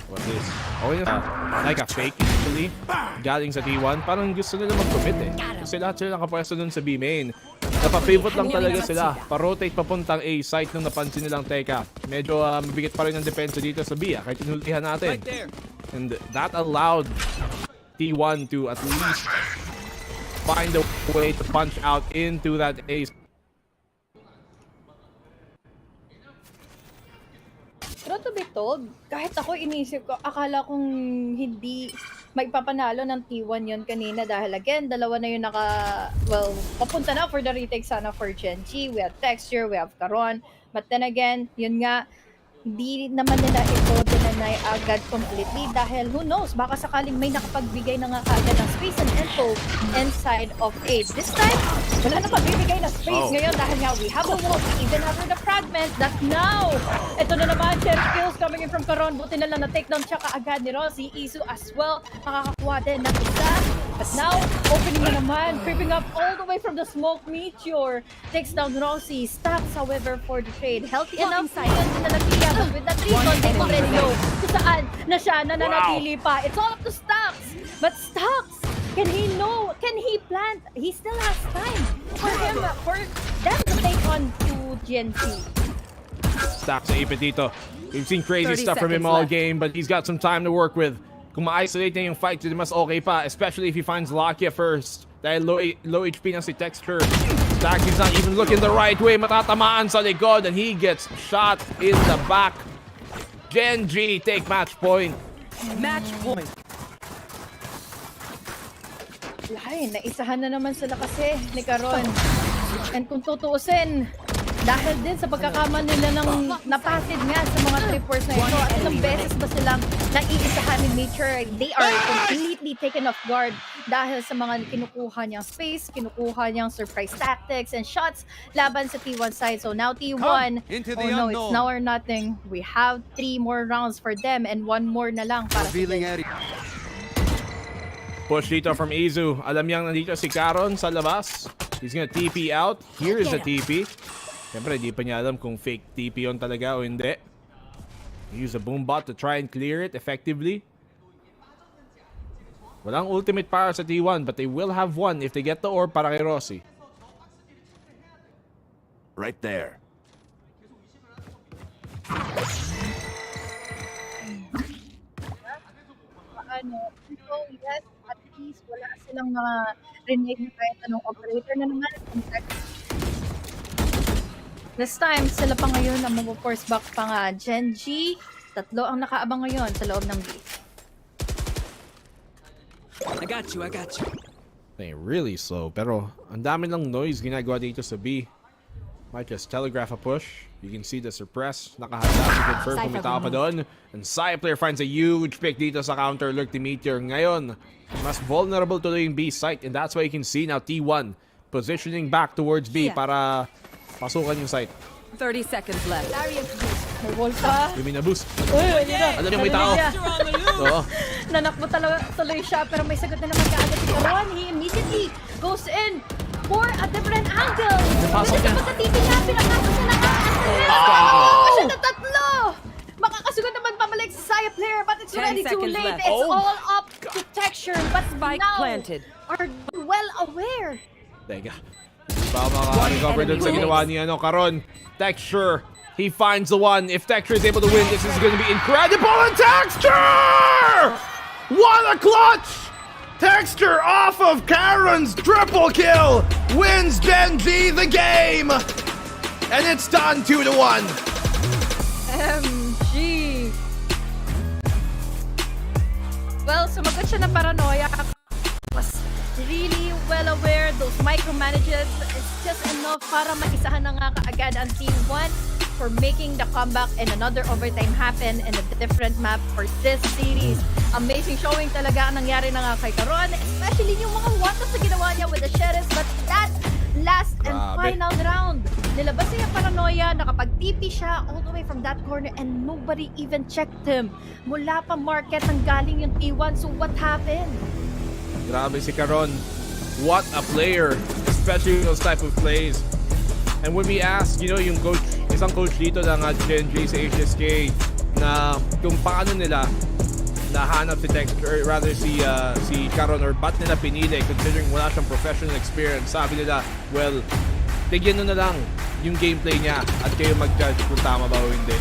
What's this? Okay na like a fake actually. Galing sa T1. Parang gusto nila mag-commit eh. Kasi lahat sila nakapwesto dun sa B main. Napapivot lang talaga sila. Pa-rotate papuntang A site nung napansin nilang teka. Medyo mabigat pa rin ang depensa dito sa B kahit inultihan natin. And that allowed T1 to at least find a way to punch out into that A. Pero to be told, kahit ako inisip ko, akala kong hindi magpapanalo ng T1 yon kanina dahil again, dalawa na yung papunta na for the retake sana for Gen.G. We have Texture, we have Caron. But then again, yun nga, hindi naman nila ito dinanay agad completely dahil who knows, baka sakaling may nakapagbigay na nga agad ng space and info inside of A. This time, wala na pagbibigay na space ngayon dahil nga we have a wolf even after the fragment that now, ito na naman, cherry kills coming in from Caron. Buti na lang na-take down siya kaagad ni Rossi. Isu as well, makakakuha din ng isa. But now, opening na naman, creeping up all the way from the smoke. Meteor takes down Rossi. Stacks, however, for the trade. Healthy enough, ngayon din na nagkaya. But with that recon, they already know kung saan na siya nananatili pa. It's all up to Stacks. But Stacks, can he know? Can he plant? He still has time for them to take on to Gen.G. Stacks sa ipit dito. We've seen crazy stuff from him all game, but he's got some time to work with. Kung ma-isolate niya yung fight, mas okay pa. Especially if he finds Lakia first. Dahil low HP na si Texture. Stacks is not even looking the right way. Matatamaan sa likod and he gets shot in the back. Gen.G take match point. Match point. Ay, naisahan na naman sila kasi ni Caron. And kung tutuusin, dahil din sa pagkakama nila ng napatid nga sa mga trippers na ito, at ilang beses ba silang naiisahan ni Nature, they are completely taken off guard dahil sa mga kinukuha niyang space, kinukuha niyang surprise tactics and shots laban sa T1 side. So now T1, oh no, it's now or nothing. We have 3 more rounds for them and 1 more na lang para sa Gen.G. Push dito from Izu. Alam niyang nandito si Caron sa labas. He's gonna TP out. Here's the TP. Siyempre, di pa niya alam kung fake TP yun talaga o hindi. Use a boom bot to try and clear it effectively. Walang ultimate para sa T1, but they will have one if they get the orb para kay Rossi. Right there. So yes, at least wala silang rinig na kahit anong operator na naman. This time, sila pa ngayon ang mag-force back pa nga. Gen.G, 3 ang nakaabang ngayon sa loob ng B. I got you. They're really slow, pero ang dami lang noise ginagawa dito sa B. Might just telegraph a push. You can see the suppress. Nakahanda to confirm kung may tao pa doon. And Cyplayer finds a huge pick dito sa counter lurk ni Meteor. Ngayon, mas vulnerable tuloy yung B site. And that's why you can see now T1 positioning back towards B para pasukan yung site. 30 seconds left. May wall pa. Yung minaboost. Uy, hindi na. Alam niyo may tao. Oo. Nanakbo tuloy siya pero may sagot na naman kaagad si Karon. He immediately goes in for a different angle. Napasok Kasi niya. pagkatiti niya, pinakasok siya na siya na 3. Makakasugot naman pabalik si Cyplayer but it's 10 already too seconds late. left. It's Oh. all up to Texture but Spike now planted. are well aware. Teka. Baka maka-recover dun sa ginawa ni Karon. Texture. He finds the one. If Texture is able to win, this is going to be incredible. And Texture! What a clutch! Texture off of Karon's triple kill wins Gen.G the game. And it's done 2-1. MG. Well, sumagot siya ng paranoia. Was really well aware those micromanages is just enough para maisahan na nga kaagad ang T1 for making the comeback and another overtime happen in a different map for this series. Amazing showing talaga ang nangyari na nga kay Karon, especially yung mga one-tops na ginawa niya with the Sheriffs, but that last and final round, nilabas niya yung paranoia, nakapag-TP siya all the way from that corner and nobody even checked him. Mula pa market ang galing yung T1, so what happened? Grabe si Karon. What a player, especially those type of plays. And when we ask, yung coach, isang coach dito ng Gen.G sa HSK na kung paano nila nahanap si Texture, rather si Karon or ba't nila pinili considering wala siyang professional experience, sabi nila, well, tigyan na lang yung gameplay niya at kayo mag-judge kung tama ba o hindi.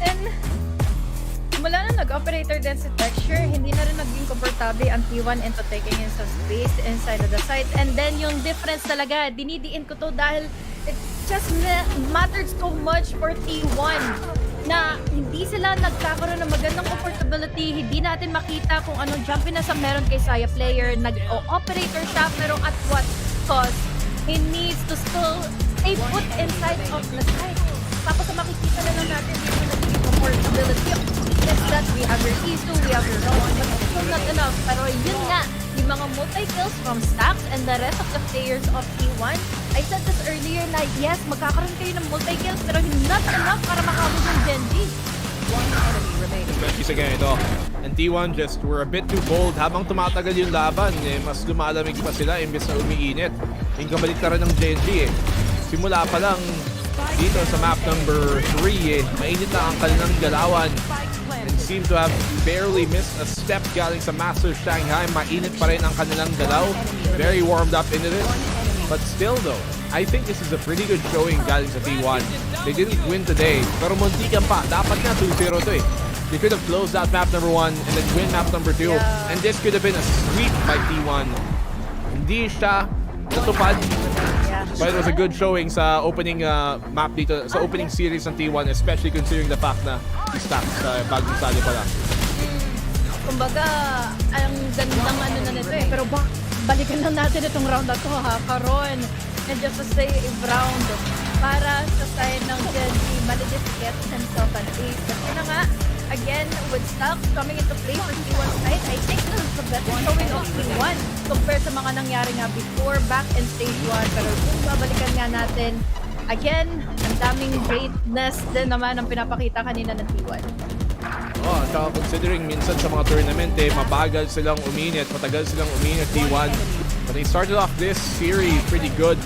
And mula na nag-operator din si Texture, hindi na rin naging komportable ang T1 into taking in some space inside of the site. And then yung difference talaga, dinidiin ko to dahil it just mattered so much for T1 na hindi sila nagkakaroon ng magandang comfortability. Hindi natin makita kung anong jumpiness ang meron kay Cyplayer. Nag-operator siya pero at what cost? He needs to still stay put inside of the site. Tapos makikita na lang natin dito na naging comfortability. Yes, that we have your E2, we have your Rowan, but it's still not enough. Pero yun nga, yung mga multi-kills from Stacks and the rest of the players of T1, I said this earlier na yes, magkakaroon kayo ng multi-kills pero not enough para makabot ng Gen.G. One enemy remaining. Especially sa ganito. And T1 just were a bit too bold. Habang tumatagal yung laban, mas lumalamig pa sila imbes na umiinit. Yung kabaliktaran ng Gen.G simula pa lang dito sa map number 3 mainit na ang kanilang galawan. And seem to have barely missed a step galing sa Master Shanghai. Mainit pa rin ang kanilang galaw. Very warmed up into this. But still though, I think this is a pretty good showing galing sa T1. They didn't win today, pero muntikan pa. Dapat nga 2-0 to eh. They could have closed out map number 1 and then win map number 2. And this could have been a sweep by T1. Hindi siya natupad. But it was a good showing sa opening map dito, sa opening series ng T1, especially considering the fact na Stacks bagong sali pa lang. Kumbaga, ang gandang na nito eh. Pero balikan lang natin itong round na to ha, Karon. And just to say, round para sa side ng Gen.G, Malidis gets himself an ace. Kasi na nga, again, with Stacks coming into play for T1 side, I think this is the best showing of T1 compared sa mga nangyari nga before back in stage 1. Pero kung babalikan nga natin, again, ang daming greatness din naman ang pinapakita kanina ng T1. Oh, tsaka considering minsan sa mga tournament mabagal silang uminit, matagal silang uminit T1. But they started off this series pretty good.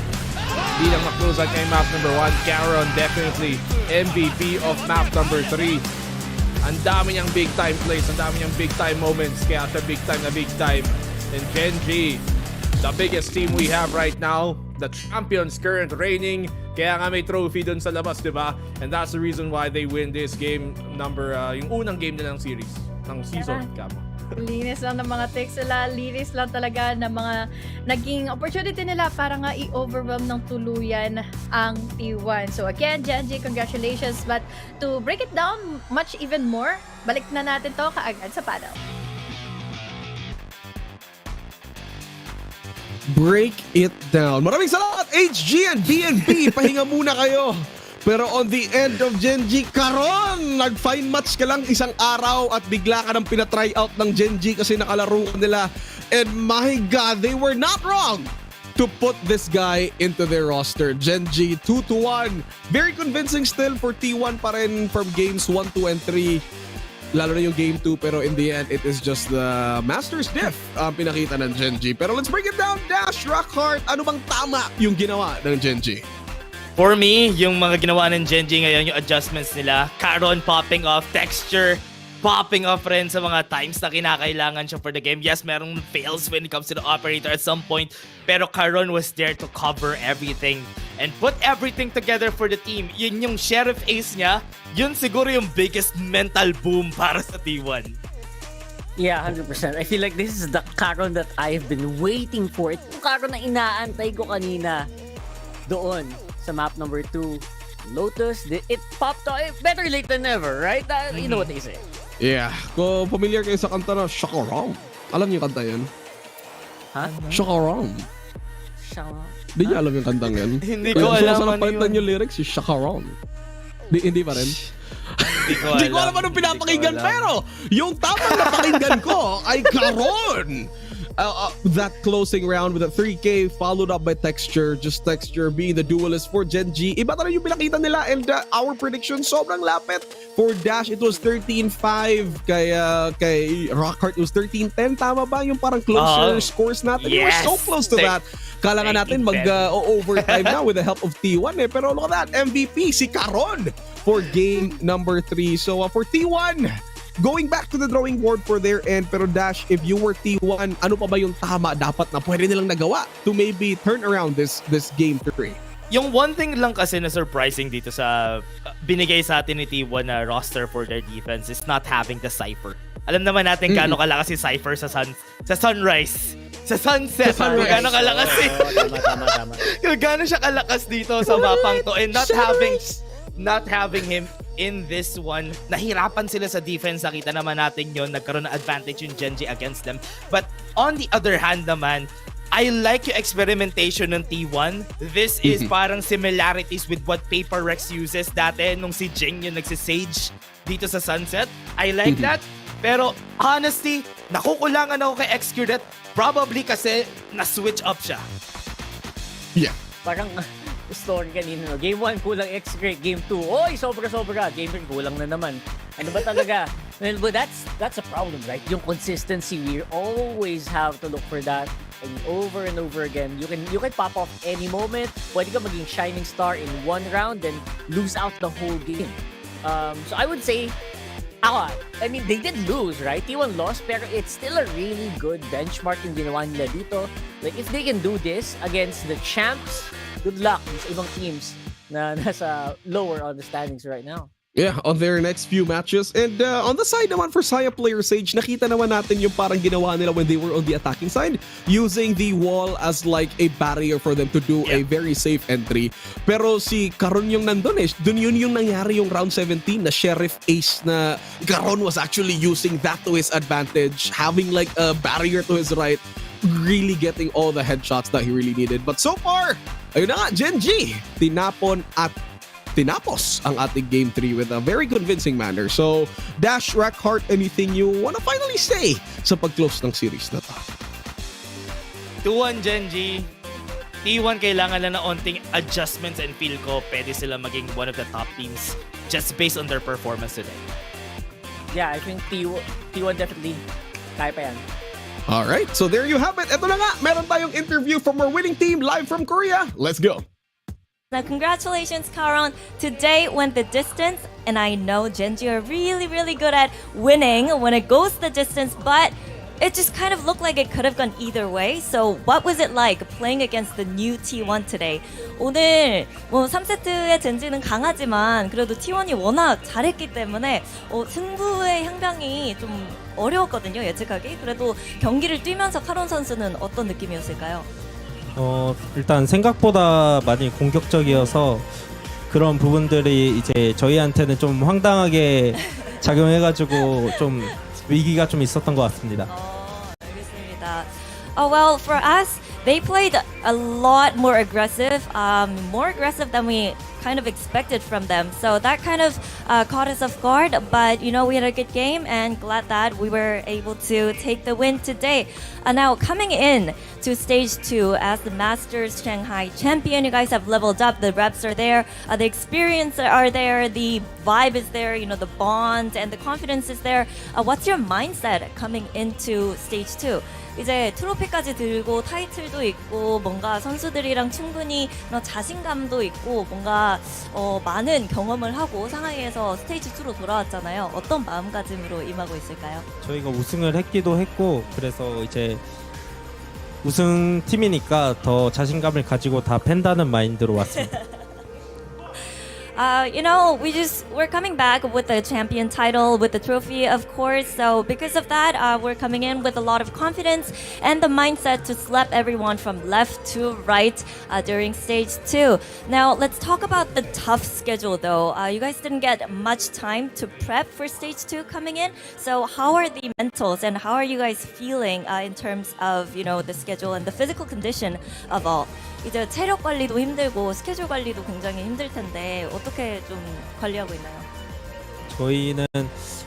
Di lang ma-close out kay map number 1. Caron definitely MVP of map number 3. Ang dami niyang big time plays, ang dami niyang big time moments, kaya siya big time na big time. And Gen.G, the biggest team we have right now, the champions current reigning, kaya nga may trophy dun sa labas, di ba? And that's the reason why they win this game number, yung unang game nilang series, ng season, kamo. Linis lang ng mga takes nila, linis lang talaga ng mga naging opportunity nila para nga i-overwhelm ng tuluyan ang T1. So again, Gen.G, congratulations. But to break it down much even more, balik na natin to kaagad sa panel. Break it down. Maraming salamat, HG and BNB. Pahinga muna kayo. Pero on the end of Gen.G, karon, nag-fine match ka lang isang araw at bigla ka nang pinatry out ng Gen.G kasi nakalaro nila. And my God, they were not wrong to put this guy into their roster. Gen.G 2-1. Very convincing still for T1 pa rin from games 1, 2, and 3. Lalo na yung game 2, pero in the end, it is just the Masters Diff ang pinakita ng Gen.G. Pero let's break it down. Dash, Rockhart, ano bang tama yung ginawa ng Gen.G? For me, yung mga ginawa ng Gen.G ngayon, yung adjustments nila, Caron popping off, texture popping off rin sa mga times na kinakailangan siya for the game. Yes, merong fails when it comes to the operator at some point, pero Caron was there to cover everything and put everything together for the team. Yun yung Sheriff Ace niya, yun siguro yung biggest mental boom para sa T1. Yeah, 100%. I feel like this is the Caron that I've been waiting for. Ito yung Caron na inaantay ko kanina doon sa map number 2. Lotus, it popped off. Better late than never, right? You know what they say. Yeah. Kung familiar kayo sa kanta na Shakaram. Alam niyo yung kanta yan? Ha? Shakaram. Hindi niyo alam yung kantang yan? Hindi ko alam ano ano palitan yung lyrics, yung Shakaram. Hindi pa rin? Hindi ko alam anong pinapakinggan, pero yung tamang napakinggan ko ay Caron. That closing round with a 3K followed up by Texture, just Texture being the duelist for Gen.G. Iba talaga yung pinakita nila, and our prediction sobrang lapit. For Dash, it was 13-5. Kay Rockhart, it was 13-10. Tama ba yung parang closer scores natin? Yes. We were so close to that. Kala nga natin mag-overtime na with the help of T1 Pero look at that, MVP si Caron for game number 3. So for T1, going back to the drawing board for their end, pero Dash, if you were T1, ano pa ba yung tama dapat na pwede nilang nagawa to maybe turn around this game 3? Yung one thing lang kasi na surprising dito sa binigay sa atin ni T1 na roster for their defense is not having the Cypher. Alam naman natin gaano kalakas si Cypher sa Sunrise. Sa Sunset. Gaano kalakas Tama. Gaano siya kalakas dito sa mapang to, and not having him in this one, nahirapan sila sa defense. Nakita naman natin yun. Nagkaroon ng advantage yung Gen.G against them. But on the other hand naman, I like yung experimentation ng T1. This is parang similarities with what Paper Rex uses dati nung si Jing yung nagsisage dito sa Sunset. I like that. Pero honestly, nakukulangan ako kay XQDet. Probably kasi na-switch up siya. Yeah. Parang story kanina. Game 1, kulang X-Grade. Game 2, oy, sobra-sobra. Game 3, kulang na naman. Ano ba talaga? Well, but that's a problem, right? Yung consistency, we always have to look for that. And over and over again, you can pop off any moment. Pwede ka maging shining star in one round, then lose out the whole game. So I would say, I mean, they did lose, right? T1 lost, pero it's still a really good benchmark yung ginawa nila dito. Like, if they can do this against the champs, good luck sa ibang teams na nasa lower on the standings right now. Yeah, on their next few matches. And on the side naman for Saya Player Sage, nakita naman natin yung parang ginawa nila when they were on the attacking side, using the wall as like a barrier for them to do a very safe entry. Pero si Caron yung nandun dun yun yung nangyari yung round 17 na Sheriff Ace na Caron was actually using that to his advantage, having like a barrier to his right, really getting all the headshots that he really needed. But so far, ayun na nga, Gen.G, tinapos ang ating Game 3 with a very convincing manner. So, Dash, Rockhart, anything you wanna finally say sa pag-close ng series na to? 2-1 Gen.G. T1 kailangan lang ng onting adjustments and feel ko pwede sila maging one of the top teams just based on their performance today. Yeah, I think T1 definitely kaya pa yan. Alright, so there you have it. Ito na nga, meron tayong interview from our winning team live from Korea. Let's go. Now, congratulations, Karon. Today went the distance, and I know Gen.G are really, really good at winning when it goes the distance, but it just kind of looked like it could have gone either way. So what was it like playing against the new T1 today? 오늘 뭐 3세트의 젠지는 강하지만 그래도 T1이 워낙 잘했기 때문에 승부의 향방이 좀 어려웠거든요, 예측하기. 그래도 경기를 뛰면서 카론 선수는 어떤 느낌이었을까요? 일단 생각보다 많이 공격적이어서 그런 부분들이 이제 저희한테는 좀 황당하게 작용해가지고 좀 위기가 좀 있었던 것 같습니다. 알겠습니다. Well, for us, they played a lot more aggressive than we kind of expected from them. So that kind of caught us off guard. But you know, we had a good game, and glad that we were able to take the win today. Now coming in to stage 2 as the Masters Shanghai champion, you guys have leveled up. The reps are there, the experience are there, the vibe is there. You know, the bond and the confidence is there. What's your mindset coming into stage 2? 이제 트로피까지 들고 타이틀도 있고 뭔가 선수들이랑 충분히 자신감도 있고 뭔가 많은 경험을 하고 상하이에서 스테이지 2로 돌아왔잖아요. 어떤 마음가짐으로 임하고 있을까요? 저희가 우승을 했기도 했고 그래서 이제 우승 팀이니까 더 자신감을 가지고 다 팬다는 마인드로 왔습니다. You know, we're coming back with the champion title, with the trophy, of course. So because of that, we're coming in with a lot of confidence and the mindset to slap everyone from left to right during stage 2. Now, let's talk about the tough schedule, though. You guys didn't get much time to prep for stage 2 coming in. So how are the mentals and how are you guys feeling in terms of, you know, the schedule and the physical condition of all? 이제 체력 관리도 힘들고 스케줄 관리도 굉장히 힘들 텐데 어떻게 좀 관리하고 있나요? 저희는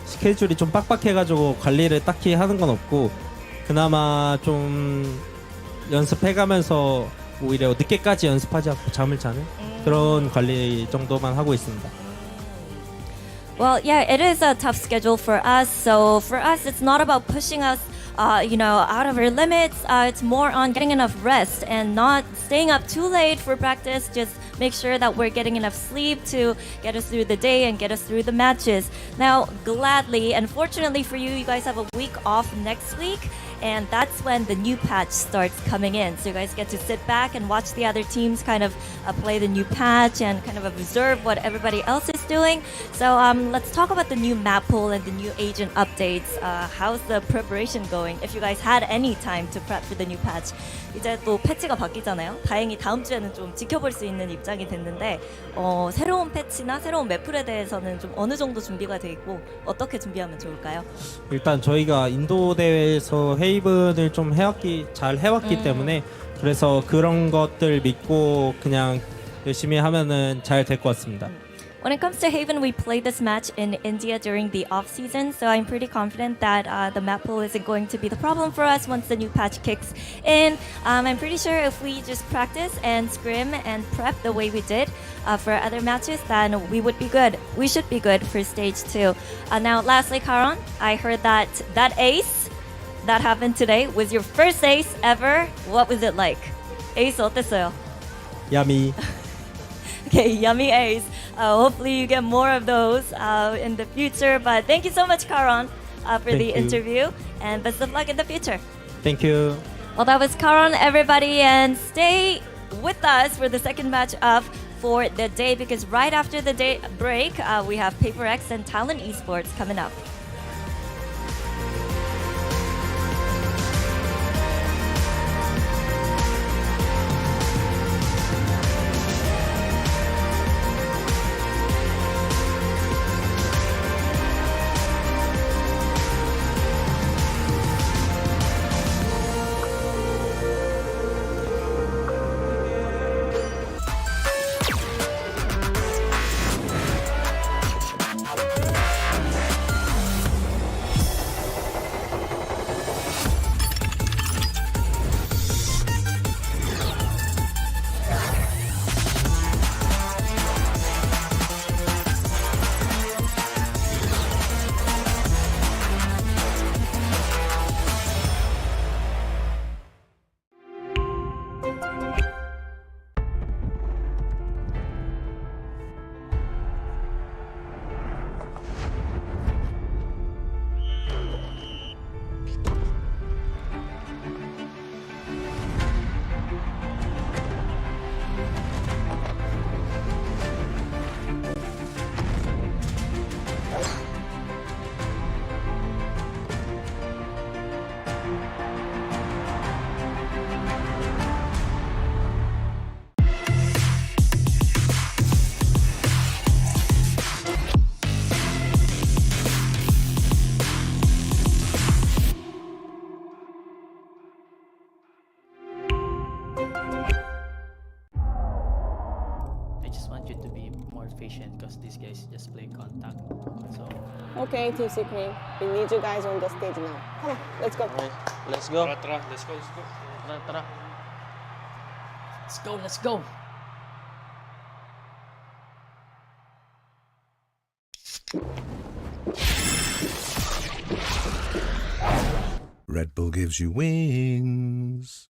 스케줄이 좀 빡빡해가지고 관리를 딱히 하는 건 없고 그나마 좀 연습해가면서 오히려 늦게까지 연습하지 않고 잠을 자는 그런 관리 정도만 하고 있습니다. Well, yeah, it is a tough schedule for us. So for us, it's not about pushing us out of our limits. It's more on getting enough rest and not staying up too late for practice. Just make sure that we're getting enough sleep to get us through the day and get us through the matches. Now, gladly and fortunately for you, you guys have a week off next week. And that's when the new patch starts coming in. So you guys get to sit back and watch the other teams kind of play the new patch and kind of observe what everybody else is doing. So let's talk about the new map pool and the new agent updates. How's the preparation going? If you guys had any time to prep for the new patch. 이제 또 패치가 바뀌잖아요. 다행히 다음 주에는 좀 지켜볼 수 있는 입장이 됐는데 새로운 패치나 새로운 맵풀에 대해서는 좀 어느 정도 준비가 돼 있고 어떻게 준비하면 좋을까요? 일단 저희가 인도 대회에서 헤이븐을 좀 잘 해왔기 때문에 그래서 그런 것들 믿고 그냥 열심히 하면은 잘 될 것 같습니다. When it comes to Haven, we played this match in India during the off-season, so I'm pretty confident that the map pool isn't going to be the problem for us once the new patch kicks in. I'm pretty sure if we just practice and scrim and prep the way we did for other matches, then we would be good. We should be good for stage 2. Now, lastly, Karon, I heard that ace that happened today was your first ace ever. What was it like? Ace 어땠어요? Yummy. Okay, yummy ace. Hopefully you get more of those in the future. But thank you so much, Karon, for the interview. And best of luck in the future. Thank you. Well, that was Karon, everybody. And stay with us for the second match up for the day. Because right after the day break, we have Paper X and Talent Esports coming up. display contact. So Okay, TC Crane. We need you guys on the stage now. Come on, let's go. let's go. Tara, let's go, let's go. Tara. Let's go. Red Bull gives you wings.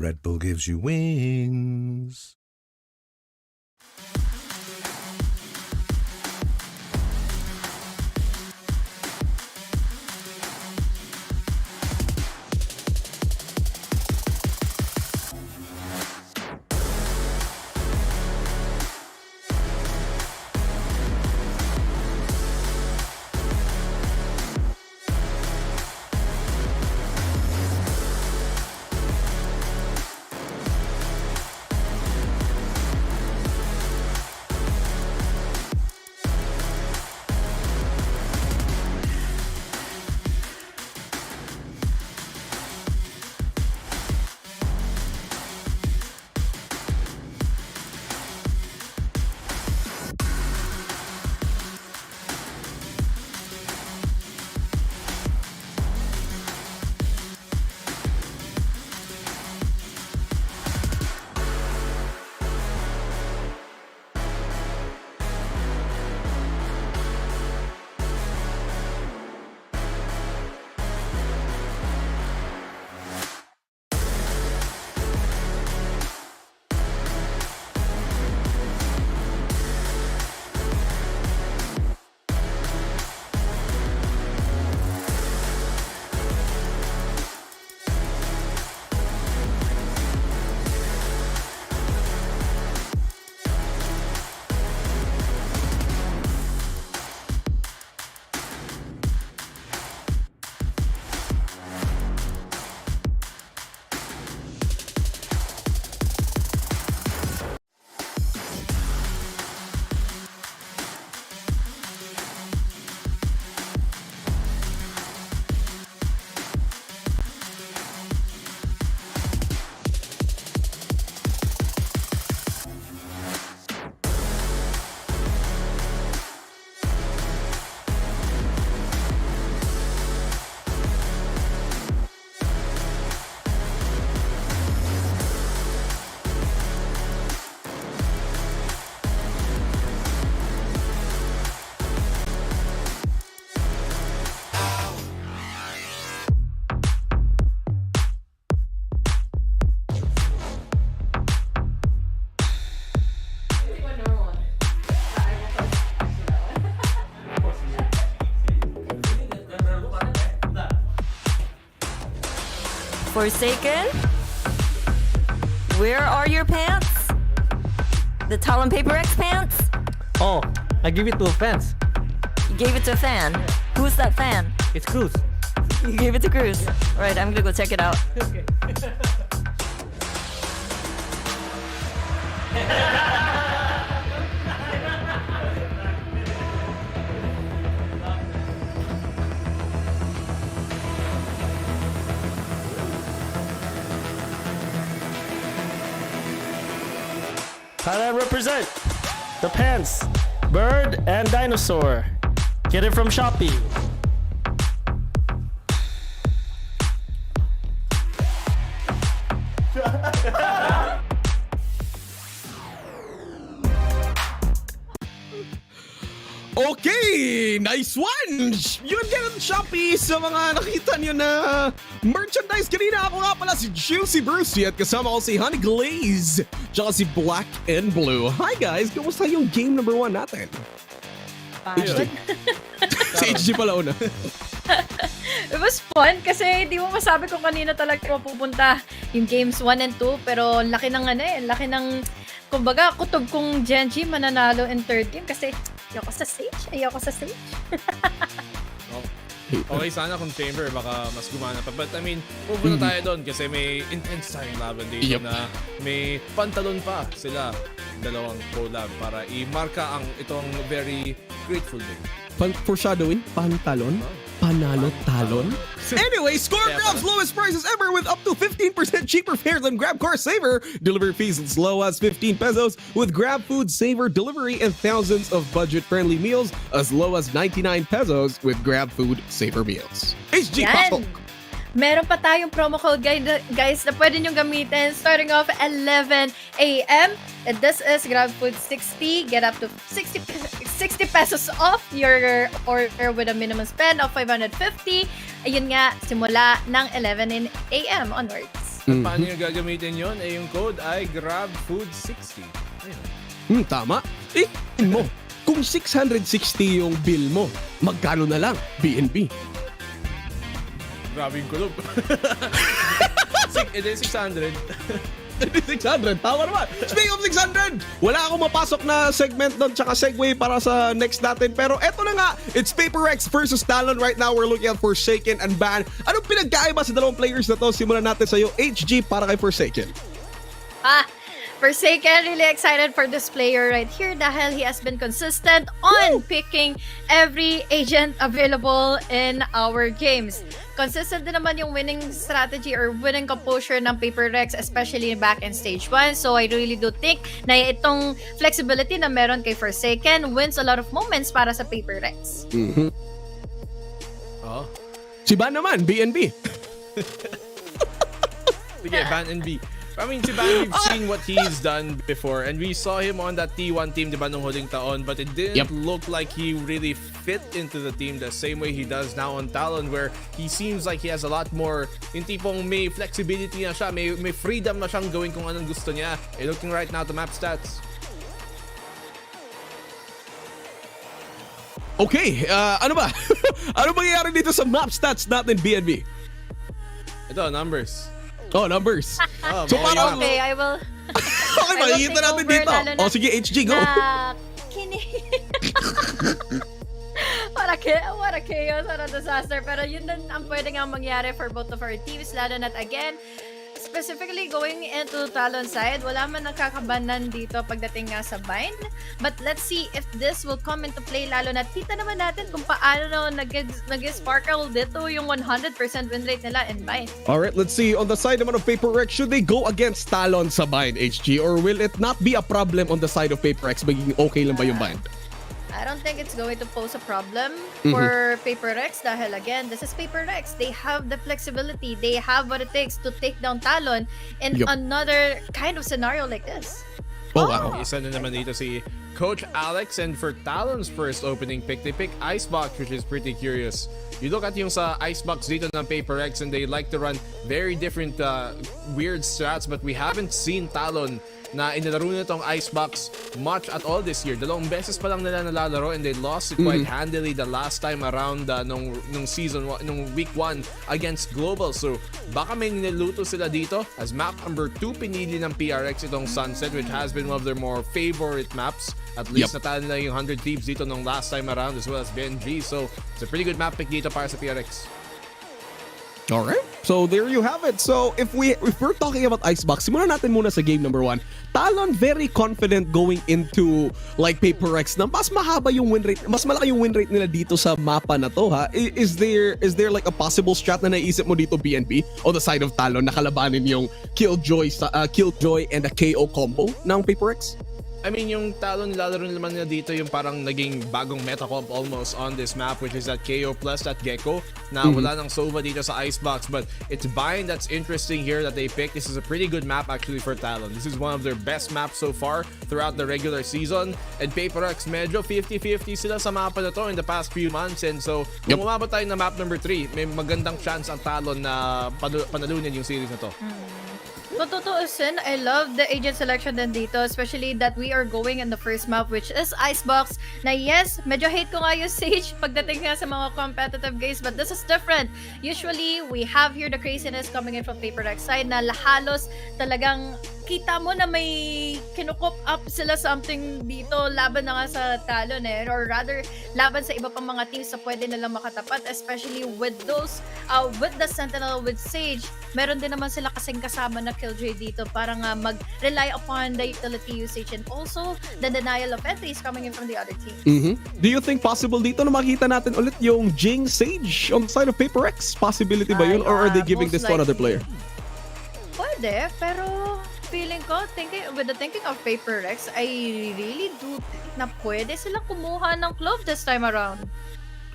Red Bull gives you wings. Forsaken? Where are your pants? The Talon Paper X pants? Oh, I give it to a fans. You gave it to a fan. Who's that fan? It's Cruz. You gave it to Cruz. Alright, I'm gonna go check it out. Okay. Thailand represent the pants, bird and dinosaur. Get it from Shopee. Okay, nice one! You can get on Shopee sa mga nakita nyo na merchandise kanina. Ako nga pala si Juicy Brucey at kasama ko si Honey Glaze tsaka si Black and Blue. Hi guys, kamusta yung game number 1 natin? HG. Si HG pala una. It was fun kasi di mo masabi kung kanina talaga mapupunta yung games 1 and 2 pero laki ng kumbaga kutob kong Gen.G mananalo in third game kasi ayoko sa stage. Okay, sana kung Chamber baka mas gumana pa. But I mean, pupunta tayo doon kasi may intense tayong laban dito na may pantalon pa sila dalawang collab para i-marka ang itong very grateful day. Foreshadowing? Pantalon? Panalo talon? Anyway, Score Grab's lowest prices ever with up to 15% cheaper fares than Grab Car Saver. Delivery fees as low as 15 pesos with Grab Food Saver delivery and thousands of budget-friendly meals as low as 99 pesos with Grab Food Saver meals. HG Pasok! Meron pa tayong promo code guys na pwede nyo gamitin starting off 11 a.m. And this is Grab Food 60. Get up to 60 pesos off your order with a minimum spend of 550. Ayun nga, simula ng 11 a.m. onwards. At paano nyo gagamitin yun? Yung code ay GrabFood60. Ayun. Tama. Mo, kung 660 yung bill mo, magkano na lang BNB? Grabe yung kulob. It is 600. 600, tama naman. Speaking of 600, wala akong mapasok na segment doon tsaka segue para sa next natin. Pero eto na nga, it's Paper Rex versus Talon. Right now, we're looking at Forsaken and Ban. Anong pinagkaiba sa dalawang players na to? Simulan natin sa'yo, HG, para kay Forsaken. Forsaken, really excited for this player right here dahil he has been consistent on picking every agent available in our games. Consistent din naman yung winning strategy or winning composure ng Paper Rex, especially back in stage 1. So I really do think na itong flexibility na meron kay Forsaken wins a lot of moments para sa Paper Rex. Si Ban naman, BNB. Sige, Ban and B. I mean, si Ban, we've seen what he's done before and we saw him on that T1 team, diba, nung huling taon, but it didn't look like he really fit into the team the same way he does now on Talon, where he seems like he has a lot more, yung tipong may flexibility na siya, may freedom na siyang gawin kung anong gusto niya. Looking right now to map stats. Okay, ano ba? Ano mangyayari dito sa map stats natin, BNB? Ito, numbers. Oh, numbers. So parang... Okay, I will... Okay, makikita natin dito. Sige, HG, go. What a chaos, what a disaster. Pero yun din ang pwede nga mangyari for both of our teams. Lalo na't again, specifically going into Talon side, wala man nakakabanan dito pagdating nga sa bind. But let's see if this will come into play. Lalo na kita naman natin kung paano nag-sparkle dito yung 100% win rate nila in bind. Alright, let's see. On the side naman of Paper Rex, should they go against Talon sa bind, HG? Or will it not be a problem on the side of Paper Rex? Magiging okay lang ba yung bind? I don't think it's going to pose a problem for Paper Rex dahil again, this is Paper Rex. They have the flexibility. They have what it takes to take down Talon in another kind of scenario like this. Oh, wow. Isa na naman dito si Coach Alex, and for Talon's first opening pick, they pick Icebox, which is pretty curious. You look at yung sa Icebox dito ng Paper Rex and they like to run very different weird strats, but we haven't seen Talon na inilaro na itong Icebox much at all this year. Dalawang beses pa lang nila nalalaro and they lost it quite handily the last time around nung week 1 against Global. So baka may niluto sila dito. As map number 2, pinili ng PRX itong Sunset, which has been one of their more favorite maps. At least natalo nila yung 100 Thieves dito nung last time around, as well as GEN.G. So it's a pretty good map pick dito para sa PRX. Alright, so there you have it. So if we're talking about Icebox, simulan natin muna sa game number 1. Talon very confident going into like Paper Rex na mas mahaba yung win rate, mas malaki yung win rate nila dito sa mapa na to, ha? Is there like a possible strat na naisip mo dito, BNB, on the side of Talon na kalabanin yung Killjoy and a KO combo ng Paper Rex? I mean, yung Talon nilalaro naman nila dito yung parang naging bagong meta comp almost on this map, which is that KO plus that Gecko na wala ng Sova dito sa Icebox. But it's Bind that's interesting here that they picked. This is a pretty good map actually for Talon. This is one of their best maps so far throughout the regular season. And PaperX, medyo 50-50 sila sa mapa na to in the past few months. And so, kung umabot tayo na map number 3, may magandang chance ang Talon na panalunin yung series na to. Kung tutuusin, I love the agent selection din dito, especially that we are going in the first map, which is Icebox. Na yes, medyo hate ko nga yung Sage pagdating nga sa mga competitive games, but this is different. Usually, we have here the craziness coming in from PaperX side na halos talagang kita mo na may kinukop up sila something dito laban na nga sa Talon or rather laban sa iba pang mga teams na pwede nilang makatapat, especially with those with the Sentinel with Sage. Meron din naman sila kasing kasama na Killjoy dito para nga mag-rely upon the utility usage and also the denial of entries coming in from the other team. Do you think possible dito na makita natin ulit yung Jing Sage on the side of PaperX? Possibility ba yun or are they giving this to another player? Pwede, pero feeling ko, with the thinking of PaperX, I really do think na pwede silang kumuha ng Clove this time around.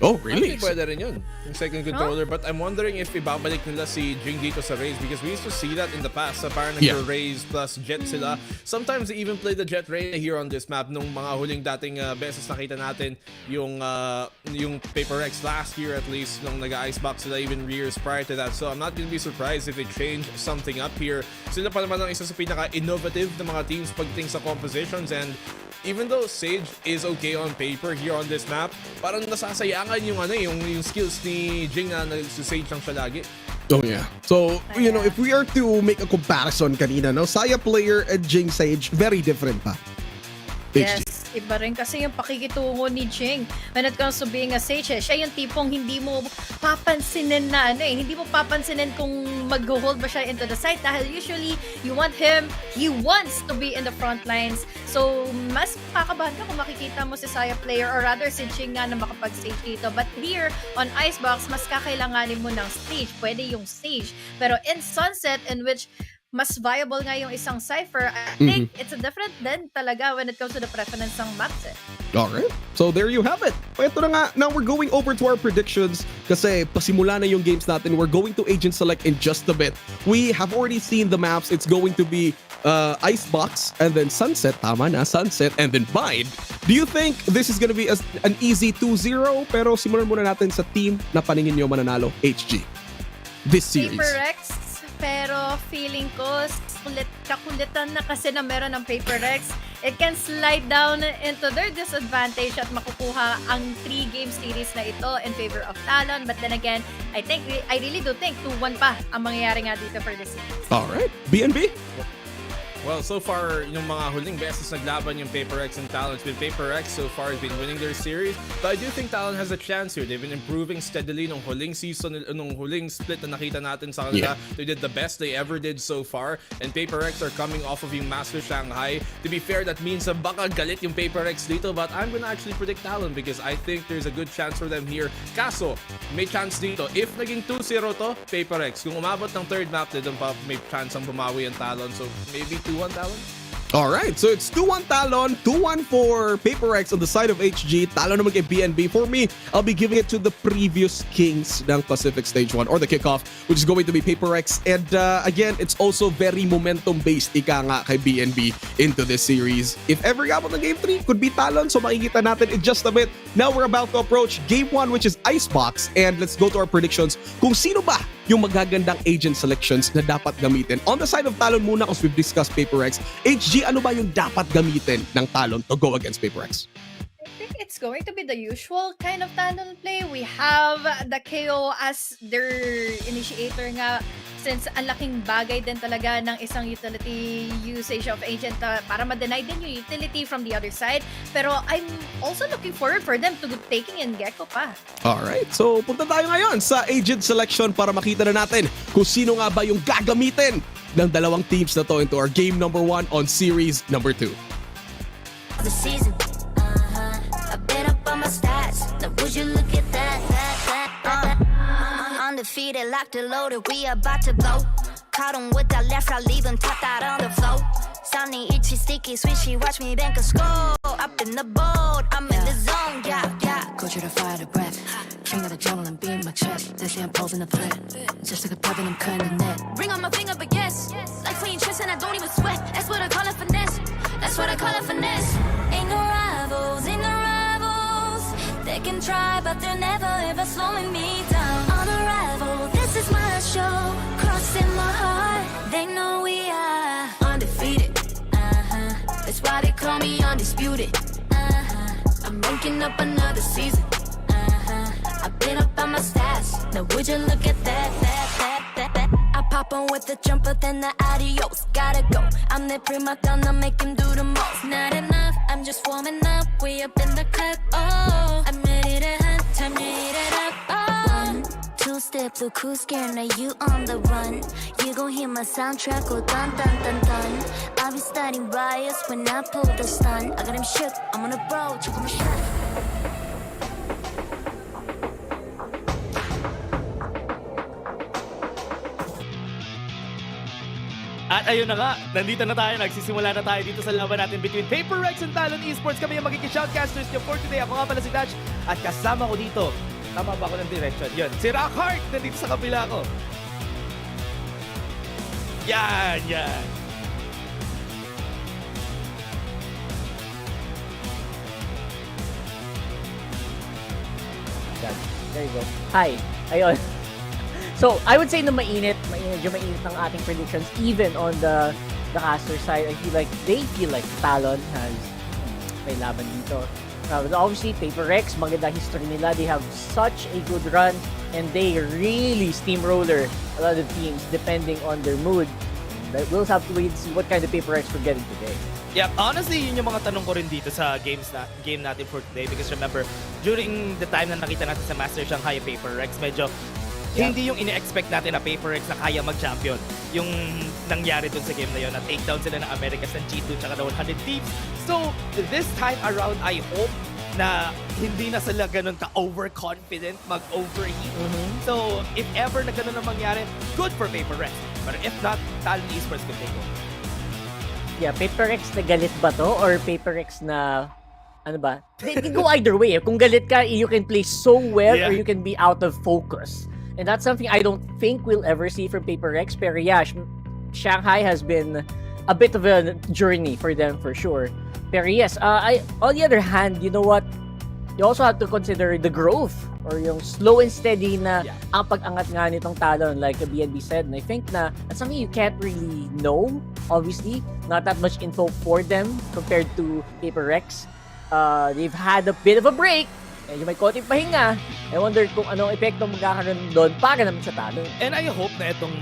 Oh, really? Actually, pwede rin yun. Yung second controller. But I'm wondering if ibabalik nila si Jing dito sa Raze because we used to see that in the past. Parang nag-Raze plus Jet sila. Sometimes they even play the Jet Reyna here on this map. Nung mga huling dating beses nakita natin yung PaperX last year at least nung nag-Icebox sila even years prior to that. So I'm not gonna be surprised if they change something up here. Sila pa naman ang isa sa pinaka-innovative na mga teams pagdating sa compositions, and even though Sage is okay on paper here on this map, parang nasasayangan yung skills ni Jing na nag-Sage lang siya lagi. Oh yeah. So, you know, if we are to make a comparison kanina, no, Saya player and Jing Sage, very different pa. Yes, iba rin kasi yung pakikitungo ni Jing when it comes to being a Sage. Siya yung tipong hindi mo papansinin na hindi mo papansinin kung mag-hold ba siya into the site dahil usually you want him, he wants to be in the front lines. So, mas makakabahan ka kung makikita mo si Saya player or rather si Jing nga na makapag-stage dito. But here, on Icebox, mas kakailanganin mo ng stage. Pwede yung stage. Pero in Sunset, in which mas viable nga yung isang Cypher, I think it's a different then talaga when it comes to the preference ng maps Alright. So there you have it. Ito na nga. Now we're going over to our predictions kasi pasimula na yung games natin. We're going to Agent Select in just a bit. We have already seen the maps. It's going to be Icebox and then Sunset. Tama na, Sunset and then Bind. Do you think this is gonna be an easy 2-0? Pero simulan muna natin sa team na paningin nyo mananalo, HG. This series. PaperX, pero feeling ko kakulitan na kasi na meron ng PaperX. It can slide down into their disadvantage at makukuha ang 3-game series na ito in favor of Talon. But then again, I really do think 2-1 pa ang mangyayari nga dito for this series. Alright. BNB? Well, so far, yung mga huling beses naglaban yung PaperX and Talon. It's been PaperX so far has been winning their series. But I do think Talon has a chance here. They've been improving steadily nung huling season, nung huling split na nakita natin sa kanila. They did the best they ever did so far. And PaperX are coming off of yung Master Shanghai. To be fair, that means baka galit yung PaperX dito. But I'm gonna actually predict Talon because I think there's a good chance for them here. Kaso, may chance dito. If naging 2-0 to, PaperX. Kung umabot ng third map, then may chance ang bumawi ang Talon. So maybe 2-1 Talon? Alright, so it's 2-1 Talon, 2-1 for PaperX on the side of HG. Talon naman kay BNB. For me, I'll be giving it to the previous kings ng Pacific Stage 1 or the kickoff, which is going to be PaperX. And again, it's also very momentum-based ika nga kay BNB into this series. If ever yapon ng Game 3, could be Talon. So makikita natin in just a bit. Now we're about to approach Game 1, which is Icebox. And let's go to our predictions kung sino ba yung magagandang agent selections na dapat gamitin. On the side of Talon muna, because we've discussed PaperX. HG, ano ba yung dapat gamitin ng Talon to go against PaperX? I think it's going to be the usual kind of Talon play. We have the KO as their initiator nga since ang laking bagay din talaga ng isang utility usage of agent para ma-deny din yung utility from the other side. Pero I'm also looking forward for them to taking in Gecko pa. Alright, so punta tayo ngayon sa agent selection para makita na natin kung sino nga ba yung gagamitin ng dalawang teams na to into our game number 1 on series number 2. The season, I bet up on my stats. Now would you look at that? Undefeated, locked and loaded, we about to blow. Caught him with that left, I leave him tapped out on the floor. Sunny, itchy, sticky, swishy, watch me bank a score. Up in the boat, I'm in the zone, yeah, yeah. Go to the fire, the breath. King of the jungle and be in my chest. They say I'm posing a threat. Just like a puppet, I'm cutting the net. Ring on my finger, but yes. Like playing chess and I don't even sweat. That's what I call it finesse. That's what I call it finesse. Ain't no rivals, ain't no rivals. They can try, but they're never ever slowing me down. On arrival, this is my show. Crossing my heart, they know we are undefeated. That's why they call me undisputed. I'm ranking up another season. I've been up on my stats. Now would you look at that. I pop on with the jumper, then the adios. Gotta go. I'm the prima donna, make him do the most. Not enough, I'm just warming up. We up in the cut. Oh, I'm ready to hunt. Time to eat it up. Oh. 2-step, look who's scared. Now you on the run. You gon' hear my soundtrack go dun dun dun dun. I'll be starting riots when I pull the stun. I got him shook. I'm on a bro. Check my shot. At ayun na nga, nandito na tayo, nagsisimula na tayo dito sa laban natin between Paper Rex and Talon Esports. Kami ang magiging shoutcasters niyo for today. Ako nga pala si Dash at kasama ko dito. Tama ba ako ng direction? Yun, si Rockhart nandito sa kabila ko. Yan, yan. There you go. Hi. Ayun. So, I would say na mainit ng ating predictions even on the caster side. I feel like they feel like Talon has may laban dito. But obviously, Paper Rex, maganda history nila. They have such a good run and they really steamroller a lot of teams depending on their mood. But we'll have to wait and see what kind of Paper Rex we're getting today. Yeah, honestly, yun yung mga tanong ko rin dito sa game natin for today because remember, during the time na nakita natin sa Master Shanghai Paper Rex, medyo hindi yung ine-expect natin na Paper Rex na kaya mag-champion. Yung nangyari dun sa game na yun, na take down sila ng Americas ng G2 tsaka na 100 Thieves. So, this time around, I hope na hindi na sila ganun ka-overconfident, mag-overheat. So, if ever na ganun ang mangyari, good for Paper Rex. But if not, Talon Esports could take over. Yeah, Paper Rex na galit ba to? Or Paper Rex na ano ba? They can go either way. Kung galit ka, you can play so well or you can be out of focus. And that's something I don't think we'll ever see from Paper Rex. Pero yeah, Shanghai has been a bit of a journey for them for sure. Pero yes, on the other hand, you know what? You also have to consider the growth or yung slow and steady na ang pag-angat nga nitong Talon like BNB said. And I think na that's something you can't really know. Obviously, not that much info for them compared to Paper Rex. They've had a bit of a break. Yung may konting pahinga. I wonder kung anong epekto magkakaroon doon para naman sa Talon. And I hope na itong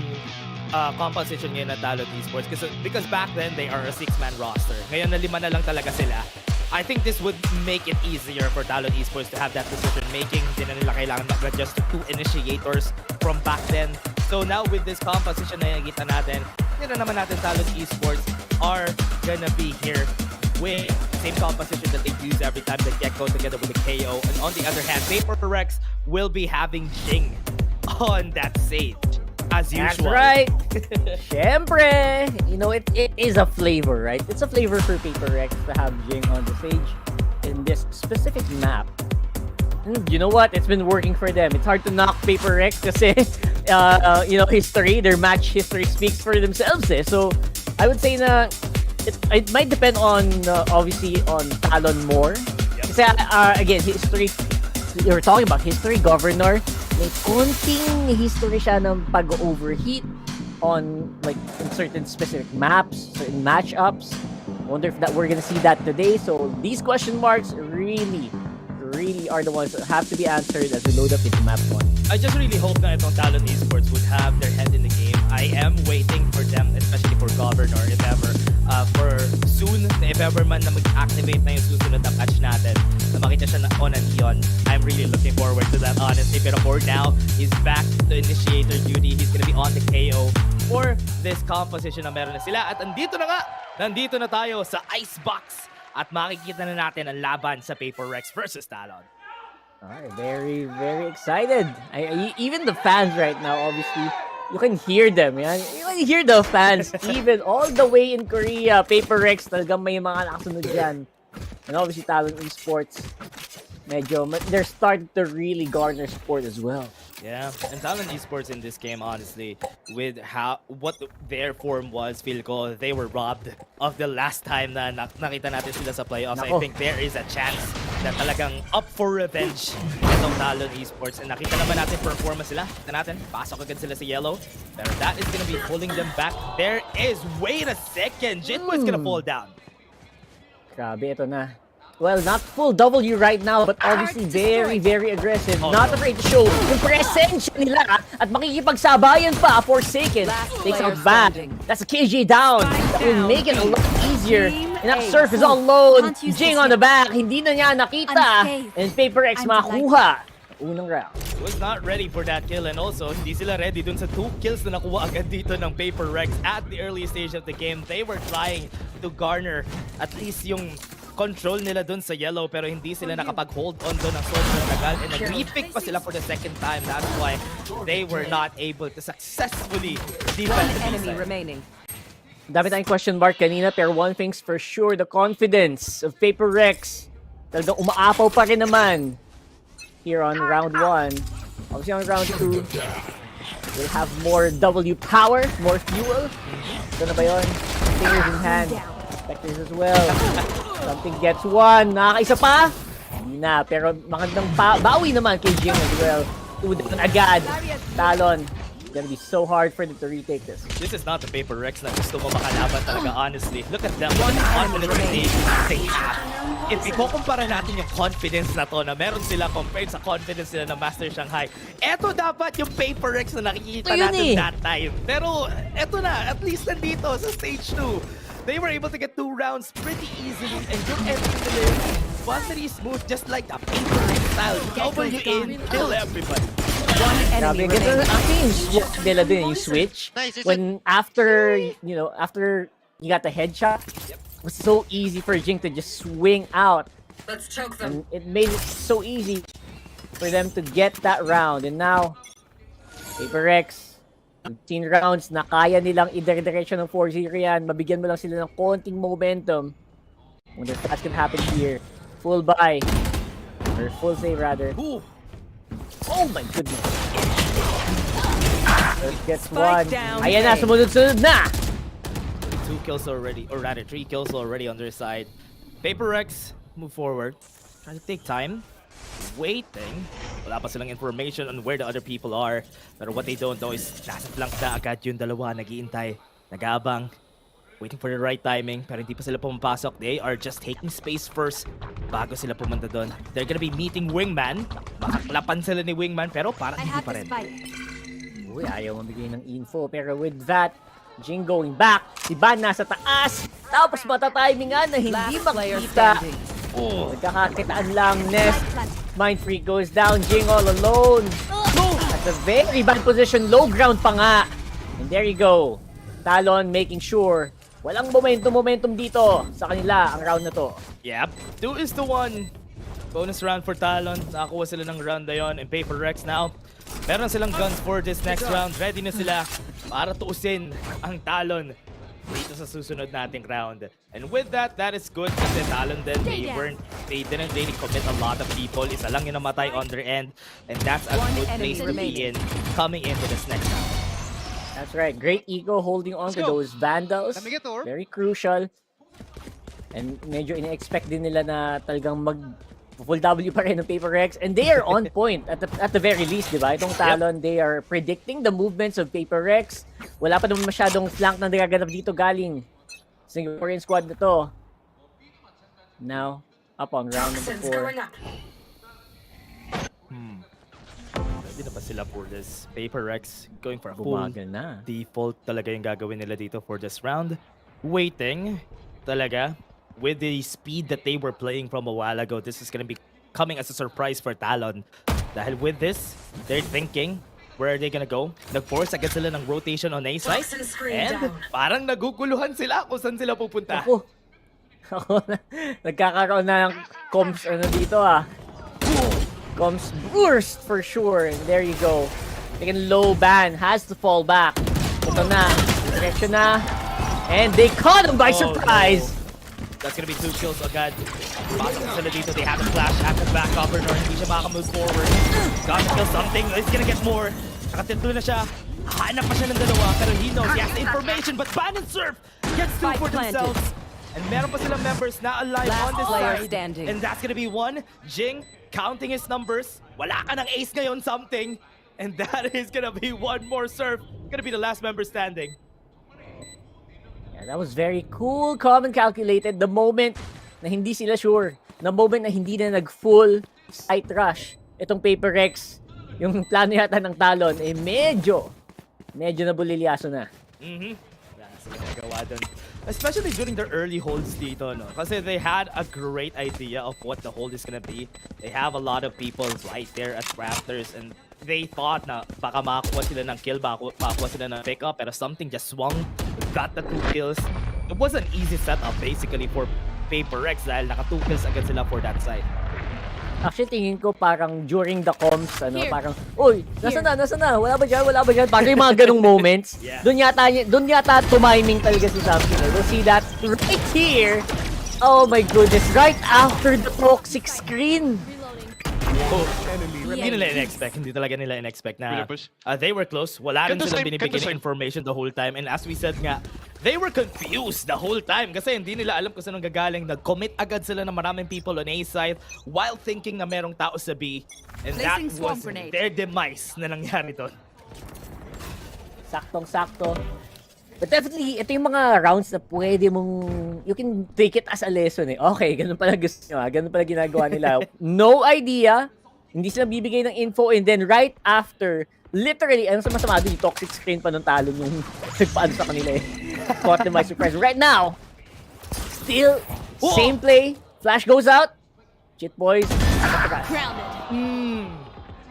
composition ngayon ng Talon Esports because back then they are a 6-man roster. Ngayon na 5 na lang talaga sila. I think this would make it easier for Talon Esports to have that decision making. Hindi na nila kailangan mag-adjust to 2 initiators from back then. So now with this composition na nakikita natin, hindi na naman natin Talon Esports are gonna be here with same composition that they use every time they get go together with the KO. And on the other hand, Paper Rex will be having Jing on that stage as usual. That's right. Syempre, you know, it is a flavor, right? It's a flavor for Paper Rex to have Jing on the stage in this specific map. You know what? It's been working for them. It's hard to knock Paper Rex kasi, you know, their match history speaks for themselves eh. So, I would say na it might depend on, obviously, on Talon more. Kasi, again, history, you're talking about history, Governor, may konting history siya ng pag-overheat on, like, in certain specific maps, certain matchups. Wonder if we're gonna see that today. So, these question marks really are the ones that have to be answered as we load up into map 1. I just really hope na itong Talon Esports would have their hand in the game. I am waiting for them, especially for Governor, if ever, for soon, if ever man na mag-activate na yung susunod na patch natin, na makita siya na on a neon. I'm really looking forward to that, honestly. Pero for now, he's back to initiator duty. He's gonna be on the KO for this composition na meron na sila. At nandito na tayo sa Icebox. At makikita na natin ang laban sa Paper Rex versus Talon. Alright, very, very excited. Even the fans right now, obviously, You can hear them, yan. You can hear the fans, even all the way in Korea. Paper Rex, talagang may mga nakasunod dyan. And obviously, Talon Esports, they're starting to really garner support as well. Yeah, and Talon Esports in this game, honestly, with what their form was, feel ko, they were robbed of the last time na nakita natin sila sa playoffs. I think there is a chance na talagang up for revenge itong Talon Esports. And nakita naman natin performance sila. Kita natin, pasok agad sila sa yellow. Pero that is gonna be pulling them back. There is, wait a second, Jinwoo's gonna fall down. Grabe, ito na. Well, not full W right now, but obviously very, very aggressive. Not afraid to show yung presensya nila at makikipagsabayan pa. Forsaken takes out back. That's a KJ down. That will make it a lot easier. And that Surf is all alone. Jing on the back. Hindi na niya nakita. And Paper X makuha. Unang round. Was not ready for that kill, and also hindi sila ready dun sa 2 kills na nakuha agad dito ng Paper Rex at the early stage of the game. They were trying to garner at least yung control nila dun sa yellow, pero hindi sila nakapag-hold on dun ng sobrang tagal, and nag-repick pa sila for the second time. That's why they were not able to successfully defend the enemy remaining. Dami tayong question mark kanina, pero one thing's for sure, the confidence of Paper Rex. Talagang umaapaw pa rin naman here on round 1. Obviously on round 2, we'll have more W power, more fuel. Ito na ba yun? Fingers in hand. Spectres as well. Something gets one. Nakakaisa pa? Hindi na. Pero magandang bawi naman kay Jing as well. Tudan agad. Talon. It's gonna be so hard for them to retake this. This is not the Paper Rex na gusto mo makalaban talaga, honestly. Look at them. What confidence they have. If ikukumpara natin yung confidence na to na meron sila compared sa confidence nila ng Master Shanghai, eto dapat yung Paper Rex na nakikita natin that time. Pero eto na, at least nandito sa stage 2. They were able to get 2 rounds pretty easily, and yung ending nila was very smooth, just like the Paper Rex style. Double you in, kill everybody. One enemy remaining. Actually, yung switch nila din, yung switch. When after you got the headshot, it was so easy for Jing to just swing out. Let's choke them. And it made it so easy for them to get that round. And now, Paper Rex, 15 rounds na kaya nilang i-direction ng 4-0 yan. Mabigyan mo lang sila ng konting momentum. Wonder if that can happen here. Full buy. Or full save rather. Ooh. Oh my goodness. Let's get one. Ayan na, sumunod-sunod na. 2 kills already, or rather 3 kills already on their side. Paper Rex, move forward. Trying to take time. Waiting. Wala pa silang information on where the other people are. Pero what they don't know is nasa flank na agad yung dalawa. Nag-iintay. Nag-aabang. Waiting for the right timing. Pero hindi pa sila pumapasok. They are just taking space first bago sila pumunta doon. They're gonna be meeting Wingman. Makaklapan sila ni Wingman pero parang hindi pa rin. Uy, ayaw mabigay ng info. Pero with that, Jing going back. Si Ban nasa taas. Tapos matatimingan na hindi makikita. Oh, nagkakakitaan lang. Nest. Mind Freak goes down. Jing all alone. That's a very bad position. Low ground pa nga. And there you go. Talon making sure walang momentum dito sa kanila ang round na to. Yep. 2-1. Bonus round for Talon. Nakakuha sila ng round na yun. And Paper Rex now. Meron silang guns for this next round. Ready na sila para tuusin ang Talon dito sa susunod nating round. And with that, that is good kasi Talon din, they didn't really commit a lot of people. Isa lang yung namatay on their end. And that's a good place to be in coming into this next round. That's right. Great ego holding on to those Vandals. Very crucial. And medyo ina-expect din nila na talagang full W pa rin ng Paper Rex. And they are on point at the very least, di ba? Itong Talon, they are predicting the movements of Paper Rex. Wala pa naman masyadong flank na nagaganap dito galing Singaporean squad na to. Now, up on round number 4. Ready na pa sila for this. Paper Rex going for a full default talaga yung gagawin nila dito for this round. Waiting talaga. With the speed that they were playing from a while ago, this is gonna be coming as a surprise for Talon. Dahil with this, they're thinking, where are they gonna go? Nag-force agad sila ng rotation on A side. And parang naguguluhan sila kung saan sila pupunta. Ako nagkakaroon na ng comms dito ah. Comms burst for sure. And there you go. Taking low ban, has to fall back. Ito na, direction na. And they caught him by surprise. No. That's gonna be 2 kills agad. Pasok na sila dito. They have a flash at the back cover nor hindi siya makamove forward. Gotta kill something. He's gonna get more. Nakatatlo na siya. Hanap pa siya ng dalawa. Pero he knows he has the information. But Ban and Surf gets 2 for themselves. And meron pa silang members na alive on this side. And that's gonna be 1. Jing counting his numbers. Wala ka ng ace ngayon, something. And that is gonna be 1 more Surf. Gonna be the last member standing. Yeah, that was very cool, calm, and calculated. The moment na hindi sila sure, the moment na hindi na nag-full site rush, itong Paper Rex, yung plano yata ng Talon, eh medyo nabulilyaso na. Wala na sila nagawa dun. Especially during their early holds dito, no? Kasi they had a great idea of what the hold is gonna be. They have a lot of people right there as crafters and they thought na baka makakuha sila ng kill, makakuha sila ng pick up, pero something just swung, got the 2 kills. It was an easy setup basically for Paper Rex dahil naka 2 kills agad sila for that side. Actually, tingin ko parang during the comms, parang, uy, nasa na? Wala ba dyan? Parang yung mga ganong moments. Yeah. Doon yata tumiming talaga si Samsung. We'll see that right here. Oh my goodness, right after the toxic screen. Hindi nila in-expect. Hindi talaga nila in-expect na they were close. Wala rin silang binibigyan ng information the whole time. And as we said nga, they were confused the whole time kasi hindi nila alam kung saan gagaling. Nag-commit agad sila ng maraming people on A side while thinking na merong tao sa B. And that was their demise na nangyari doon. Saktong-sakto. But definitely, ito yung mga rounds na pwede mong, you can take it as a lesson eh. Okay, ganun pala gusto nyo, ganun pala ginagawa nila. No idea, hindi sila bibigay ng info, and then right after, literally, anong sama-sama doon, yung toxic screen pa nung Talon yung nagpaano sa kanila eh. Caught them by surprise. Right now, still, same play, flash goes out, Chit boys,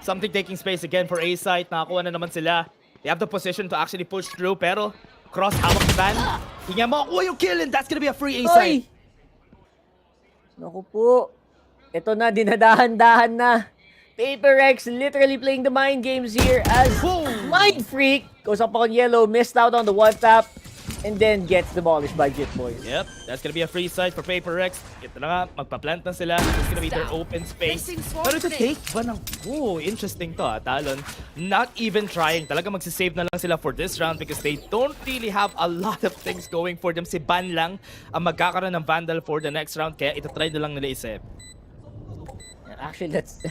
Something taking space again for A side, nakakuha na naman sila. They have the position to actually push through, pero cross hawak ni Van. Hindi nga makukuha yung kill and that's gonna be a free A side. Naku po. Ito na, dinadahan-dahan na. Paper Rex literally playing the mind games here as Mind Freak goes up on yellow, missed out on the one tap, and then gets demolished by Jit Boys. Yep, that's gonna be a free side for Paper Rex. Ito na nga, magpa-plant na sila. It's gonna be their open space. Pero to take ba ng... interesting to Talon. Not even trying. Talaga magsisave na lang sila for this round because they don't really have a lot of things going for them. Si Ban lang ang magkakaroon ng Vandal for the next round. Kaya ito-try na lang nila isip. Actually, that's...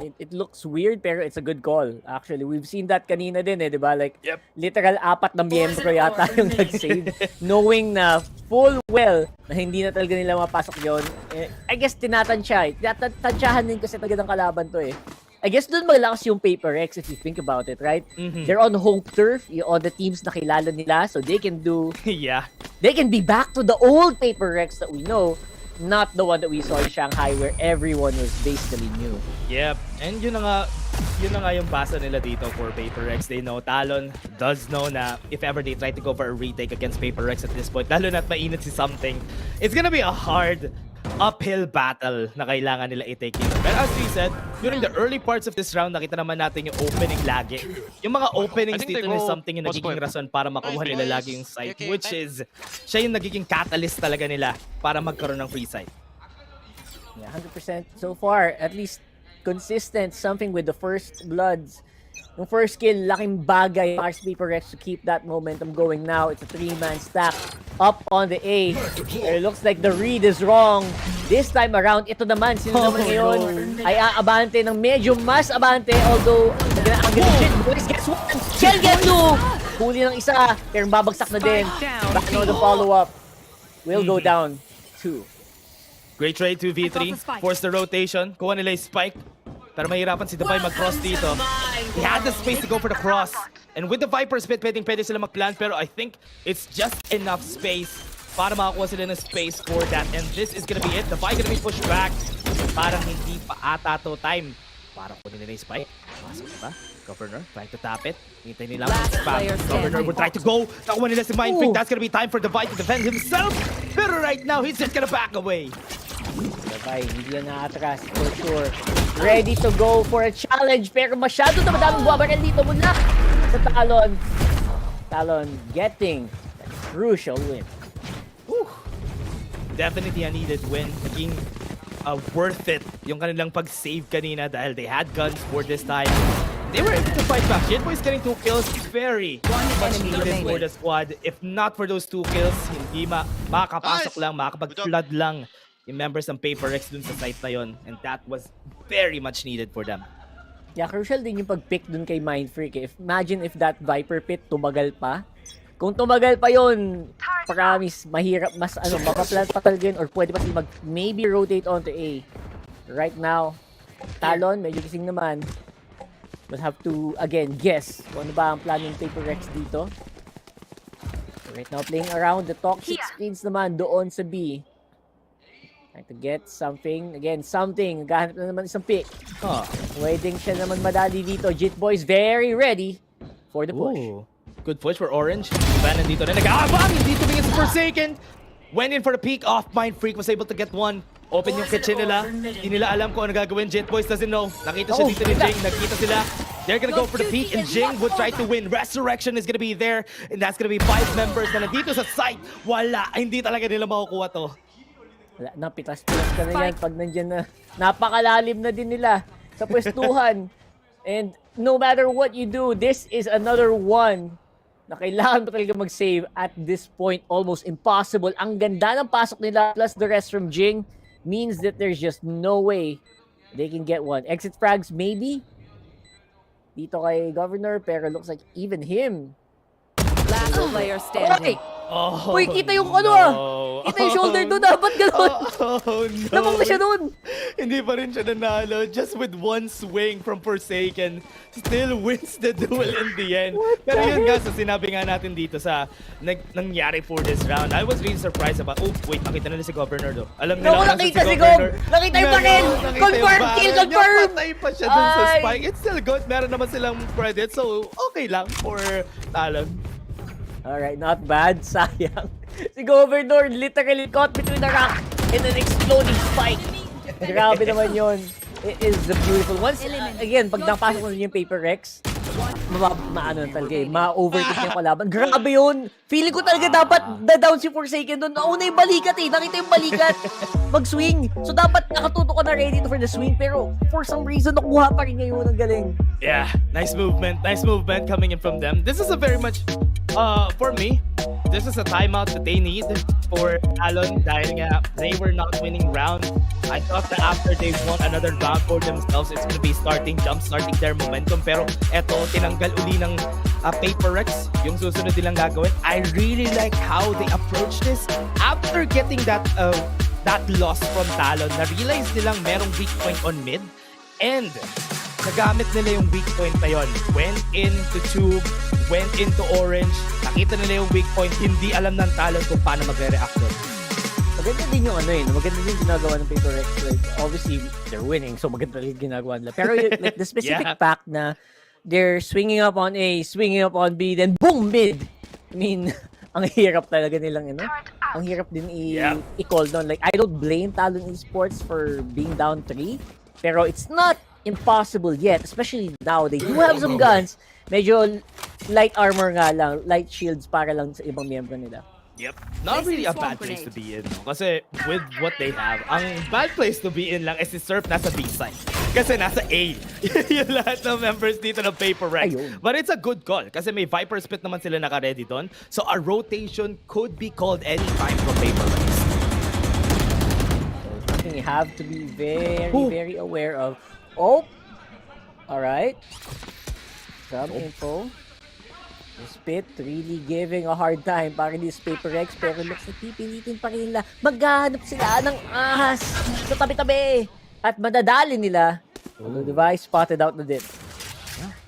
It looks weird pero it's a good call. Actually, we've seen that kanina din eh, 'di ba? Like literal 4 na miyembro yata yung nag-save knowing na full well na hindi na talaga nila mapasok 'yon. I guess tinatansya. Tatansyahan din kasi talaga ng kalaban 'to eh. I guess doon malakas yung Paper Rex if you think about it, right? They're on home turf, on the teams na kilala nila, so they can do they can be back to the old Paper Rex that we know. Not the one that we saw in Shanghai where everyone was basically new. Yep, and yun na nga yung basa nila dito for Paper Rex. They know Talon does know na if ever they try to go for a retake against Paper Rex at this point, lalo na't mainit si something, it's gonna be a hard uphill battle na kailangan nila i-take dito. But as we said, during the early parts of this round, nakita naman natin yung opening lagi. Yung mga openings dito is something yung nagiging rason para makuha nila lagi yung site, which is siya yung nagiging catalyst talaga nila para magkaroon ng free site. Yeah, 100% so far, at least consistent, something with the first bloods. Yung first kill, laking bagay para sa Paper Rex to keep that momentum going now. It's a 3-man stack up on the A. It looks like the read is wrong. This time around, ito naman, sino naman ngayon ay aabante ng medyo mas abante. Although, ang legit, boys gets one, Shell gets 2! Huli ng isa, pero babagsak na din. Back on the follow-up. Will go down 2. Great trade to V3. Force the rotation. Kuha nila yung spike. Pero mahirapan si Divine mag-cross dito. He had the space to go for the cross. And with the Viper split, pwede sila mag-plant. Pero I think it's just enough space para makakuha sila ng space for that. And this is gonna be it. Divine gonna be pushed back. Parang hindi pa ata to time. Parang kunin nila yung spike. Pasok ba? Governor trying to tap it. Hintay nila ang spam. Governor will try to go. Nakuha nila si Mindfreak. That's gonna be time for Divine to defend himself. Pero right now, he's just gonna back away. Okay, hindi yan na-atras for sure. Ready to go for a challenge pero masyado na madaming buwabaril dito mula sa Talon. Talon getting a crucial win. Definitely a needed win. Naging worth it yung kanilang pag-save kanina dahil they had guns for this time. They were able to fight back. GEN.G is getting 2 kills. Very much needed for the squad. If not for those 2 kills, hindi makakapasok lang, makakapag-flood lang yung members ng Paper X dun sa site na yun. And that was very much needed for them. Yeah, crucial din yung pag-pick dun kay Mindfreak. Imagine if that Viper Pit tumagal pa. Kung tumagal pa yun, promise, mahirap, mas makaplant pa talaga yun or pwede pa sila maybe rotate onto A. Right now, Talon, medyo gising naman. We'll have to, again, guess kung ano ba ang plan ng Paper X dito. Right now, playing around the toxic screens naman doon sa B. Trying to get something. Again, something. Naghahanap na naman isang pick. Pwedeng siya naman madali dito. Jitboy is very ready for the push. Ooh. Good push for Orange. Van nandito na nag-aabang. Hindi tumingin sa Forsaken. Went in for the peek off. Mindfreak was able to get one. Open yung kitchen nila. Hindi nila alam kung ano gagawin. Jitboy doesn't know. Nakita siya dito ni Jing. Nagkita sila. They're gonna go for the peek and Jing would try to win. Resurrection is gonna be there. And that's gonna be 5 members na nandito sa site. Wala. Hindi talaga nila makukuha to. Wala na, pitas-pitas ka na yan pag nandyan na. Napakalalim na din nila sa pwestuhan. And no matter what you do, this is another one na kailangan pa talaga mag-save at this point. Almost impossible. Ang ganda ng pasok nila plus the rest from Jing means that there's just no way they can get one. Exit frags, maybe? Dito kay Governor, pero looks like even him. Last player standing. Oh, uy, kita yung kita yung shoulder doon. Dapat gano'n. Oh, no. Lamang na siya doon. Hindi pa rin siya nanalo. Just with one swing from Forsaken, still wins the duel in the end. Pero yun nga, sa sinabi nga natin dito sa nangyari for this round, I was really surprised about, wait, nakita nila si Governor do. Alam nila nakita si Governor. Nakita yung baril. Confirm kill, confirm. Patay pa siya dun sa spike. It's still good. Meron naman silang credit. So, okay lang for Talon. Alright, not bad. Sayang. Si Governor literally caught between the rock and an exploding spike. Grabe naman yun. It is the beautiful. Once, again, pag napasok mo yung Paper X, ma-overtake yung kalaban. Grabe yun. Feeling ko talaga dapat na-down si Forsaken doon. Nauna yung balikat eh. Nakita yung balikat. Mag-swing. So dapat nakatuto ka na ready for the swing. Pero for some reason, nakuha pa rin ngayon. Ang galing. Yeah, nice movement. Nice movement coming in from them. This is a very much, for me, this is a timeout that they need for Talon dahil nga they were not winning round. I thought that after they won another round for themselves, it's gonna be jump-starting their momentum. Pero eto, tinanggal uli ng Paper X yung susunod nilang gagawin. I really like how they approach this. After getting that loss from Talon, na-realize nilang merong weak point on mid. And nagamit nila yung weak point na yun. Went into Tube, went into Orange. Nakita nila yung weak point. Hindi alam ng Talon kung paano magre-react doon. Maganda din yung maganda din ginagawa ng Paper X. Like, obviously, they're winning, so maganda rin ginagawa nila. Pero like, the specific fact na they're swinging up on A, swinging up on B, then boom, mid. I mean, ang hirap talaga nilang, ang hirap din i-call down. Like, I don't blame Talon Esports for being down 3, pero it's not impossible yet, especially now. They do have some guns. Medyo light armor nga lang, light shields para lang sa ibang miyembro nila. Yep. Not really a bad place to be in. No? Kasi with what they have, ang bad place to be in lang is si Surf nasa B side. Kasi nasa A. Yung lahat ng members dito ng Paper X. But it's a good call kasi may Viper Spit naman sila naka-ready doon. So a rotation could be called anytime from Paper X. Something you have to be very aware of. Oh! Alright. Some info. Spit really giving a hard time para this Paper X, pero looks like pipilitin pa rin nila. Maghanap sila ng ahas sa tabi-tabi at madadali nila. The device spotted out na din.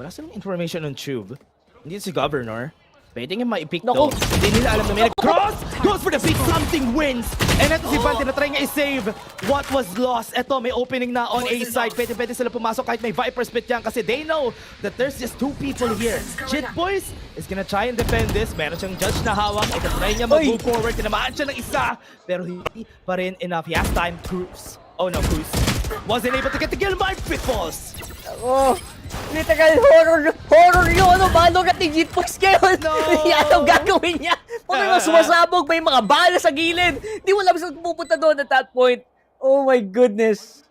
Wala silang information on Tube. Hindi si Governor. Pwede nga ma-pick to. Hindi nila alam na may cross! Goes for the pick! Something wins! And ito si Van, tinatry nga i-save what was lost. Ito, may opening na on A side. Pwede sila pumasok kahit may Viper Spit yan kasi they know that there's just 2 people here. Jitboy is gonna try and defend this. Meron siyang judge na hawak. Ito try niya mag-move forward. Tinamaan siya ng isa. Pero hindi pa rin enough. He has time. Cruise. Oh no, Cruz wasn't able to get the kill by Pitfalls. Oh, literal horror yung VALORANT ni Jitbox ngayon. Yan ang gagawin niya. Pag may sumasabog, may mga bala sa gilid. Di wala saan pupunta doon at that point. Oh my goodness.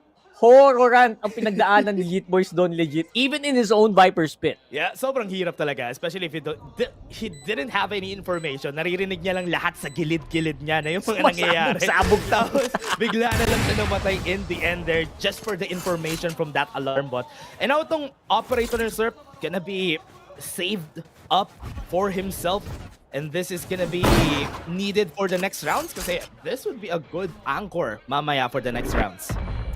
Horrorant ang pinagdaanan ni Jitbox doon legit. Even in his own Viper's Pit. Yeah, sobrang hirap talaga. Especially if he didn't have any information. Naririnig niya lang lahat sa gilid-gilid niya na yung mga nangyayari. Sabog. Tapos bigla na lang siya namatay in the end there just for the information from that alarm bot. And now itong operator ng Surf gonna be saved up for himself. And this is gonna be needed for the next rounds kasi this would be a good anchor mamaya for the next rounds.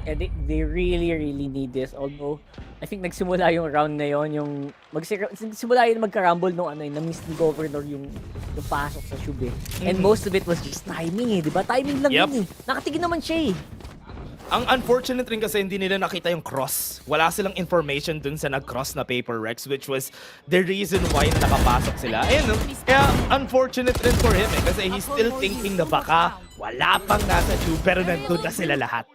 And they really need this. Although, I think nagsimula yung round na yon, yung nagsimula yun magkarumble nung na-miss ni Governor yung pasok sa Shube. And most of it was just timing di ba? Timing lang yun Nakatingin naman siya Ang unfortunate rin kasi hindi nila nakita yung cross. Wala silang information dun sa nag-cross na Paper Rex, which was the reason why nakapasok sila. Ayun, kaya unfortunate rin for him kasi he's still thinking na baka wala pang nasa tube pero nandun na sila lahat.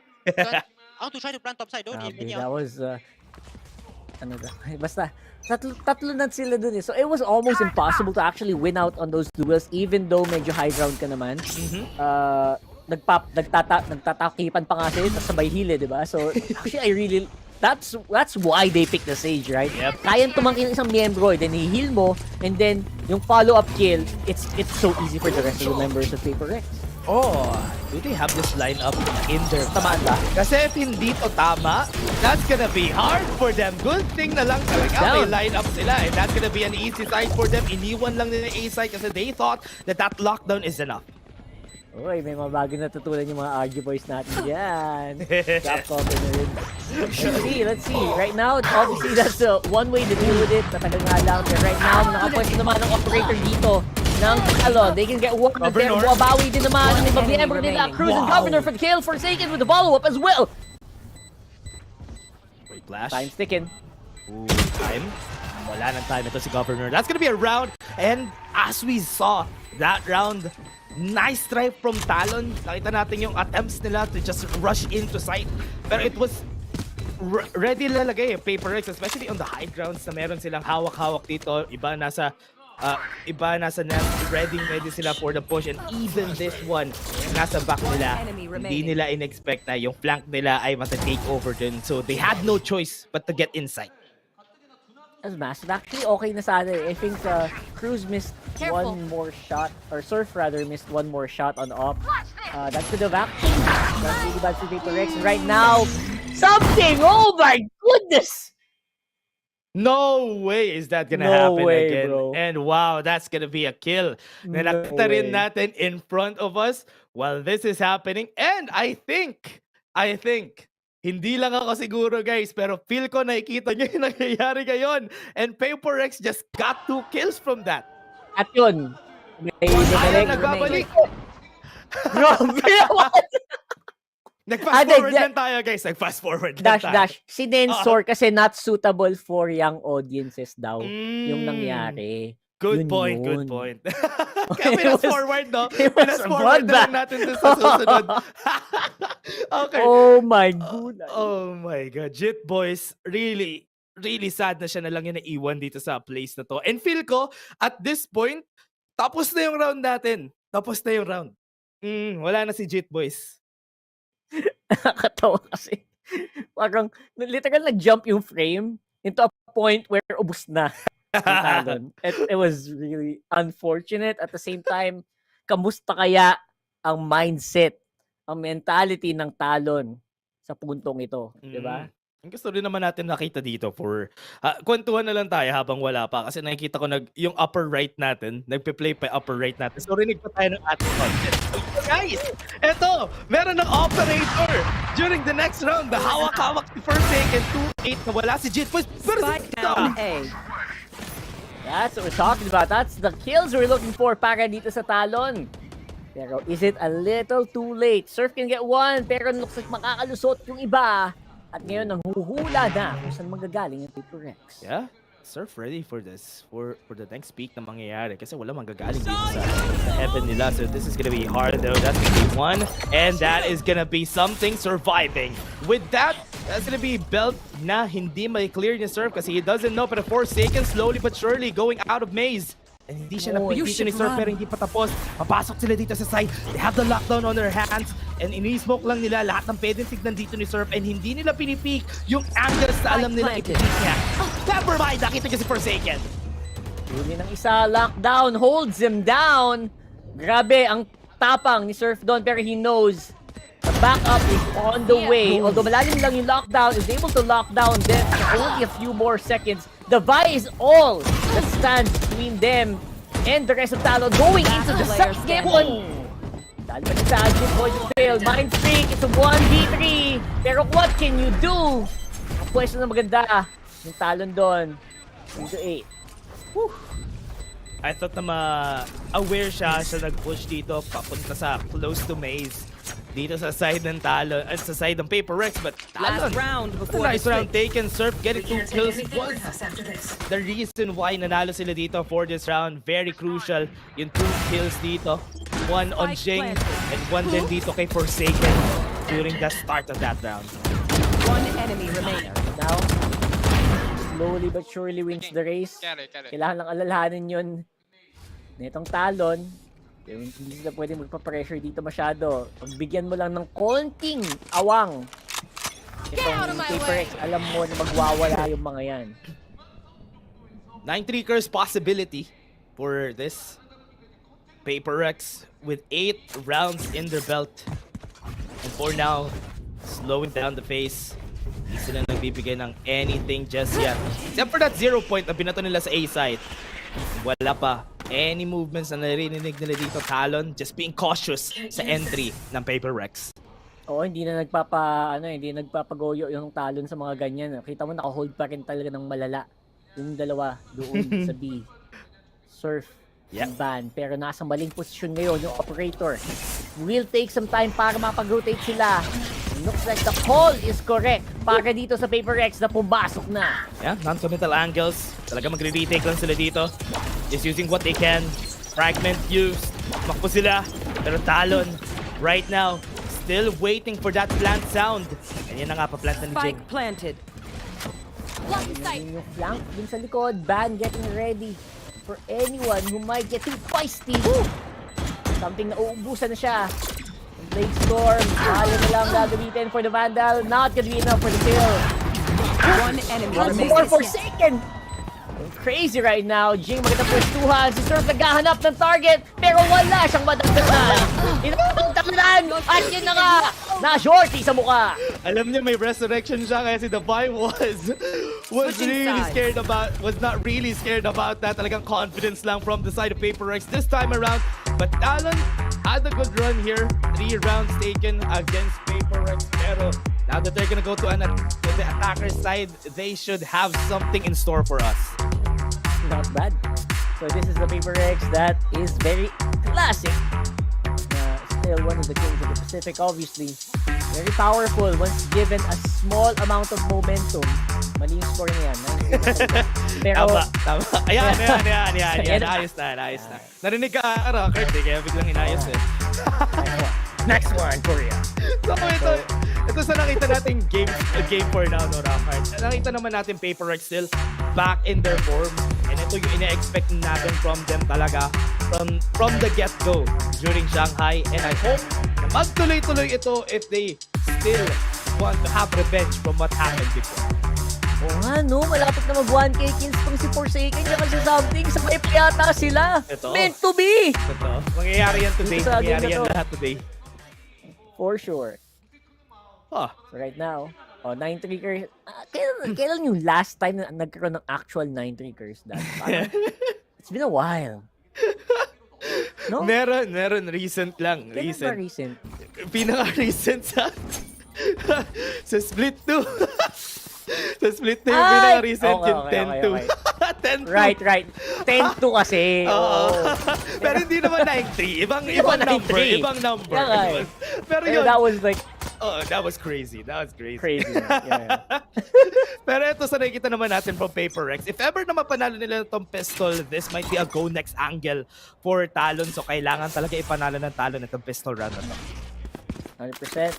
I want to try to plant top side. Don't that was basta tatlo na sila dun So it was almost impossible to actually win out on those duels even though medyo high ground ka naman. Nagtatakipan pa nga sila sabay hile, di ba? So actually that's why they picked the Sage, right? Kayang tumangkin ng isang miyembro, then i-heal mo, and then yung follow-up kill, it's so easy for the rest of the members of Paper Rex. Oh, do they have this lineup in their tamanda? Kasi if hindi to tama, that's gonna be hard for them. Good thing na lang talaga may lineup sila and that's gonna be an easy side for them. Iniwan lang nila A side kasi they thought that lockdown is enough. Uy, may mga bagong natutunan yung mga RG boys natin dyan. Let's see. Right now, obviously that's one way to deal with it. Tatagal nga lang. Pero right now, nakapwesto naman ng operator dito ng Talon. They can get one of them. Buwabawi din naman ang ibang miyembro nila. Cruz and Governor for the kill. Forsaken with the follow-up as well. Wait, Flash. Time's ticking. Ooh, time. Wala ng time ito si Governor. That's gonna be a round. And as we saw, that round, nice try from Talon. Nakita natin yung attempts nila to just rush into sight. Pero it was ready lalagay Paper Rex, especially on the high grounds na meron silang hawak-hawak dito. Iba nasa net, ready sila for the push. And even this one, nasa back nila. Hindi nila in-expect na yung flank nila ay mata-take over din. So they had no choice but to get inside. That's massive. Actually, okay na sana. I think Cruz missed one more shot, or Surf rather missed one more shot on op. That could have actually that's really bad for Paper Rex. And right now, something! Oh my goodness! No way is that gonna happen again. Bro. And wow, that's gonna be a kill. Na nakita rin natin in front of us while this is happening. And I think, hindi lang ako siguro guys, pero feel ko nakikita nyo yung nangyayari ngayon. And Paper Rex just got 2 kills from that. At yun, Ayun, nagbabalik. Grabe! Nag-fast forward lang tayo guys, nag-fast forward lang tayo. Dash. Si Densor kasi not suitable for young audiences daw yung nangyari. Good point. Kaya pinas forward, no? It was Pinas forward na lang natin sa susunod. Okay. Oh my God. Oh my God. Jit boys, really sad na siya na lang yung naiwan dito sa place na to. And feel ko, at this point, tapos na yung round natin. Wala na si Jit boys. Nakakatawa kasi. Parang literal nag-jump yung frame into a point where ubus na. It was really unfortunate. At the same time, kamusta kaya ang mindset, ang mentality ng Talon sa puntong ito, di ba? Gusto rin naman natin nakita dito for kwentuhan na lang tayo habang wala pa kasi nakikita ko yung upper right natin, nagpe-play pa upper right natin. So rinig pa tayo ng ating content. So guys, eto, meron ng operator during the next round. The hawak-hawak si Forsaken 2-8 na wala si Jit boys. Spike down A. That's what we're talking about. That's the kills we're looking for para dito sa Talon. Pero is it a little too late? Surf can get one, pero looks like makakalusot yung iba. At ngayon, nanghuhula na kung saan magagaling yung Paper Rex. Yeah. Surf ready for this, for the next peak na mangyayari kasi wala manggagaling dito sa heaven nila. So this is gonna be hard though. That's gonna be one, and that is gonna be something surviving. With that, that's gonna be belt na hindi may clear ni Surf kasi he doesn't know, but 4 seconds slowly but surely going out of maze. And hindi siya napik dito ni Surf pero hindi pa tapos. Papasok sila dito sa side. They have the lockdown on their hands. And ini-smoke lang nila lahat ng pwedeng tignan dito ni Surf. And hindi nila pinipik yung angles na alam nila ipipik niya. Never mind! Nakita niya si Forsaken. Huli ng isa, lockdown, holds him down. Grabe, ang tapang ni Surf doon pero he knows the backup is on the way. Although malalim lang yung lockdown, is able to lock down them for only a few more seconds. The Vi is all that stands between them and the rest of Talon going into the second one. Talon pa sa Agent Boy to fail. Mind Freak, it's a 1v3. Pero what can you do? Ang pwesto na maganda yung Talon doon. Into 8. Whew. I thought na ma-aware siya nag-push dito papunta sa close to maze. Dito sa side ng Talon, at sa side ng Paper Rex, but Talon, nice round taken. Surf getting 2 kills was the reason why nanalo sila dito for this round. Very crucial yung 2 kills dito. 1 on GEN.G and 1 din dito kay Forsaken during the start of that round. 1 enemy remaining. Now, slowly but surely wins the race. Kailangan lang alalahanin yun nitong Talon. Hindi sila pwede magpa-pressure dito masyado. Pagbigyan mo lang ng konting awang itong Paper X, alam mo na magwawala yung mga yan. 9-3 curse possibility for this Paper X with 8 rounds in their belt. And for now, slowing down the pace. Hindi sila nagbibigay ng anything just yet. Except for that 0 point na binato nila sa A side. Wala pa any movements na narinig nila dito. Talon just being cautious sa entry ng Paper Rex. Oo, hindi na nagpapagoyo yung Talon sa mga ganyan. Kita mo naka-hold pa rin talaga ng malala. Yung dalawa doon sa B. Surf and Ban. Pero nasa maling posisyon ngayon yung operator. Will take some time para mapag-rotate sila. Looks like the call is correct para dito sa Paper X na pumasok na. Yeah, non-committal angles. Talaga magre-retake lang sila dito. Just using what they can. Fragment used. Makpo sila. Pero Talon, right now, still waiting for that plant sound. And yan na nga, pa-plant na ni Jing. Spike planted. Yung flank din sa likod. Ban getting ready for anyone who might get too feisty. Something na uubusan na siya. Blade Storm, kaya na lang gagamitin for the Vandal. Not gonna be enough for the kill. 1 enemy remaining. More Forsaken! Crazy right now. Jing magandang pwestuhan. Si Surf naghahanap ng target, pero wala siyang madagdagan. Inatagdagan! At yun na nga! Na-shorty sa mukha! Alam niya may resurrection siya kaya si Davai was not really scared about that. Talagang confidence lang from the side of Paper Rex this time around. But Talon had a good run here. 3 rounds taken against Paper Rex. Pero now that they're gonna go to the attacker side, they should have something in store for us. Not bad. So this is the Paper X that is very classic. Still one of the kings of the Pacific, obviously. Very powerful once given a small amount of momentum. Mali yung score niya yan. Pero, tama. Ayan. Ayos na. Narinig ka, Kurt, kaya biglang inayos eh. Next one, Korea. So ito sa nakita natin game for now, no, Rakard. Nakita naman natin Paper X still back in their form. And ito yung ina-expect natin from them talaga from the get-go during Shanghai. And I hope na magtuloy-tuloy ito if they still want to have revenge from what happened before. Oo nga, no? Malapit na mag-1K kills pang si Forsaken niya kasi something. Sabay pa yata sila. Ito. Meant to be! Ito. Mangyayari yan today. Mangyayari yan lahat today. For sure. So right now, 9-3 curse. Kailan yung last time na nagkaroon ng actual 9-3 curse? It's been a while. No? Meron. Recent lang. Recent. Pinaka-recent sa Split 2. Sa Split 2 yung pinaka-recent yung 10-2. 10-2. Right. 10-2 kasi. Pero hindi naman 9-3. Ibang number. Pero yun. That was like Oh, that was crazy. That was crazy. Crazy. Yeah. Pero ito sa nakikita naman natin from Paper Rex. If ever na mapanalo nila itong pistol, this might be a go next angle for Talon. So kailangan talaga ipanalo ng Talon itong pistol round na to. 100%.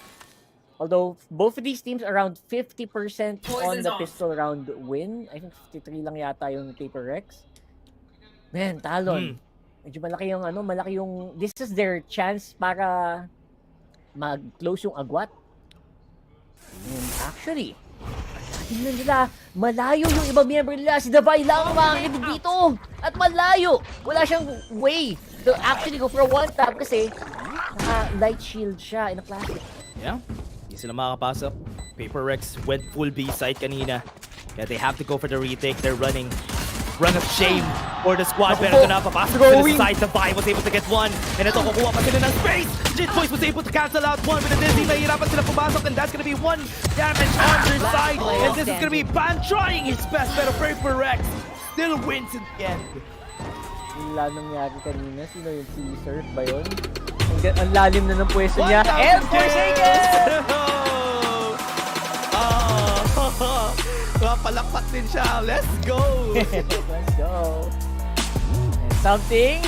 Although both of these teams around 50% on the pistol round win. I think 53 lang yata yung Paper Rex. Man, Talon. Medyo malaki yung this is their chance para mag-close yung agwat. And actually, tingnan nila, malayo yung ibang member nila. Si Davai lang makakit dito. At malayo. Wala siyang way to actually go for a one tap kasi naka-light shield siya in a classic. Yeah, hindi sila makakapasok. Paper Rex went full B side kanina. Kaya they have to go for the retake. They're running. Run of shame for the squad. Pero ito na, papasok to the side. Davai was able to get one. And ito, kukuha pa sila ng space. Jitboys was able to cancel out one with a dizzy. Mahirapan sila pumasok. And that's gonna be one damage on their side. And this is gonna be Ban trying his best. Pero Paper Rex still wins in the end. Wala nangyari kanina. Sino yung si Surf ba yun? Ang lalim na ng pwesto niya. And Forsaken! Palakpak din siya. Let's go! Let's go. And something?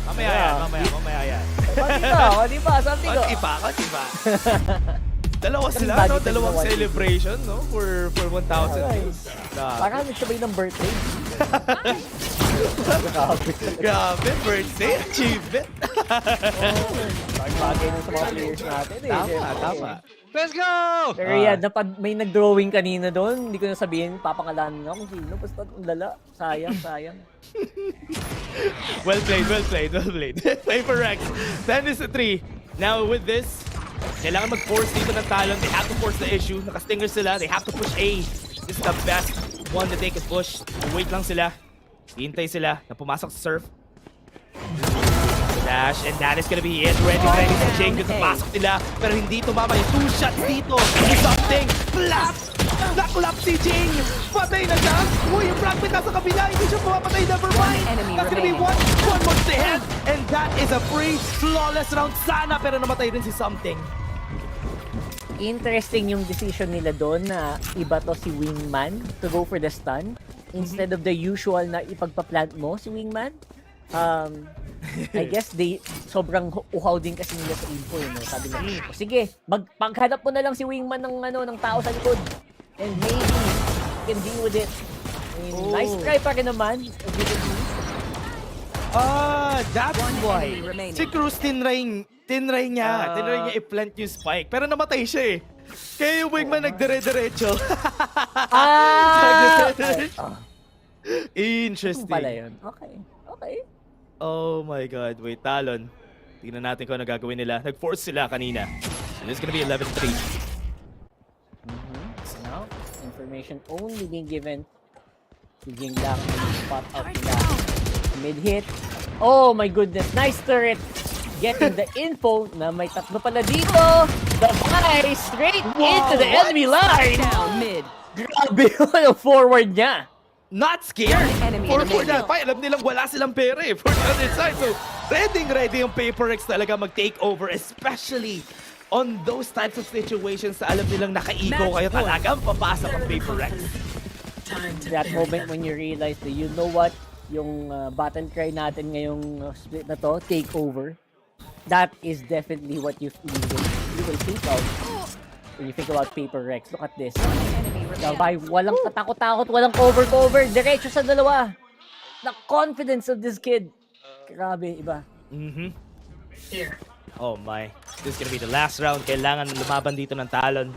Mamaya yan. Konti pa. Something go. Konti pa. Dalawa sila, no? Dalawang celebration, no? For 1,000 views. Parang nagsabay ng birthday. Grabe, birthday achievement. Bagay na sa mga players natin eh. Tama. Let's go! Pero yan, may nag-drawing kanina doon. Hindi ko na sabihin, papangalanan nga kung sino. Basta ang lala. Sayang. Well played. Paper Rex, 10-3. Now with this, kailangan mag-force dito ng Talon. They have to force the issue. Naka-stinger sila. They have to push A. This is the best one that they can push. Wait lang sila. Hintay sila na pumasok sa Surf. Dash, and that is gonna be it. Ready sa Jeng. Dito pasok nila. Pero hindi tumama yung 2 shots dito. Something. Blap! Nakulap si Jeng. Patay na siya. Uy, yung fragment nasa kabila. Hindi siya pumapatay. Never mind. That's gonna be one more to the head. And that is a free, flawless round sana. Pero namatay din si Something. Interesting yung decision nila doon na iba to si Wingman to go for the stun. Instead of the usual na ipagpa-plant mo si Wingman. I guess sobrang uhaw din kasi nila sa info yun. Sabi nila, sige, paghanap mo na lang si Wingman ng tao sa likod. And maybe you can deal with it. Nice try pa rin naman. That's why. Si Cruz tinry niya i-plant yung spike. Pero namatay siya eh. Kaya yung Wingman nagdire-diretso. Interesting. Pala yun. Okay. Oh my God. Wait, Talon. Tingnan natin kung ano gagawin nila. Nag-force sila kanina. And it's gonna be 11-3. So now, information only being given to Jing lang. Spot out nila. Mid-hit. Oh my goodness. Nice turret. Getting the info na may tatlo pala dito. The fly straight into the enemy line. Down mid. Grabe yung forward niya. Not scared. For that fight, alam nilang wala silang pera eh. For the other side. So, ready yung Paper Rex talaga mag-take over. Especially on those types of situations na alam nilang naka-ego kayo talagang papasok ang Paper Rex. That moment when you realize that you know what, yung battle cry natin ngayong split na to, take over. That is definitely what you will think of when you think about Paper Rex. Look at this. Davai, walang katakot-takot, walang cover. Diretso sa dalawa. The confidence of this kid. Grabe, iba. Here. Oh my. This is gonna be the last round. Kailangan lumaban dito ng Talon.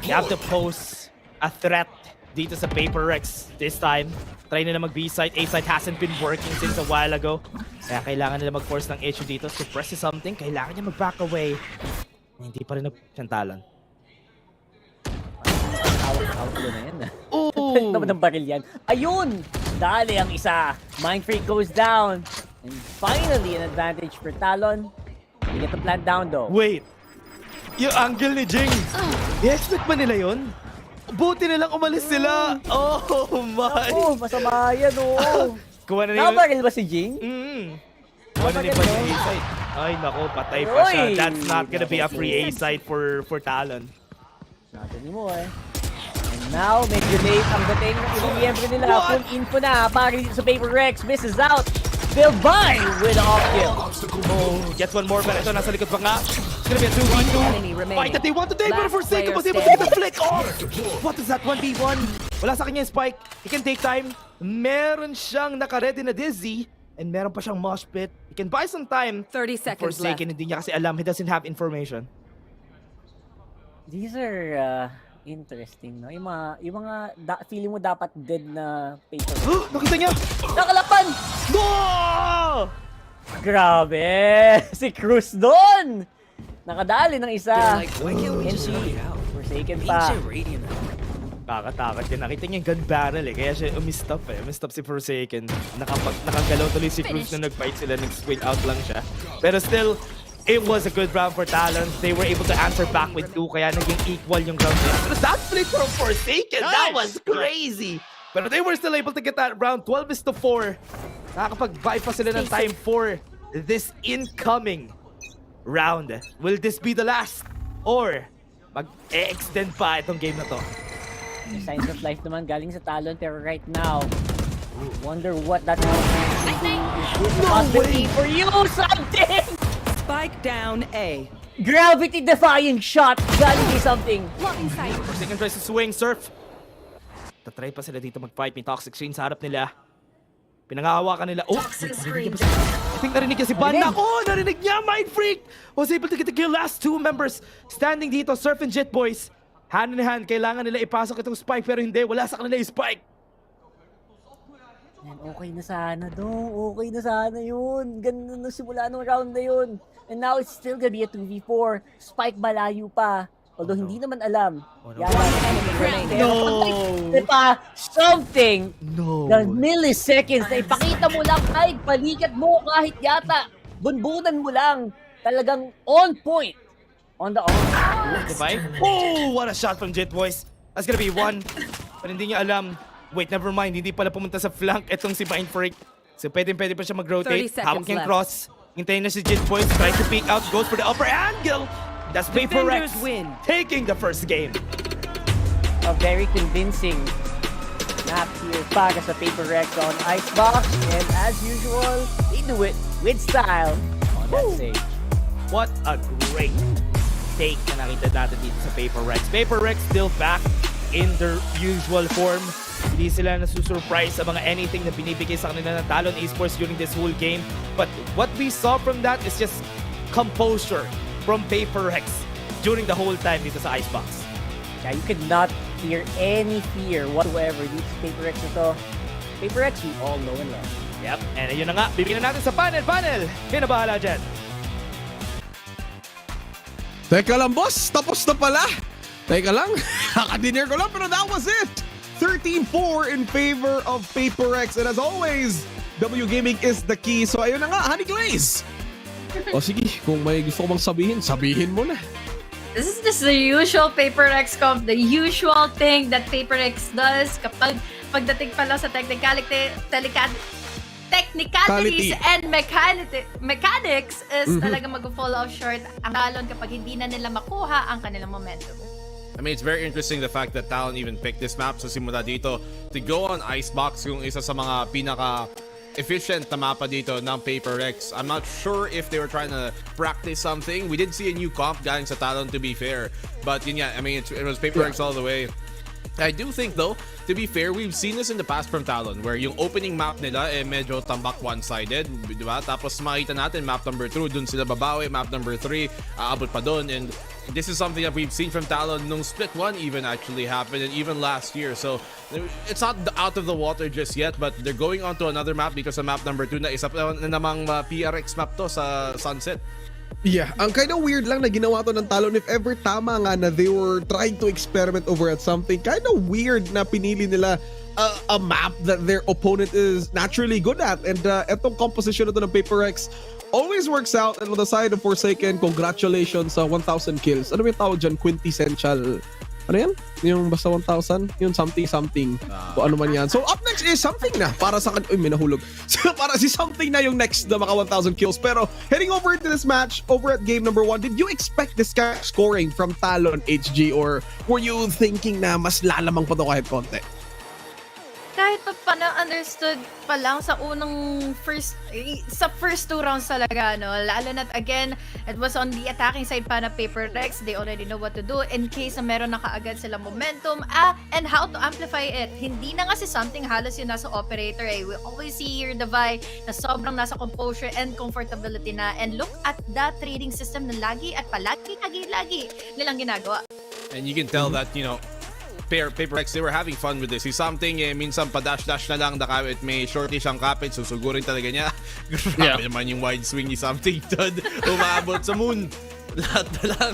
You have to pose a threat dito sa Paper Rex this time. Try nila mag-B-side. A-side hasn't been working since a while ago. Kaya kailangan nila mag-force ng issue dito. To press something, kailangan niya mag-back away. Hindi pa rin nag-siyang Talon. Out na yan. Naman ng baril yan. Ayun! Dali ang isa. Mind Freak goes down. And finally, an advantage for Talon. They get the plant down though. Wait! Yung angle ni Jing! I-expect ba nila yun? Buti nilang umalis sila! Oh my! Oh, masama yan oh! Kuha na nila. Nakabaril ba si Jing? Kuha na nila pa yung A-side. Ay, nako, patay pa siya. Oy! That's not gonna be a free A side for Talon. Not anymore. And now, medyo late ang dating ng ibang miyembro nila. Full info na. Para dito sa Paper Rex. Misses out. They'll buy with off kill. Oh, gets one more, pero ito nasa likod pa nga. It's gonna be a 2v2 fight that they want to take, but Forsaken was able to get the flick off. What is that? 1v1. Wala sa kanya yung spike. He can take time. Meron siyang naka-ready na Dizzy. And meron pa siyang mosh pit. He can buy some time. 30 seconds left. Forsaken, hindi niya kasi alam. He doesn't have information. These are interesting, no? Yung mga feeling mo dapat dead na paper. Nakita niya! Nakalapan! No! Grabe! Si Cruz doon! Nakadali ng isa. And si Forsaken pa. Takot din. Nakita niya yung gun barrel eh. Kaya siya umistop eh. Umistop si Forsaken. Nakagalaw tuloy si Cruz na nag-fight sila. Nag-swing out lang siya. Pero still, it was a good round for Talon. They were able to answer back with 2. Kaya naging equal yung round. Pero that split from Forsaken, that was crazy! Pero they were still able to get that round. 12-4. Nakakapag-buy pa sila ng time for this incoming round. Will this be the last? Or mag-extend pa itong game na to? The signs of life naman galing sa Talon, pero right now, wonder what that possibility for you, something! Spike down A. Gravity-defying shot galing kay something. Forsaken tries to swing, Surf. Tatry pa sila dito mag-fight. May toxic screen sa harap nila. Pinangahawakan nila. Oh! I think narinig niya si Ban. Nako! Narinig niya! Mind Freak! Was able to get the kill. Last 2 members standing dito. Surf and Jet Boys. Hand in hand. Kailangan nila ipasok itong spike pero hindi. Wala sa kanila yung spike. Man, okay na sana dong. Okay na sana yun. Ganda na simula nung round na yun. And now it's still gonna be a 2v4. Spike malayo pa. Although hindi naman alam. No! Diba? Something. No. The milliseconds na ipakita mo lang kahit balikat mo kahit yata. Bunbunan mo lang. Talagang on point. On the Divide? Oh! What a shot from Jet Boys. That's gonna be 1. Pero hindi niya alam. Wait, never mind. Hindi pala pumunta sa flank itong si Mind Freak. So pwede pa siya mag-rotate. Hawak yung cross. Hintayin na si Jet Boys. Tries to peek out. Goes for the upper angle. That's Paper Rex taking the first game. A very convincing map here para sa Paper Rex on Icebox. And as usual, they do it with style on that stage. What a great take na nakita natin dito sa Paper Rex. Paper Rex still back in their usual form. Hindi sila nasusurprise sa mga anything na binibigay sa kanila ng Talon Esports during this whole game. But what we saw from that is just composure from Paper Rex during the whole time dito sa Icebox. Yeah, you could not hear any fear whatsoever dito sa Paper Rex ito. Paper Rex, we all know and love. Yep, and ayun na nga, bibigyan na natin sa panel. Kayo na bahala dyan. Teka lang, boss. Tapos na pala. Teka lang. Kakadiner ko lang, pero that was it. 13-4 in favor of Paper Rex. And as always, W Gaming is the key. So ayun na nga, Honey Glaze. O sige, kung may gusto ko bang sabihin mo na. This is just the usual Paper Rex comp, the usual thing that Paper Rex does kapag pagdating pala sa technicalities and mechanics is talaga mag-fall off short ang Talon kapag hindi na nila makuha ang kanilang momentum. I mean, it's very interesting the fact that Talon even picked this map sa simula dito to go on Icebox, yung isa sa mga pinaka-efficient na mapa dito ng Paper Rex. I'm not sure if they were trying to practice something. We did see a new comp galing sa Talon, to be fair. But yun yeah, I mean, it was Paper Rex all the way. I do think though, to be fair, we've seen this in the past from Talon where yung opening map nila medyo tambak one-sided, di ba? Tapos makita natin map number 2, dun sila babawi, map number 3, aabot pa dun. And this is something that we've seen from Talon nung split 1 even actually happened, and even last year. So it's not out of the water just yet, but they're going on to another map because sa map number 2 na isa na namang PRX map to sa Sunset. Yeah, ang kind of weird lang na ginawa to ng Talon. If ever tama nga na they were trying to experiment over at something, kind of weird na pinili nila a map that their opponent is naturally good at. And etong composition na to ng Paper Rex always works out. And on the side of Forsaken, congratulations sa 1,000 kills. Ano yung tawag dyan? Quintessential Ano yan? Yung basta 1,000? Yung something. Kung ano man yan. So up next is something na para sa uy, may nahulog. So para si something na yung next na maka 1,000 kills. Pero heading over to this match, over at game number 1, did you expect this kind of scoring from Talon HG or were you thinking na mas lalamang pa to kahit konti? Kahit pa understood pa lang sa first 2 rounds talaga, no? Lalo na again, it was on the attacking side pa na Paper Rex. They already know what to do in case na meron na kaagad sila momentum. And how to amplify it. Hindi na kasi something halos yung nasa operator eh. We always see here the Vi na sobrang nasa composure and comfortability na. And look at that trading system na lagi at palagi nilang ginagawa. And you can tell that, you know, Paper Rex, they were having fun with this. Si something, minsan pa-dash-dash na lang, kahit may shorty siyang kapit, susugurin talaga niya. Grabe naman yung wide swing ni something, Todd. Umabot sa moon. Lahat na lang.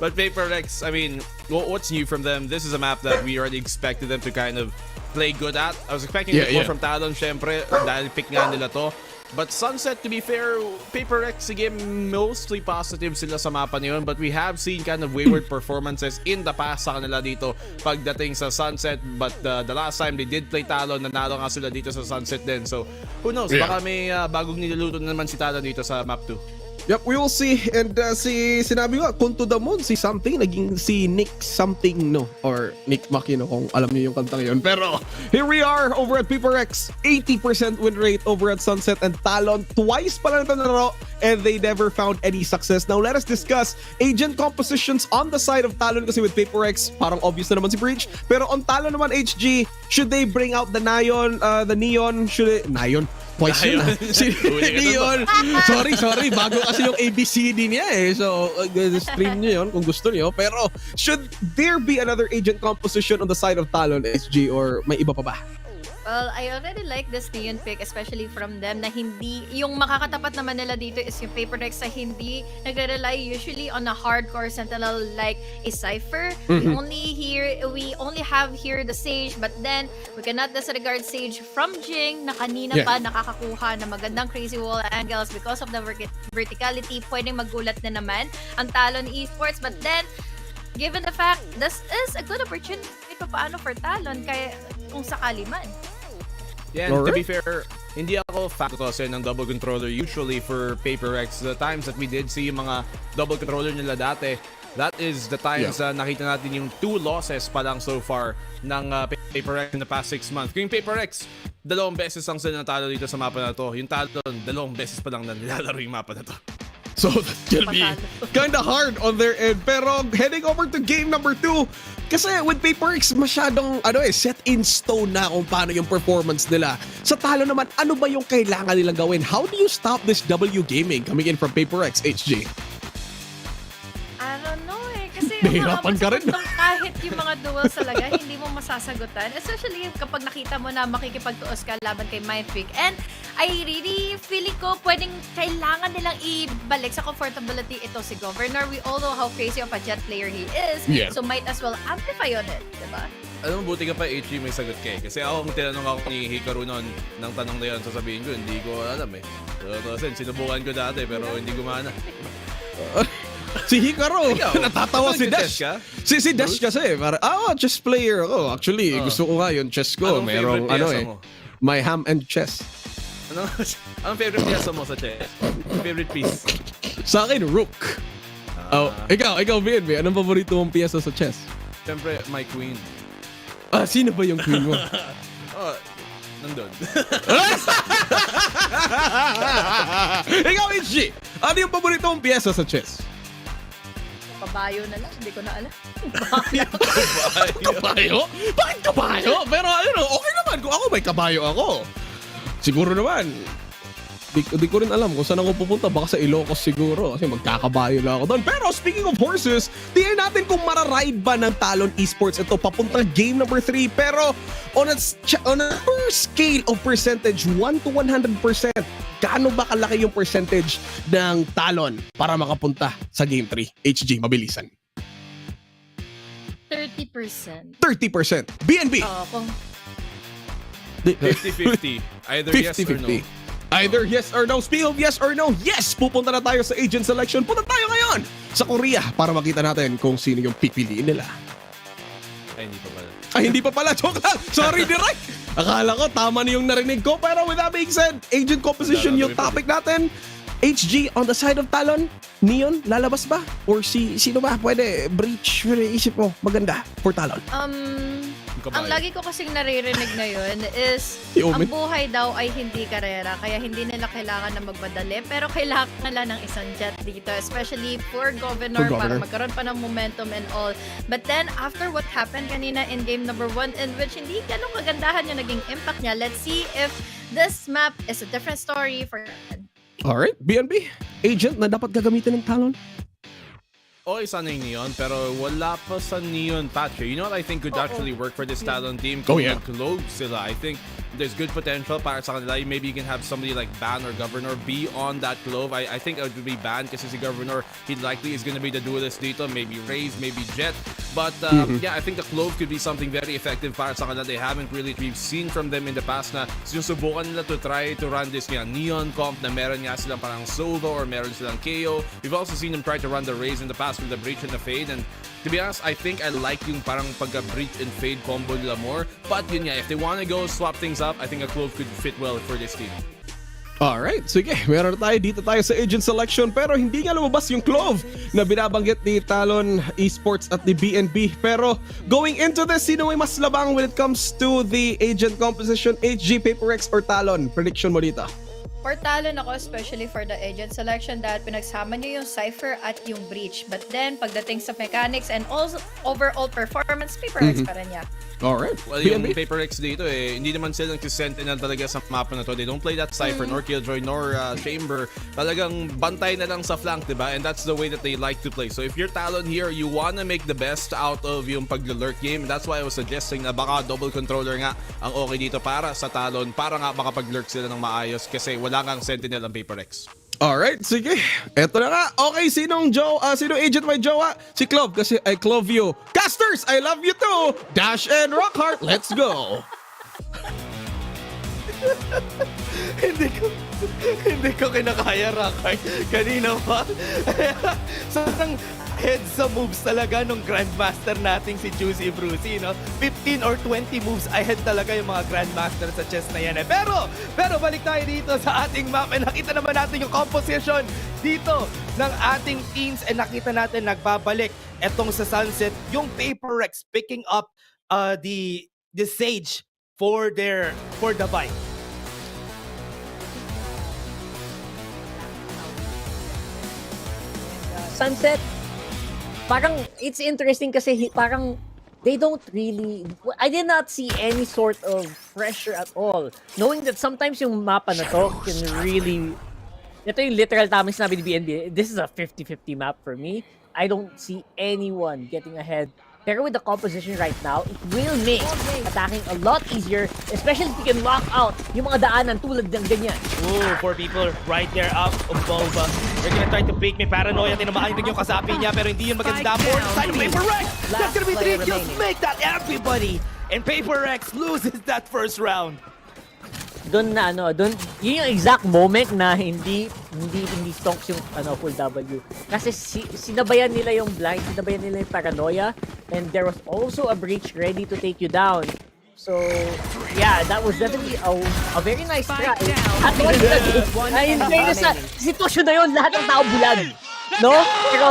But Paper Rex, I mean, what's new from them? This is a map that we already expected them to kind of play good at. I was expecting more from Talon, syempre, dahil pick nga nila to. But Sunset, to be fair, Paper Rex, sige, mostly positive sila sa mapa na yun. But we have seen kind of wayward performances in the past sa kanila dito pagdating sa Sunset. But the last time they did play Talon, nanalo nga sila dito sa Sunset din. So, who knows? Baka may bagong niluluto na naman si Talon dito sa map 2. Yep, we will see. And sinabi ko, kung to the moon, si something, naging si Nick something, no? Or Nick Makino, kung alam niyo yung kantang yun. Pero, here we are over at Paper Rex. 80% win rate over at Sunset and Talon. Twice pa lang ito naro and they never found any success. Now, let us discuss agent compositions on the side of Talon kasi with Paper Rex, parang obvious na naman si Breach. Pero on Talon naman, HG, should they bring out the Neon? Neon? Twice yun si Neon. Sorry. Bago kasi yung ABCD niya eh. So, stream niyo yun kung gusto niyo. Pero, should there be another agent composition on the side of Talon, SG, or may iba pa ba? Well, I already like this Neon pick, especially from them, na hindi, yung makakatapat naman nila dito is yung Paper Rex na hindi nagre-rely usually on a hardcore sentinel like a Cypher. We only have here the Sage, but then we cannot disregard Sage from Jing na kanina pa nakakakuha na magandang crazy wall angles because of the verticality. Pwedeng magulat na naman ang Talon Esports, but then given the fact this is a good opportunity pa paano for Talon kaya kung sakali man. Yeah, and to be fair, hindi ako fan kasi ng double controller. Usually for Paper Rex, the times that we did see yung mga double controller nila dati, that is the times na nakita natin yung 2 losses pa lang so far ng Paper Rex in the past 6 months. Kung yung Paper Rex, 2 beses lang sila natalo dito sa mapa na to. Yung Talon, 2 beses pa lang na nilalaro yung mapa na to. So that will be kinda hard on their end. Pero heading over to game number 2, kasi with Paper X, masyadong set in stone na kung paano yung performance nila. Sa Talon naman, ano ba yung kailangan nilang gawin? How do you stop this W gaming coming in from Paper X, HG? I don't know eh. Kasi Nahirapan ka rin. Kahit yung mga duels talaga, hindi mo masasagutan. Especially kapag nakita mo na makikipagtuos ka laban kay Mindfreak. And I really feeling ko kailangan nilang ibalik sa comfortability ito si Governor. We all know how crazy of a jet player he is. Yeah. So might as well amplify on it, diba? Alam mo, buti ka pa, HG, may sagot ka eh. Kasi ako, kung tinanong ako ni Hikaru noon ng tanong na yun, sasabihin ko, hindi ko alam eh. So, sinubukan ko dati, pero hindi gumana. Si Hikaru, natatawa si Dash. Si Dash kasi, chess player ako. Actually, gusto ko nga yun, chess ko. Merong my ham and chess. Anong favorite piece mo sa chess? Favorite piece? Sa akin, rook. Ikaw, BNB, anong paborito mong piyesa sa chess? Siyempre, my queen. Sino ba yung queen mo? Nandun. Ikaw, HG, ano yung paborito mong piyesa sa chess? Kabayo na lang, hindi ko na alam. Kabayo? Bakit kabayo? Pero okay naman kung ako may kabayo ako. Siguro naman, di ko rin alam kung saan ako pupunta. Baka sa Ilocos siguro kasi magkakabayo na ako doon. Pero speaking of horses, tingnan natin kung mararide ba ng Talon Esports ito papuntang game number 3. Pero on a scale of percentage, 1 to 100%, gaano ba kalaki yung percentage ng Talon para makapunta sa game 3? HG, mabilisan. 30%. 30%. BNB. Kung 50-50. Either 50-50. Yes or no. Either yes or no. Speaking of yes or no, yes! Pupunta na tayo sa agent selection. Punta tayo ngayon sa Korea para makita natin kung sino yung pipiliin nila. Ay, hindi pa pala. Ay, hindi pa pala. Joke lang. Sorry, direct. Akala ko tama na yung narinig ko. Pero with that being said, agent composition yung topic natin. HG on the side of Talon. Neon, lalabas ba? Or sino ba? Pwede, Breach. Isip mo, maganda for Talon. Ang lagi ko kasing naririnig ngayon is ang buhay daw ay hindi karera, kaya hindi nila kailangan na magmadali, pero kailangan nila ng isang jet dito, especially for governor, para magkaroon pa ng momentum and all. But then, after what happened kanina in game number 1, in which hindi ganun kagandahan yung naging impact niya, let's see if this map is a different story for Alright, BNB, agent na dapat gagamitin ng Talon. Okay, sana yung Neon, pero wala pa sa Neon patch. You know what I think could actually work for this Talon team? Oh, yeah. Clove sila. I think there's good potential para sa kanila. Maybe you can have somebody like Ban or Governor be on that Clove. I think it would be Ban kasi si Governor, he likely is gonna be the duelist dito. Maybe Raze, maybe Jet. But yeah, I think the Clove could be something very effective para sa kanila. They haven't really, we've seen from them in the past na sinusubukan nila to try to run this Neon comp na meron nga silang parang solo or meron silang KO. We've also seen them try to run the Raze in the past with the Breach and the Fade, and to be honest, I think I like yung parang pagka-Breach and Fade combo nila more. But yun nga, if they want to go swap things up, I think a Clove could fit well for this team. Alright, sige, meron dito tayo sa agent selection, pero hindi nga lumabas yung Clove na binabanggit ni Talon Esports at ni BNB. Pero going into this, sino may mas labang when it comes to the agent composition, HG, PaperX, or Talon? Prediction mo dito? For Talon ako, especially for the agent selection, dahil pinagsama niyo yung Cypher at yung Breach. But then, pagdating sa mechanics and also overall performance, PaperX pa rin niya. Alright. Well, yung PaperX dito hindi naman sila nagsisentinel talaga sa mapa na to. They don't play that Cypher, nor Killjoy, nor Chamber. Talagang bantay na lang sa flank, diba? And that's the way that they like to play. So if you're Talon here, you wanna make the best out of yung pag-lurk game. And that's why I was suggesting na baka double controller nga ang okay dito para sa Talon, para nga makapag-lurk sila ng maayos kasi wala kang sentinel ang PaperX. Alright, sige. Eto na nga. Okay, sinong agent may jowa? Si Clove, kasi I Clove you. Casters, I love you too. Dash and Rockhart, let's go. Hindi ko kinakaya, Rockhart. Kanina pa. Sobrang heads sa moves talaga nung Grandmaster nating si Juicy Brucey, no? 15 or 20 moves ahead talaga yung mga Grandmaster sa chess na yan. Pero balik tayo dito sa ating map and nakita naman natin yung composition dito ng ating teams and nakita natin nagbabalik etong sa Sunset, yung PaperX picking up the Sage for the buy. Sunset, parang it's interesting kasi parang they don't really, I did not see any sort of pressure at all. Knowing that sometimes yung mapa na to can really, ito yung literal tama sinabi ni BNB, this is a 50-50 map for me. I don't see anyone getting ahead. Pero with the composition right now, it will make attacking a lot easier, especially if you can lock out yung mga daanan tulad ng ganyan. Ooh, 4 people right there up of Bova. They're gonna try to break me. Paranoia, tinamaan din yung kasapi niya, pero hindi yung maganda. For the side of PaperX! That's gonna be 3 kills. Make that everybody! And PaperX loses that first round. Doon yun yung exact moment na hindi stonks yung full W. Kasi sinabayan nila yung blind, sinabayan nila yung paranoia, and there was also a breach ready to take you down. So, yeah, that was definitely a very nice try. At in fairness sa sitwasyon na yun, lahat ng tao bulag. No? Pero,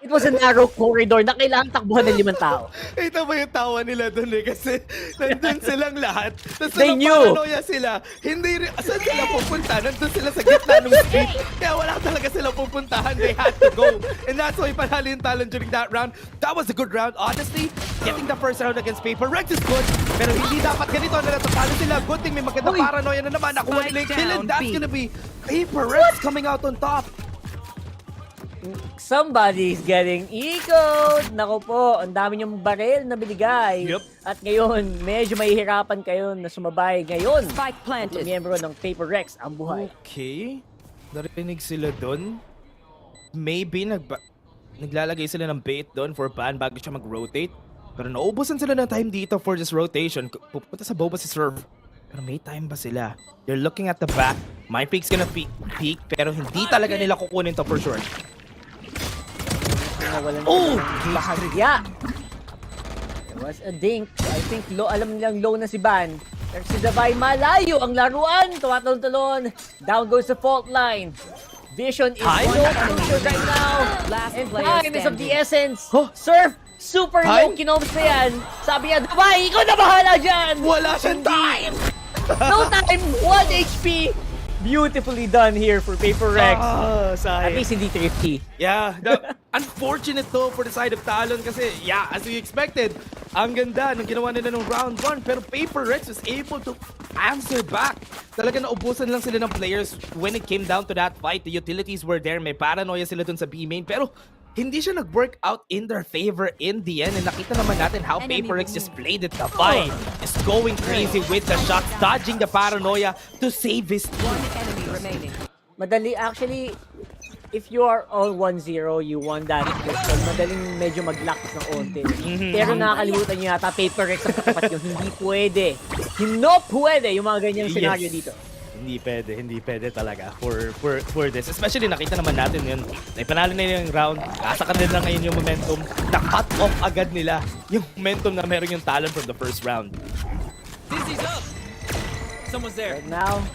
it was a narrow corridor na kailangan takbuhan ng 5 tao. Ito ba yung tawa nila doon kasi nandun silang lahat. Tapos They knew. paranoia sila. Hindi rin, saan sila pupunta? Nandun sila sa gitna ng street. Kaya wala talaga sila pupuntahan. They had to go. And that's why panalo yung Talon during that round. That was a good round. Honestly, getting the first round against PaperX is good. Pero hindi dapat ganito na natatalo sila. Good thing may magandang paranoia na naman. Nakuha nila yung kill and that's gonna be PaperX coming out on top. Somebody's getting ecoed! Nako po, ang dami niyong baril na binigay. Yep. At ngayon, medyo mahihirapan kayo na sumabay. Ngayon, miyembro ng PaperX ang buhay. Okay. Narinig sila doon. Maybe naglalagay sila ng bait doon for ban bago siya mag-rotate. Pero nauubusan sila ng time dito for this rotation. Pupunta sa Boba si Serve. Pero may time ba sila? They're looking at the back. Mindpeak's gonna peek pero hindi talaga nila kukunin to for sure. Oh! Bahagya! Was a dink. I think alam nilang low na si Ban. Pero si Davai malayo ang laruan. Tumatalon-talon. Down goes the fault line. Vision is so crucial right now. And time is of the essence. Surf, super low. Kinobs na yan. Sabi niya, Davai, ikaw na bahala dyan. Wala siyang time. No time. 1 HP. Beautifully done here for Paper Rex. At least hindi thrifty. Yeah, unfortunate though for the side of Talon kasi as we expected, ang ganda nung ginawa nila nung round 1 pero Paper Rex was able to answer back. Talaga naubusan lang sila ng players when it came down to that fight. The utilities were there, may paranoia sila dun sa B main pero hindi siya nag-work out in their favor in the end. And nakita naman natin how Paper Rex just played it. Davai is going crazy with the shots, dodging the paranoia to save his team. Madali, actually, if you are all 1-0, you won that pistol, madaling medyo mag-lax ng onte. Pero nakakalimutan nyo yata, Paper Rex ang katapat nyo. Hindi pwede. Hindi pwede yung mga ganyang scenario dito. Hindi pwede talaga for this. Especially nakita naman natin yun. Naipanalo na yung round. Asa ka nila ngayon yung momentum. Na-cut off agad nila yung momentum na meron yung Talon from the first round. Dizzy's up! Someone's there. Right now,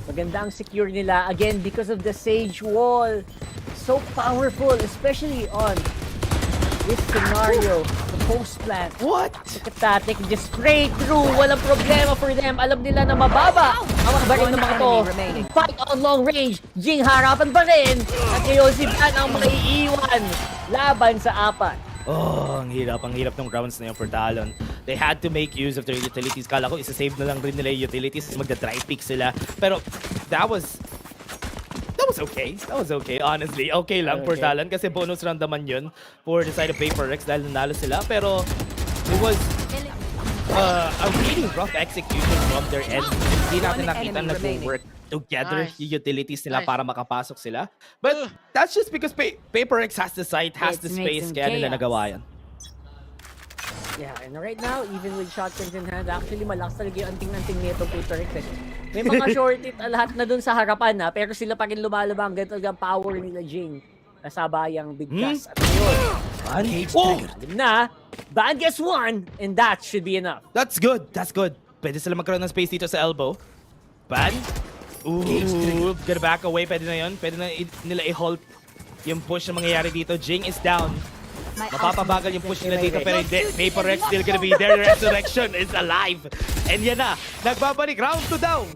maganda ang secure nila. Again, because of the Sage Wall. So powerful, especially on this scenario. The post plant. What? Look at that. They can just spray through. Walang problema for them. Alam nila na mababa ang mga baril ng mga to. Fight on long range. Jing harapan pa rin. At ngayon si Ban ang maiiwan laban sa apat. Oh, ang hirap ng rounds na yun for Talon. They had to make use of their utilities. Kala ko isa-save na lang rin nila yung utilities. Magda-dry pick sila. Pero that was okay. That was okay, honestly. Okay lang for Talon kasi bonus round naman yun for the side of Paper Rex dahil nanalo sila. Pero it was a really rough execution from their end. Hindi natin nakita nag-work together yung utilities nila para makapasok sila. But that's just because Paper Rex has the site, has the space, kaya nila nagawa yan. Yeah, and right now, even with shotguns in hand, actually malakas talaga yung anting-anting nito Paper Rex. May mga short hit lahat na dun sa harapan na, pero sila pa rin lumalabang. Ganito talagang power nila Jing. Nasabayang bigkas. At ngayon, Ban gets one, and that should be enough. That's good. Pwede sila magkaroon ng space dito sa elbow. Ban. Ooh, gonna back away. Pwede na yun. Pwede na nila i-halt yung push na mangyayari dito. Jing is down. Mapapabagal yung push nila dito pero hindi. Paper Rex still gonna be there. Resurrection is alive. And yan na. Nagbabalik. Round 2 daw.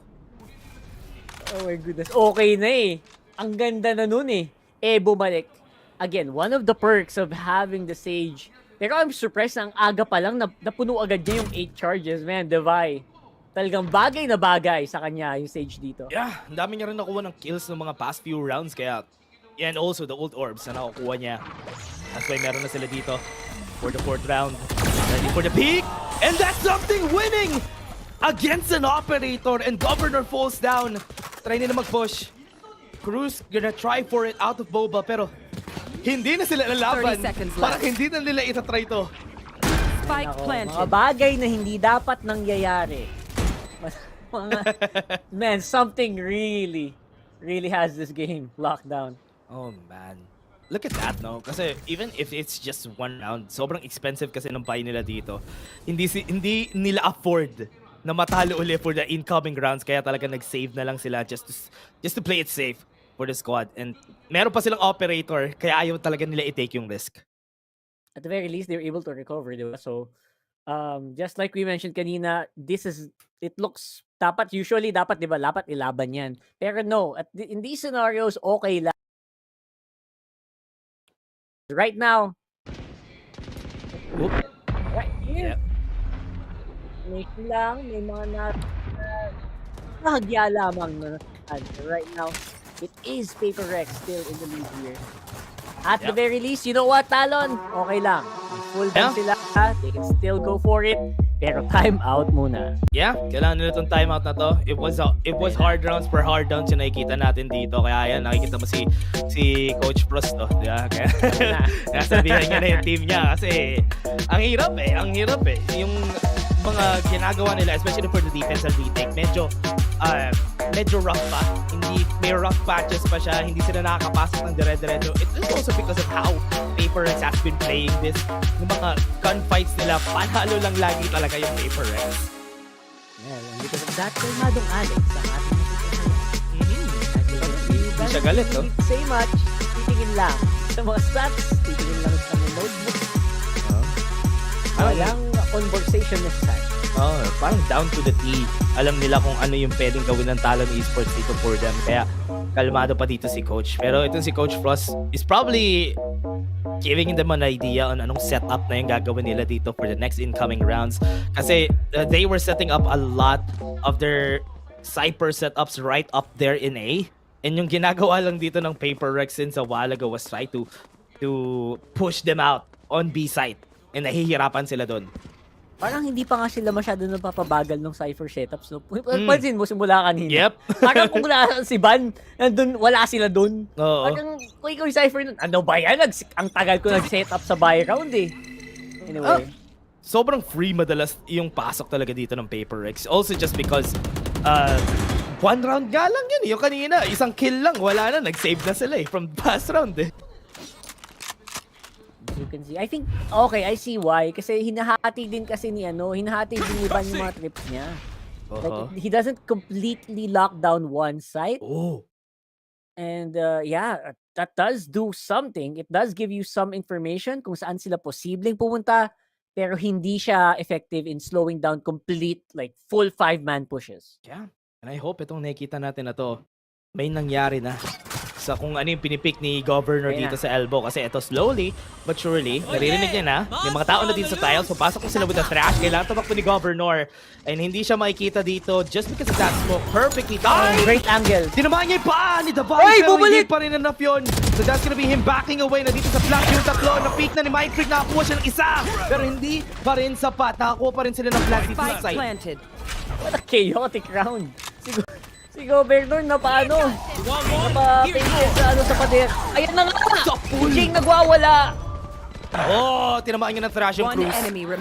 Oh my goodness. Okay na eh. Ang ganda na nun eh. Bumalik. Again, one of the perks of having the Sage. Pero I'm surprised na ang aga pa lang napuno agad niya yung 8 charges. Man, Davai. Talagang bagay na bagay sa kanya yung Sage dito. Yeah, ang dami niya rin nakuha ng kills ng mga past few rounds. Kaya, and also the ult orbs na nakukuha niya. That's why meron na sila dito for the 4th round. Ready for the peak. And that's something winning against an operator. And Governor falls down. Try nila mag-push. Cruz gonna try for it out of Boba. Pero hindi na sila lalaban. Parang hindi na nila itatry to. Spike planted. Mga bagay na hindi dapat nangyayari. Man, something really has this game locked down. Oh man. Look at that, no? Kasi even if it's just 1 round, sobrang expensive kasi ng buy nila dito. Hindi nila afford na matalo ulit for the incoming rounds. Kaya talaga nag-save na lang sila just to play it safe for the squad. And meron pa silang operator, kaya ayaw talaga nila i-take yung risk. At the very least, they're able to recover, diba? So, just like we mentioned kanina, it looks, usually dapat, diba, dapat ilaban yan. Pero no, in these scenarios, okay lang. Right now, right here, may mga nahagya lamang na right now. It is Paper Rex still in the lead here. At the very least, you know what, Talon? Okay lang. Full down sila. They can still go for it. Pero time out muna. Yeah, kailangan nila itong time out na to. It was hard rounds per hard rounds yung nakikita natin dito. Kaya yan, nakikita mo si Coach Frost to. Diba? Kaya nasabihan niya na yung team niya. Kasi ang hirap eh. Yung mga ginagawa nila, especially for the defensive retake, medyo rough pa. Hindi, may rough patches pa siya. Hindi sila nakakapasok ng dire-diretso. It's also because of how Paper Rex has been playing this. Yung mga gunfights nila, panalo lang lagi talaga yung Paper Rex. Well, because of that, kalmadong Alex ang ating Hindi siya galit, no? Say much, titingin lang. Sa mga stats, titingin lang sa mga notebook. Walang conversation necessary. Parang down to the T. Alam nila kung ano yung pwedeng gawin ng Talon Esports dito for them. Kaya kalmado pa dito si Coach. Pero itong si Coach Frost is probably giving them an idea on anong setup na yung gagawin nila dito for the next incoming rounds. Kasi they were setting up a lot of their Cypher setups right up there in A. And yung ginagawa lang dito ng Paper Rex since a while ago was try to push them out on B site. And nahihirapan sila doon. Parang hindi pa nga sila masyado napapabagal ng Cypher setups. No? Pansin mo, simula kanina. Yep. Parang kung wala si Van, nandun, wala sila dun. Oo. Parang kung ikaw yung Cypher nun, ano ba yan? Ang tagal ko nag-setup sa buy round eh. Anyway. Sobrang free madalas yung pasok talaga dito ng Paper Rex. Also just because one round nga lang yun. Yung kanina, isang kill lang. Wala na, nag-save na sila from past round eh. You can see. I think, okay, I see why. Kasi hinahati din kasi hinahati din ni Van yung mga trips niya. Like, he doesn't completely lock down one site. Oh. And yeah, that does do something. It does give you some information kung saan sila posibleng pumunta, pero hindi siya effective in slowing down complete, like, full 5-man pushes. Yeah. And I hope itong nakikita natin na to, may nangyari na sa kung ano yung pinipick ni Governor dito sa elbow. Kasi ito slowly but surely, naririnig niya na. May mga tao na dito sa tiles. So pasok ko sila with the trash. Kailangan tumakbo ni Governor. And hindi siya makikita dito just because of that smoke. Perfectly timed. Great angle. Tinamaan niya yung paa ni Davai. Pero hindi pa rin enough yun. So that's gonna be him backing away na dito sa flash yung tatlo. Na-peak na ni Mike Freak. Nakakuha siya ng isa. Pero hindi pa rin sapat. Nakakuha pa rin sila ng flash dito sa side. What a chaotic round. Si Governor na paano? Napa-painted sa pader. Ayan na nga! Jing nagwawala! Oh, tinamaan niya ng trash yung Cruz.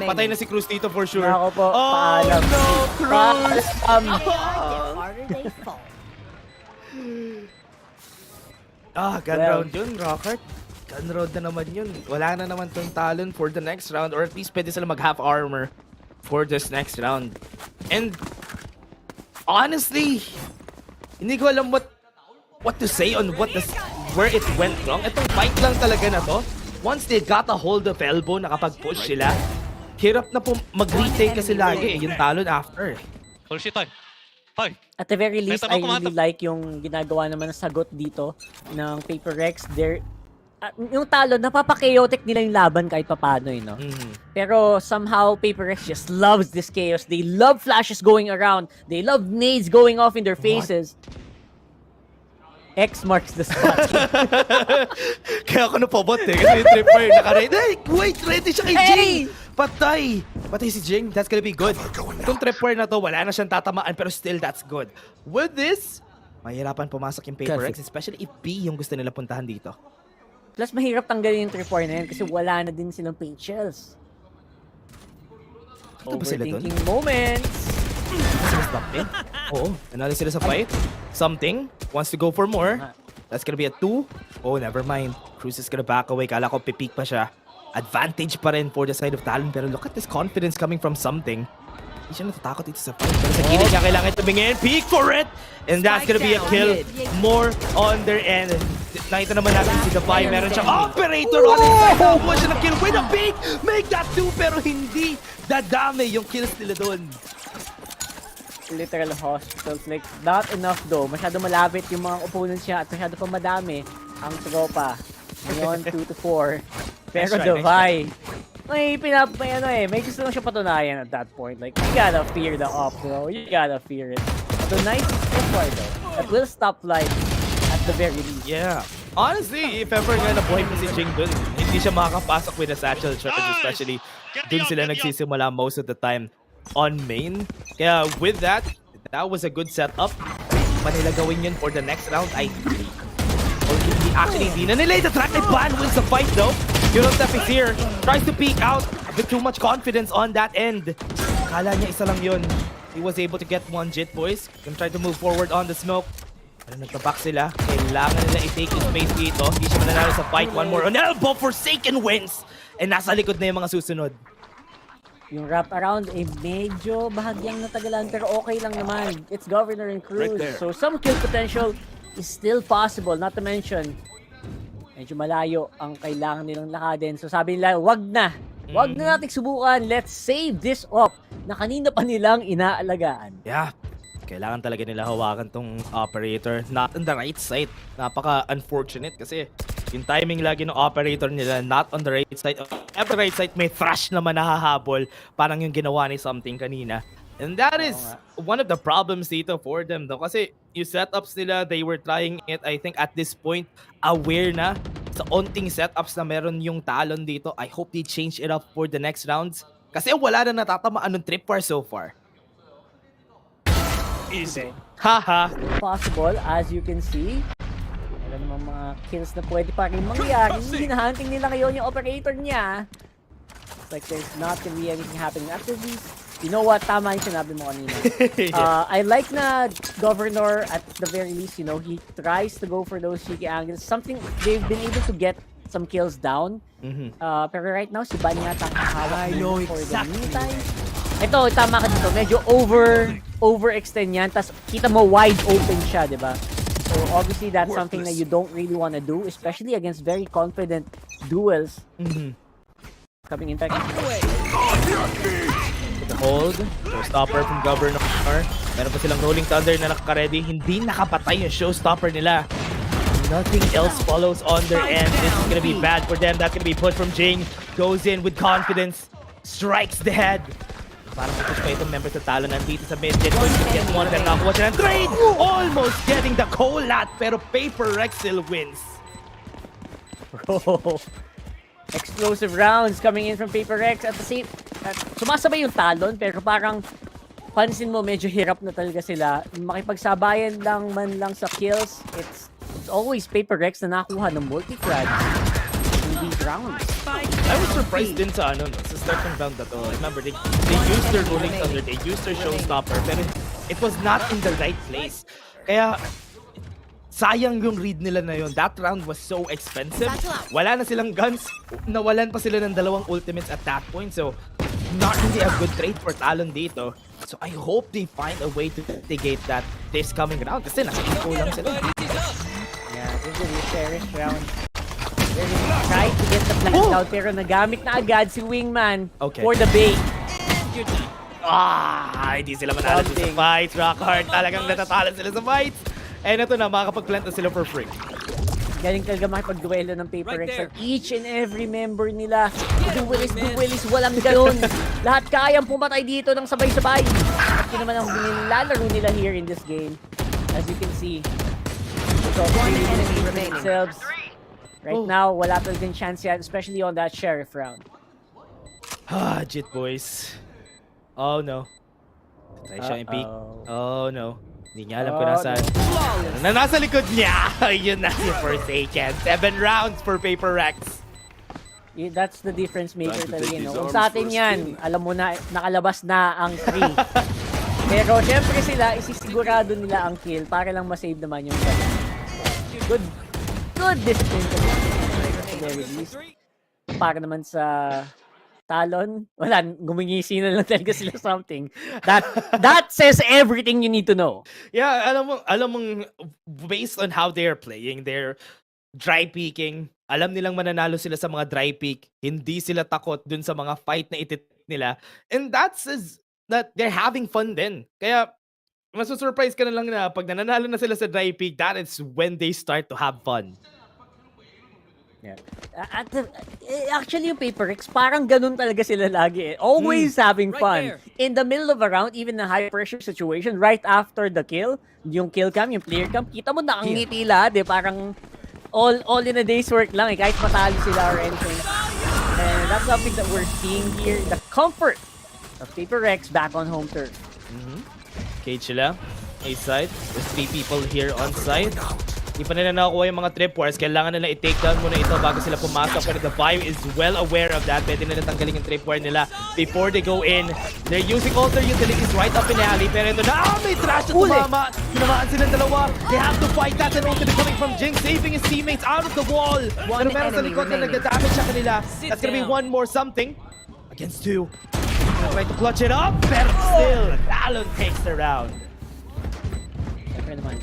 Patay na si Cruz dito for sure. Ako po, oh paalam. No, Cruz! Gun round yun, Rockert. Gun round na naman yun. Wala na naman tong Talon for the next round, or at least pwede sila mag-half armor for this next round. And honestly, hindi ko alam what to say on where it went wrong. Itong fight lang talaga na to. Once they got a hold of elbow, nakapag-push sila, hirap na po mag-retake kasi lagi yung Talon after. At the very least, I really like yung ginagawa naman ng sagot dito ng Paper Rex. Yung Talon, napapa-chaotic nila yung laban kahit papano, no? Pero somehow, Paper Rex just loves this chaos. They love flashes going around. They love nades going off in their faces. X marks the spot. Kaya ako napabot eh. Kasi yung tripper naka-ready. Hey, wait, ready siya kay Jing! Patay! Patay si Jing. That's gonna be good. Itong tripper na to, wala na siyang tatamaan, pero still, that's good. With this, mahirapan pumasok yung Paper Rex, especially if B yung gusto nila puntahan dito. Plus, mahirap tanggalin yung tripwire na yan kasi wala na din silang paint shells. Overthinking moments. Oo, nanalo sila sa fight. Something wants to go for more. That's gonna be a 2. Oh, never mind. Cruz is gonna back away. Kala ko pipeak pa siya. Advantage pa rin for the side of Talon. Pero look at this confidence coming from Something. Hindi siya natatakot dito sa fight. Pero sa gilid niya kailangan tumingin. Peek for it! And that's gonna be a kill more on their end. Nakita naman natin si Davai. Meron siyang operator on his side. Nakakuha siya ng kill with a peek! Make that 2! Pero hindi dadami yung kills nila doon. Literal hospitals. Like, not enough though. Masyado malapit yung mga opponents niya at masyado pa madami ang tropa. Ngayon, 2 to 4. Pero Davai, may gusto lang siya patunayan at that point. Like, you gotta fear the op, bro. You gotta fear it. So, nice effort though. That will stop life at the very least. Yeah. Honestly, if ever nga nabuhay pa si Jing dun, hindi siya makakapasok with a satchel charge, especially dun sila nagsisimula most of the time on main. Kaya with that was a good setup. Pa nila gawin yun for the next round, I think. Actually, hindi na nila itatrack. Ban wins the fight though. Eurostep is here. Tries to peek out. A bit too much confidence on that end. Akala niya isa lang yun. He was able to get one Jit, boys. Gonna try to move forward on the smoke. Pero nagka-back sila. Kailangan nila i-take yung space dito. Hindi siya mananalo sa fight. One more on elbow. Forsaken wins. And nasa likod na yung mga susunod. Yung wrap around medyo bahagyang natagalan pero okay lang naman. It's Governor and Cruz. Right there. So some kill potential is still possible. Not to mention, medyo malayo ang kailangan nilang lakadin. So sabi nila, wag na. Wag na natin subukan. Let's save this up na kanina pa nilang inaalagaan. Yeah. Kailangan talaga nila hawakan tong operator. Not on the right side. Napaka-unfortunate kasi yung timing lagi ng operator nila not on the right side. Every right side may thrash naman nahahabol. Parang yung ginawa ni something kanina. And that is one of the problems dito for them though. Kasi yung setups nila, they were trying it, I think at this point, aware na sa onting setups na meron yung talon dito. I hope they change it up for the next rounds. Kasi wala na natatamaan ng tripwire so far. Easy. Haha. Possible, as you can see. Meron namang mga kills na pwede pa rin mangyari. Hinahunting nila ngayon yung operator niya. It's like there's not gonna be anything happening after this. You know what? Tama yung sinabi mo kanina. I like na Governor, at the very least, you know, he tries to go for those cheeky angles. Something they've been able to get some kills down. Pero right now, si Ban yata kakahawak for the meantime. Ito, tama ka dito. Medyo overextend yan. Tapos kita mo wide open siya, di ba? So obviously, that's something that you don't really want to do, especially against very confident duels. Coming in back. The hold. Showstopper from Governor. Meron pa silang Rolling Thunder na nakaka-ready. Hindi nakapatay yung showstopper nila. Nothing else follows on their end. This is gonna be bad for them. That's gonna be put from Jing. Goes in with confidence. Strikes the head. Parang push pa itong member sa talo nandito sa mid. Jet going to get one. Pero nakakuha siya ng trade. Almost getting the Colat. Pero Paper Rex still wins. Explosive rounds coming in from Paper Rex at the same... sumasabay yung talon pero parang pansin mo medyo hirap na talaga sila. Makipagsabayan lang man lang sa kills. It's always Paper Rex na nakuha ng multi-frag in these rounds. I was surprised din sa ano, no, sa start ng round na to. Remember, they used their Rolling Thunder, they used their Showstopper, pero it was not in the right place. Kaya, sayang yung read nila na yun. That round was so expensive. Wala na silang guns. Nawalan pa sila ng dalawang ultimates at that point. So, not really a good trade for Talon dito. So, I hope they find a way to mitigate that this coming round. Kasi nasa eco lang sila. Yeah, this is the cherished round. They're gonna try to get the flash out pero nagamit na agad si Wingman for the bait. Hindi sila manalo sa fights. Rockhard, talagang natatalo sila sa fights. And ito na, makakapag-plant na sila for free. Galing talaga makipag-duelo ng Paper Rex. Each and every member nila. Duelis, walang ganun. Lahat kayang pumatay dito ng sabay-sabay. At yun naman ang nilalaro nila here in this game. As you can see. So, one enemy themselves. Right now, wala talagang chance yan, especially on that Sheriff round. Jit boys. Oh no. Try siya yung peek. Oh no. Hindi niya alam kung nasaan. Nasa likod niya! Yun na si Forsaken. 7 rounds for Paper Rex. That's the difference maker talaga, you know. Kung sa atin yan, alam mo na, nakalabas na ang 3. Pero syempre sila, isisigurado nila ang kill para lang masave naman yung good discipline very least. Para naman sa Talon, wala, gumingisi na lang talaga sila something. That says everything you need to know. Yeah, alam mong based on how they're playing, they're dry peeking. Alam nilang mananalo sila sa mga dry peek. Hindi sila takot dun sa mga fight na itit nila. And that says that they're having fun din. Kaya masusurprise ka na lang na pag nananalo na sila sa dry peek, that is when they start to have fun. Yeah. Actually, yung Paper Rex, parang ganun talaga sila lagi. Always having fun. In the middle of a round, even in a high-pressure situation, right after the kill, yung kill cam, yung player cam, kita mo nakangiti lahat eh. Parang all in a day's work lang eh, kahit matalo sila or anything. And that's something that we're seeing here. The comfort of Paper Rex back on home turf. Cage sila. A side. There's 3 people here on side. Hindi pa nila nakukuha yung mga tripwires. Kailangan nila i-take down muna ito bago sila pumasok. Pero the Bio is well aware of that. Pwede nila tanggalin yung tripwire nila before they go in. They're using all their utilities right up in the alley. Pero ito na, may trash at tumama. Tinamaan silang dalawa. They have to fight that and ultimately coming from Jing, saving his teammates out of the wall. Pero meron sa likod na nagda-damage siya kanila. That's gonna be one more something against two. Try to clutch it up, pero still, Talon takes the round.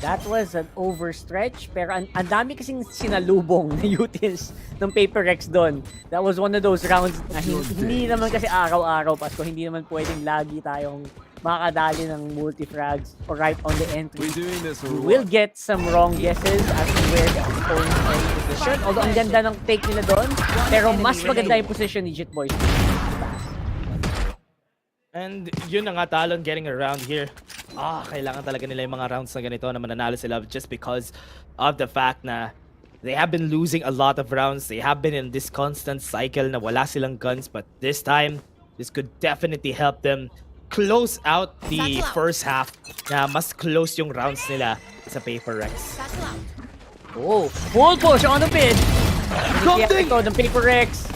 That was an overstretch, pero ang dami kasing sinalubong na utils ng Paper Rex doon. That was one of those rounds na hindi naman kasi araw-araw, Pasko, hindi naman pwedeng lagi tayong makakadali ng multi-frags or right on the entry. We will get some wrong guesses as to where the opponent is in position. Although ang ganda ng take nila doon, pero mas maganda yung position ni Jit Boys. And yun na nga, Talon getting around here. Kailangan talaga nila yung mga rounds na ganito na mananalo sila just because of the fact na they have been losing a lot of rounds. They have been in this constant cycle na wala silang guns, but this time, this could definitely help them close out the first half na mas close yung rounds nila sa Paper Rex. Oh, full push on the pin. Something! The Paper Rex.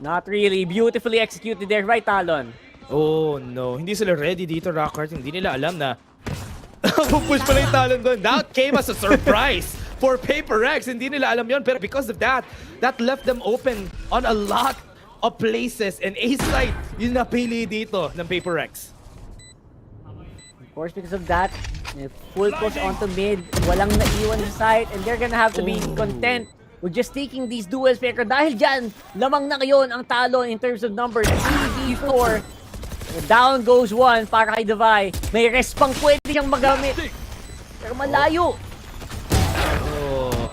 Not really. Beautifully executed there by Talon. Oh no, hindi sila ready dito, Rockart. Hindi nila alam na push pala yung Talon doon. That came as a surprise for Paper Rex. Hindi nila alam yon, pero because of that, that left them open on a lot of places. And A-site, yung napili dito ng Paper Rex. Of course, because of that, full push onto mid, walang naiwan sa site, and they're gonna have to be content with just taking these duels. Pero dahil dyan, lamang na ngayon ang Talon in terms of numbers. 3v4. Down goes one para kay Devay. May rest pang pwede siyang magamit. Pero malayo.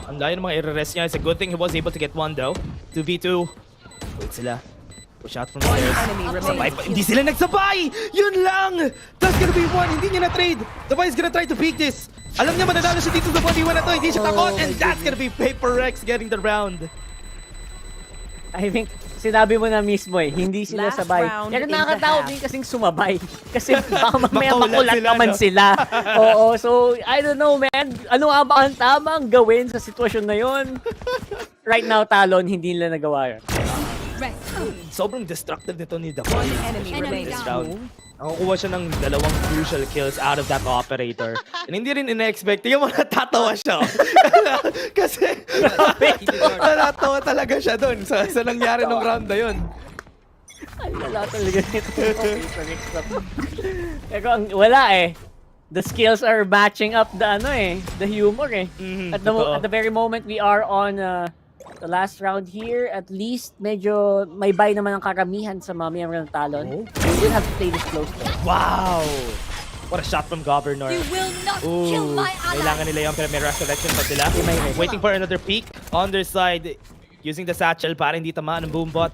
Ang layo ng mga i-rest niya. It's a good thing he was able to get one though. 2v2. Wait sila. Push out from stairs. Sabay pa. Hindi sila nagsabay! Yun lang! That's gonna be one. Hindi niya na-trade. Devay is gonna try to peek this. Alam niya mananalo siya dito sa 1v1 na to. Hindi siya takot. And that's gonna be Paper Rex getting the round. I think sinabi mo na mismo hindi sila sabay. Pero nakakatawa din kasing sumabay. Kasi baka mamaya makulat naman sila. Oo, so I don't know, man. Ano nga ba ang tamang gawin sa sitwasyon na yun? Right now, Talon, hindi nila nagawa yun. Sobrang destructive nito ni Devay this round. Nakukuha siya ng 2 crucial kills out of that operator. And hindi rin ina-expect. Tingnan mo, natatawa siya. Kasi natatawa talaga siya doon sa nangyari ng round na yun. Ay, wala talaga nito. Pero wala eh. The skills are matching up the humor eh. At the very moment we are on the last round here, at least medyo may buy naman ang karamihan sa mga miyembro ng Talon. We will have to play this close though. Wow! What a shot from Governor. You will not kill my ally. Kailangan nila yung pero may resurrection pa sila. Waiting for another peek on their side. Using the satchel para hindi tamaan ng boombot.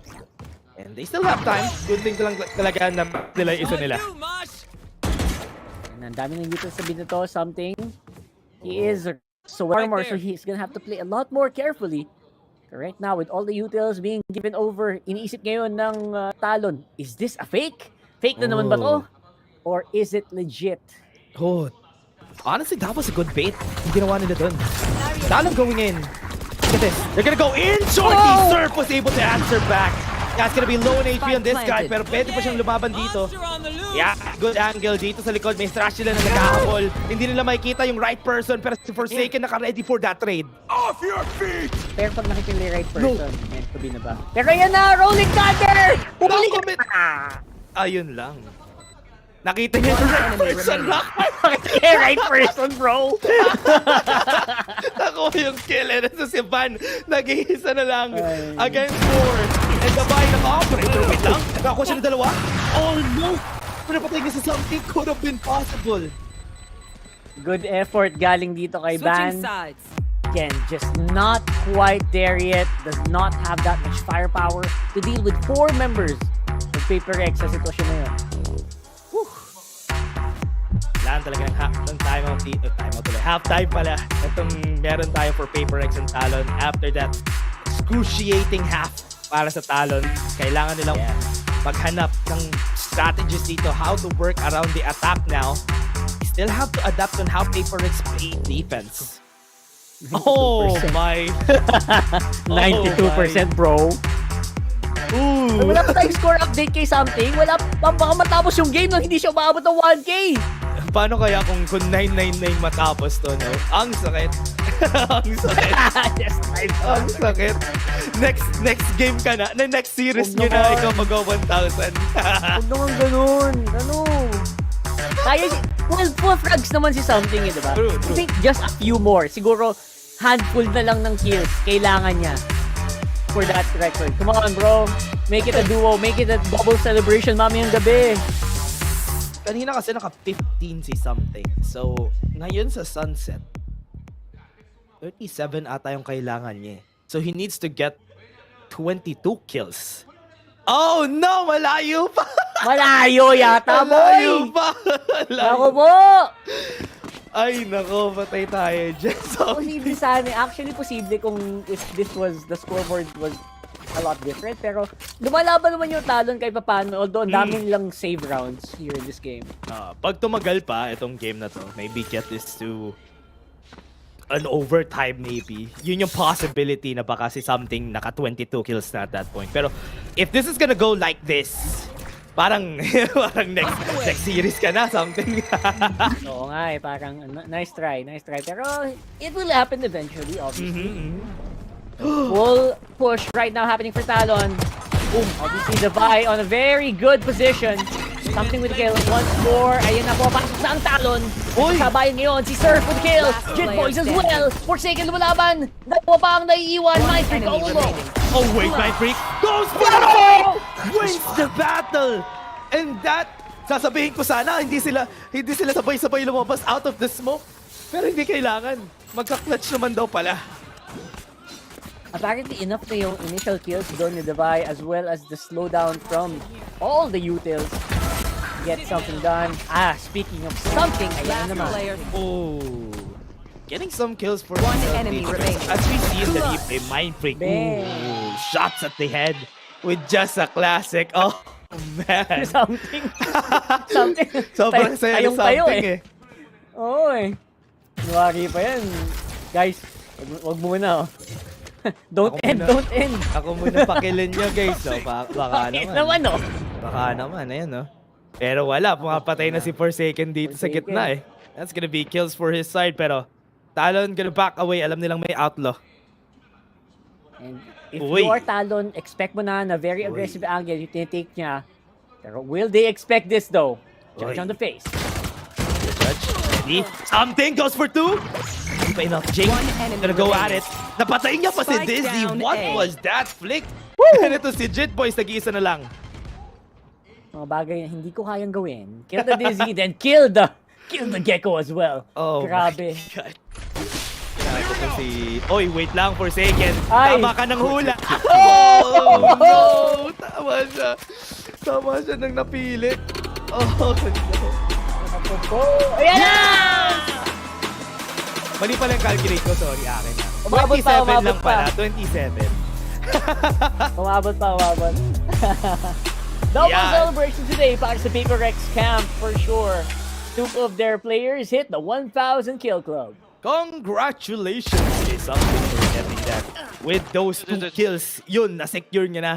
And they still have time. Good thing lang talaga na nila isa nila. And ang dami ng dito sabihin nito, something. He is so armor, so he's gonna have to play a lot more carefully. Right now, with all the utils being given over, iniisip ngayon ng Talon, is this a fake? Fake na naman ba to? Or is it legit? Oh, honestly, that was a good bait. Yung ginawa nila dun. Talon going in. Look at this. They're gonna go in! Shorty Surf was able to answer back. Yeah, it's gonna be low in HP on this guy, pero pwede pa siyang lumaban dito. Yeah, good angle dito sa likod. May strash sila na nagkahabol. Hindi nila makikita yung right person, pero si Forsaken naka-ready for that trade. Off your feet! Pero pag nakita yung right person, meant to be na ba? Pero yan na! Rolling Thunder! Pumalik ka! Ayun lang. Nakita niya yung right person na. Right person, bro! Ako yung kill. And so si Van, nag-iisa na lang against 4. And the buy naka-operator. Wait lang. Nakakuha siya ng 2. Oh no! Pinapatay niya sa something could have been possible. Good effort galing dito kay Van. Again, just not quite there yet. Does not have that much firepower to deal with 4 members of Paper Rex sa sitwasyon na yun. Kailangan talaga ng timeout dito. Timeout tuloy. Half-time pala. Itong meron tayo for Paper Rex and Talon. After that excruciating half para sa Talon, kailangan nilang maghanap ng strategies dito, how to work around the attack now. Still have to adapt on how Paper Rex play defense. Oh my. 92%, bro. Ooh. Wala pa tayong score update kay something. Wala pa, baka matapos yung game nang hindi siya umabot ng 1K. Paano kaya kung 999 matapos to, no? Ang sakit. Ang sakit. Ang sakit. Next game ka na. Next series nyo na, ikaw mag-1,000. Huwag naman ganun. Ano? Kaya, full frags naman si something, eh, diba? True. I think just a few more. Siguro, handful na lang ng kills. Kailangan niya for that record. Come on, bro. Make it a duo. Make it a double celebration mamayang gabi. Kanina kasi naka-15 si something. So, ngayon sa sunset, 37 ata yung kailangan niya. So, he needs to get 22 kills. Oh no! Malayo pa! Malayo yata, boy! Malayo pa! Ako po! Ay, nako, patay tayo dyan. Posible sana. Actually, posible kung if this was, the scoreboard was a lot different. Pero, lumalaban naman yung talon kahit paano. Although, ang daming lang save rounds here in this game. Pag tumagal pa itong game na to, maybe get this to an overtime maybe. Yun yung possibility na baka si something naka 22 kills na at that point. Pero, if this is gonna go like this, parang next series ka na, something. Oo nga eh, parang nice try. Pero it will happen eventually, obviously. Full push right now happening for Talon. Boom, obviously the Vi on a very good position. Something with the kill. Once more, ayun na po, pasok na ang Talon. Sabayan ngayon si Surf with the kill. Jet Boys as well. Forsaken lumalaban. Dalawa pa ang naiiwan. Mind Freak almost. Oh wait, Mind Freak goes for it! Wins the battle! And that, sasabihin ko sana, hindi sila sabay-sabay lumabas out of the smoke. Pero hindi kailangan. Magka-clutch naman daw pala. Apparently enough na yung initial kills doon ni Devi as well as the slowdown from all the utils. Get something done. Speaking of something, ayan naman. Oh, getting some kills for one enemy remaining. As we see in the replay, Mind Freak. Ooh, shots at the head with just a classic. Oh man. Something. Sobrang saya ng something eh. Oo eh. Nuwari pa yan. Guys, wag muna oh. Don't end. Ako muna pakilin nyo guys. So, baka naman. Oh. Baka naman, ayan no. Pero wala, pumapatay na si Forsaken dito sa gitna eh. That's gonna be kills for his side, pero Talon gonna back away. Alam nilang may outlaw. And if you are Talon, expect mo na very aggressive angle yung tinitake niya. Pero will they expect this though? Judge on the face. Judge, ready? Something goes for two. Hindi pa enough. Jing, gonna go at it. Napatay niya pa si Dizzy. What was that flick? And ito si Jet Boys, nag-iisa na lang. Mga bagay na hindi ko kayang gawin. Kill the Dizzy, then kill the Gecko as well. Oh grabe. My God. Ito po si... Oy, wait lang, Forsaken. Ay. Tama ka ng hula. Oh, no! Tama siya nang napili. Oh, no. Ayan na! Mali pala yung calculate ko, sorry, akin. Umabot 27 lang pala, 27. Umabot. Double celebration today para sa Paper Rex camp for sure. Two of their players hit the 1,000 kill club. Congratulations! It's something for getting that. With those 2 kills, yun, na-secure niya na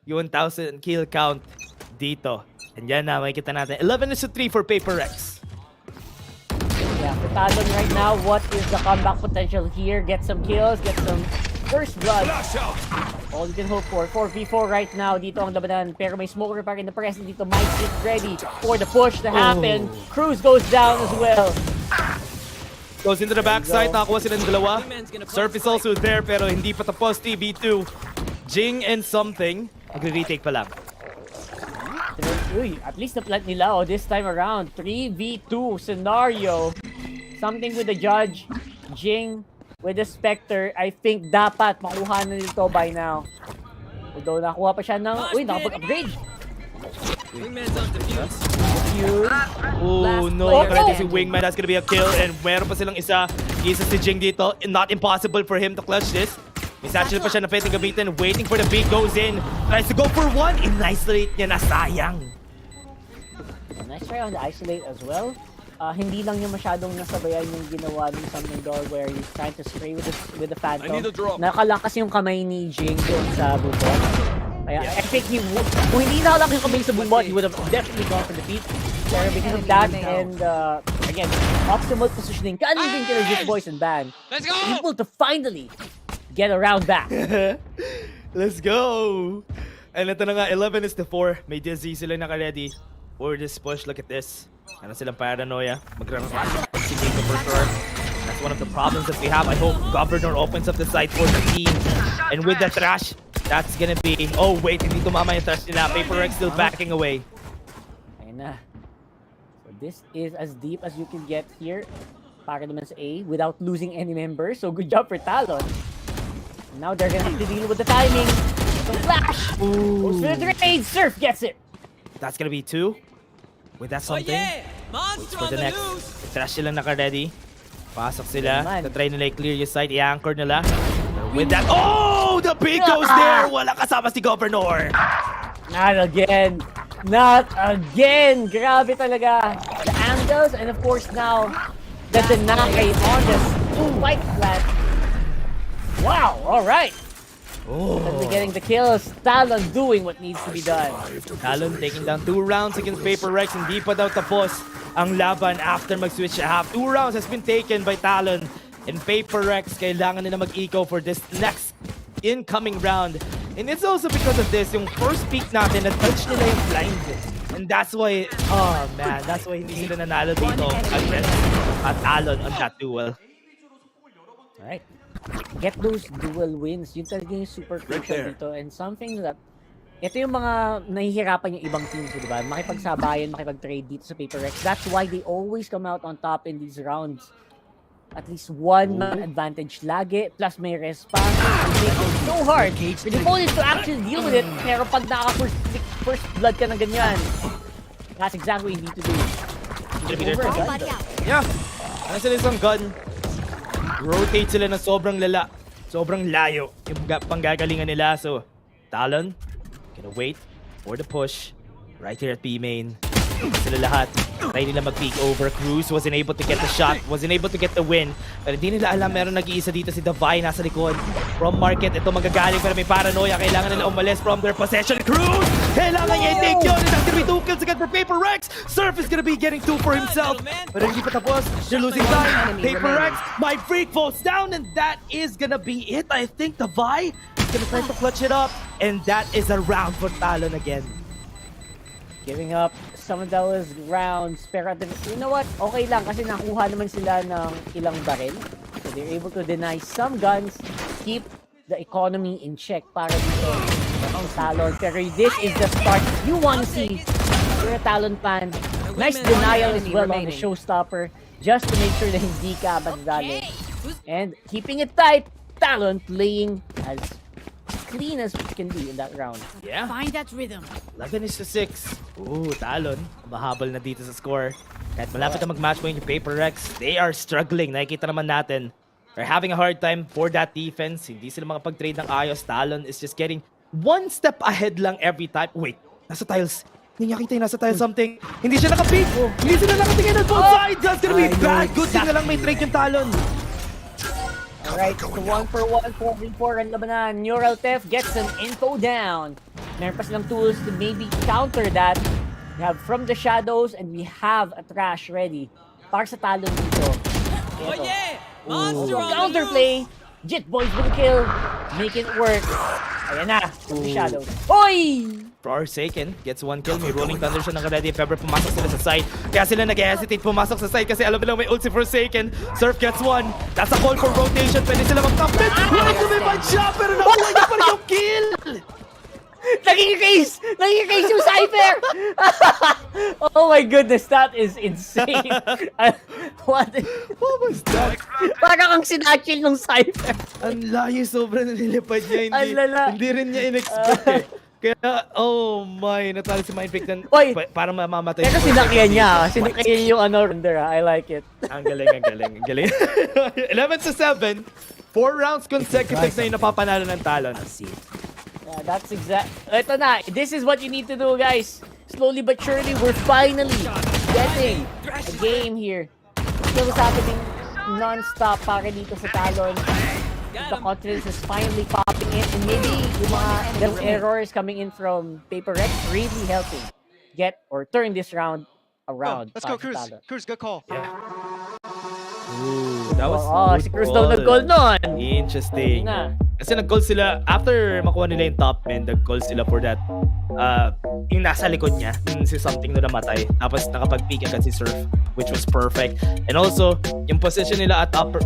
yung 1,000 kill count dito. And yan na, makikita natin. 11-3 for Paper Rex. Yeah, for Talon right now, what is the comeback potential here? Get some kills, get some first blood. All you can hope for. 4v4 right now dito ang labanan. Pero may smoker pa rin na present dito. Mike is ready for the push to happen. Cruz goes down as well. Goes into the backside. Nakakuha sila ng dalawa. Surf is also there pero hindi pa tapos. TB2. Jing and something. Magre-retake pa lang. Uy, at least na-plant nila this time around. 3v2 scenario. Something with the Judge. Jing with the Spectre. I think dapat makuha na nito by now. Although nakuha pa siya ng... Uy, nakapag-upgrade. Wingman's on defuse. Oh no, pero ito si Wingman. That's gonna be a kill. And meron pa silang isa si Jing dito. Not impossible for him to clutch this. May satchel pa siya na pwedeng gamitin. Waiting for the beat, goes in. Tries to go for one. In-isolate niya na, sayang. Nice try on the isolate as well. hindi lang yung masyadong nasabayan yung ginawa ng Summoning Doll where he's trying to spray with the Phantom. Nakalakas yung kamay ni Jing doon sa bubot. Kaya I think kung hindi nakalakas yung kamay sa bubot, he would have definitely gone for the defeat. Pero because of that and again, optimal positioning, kanin din kila Zip Boys and Ban. Let's go! Able to finally get around back. Let's go! And ito na nga, 11-4. May Dizzy sila naka-ready for this push. Look at this. Ano silang paranoia. Magra-rush si Jacob for sure. That's one of the problems that we have. I hope Governor opens up the site for the team. And with the trash, that's gonna be... Oh wait, hindi tumama yung trash nila. Paper Rex still backing away. Ayun na. So this is as deep as you can get here para naman sa A without losing any members. So good job for Talon. Now they're gonna have to deal with the timing. So Flash! Goes for the trade. Surf gets it! That's gonna be 2. With that something, wait for the next. Trash silang naka-ready. Pasok sila. Try nila i-clear yung site. I-anchor nila. With that, oh! The pick goes there! Wala kasama si Governor! Not again! Not again! Grabe talaga! The angles and of course now, the deny on the white flat. Wow! Alright! They're getting the kills. Talon doing what needs to be done. Talon taking down 2 rounds against Paper Rex. Hindi pa daw tapos ang laban after mag-switch to half. 2 rounds has been taken by Talon. And Paper Rex, kailangan nila mag-eco for this next incoming round. And it's also because of this, yung first peak natin, na-touch nila yung blind. And that's why, oh man, that's why hindi sila nanalo dito against Talon on that duel. Alright. Get those dual wins. Yun talaga yung super crucial dito. And something that, ito yung mga nahihirapan yung ibang teams, di ba? Makipagsabayan, makipag-trade dito sa Paper Rex. That's why they always come out on top in these rounds. At least one man advantage lagi, plus may response. They make it so hard for the opponents to actually deal with it. Pero pag naka-first blood ka na ganyan, that's exactly what you need to do. Over a gun, though. Yeah. Ano sila isang gun? Rotate sila na sobrang lala. Sobrang layo yung panggagalingan nila. So, Talon, gonna wait for the push right here at B main. Sila lahat. Try nila mag-peek over. Cruz wasn't able to get the shot. Wasn't able to get the win. Pero hindi nila alam meron nag-iisa dito si Davai nasa likod. From market, ito magagaling pero may paranoia. Kailangan nila umalis from their possession. Cruz! Kailangan niya i-take yun. And that's gonna be 2 kills again for Paper Rex. Surf is gonna be getting 2 for himself. Pero hindi pa tapos. They're losing time. Paper Rex, my freak falls down and that is gonna be it. I think Davai is gonna try to clutch it up. And that is a round for Talon again. Giving up some of those rounds. Pero you know what? Okay lang kasi nakuha naman sila ng ilang baril. So they're able to deny some guns, keep the economy in check para dito ang Talon. Pero this is the start you want to see. You're a Talon fan. Nice denial as well on the showstopper just to make sure that hindi ka magdali. And keeping it tight, Talon playing as clean as it can be in that round. Yeah. Find that rhythm. 11-6. Ooh, Talon. Mahabol na dito sa score. Kahit malapit na mag-match point yung Paper Rex, they are struggling. Nakikita naman natin. They're having a hard time for that defense. Hindi sila makapag-trade ng ayos. Talon is just getting one step ahead lang every time. Wait, nasa tiles. Hindi niya kita yung nasa tiles something. Hindi siya nakapeak. Hindi sila nakatingin on both sides. That's gonna be bad. Good thing na lang may trade yung Talon. Alright, so 1-for-1, 4v4 ang labanan. Neural Theft gets an info down. Meron pa silang tools to maybe counter that. We have From the Shadows and we have a Trash ready para sa Talon dito. Oh yeah! Monster on the counterplay! Jit Boys will kill. Make it work. Ayan na, From the Shadows. Oy! Forsaken gets 1 kill. May Rolling Thunder siya naka-ready if ever pumasok sila sa site. Kaya sila nag-hesitate pumasok sa site kasi alam nilang may ult si Forsaken. Surf gets 1. That's a call for rotation. Pwede sila mag-top mid. Wala tumibad siya pero nakuha niya pa rin yung kill! Naging-case! Naging-case yung Cypher! Oh my goodness, that is insane. What was that? Parang ang sinachil ng Cypher. Ang layo sobrang nilipad niya. Hindi rin niya in-expect eh. Kaya, oh my, natalo si Mindfreak na parang mamamatay. Pero sinakyan niya. Sinakyan yung render. I like it. Ang galing, ang galing, ang galing. 11-7. 4 rounds consecutive na yung napapanalo ng Talon. Yeah, that's exact. Ito na. This is what you need to do, guys. Slowly but surely, we're finally getting a game here. Still was happening non-stop para dito sa Talon. The confidence is finally popping in, and maybe yung mga little errors coming in from Paper Rex really helping get or turn this round around. Let's go, Cruz. Cruz, good call. Yeah. Ooh, that was si Cruz daw nag-goal nun. Interesting. Kasi nag-goal sila, after makuha nila yung top man, nag-goal sila for that. Yung nasa likod niya, yung si something na namatay. Tapos nakapag-peek agad si Surf, which was perfect. And also, yung position nila at top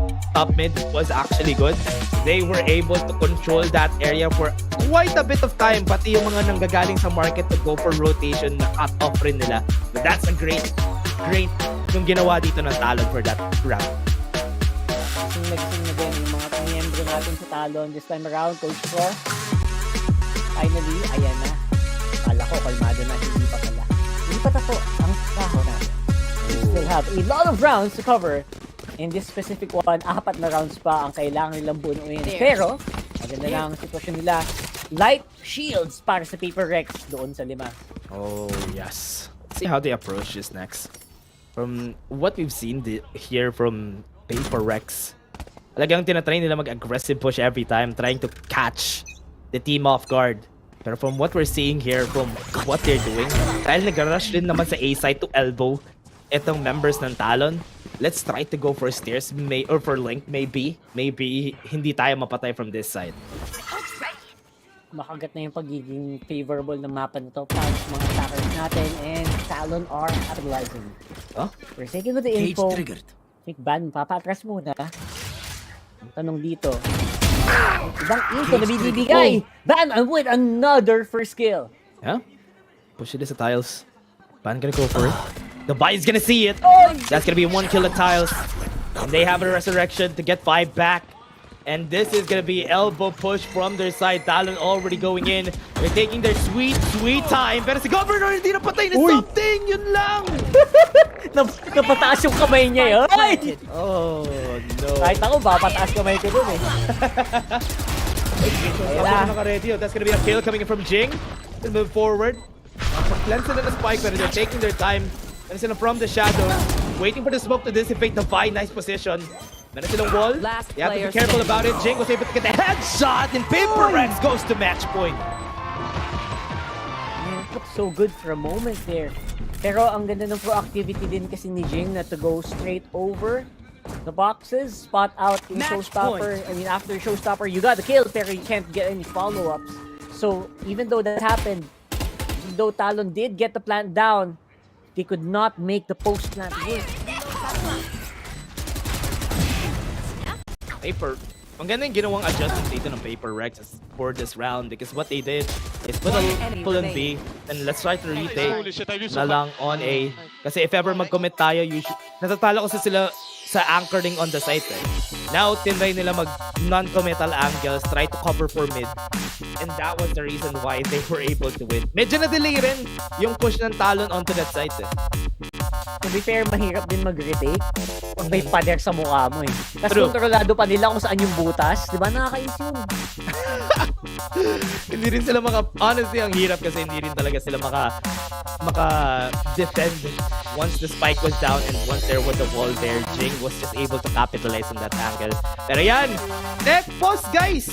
mid was actually good. They were able to control that area for quite a bit of time. Pati yung mga nanggagaling sa market to go for rotation na cut-off rin nila. But that's a great yung ginawa dito ng Talon for that round. Nagsing na din yung mga miyembro natin sa Talon this time around, Coach Pro. Finally, ayan na. Kala ko, kalmado na, hindi pa pala. Hindi pa tapo ang trabaho natin. We still have a lot of rounds to cover. In this specific one, 4 na rounds pa ang kailangan nilang bunuin. Pero, maganda lang ang sitwasyon nila. Light shields para sa Paper Rex doon sa 5. Oh, yes. Let's see how they approach this next. From what we've seen here from Paper Rex, talagang tinatry nila mag-aggressive push every time, trying to catch the team off guard. Pero from what we're seeing here, from what they're doing, dahil nag-rush rin naman sa A side to elbow itong members ng Talon, let's try to go for stairs or for link, maybe hindi tayo mapatay from this side. Makagat na yung pagiging favorable ng mapa na to para sa mga attackers natin, and Talon are capitalizing. We're taking with the info. Think Ban, papatras muna. Ang tanong dito, ibang info na binibigay. Ban with another first kill. Yeah, push it sa tiles. Ban gonna go for it. The buy is gonna see it. That's gonna be 1 kill at tiles. And they have a resurrection to get 5 back. And this is gonna be elbow push from their side. Talon already going in. They're taking their sweet time. Pero si Governor hindi napatay na something. Yun lang. Napataas yung kamay niya yun. Oh no. Kahit ako, papataas kamay ko dun eh. That's gonna be a kill coming in from Jing. Gonna move forward. Cleanse sila na spike, pero they're taking their time. Meron sila from the shadow, waiting for the smoke to dissipate the Vi. Nice position. Meron silang wall. You have to be careful about it. Jing was able to get the headshot, and Paper Rex goes to match point. Looked so good for a moment there. Pero ang ganda ng proactivity din kasi ni Jing na to go straight over the boxes, spot out yung showstopper. I mean, after showstopper, you got the kill, pero you can't get any follow-ups. So, even though that happened, though Talon did get the plant down, they could not make the post plant work. Ang ganda yung ginawang adjustment dito ng Paper Rex for this round, because what they did is put a pull on B, and let's try to retake na lang on A. Kasi if ever mag-commit tayo, natatalo kasi sila sa anchoring on the site eh. Now, tinry nila mag non-committal angles, try to cover for mid. And that was the reason why they were able to win. Medyo na-delay rin yung push ng Talon onto that site eh. To be fair, mahirap din mag-retake pag may pader sa mukha mo eh. Tapos kontrolado pa nila kung saan yung butas. Diba nakakais yun? Hindi rin sila honestly, ang hirap kasi hindi rin talaga sila maka-defend once the spike was down, and once there was a wall there, Jing was just able to capitalize on that angle. Pero yan! Next post, guys!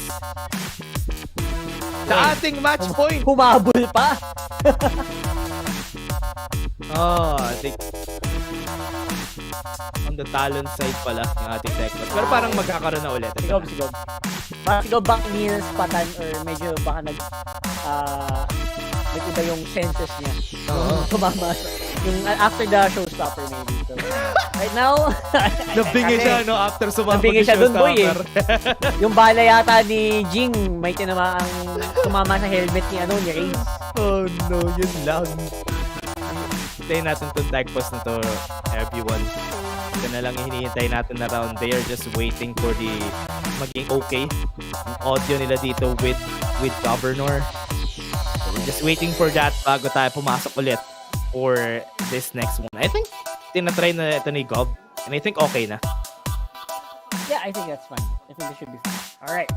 Sa ating match point! Humabol pa! I think on the Talon side pala yung ating tech. Pero parang magkakaroon na ulit. Sigob. Parang sigob bang spatan or medyo baka nag-iba yung senses niya. Tumama. Yung after the showstopper maybe. So, right now, nabingi siya no after sumama nabingi yung siya dun, boy, eh. showstopper. Yung bala yata ni Jing may tumama sa helmet ni Reigns. Oh no, yun lang. Hintayin natin itong tag post na to, everyone. Ito na lang hinihintay natin na round. They are just waiting for the maging okay yung audio nila dito with Governor. So we're just waiting for that bago tayo pumasok ulit for this next one. I think tinatry na ito ni Gov, and I think okay na. Yeah, I think that's fine. I think it should be fine. Alright.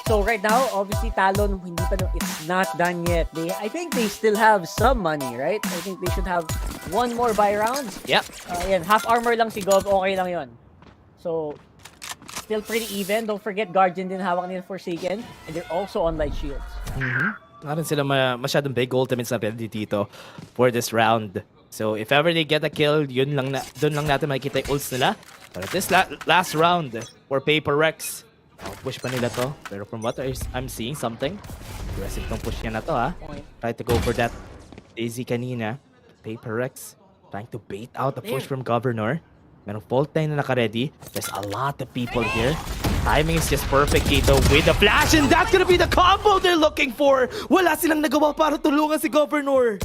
So right now, obviously Talon, hindi pa it's not done yet. I think they still have some money, right? I think they should have one more buy round. Yep. Yan, half armor lang si Gov, okay lang yon. So, still pretty even. Don't forget, Guardian din hawak nila Forsaken. And they're also on light shields. Narin sila masyadong big ultimates na pwede dito for this round. So if ever they get a kill, doon lang natin makikita yung ults nila. But this last round for Paper Rex, push pa nila to. Pero from what I'm seeing, something aggressive tong push niya na to, ha. Try to go for that Daisy kanina. Paper Rex trying to bait out the push from Governor. Merong fault line na naka-ready. There's a lot of people here. Timing is just perfect dito with the flash, and that's gonna be the combo they're looking for. Wala silang nagawa para tulungan si Governor.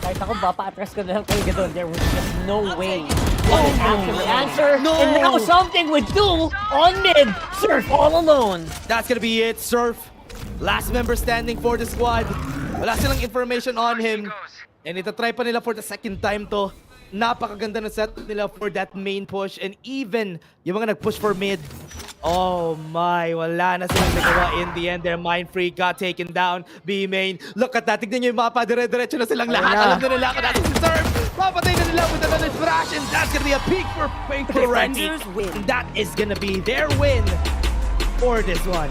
Kahit ako, atras ko na lang talaga doon. There was just no way. Actually answer. No. And now something would do on mid. Surf all alone. That's gonna be it, Surf. Last member standing for the squad. Wala silang information on him. And itatry pa nila for the second time to. Napakaganda ng set nila for that main push. And even yung mga nag-push for mid. Oh my, wala na silang nagawa in the end. Their mind freak got taken down. B main. Look at that. Tignan nyo yung mapa. Dire-diretso na silang lahat. Alam na nila kung nasa si Surf. Papatay na nila with another thrash. And that's gonna be a peak for Paper Rex. And that is gonna be their win for this one.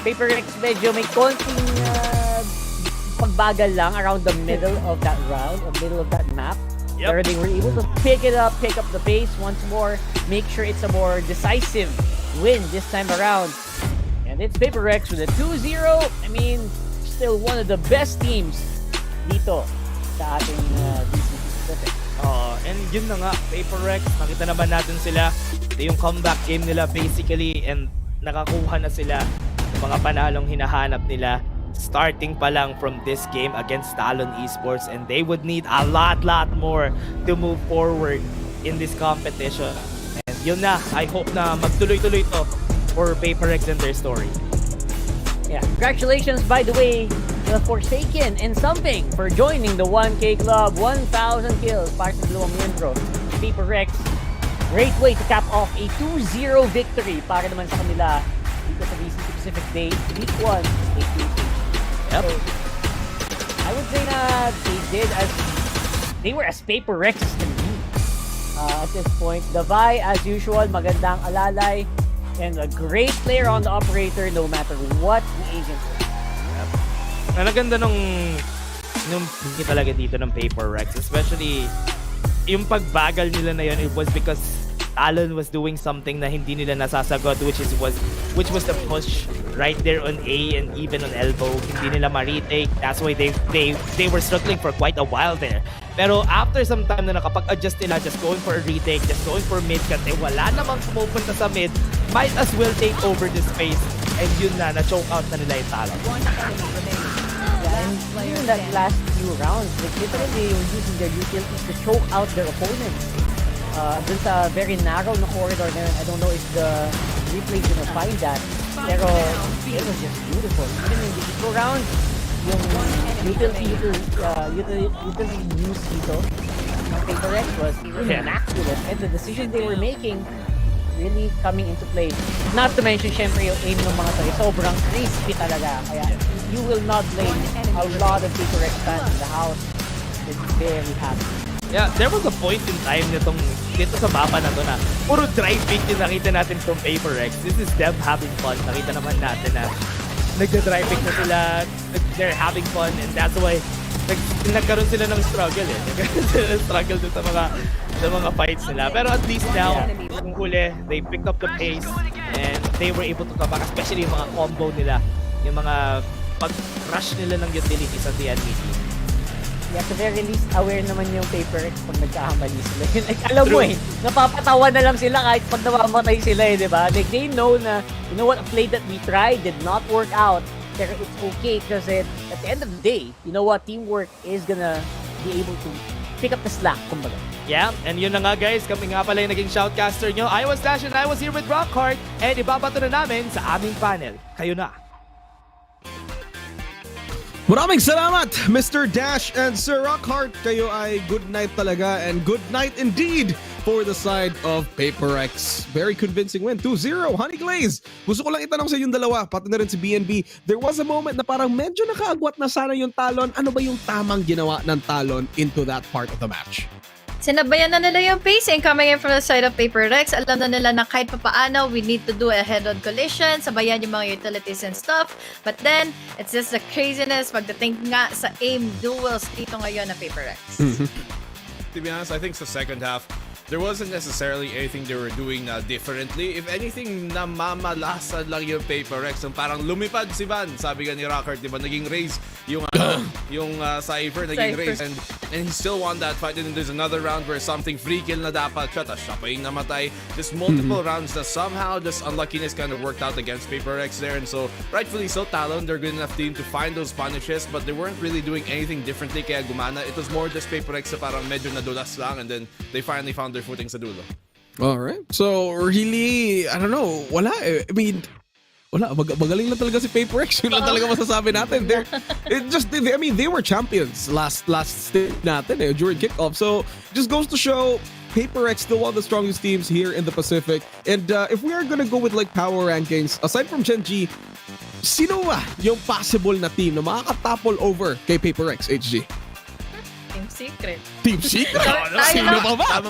Paper Rex medyo may konting pagbagal lang around the middle of that round, or middle of that map. Yep. Where they were able to pick up the pace once more, make sure it's a more decisive win this time around. And it's Paper Rex with a 2-0. I mean, still one of the best teams dito sa ating VCT Pacific. And yun na nga, Paper Rex, nakita naman natin sila. Ito yung comeback game nila basically, and nakakuha na sila ng mga panalong hinahanap nila. Starting pa lang from this game against Talon Esports, and they would need a lot more to move forward in this competition. And yun na, I hope na magtuloy-tuloy to for Paper Rex and their story. Yeah, congratulations by the way to the Forsaken and Something for joining the 1K Club. 1,000 kills para sa dalawang miyembro. Paper Rex, great way to cap off a 2-0 victory para naman sa kanila dito sa VCT Pacific Day Week 1 State 2. Yep. So, I would say that they were as Paper Rex can be at this point. Davai, as usual, magandang alalay and a great player on the operator no matter what the agent is. Yep. Naganda nung talaga dito ng Paper Rex, especially yung pagbagal nila na yun, it was because Talon was doing something na hindi nila nasasagot, which was the push right there on A and even on elbow. Hindi nila ma-retake. That's why they were struggling for quite a while there. Pero after some time na nakapag-adjust nila, just going for a retake, just going for mid, kasi wala namang pumupunta sa mid, might as well take over this space. And yun na-choke out na nila yung Talon. And even that last few rounds, like literally they were using their utilities to choke out their opponents. Dun sa very narrow na corridor na yun, I don't know if the replay is gonna find that. Pero it was just beautiful. Even in the eco round, yung utility use dito ng Paper Rex was immaculate. And the decision they were making really coming into play. Not to mention, syempre, yung aim ng mga tayo, sobrang crispy talaga. Kaya you will not blame a lot of Paper Rex fans in the house. It's very happy. Yeah, there was a point in time dito sa mapa na to na puro drive pick yung nakita natin from Paper Rex. This is them having fun. Nakita naman natin na nagda-drive pick na sila, they're having fun, and that's why nagkaroon sila ng struggle eh. Nagkaroon sila ng struggle dun sa mga fights nila. Pero at least now, yung huli, they picked up the pace and they were able to come back, especially yung mga combo nila, yung mga pag-rush nila ng utilities at the enemy team. Yeah, at the very least, aware naman yung Paper Rex pag nagkakamali sila. Like, alam mo eh, napapatawa na lang sila kahit pag namamatay sila eh, di ba? Like, they know na, you know what, a play that we tried did not work out, pero it's okay kasi at the end of the day, you know what, teamwork is gonna be able to pick up the slack, kumbaga. Yeah, and yun na nga guys, kami nga pala yung naging shoutcaster nyo. I was Dash and I was here with Rockhart, and ibabato na namin sa aming panel. Kayo na. Maraming salamat, Mr. Dash and Sir Rockhart. Kayo ay good night talaga, and good night indeed for the side of PaperX. Very convincing win, 2-0, Honey Glaze. Gusto ko lang itanong sa inyong dalawa, pati na rin si BNB. There was a moment na parang medyo nakaagwat na sana yung Talon. Ano ba yung tamang ginawa ng Talon into that part of the match? Sinabayan na nila yung pacing coming in from the side of PaperX. Alam na nila na kahit papaano, we need to do a head-on collision, sabayan yung mga utilities and stuff. But then, it's just the craziness pagdating nga sa aim duels dito ngayon na PaperX. To be honest, I think sa second half, there wasn't necessarily anything they were doing differently. If anything, namamalasan lang yung PaperX. Parang lumipad si Van. Sabi nga ni Rockert, di ba, naging raise yung Cypher, naging raise. And he still won that fight. And then there's another round where something free kill na dapat siya, tapos siya pa yung namatay. Just multiple rounds na somehow just unluckiness kind of worked out against PaperX there. And so, rightfully so, Talon, they're good enough team to find those punishes, but they weren't really doing anything differently kaya gumana. It was more just PaperX na parang medyo nadulas lang, and then they finally found their footing sa dulo. Alright. So, really, I don't know, wala eh. I mean, wala, magaling lang talaga si PaperX. Yun lang talaga masasabi natin. They were champions last stage natin during kickoff. So, just goes to show PaperX still one of the strongest teams here in the Pacific. And if we are gonna go with like power rankings, aside from Gen.G, sino ba yung possible na team na makakatapol over kay PaperX, HG? Team Secret. Team Secret? Sino pa ba?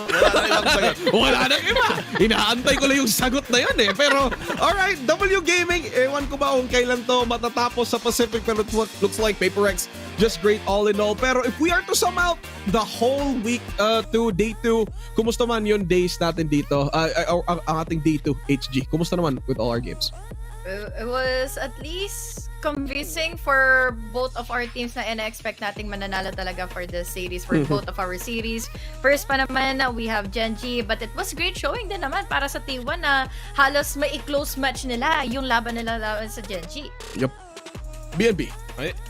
Wala nang iba. Inaantay ko lang yung sagot na yun eh. Pero, alright, W Gaming, ewan ko ba kung kailan to matatapos sa Pacific, pero it looks like PaperX just great all in all. Pero if we are to sum out the whole week to day 2, kumusta man yung days natin dito? Ang ating day 2, HG. Kumusta naman with all our games? It was at least convincing for both of our teams na ina-expect nating mananalo talaga for the series, for both of our series. First pa naman, we have Gen.G, but it was great showing din naman para sa T1 na halos may close match nila yung laban nila sa Gen.G. Yep. BNB.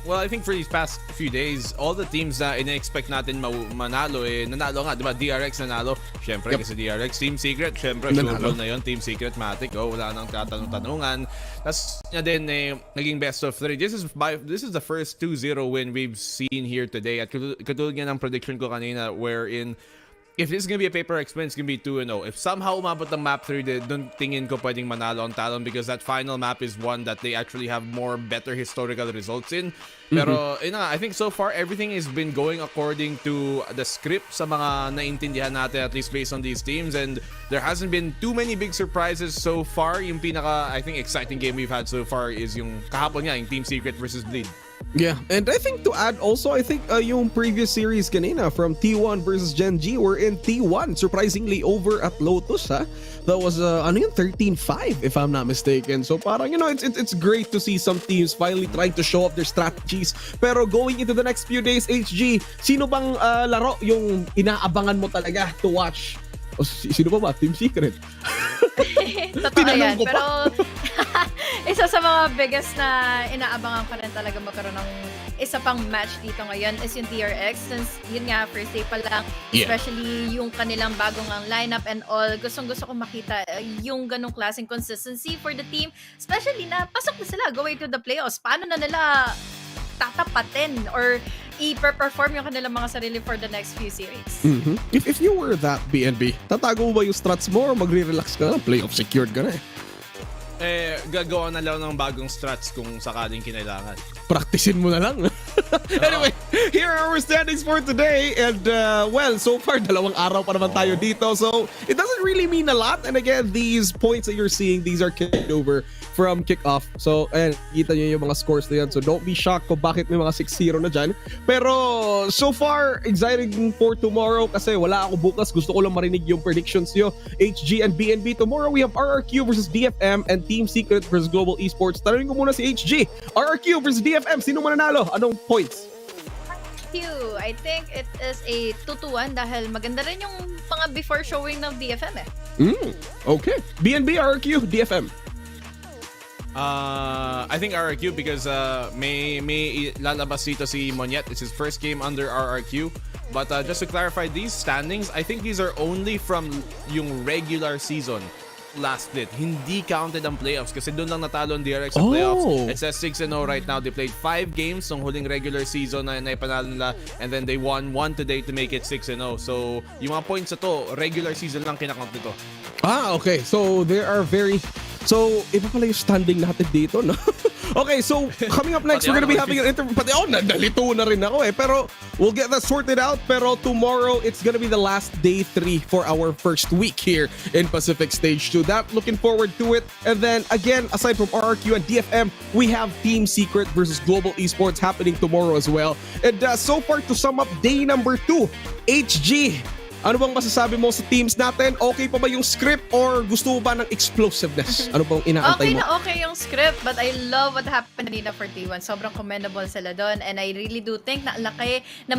Well, I think for these past few days, all the teams na ina-expect natin manalo nanalo nga, di ba? DRX nanalo. Syempre, kasi DRX. Team Secret, syempre, sure na yun. Team Secret, Matic, wala nang tatanong-tanungan. Tapos niya din, naging best of 3. This is the first 2-0 win we've seen here today. At katulad nga ng prediction ko kanina, wherein if this is gonna be a PaperX win, it's gonna be 2-0. If somehow umabot ng map 3, don't tingin ko pwedeng manalo ang Talon because that final map is one that they actually have better historical results in. Pero, I think so far, everything has been going according to the script sa mga naintindihan natin, at least based on these teams. And there hasn't been too many big surprises so far. Yung pinaka, I think, exciting game we've had so far is yung kahapon nga, yung Team Secret versus Bleed. Yeah, and I think to add also, I think yung previous series kanina from T1 versus Gen.G were in T1, surprisingly over at Lotus, ha? That was, 13-5 if I'm not mistaken. So parang, it's great to see some teams finally trying to show up their strategies. Pero going into the next few days, HG, sino bang laro yung inaabangan mo talaga to watch? O, sino ba? Team Secret? Totoo yan. Pero isa sa mga biggest na inaabangan ko rin talaga magkaroon ng isa pang match dito ngayon is yung DRX. Since yun nga, first day pa lang, especially yung kanilang bagong ang lineup and all, gustong-gusto ko makita yung ganong klaseng consistency for the team. Especially na pasok na sila going to the playoffs. Paano na nila tatapatin or i-perform yung kanilang mga sarili for the next few series. If you were that BNB, tatago mo ba yung strats mo or magre-relax ka na? Playoff secured ka na eh. Gagawa na lang ng bagong strats kung sakaling kinailangan. Practicein mo na lang. Anyway, here are our standings for today. And well, so far, 2 araw pa naman tayo dito. So, it doesn't really mean a lot. And again, these points that you're seeing, these are carried over from kickoff. So, ayan, kita nyo yung mga scores na yan. So, don't be shocked kung bakit may mga 6-0 na dyan. Pero, so far, exciting for tomorrow kasi wala ako bukas. Gusto ko lang marinig yung predictions nyo. HG and BNB. Tomorrow, we have RRQ versus DFM and Team Secret versus Global Esports. Tanungin ko muna si HG. RRQ versus DFM. Sino mananalo? Anong points? I think it is a 2-1 dahil maganda rin yung mga before showing ng DFM eh. Okay. BNB, RRQ, DFM. I think RRQ because may lalabas dito si Monyet. It's his first game under RRQ. But just to clarify these standings, I think these are only from yung regular season. last split. Hindi counted ang playoffs kasi doon lang natalo ang DRX sa playoffs. It says 6-0 right now. They played 5 games ng huling regular season na naipanalo nila, and then they won 1 today to make it 6-0. So, yung mga points na to, regular season lang kinakount nito. Okay. So, there are very... So, iba pala yung standing natin dito, no? Okay, so coming up next, we're gonna be having an interview. Pati nalito na rin ako eh. Pero we'll get that sorted out. Pero tomorrow, it's gonna be the last day 3 for our first week here in Pacific Stage 2. That, looking forward to it. And then, again, aside from RRQ and DFM, we have Team Secret versus Global Esports happening tomorrow as well. And so far, to sum up day number 2, HG, ano bang masasabi mo sa teams natin? Okay pa ba yung script or gusto mo ba ng explosiveness? Ano bang inaantay mo? Okay yung script, but I love what happened kanina for T1. Sobrang commendable sila doon, and I really do think na ang laki na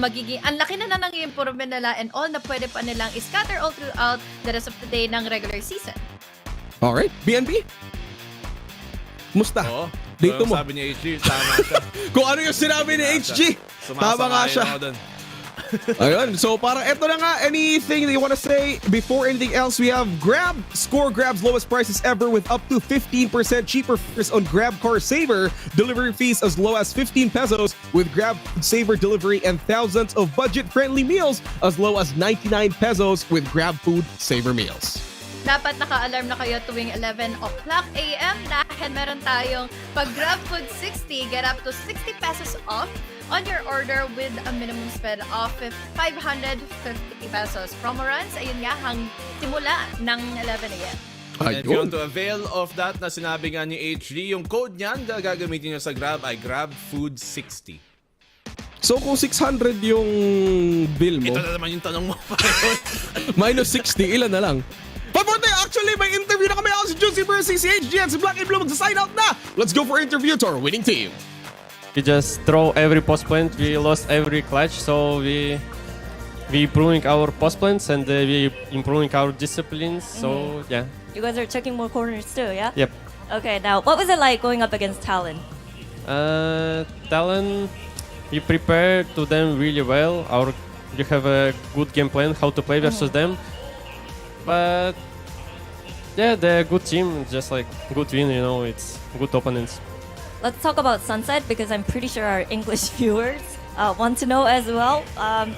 ng improvement nila, and all na pwede pa nilang scatter all throughout the rest of the day ng regular season. Alright, BNB? Musta? Dito mo. Sabi ni HG, tama siya. Kung ano yung sinabi ni HG, tama nga siya. Ayun, so para eto na nga, anything that you want to say before anything else? We have Grab. Score Grab's lowest prices ever with up to 15% cheaper fares on Grab Car Saver. Delivery fees as low as 15 pesos with Grab Saver delivery, and thousands of budget-friendly meals as low as 99 pesos with Grab Food Saver meals. Dapat naka-alarm na kayo tuwing 11 o'clock a.m. dahil meron tayong pag Grab Food 60, get up to 60 pesos off on your order with a minimum spend of 550 pesos. Promo runs, ayun nga, simula ng 11 a.m. And if you want to avail of that na sinabi nga ni HG, yung code niyan na gagamitin nyo sa Grab ay GrabFood60. So kung 600 yung bill mo, ito na naman yung tanong mo. minus 60, ilan na lang? But actually, may interview na kami. Ako si Juicy versus si HG at si Black and Blue magsa-sign out na. Let's go for interview to our winning team. We just throw every post plant. We lost every clutch, so we improving our post plants, and we improving our disciplines. So yeah. You guys are checking more corners too, yeah? Yep. Okay, now what was it like going up against Talon? Talon, we prepared to them really well. We have a good game plan how to play versus them. But yeah, they're a good team. Just like good win, it's good opponents. Let's talk about Sunset, because I'm pretty sure our English viewers want to know as well.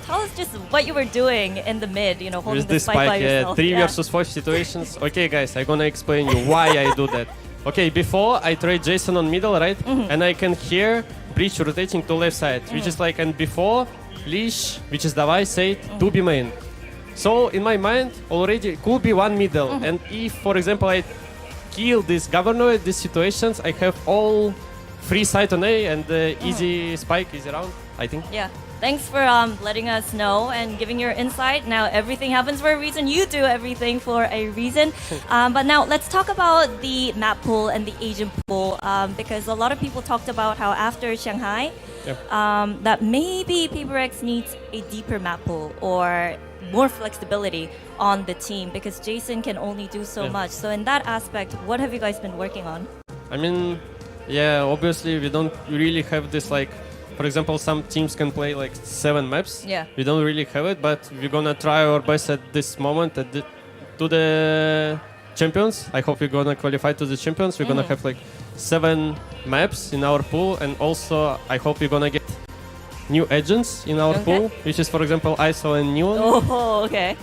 Tell us just what you were doing in the mid, holding the spike by yourself. 3 versus 4 situations. Okay, guys, I'm gonna explain you why I do that. Okay, before I trade Jason on middle, right? And I can hear Breach rotating to left side, which is like, and before Leash, which is Davai, said to be main. So in my mind, already could be one middle. And if, for example, I kill this governor at these situations, I have all free side on A and easy spike, easy round, I think. Yeah. Thanks for letting us know and giving your insight. Now, everything happens for a reason. You do everything for a reason. But now, let's talk about the map pool and the Asian pool, because a lot of people talked about how after Shanghai, that maybe PaperX needs a deeper map pool or more flexibility on the team, because Jason can only do so much. So in that aspect, what have you guys been working on? I mean, yeah, obviously we don't really have this, like, for example, some teams can play like 7 maps. Yeah. We don't really have it, but we're gonna try our best at this moment to the champions. I hope we're gonna qualify to the champions. We're gonna have like 7 maps in our pool, and also I hope we're gonna get new agents in our pool, which is, for example, ISO and Neon. Oh, okay.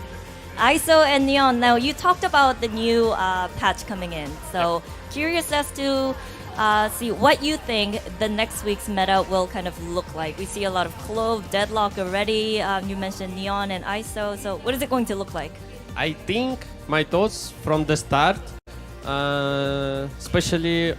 ISO and Neon. Now, you talked about the new patch coming in. So, curious as to see what you think the next week's meta will kind of look like. We see a lot of Clove, Deadlock already. You mentioned Neon and ISO. So, what is it going to look like? I think my thoughts from the start, especially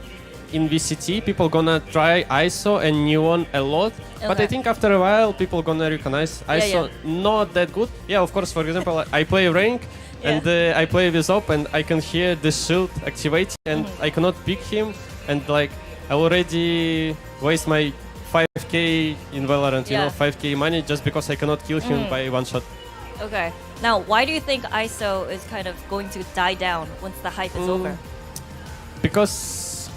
in VCT, people gonna try ISO and Neon a lot, but I think after a while people gonna recognize ISO not that good. Yeah, of course, for example, I play rank and I play with op and I can hear the shield activate and I cannot pick him, and like I already waste my 5k in Valorant, 5k money just because I cannot kill him by one shot. Okay. Now, why do you think ISO is kind of going to die down once the hype is over? Because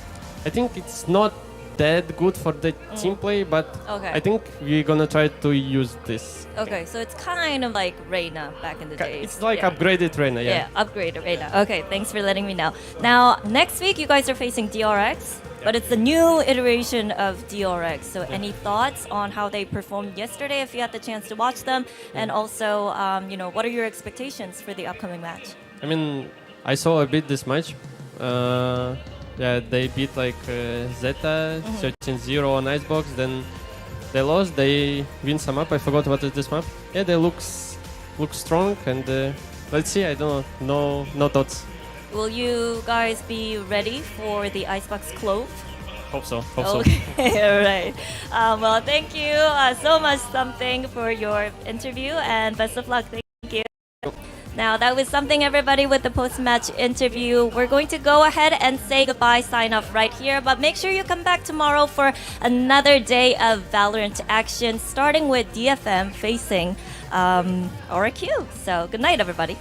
I think it's not that good for the team play, but Okay. I think we're gonna try to use this. Okay, so it's kind of like Reina back in the days. It's like Yeah. upgraded Reina, yeah. Yeah, upgraded Reina. Okay, thanks for letting me know. Now, next week you guys are facing DRX, but it's the new iteration of DRX. So, any thoughts on how they performed yesterday if you had the chance to watch them? And also, what are your expectations for the upcoming match? I mean, I saw a bit this match. Yeah, they beat like Zeta, 13-0 on Icebox, then they lost, they win some map, I forgot what is this map. Yeah, they look strong, and let's see, I don't know, no thoughts. Will you guys be ready for the Icebox Clove? Hope so. Okay, all right. Well, thank you so much, Something, for your interview, and best of luck. Thank you. Now, that was Something, everybody, with the post-match interview. We're going to go ahead and say goodbye, sign off right here, but make sure you come back tomorrow for another day of Valorant action, starting with DFM facing RQ. So, good night, everybody.